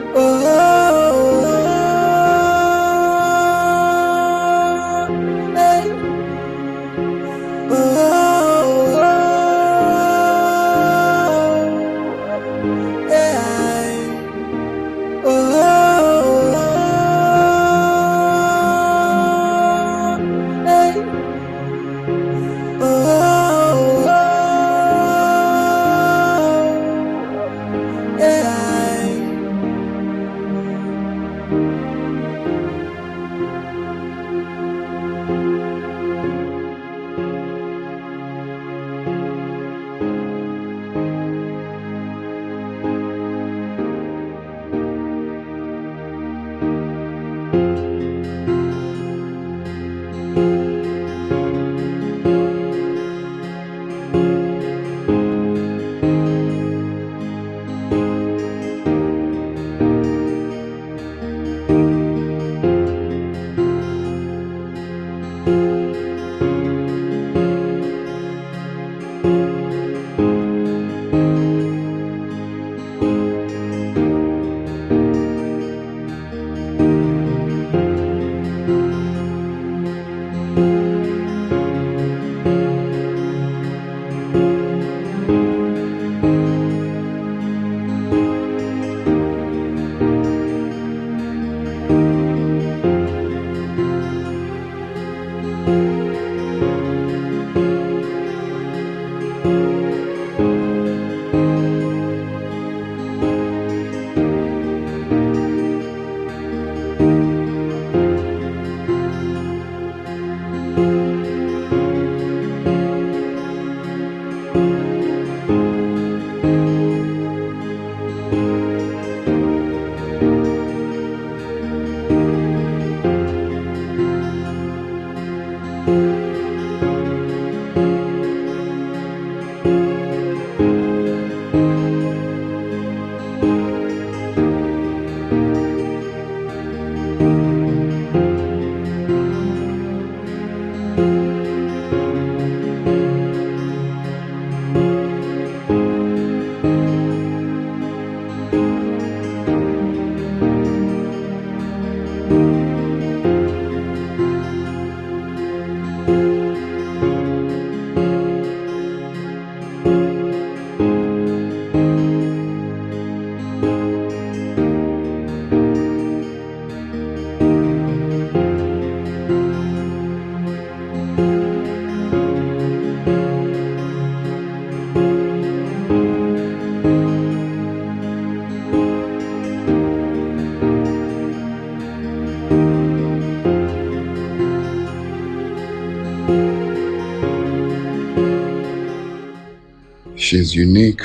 She's unique,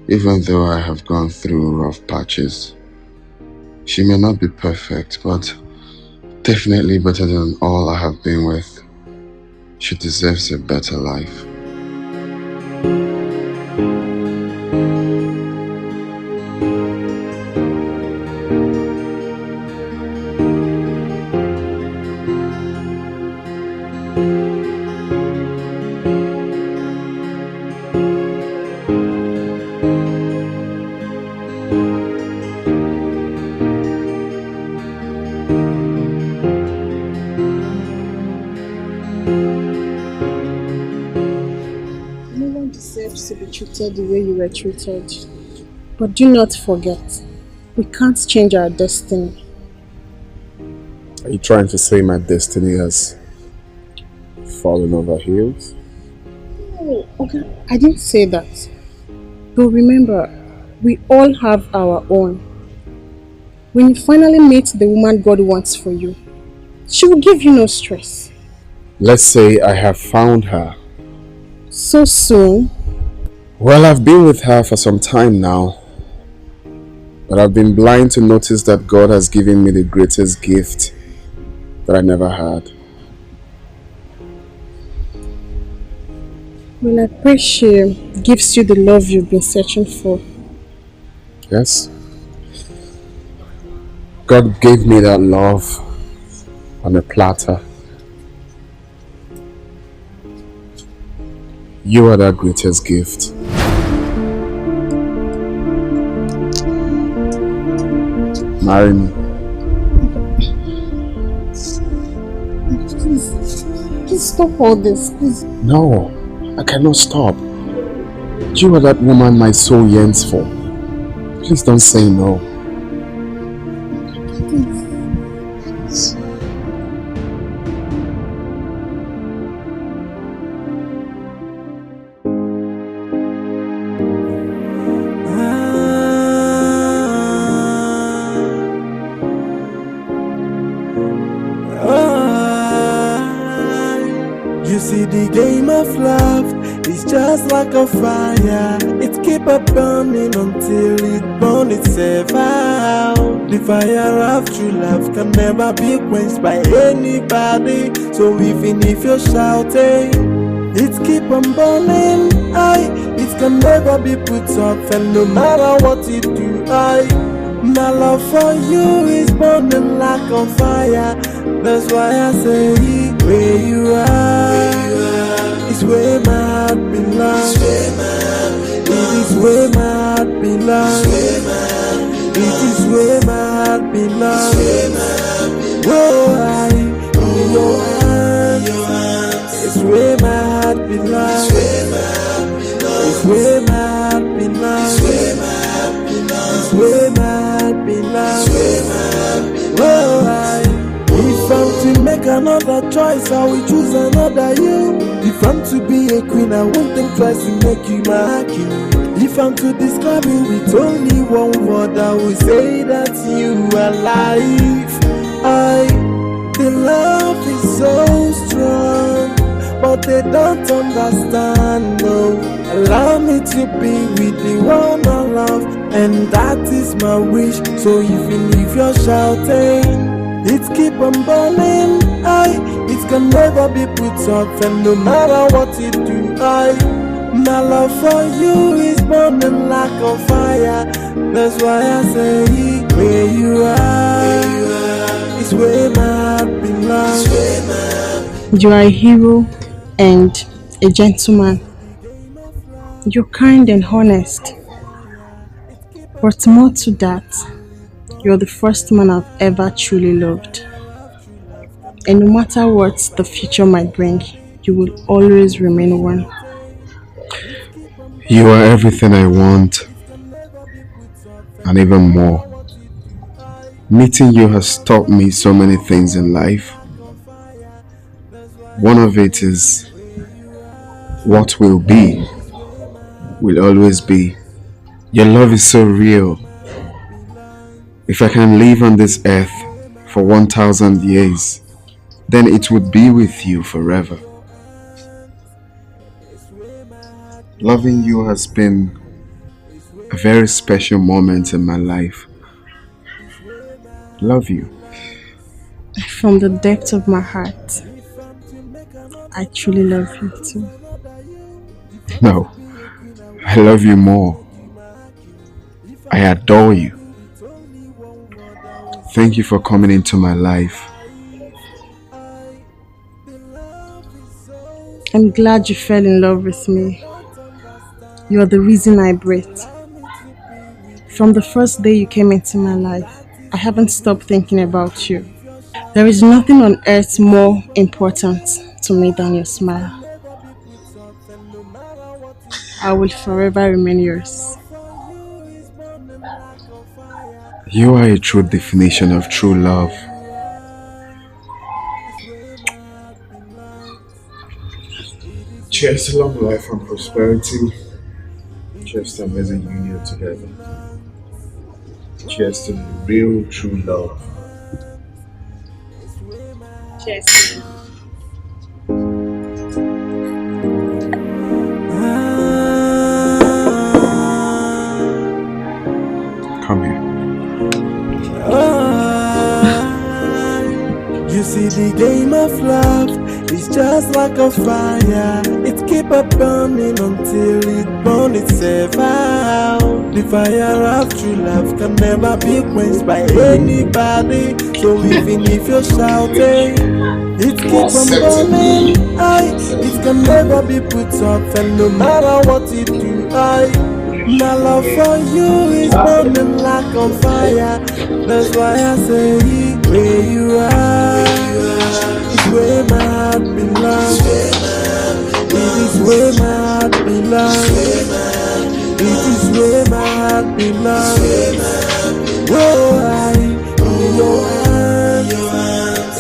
even though I have gone through rough patches. She may not be perfect, but definitely better than all I have been with. She deserves a better life. Treated the way you were treated. But do not forget, we can't change our destiny. Are you trying to say my destiny has fallen over heels? No, okay, I didn't say that. But remember, we all have our own. When you finally meet the woman God wants for you, she will give you no stress. Let's say I have found her. So soon? Well, I've been with her for some time now, but I've been blind to notice that God has given me the greatest gift that I never had. Well, I pray she gives you the love you've been searching for. Yes. God gave me that love on a platter. You are that greatest gift. Marry me. Please stop all this, please. No, I cannot stop. You are that woman my soul yearns for. Please don't say no. Please. The game of love is just like a fire. It keep on burning until it burns itself out. The fire of true love can never be quenched by anybody. So even if you're shouting, it keep on burning. It can never be put off, and no matter what you do, my love for you is burning like a fire. That's why I say, where you are, it's where my heart belongs. It is where my heart belongs. It is where my heart belongs. Oh, in your hands, it's where my heart belongs. It's where my heart belongs. It's where my heart belongs. Oh, if I'm to make another choice, I will choose another you. If I'm to be a queen, I won't think twice to make you my king. If I'm to describe you with only one word, I will say that you are life. The love is so but they don't understand. No, allow me to be with the one I love, and that is my wish. So even if you're shouting, it keep on burning. It can never be put off, and no matter what you do, my love for you is burning like a fire. That's why I say, where you are, is where my heart belongs. You are a hero and a gentleman. You're kind and honest. But more to that, you're the first man I've ever truly loved. And no matter what the future might bring, you will always remain one. You are everything I want, and even more. Meeting you has taught me so many things in life. One of it is what will be, will always be. Your love is so real. If I can live on this earth for 1,000 years, then it would be with you forever. Loving you has been a very special moment in my life. Love you. From the depth of my heart, I truly love you too. No, I love you more. I adore you. Thank you for coming into my life. I'm glad you fell in love with me. You're the reason I breathe. From the first day you came into my life, I haven't stopped thinking about you. There is nothing on earth more important to me than your smile. I will forever remain yours. You are a true definition of true love. Cheers to long life and prosperity. Cheers to amazing union together. Cheers to the real true love. Cheers. Come here. You see the game of love is just like a fire. It keep on burning until it burns itself out. The fire of true love can never be quenched by anybody. So even if you're shouting, it keep on burning. It can never be put off, and no matter what you do, my love for you is burning like a fire. That's why I say, where you are, is where my heart belongs. It is where my heart belongs. It is where my heart belongs. Oh, in your hands,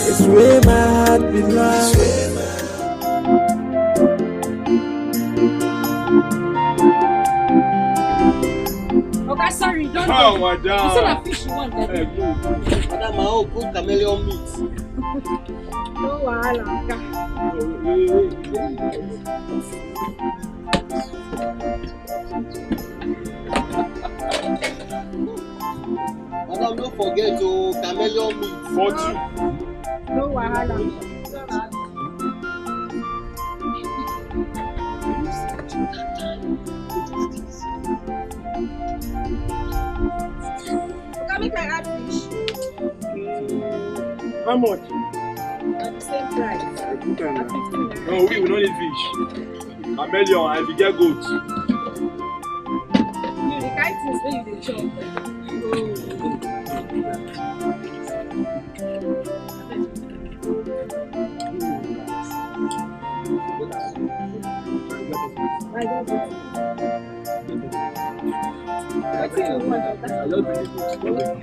it's where my heart belongs. Okay, sorry, don't go. Madam. You said a fish you want, Hey, good. Madam, I hope good chameleon meat. No wahala. Madam, don't forget to chameleon meat. 40. No wahala. Okay, make I add fish. How much? At the same price. At 15 No, we don't need fish. Chameleon, and if you get goat. You the kind things wey you dey chop. I got it. Wetin you want?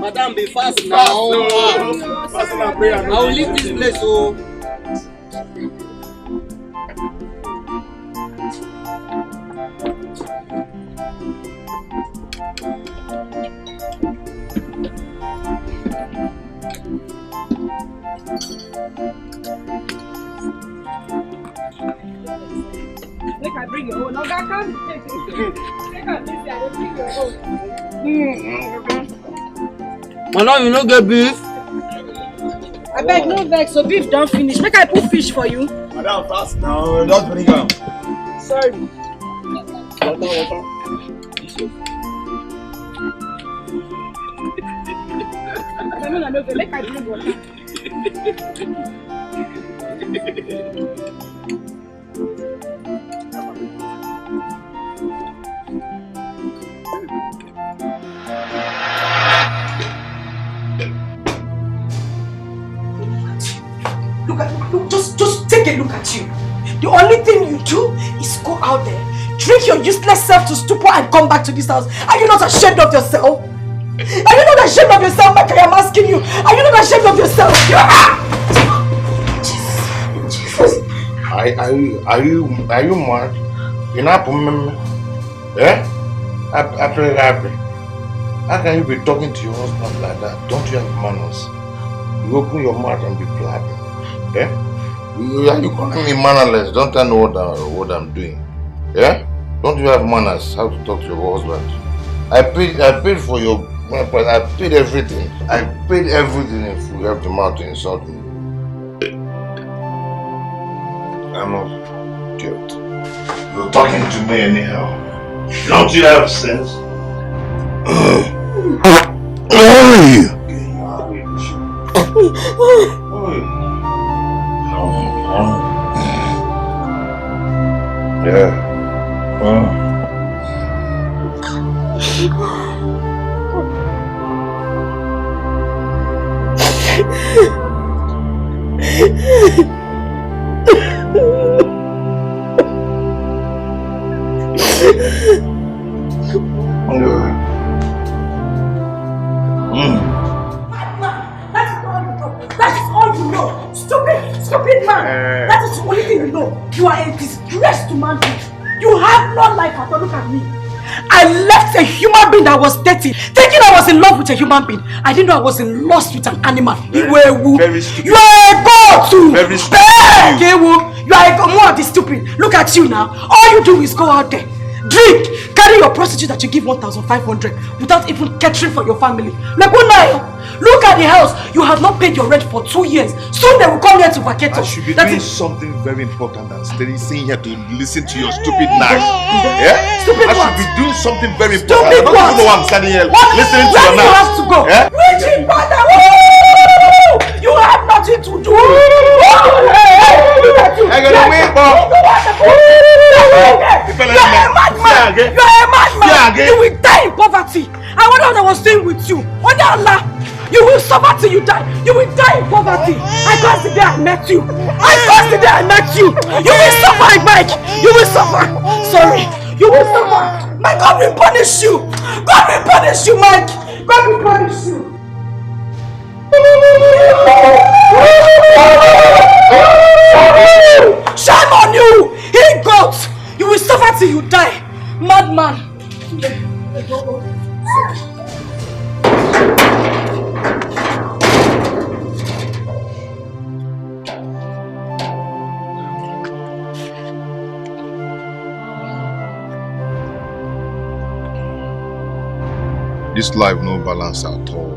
Madam, be fast now. Fast and prayer. I will leave this place. Oh. Make I bring your own. No, I can't take it. Make I bring your own. Madam, you no get beef? I beg, no vex, so beef don't finish. Make I put fish for you. Madam, fast now. Don't bring am. Sorry. Water. Make I bring water. Look, just take a look at you. The only thing you do is go out there, drink your useless self to stupor and come back to this house. Are you not ashamed of yourself? Are you not ashamed of yourself, Mike? I am asking you. Are you not ashamed of yourself? Jesus. Are you mad? You're not eh? Happy. How can you be talking to your husband like that? Don't you have manners? You open your mouth and be blabbing. Eh? You calling me mannerless? Don't I know what I'm doing? Yeah? Don't you have manners? How to talk to your husband? I paid for your. I paid everything. I paid everything if you have the mouth to insult me. I'm not idiot. You're talking to me anyhow. Don't you have sense? Yeah. That is all you know. Stupid man. That is the only thing you know. You are a disgrace to manhood. You have no life at all. Look at me. I left a human being that was dirty, thinking I was in love with a human being. I didn't know I was in lust with an animal. Very stupid. You are a god too. Very stupid. You are a more of the stupid. Look at you now. All you do is go out there, drink, carry your prostitute that you give 1,500 without even catering for your family. Like one night, look at the house. You have not paid your rent for 2 years. Soon they will come here to vacate us. I should be doing something very important than sitting here to listen to your stupid nag. Yeah? Stupid I what? should be doing something very important. Stupid I don't even know why I'm standing here listening to Where your do you nag. have to go? Yeah? Richie, brother, you have nothing to do. I gotta wait, Bob. You are a madman. You will die in poverty. I wonder what I was saying with you. Wonder Allah. You will suffer till you die. You will die in poverty. I curse the day I met you. You will suffer, Mike. You will suffer. Sorry. You will suffer. My God will punish you. God will punish you, Mike. God will punish you. Shame on you. He goes. You will suffer till you die. Madman. This life no balance at all.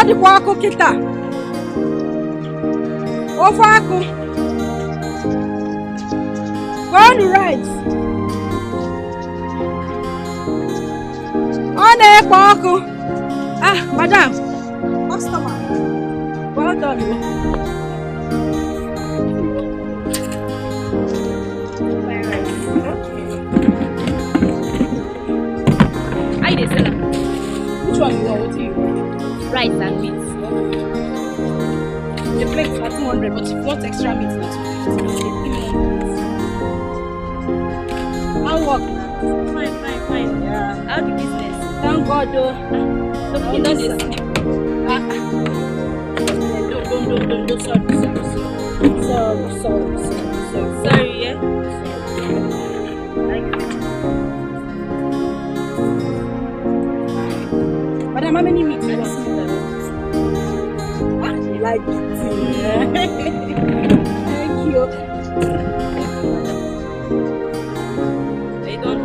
dịkwa akụ kịta. Ofe akụ. Go on the right. Ọ na-ekpo ọkụ. Ah, madam. Customer. Well done. How you sell? Which one you want? What do you want? Rice and meat. The plate is 200, but if you want extra meat, that's 250. I'll work now. Fine. Yeah. How the business? Thank God, though. The cooking don't dey sleep. Don't. Sorry, yeah. Madam, how many meat you want? I like it. Yeah. Thank you. They don't.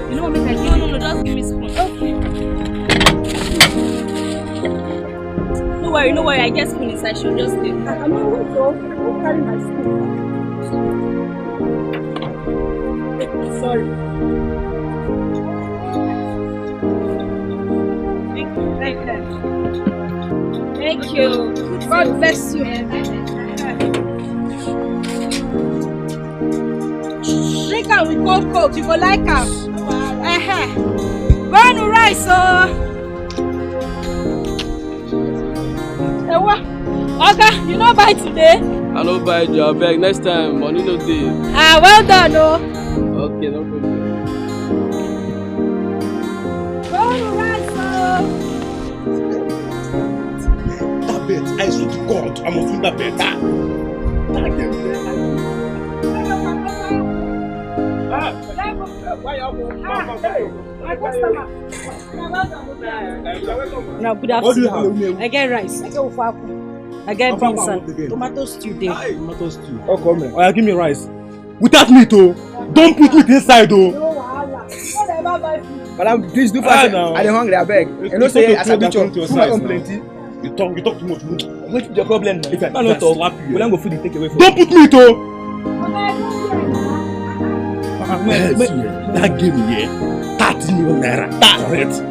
You know what make I give you? No, just give me spoon. Okay. No worry, I get spoon inside, she'll just stay. I'm not going to carry my spoon. Sorry. Thank you. God bless you. Drink am with cold coke, you go like am. Go on the rice, Oga, you no buy today? I no buy your bag. Next time, money no dey. Ah, well done, Okay, no problem. Go on the rice, That bet, I swear to God, I must win that bet. Now, good afternoon. I get rice, I get ufaku, I get beans and tomato stew there. Tomato stew. Oh, come here. Oh, give me rice. Without meat, oh. Don't put meat inside, oh. Madam, please do fast now. I dey hungry, I beg. You know say as I be chop, food come plenty. You talk too much. What's your problem now? If I no talk, slap you, we don't go food take away from don't put meat, oh. That gave me 30 million naira. That's it.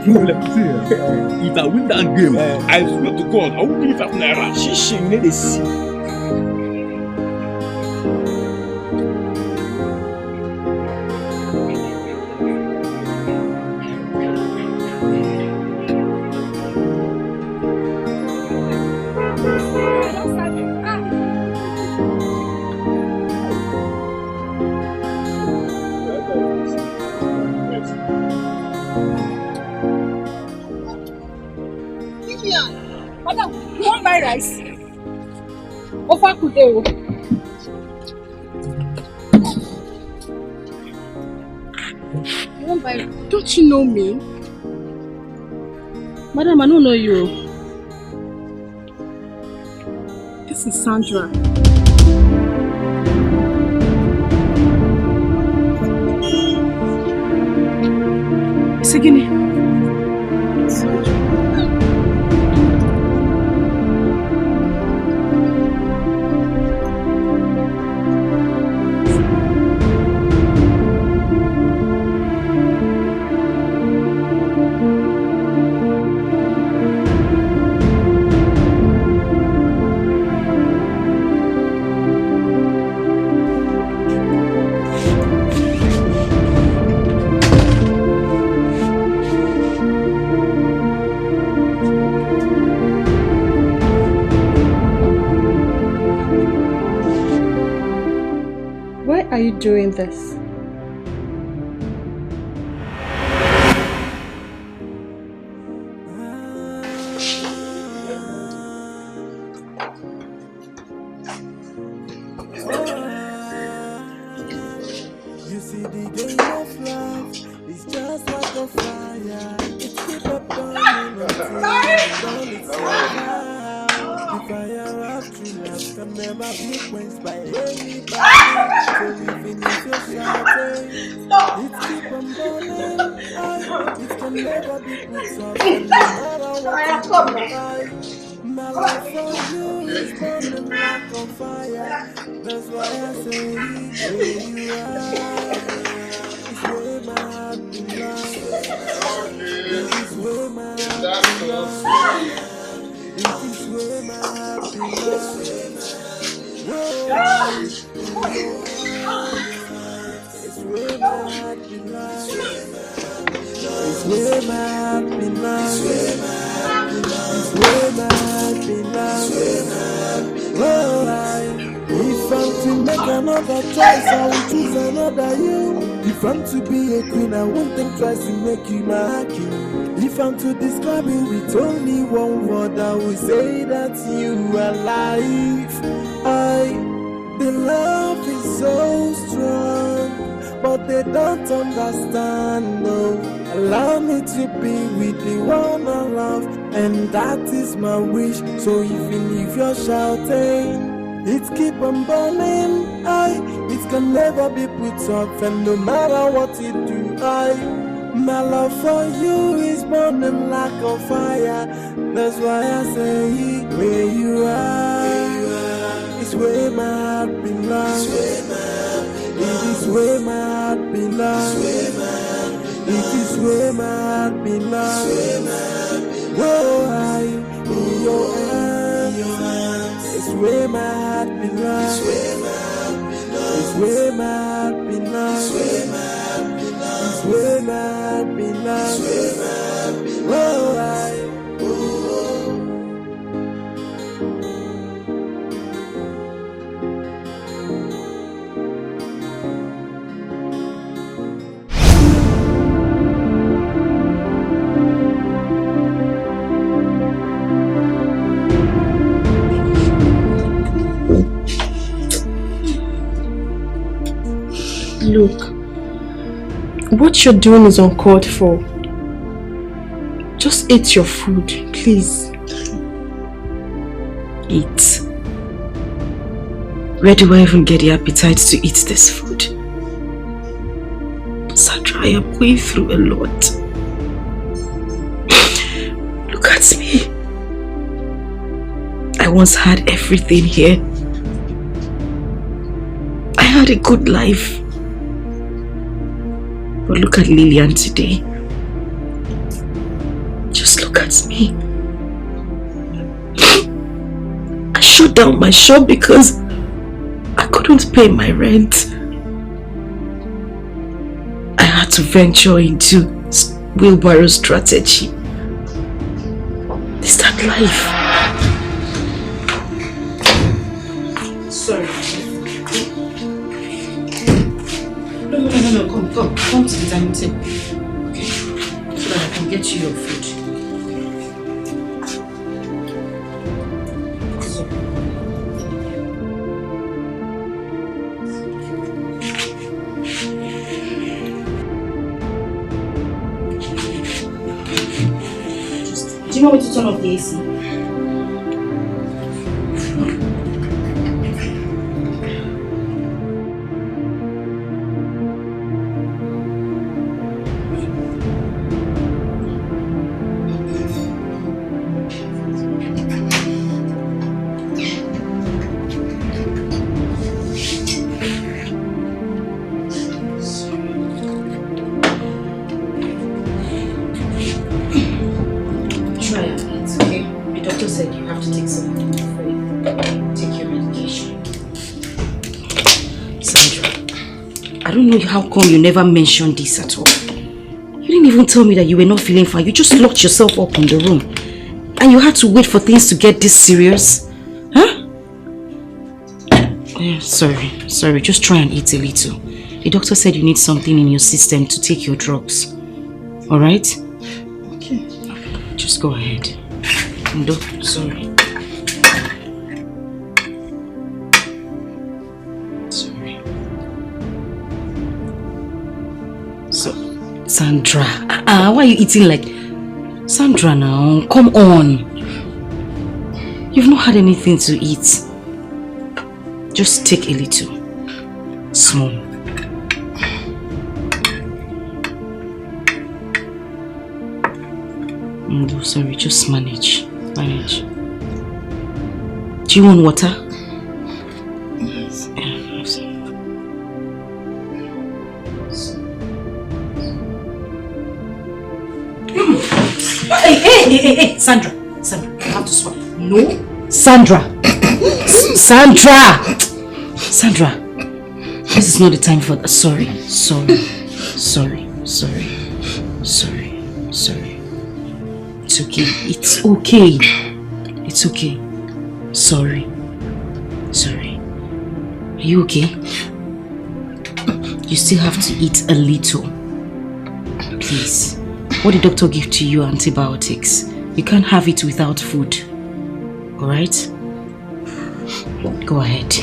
If I win that game, I swear to God, I won't give 5 naira. Shishi, you need to see. Madam, you want buy rice? Offer today. You want buy? Don't you know me? Madam, I don't know you. This is Sandra. Sigini. Why are you doing this? You see the game of life is just like a a fire. It keep on burning until all is over. The fire of true love can never be quenched by anybody. So even if you're shouting, it keep on burning. It can never be put off, and no matter what you do, my love for you is burning like a fire. That's why I say where you are. It's where my heart belongs. It is where my heart belongs. It is where my heart belongs. Whoa, it's where my heart belongs. It's where my heart belongs. It's where my heart belongs. Whoa, if I'm to make another choice, I will choose another you. If I'm to be a queen, I won't think twice to make you my king. If I'm to describe you with only one word, I will say that you are life. The love is so strong, but they don't understand, no. Allow me to be with the one I love, and that is my wish. So even if you're shouting, it keep on burning, it can never be put off, and no matter what you do, my love for you is burning like a fire. That's why I say where you are, it's where my heart belongs. It is where my heart belongs. It is where my heart belongs. Whoa, in your hands. It's where my heart belongs. It's where my heart belongs. It's where my heart belongs. Whoa, Look, what you're doing is uncalled for. Just eat your food, please. Eat? Where do I even get the appetite to eat this food? Sandra, I am going through a lot. Look at me. I once had everything here. I had a good life. But look at Lillian today. Just look at me. I shut down my shop because I couldn't pay my rent. I had to venture into wheelbarrow strategy. Is that life? Sorry. No, come to the dining table. Okay? So that I can get you your food. Do you want me to turn off the AC? How come you never mentioned this at all? You didn't even tell me that you were not feeling fine. You just locked yourself up in the room. And you had to wait for things to get this serious? Huh? Yeah, sorry. Just try and eat a little. The doctor said you need something in your system to take your drugs. Alright? Okay. Just go ahead. No, sorry. Sandra, why are you eating like... Sandra now, come on. You've not had anything to eat. Just take a little. Small. No, sorry, just manage. Manage. Do you want water? Yes. Hey, Sandra, you have to swallow. No, Sandra, Sandra, this is not the time for that. Sorry. It's okay. Sorry. Are you okay? You still have to eat a little. Please. What did the doctor give to you? Antibiotics. You can't have it without food. Alright? Go ahead.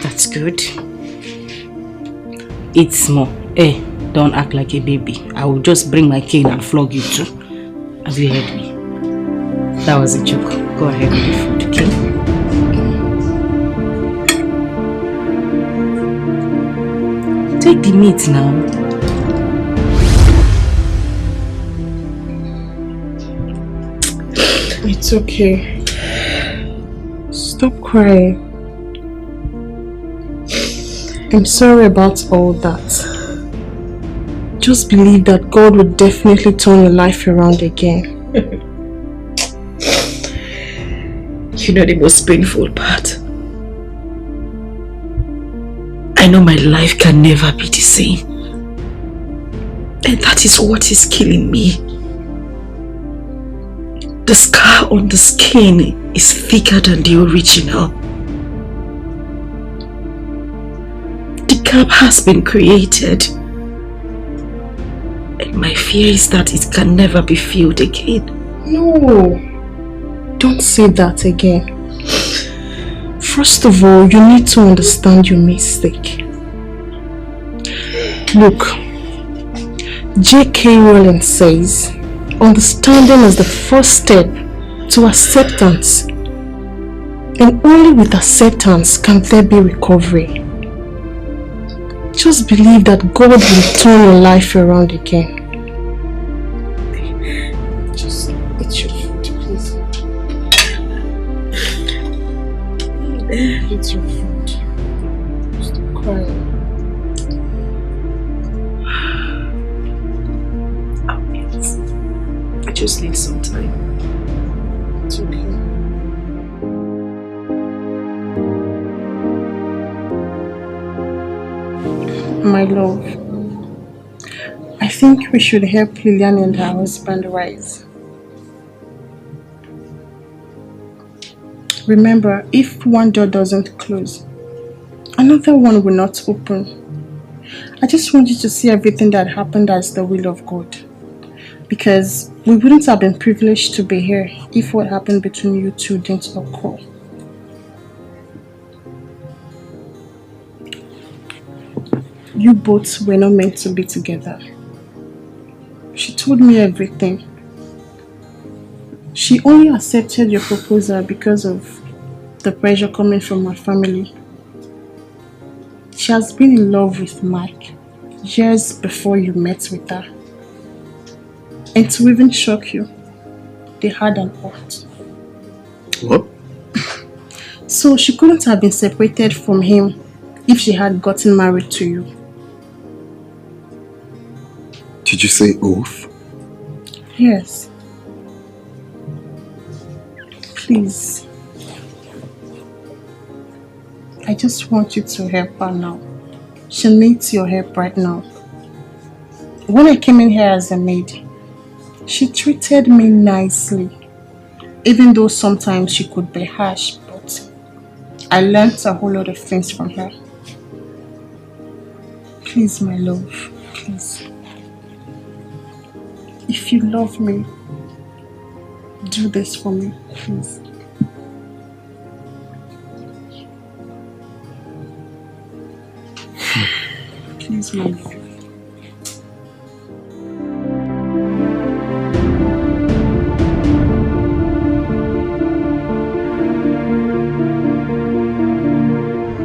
That's good. Eat small. Hey, don't act like a baby. I will just bring my cane and flog you too. Have you heard me? That was a joke. Go ahead with the food, okay? Take the meat now. It's okay. Stop crying. I'm sorry about all that. Just believe that God will definitely turn your life around again. You know the most painful part? I know my life can never be the same. And that is what is killing me. The scar on the skin is thicker than the original. The gap has been created. And my fear is that it can never be filled again. No. Don't say that again. First of all, you need to understand your mistake. Look, J.K. Rowling says, understanding is the first step to acceptance. And only with acceptance can there be recovery. Just believe that God will turn your life around again. Just eat your food, please. Eat your food. Stop crying. I'll eat. I just need some time. It's okay. My love, I think we should help Lillian and her husband rise. Remember, if one door doesn't close, another one will not open. I just want you to see everything that happened as the will of God. Because we wouldn't have been privileged to be here if what happened between you two didn't occur. You both were not meant to be together. She told me everything. She only accepted your proposal because of the pressure coming from her family. She has been in love with Mike years before you met with her. And to even shock you, they had an aunt. What? So she couldn't have been separated from him if she had gotten married to you. Did you say oath? Yes. Please. I just want you to help her now. She needs your help right now. When I came in here as a maid, she treated me nicely. Even though sometimes she could be harsh, but I learned a whole lot of things from her. Please, my love, please. If you love me, do this for me, please. Please, my love.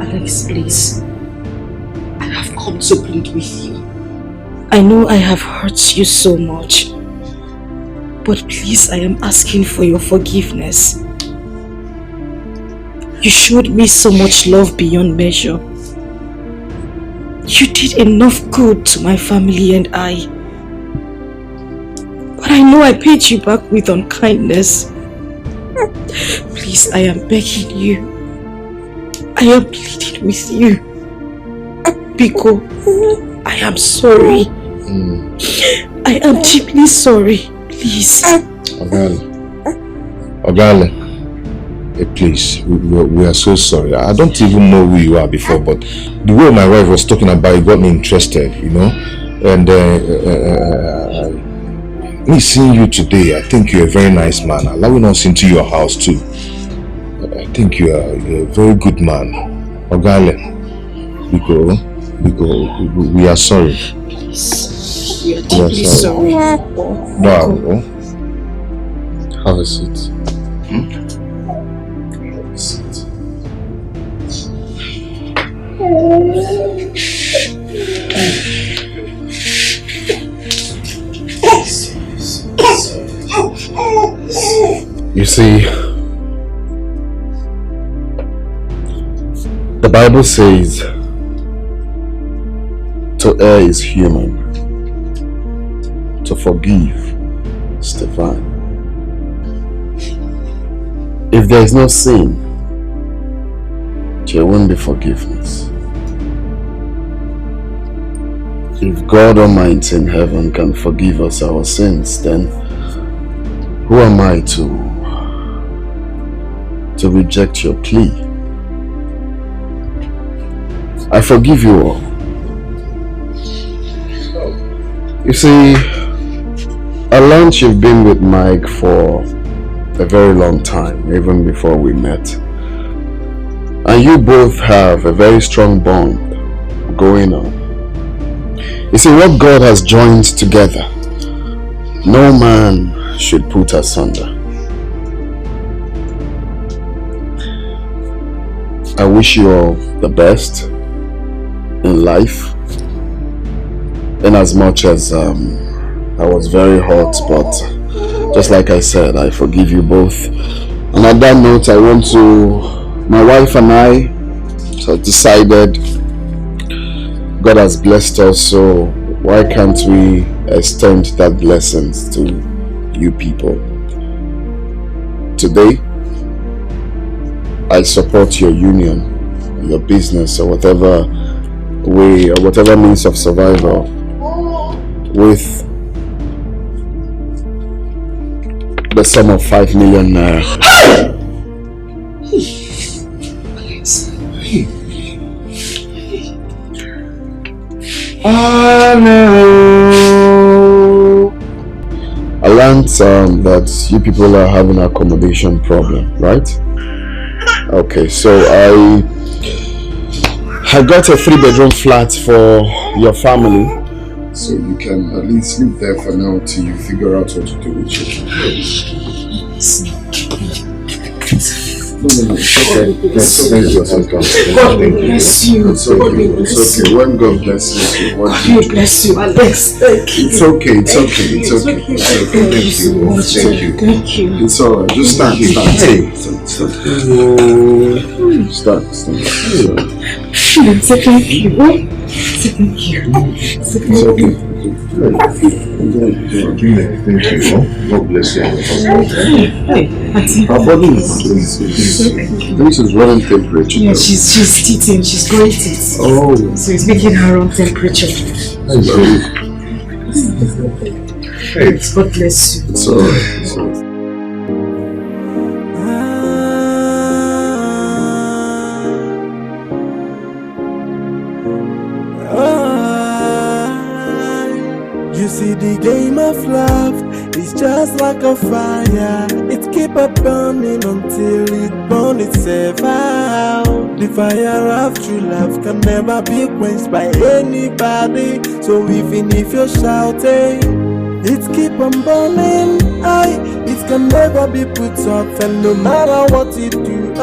Alex, please. I have come to plead with you. I know I have hurt you so much. But please, I am asking for your forgiveness. You showed me so much love beyond measure. You did enough good to my family and I. But I know I paid you back with unkindness. Please, I am begging you. I am pleading with you. Biko, I am sorry. I am deeply sorry. Please. Ogale, please, we are so sorry. I don't even know who you are before, but the way my wife was talking about it got me interested, you know. And me seeing you today, I think you're a very nice man. Allowing us into your house too. I think you're a very good man. Ogale, we are sorry. We are deeply sorry. Wow. Have a seat. Have a seat. You see, the Bible says to err is human, to forgive is divine. If there is no sin, there won't be forgiveness. If God Almighty in heaven can forgive us our sins, then who am I to reject your plea? I forgive you all. You see, I learned you've been with Mike for a very long time, even before we met. And you both have a very strong bond going on. You see, what God has joined together, no man should put asunder. I wish you all the best in life. In as much as I was very hot, but just like I said, I forgive you both. And on that note, my wife and I have decided God has blessed us, so why can't we extend that blessings to you people? Today, I support your union, your business, or whatever way, or whatever means of survival with the sum of 5 million naira. I learned that you people are having an accommodation problem, right? Okay, so I got a 3-bedroom flat for your family. So you can at least live there for now till you figure out what to do with you. No, it's okay. God bless you. It's okay. It's okay. When God blesses you, what do you do? Bless you, Alex. Thank you. It's okay. It's okay. It's okay. It's okay. Thank you so much. Thank you. It's alright. Just stand. Stand. Thank you. Thank you. It's okay. Thank you. God bless you. Our body this is running temperature. Yeah, she's teething. She's growing teeth. Oh. So it's making her own temperature. Hey. God bless you. It's alright. You see, the game of love is just like a fire. It keep on burning until it burns itself out. The fire of true love can never be quenched by anybody. So even if you're shouting, it keep on burning. It can never be put off, and no matter what you do,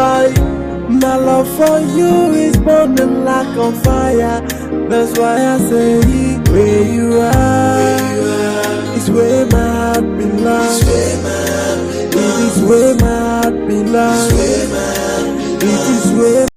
my love for you is burning like on fire. That's why I say, where you are, is where my heart belongs. It is where my heart belongs. It is where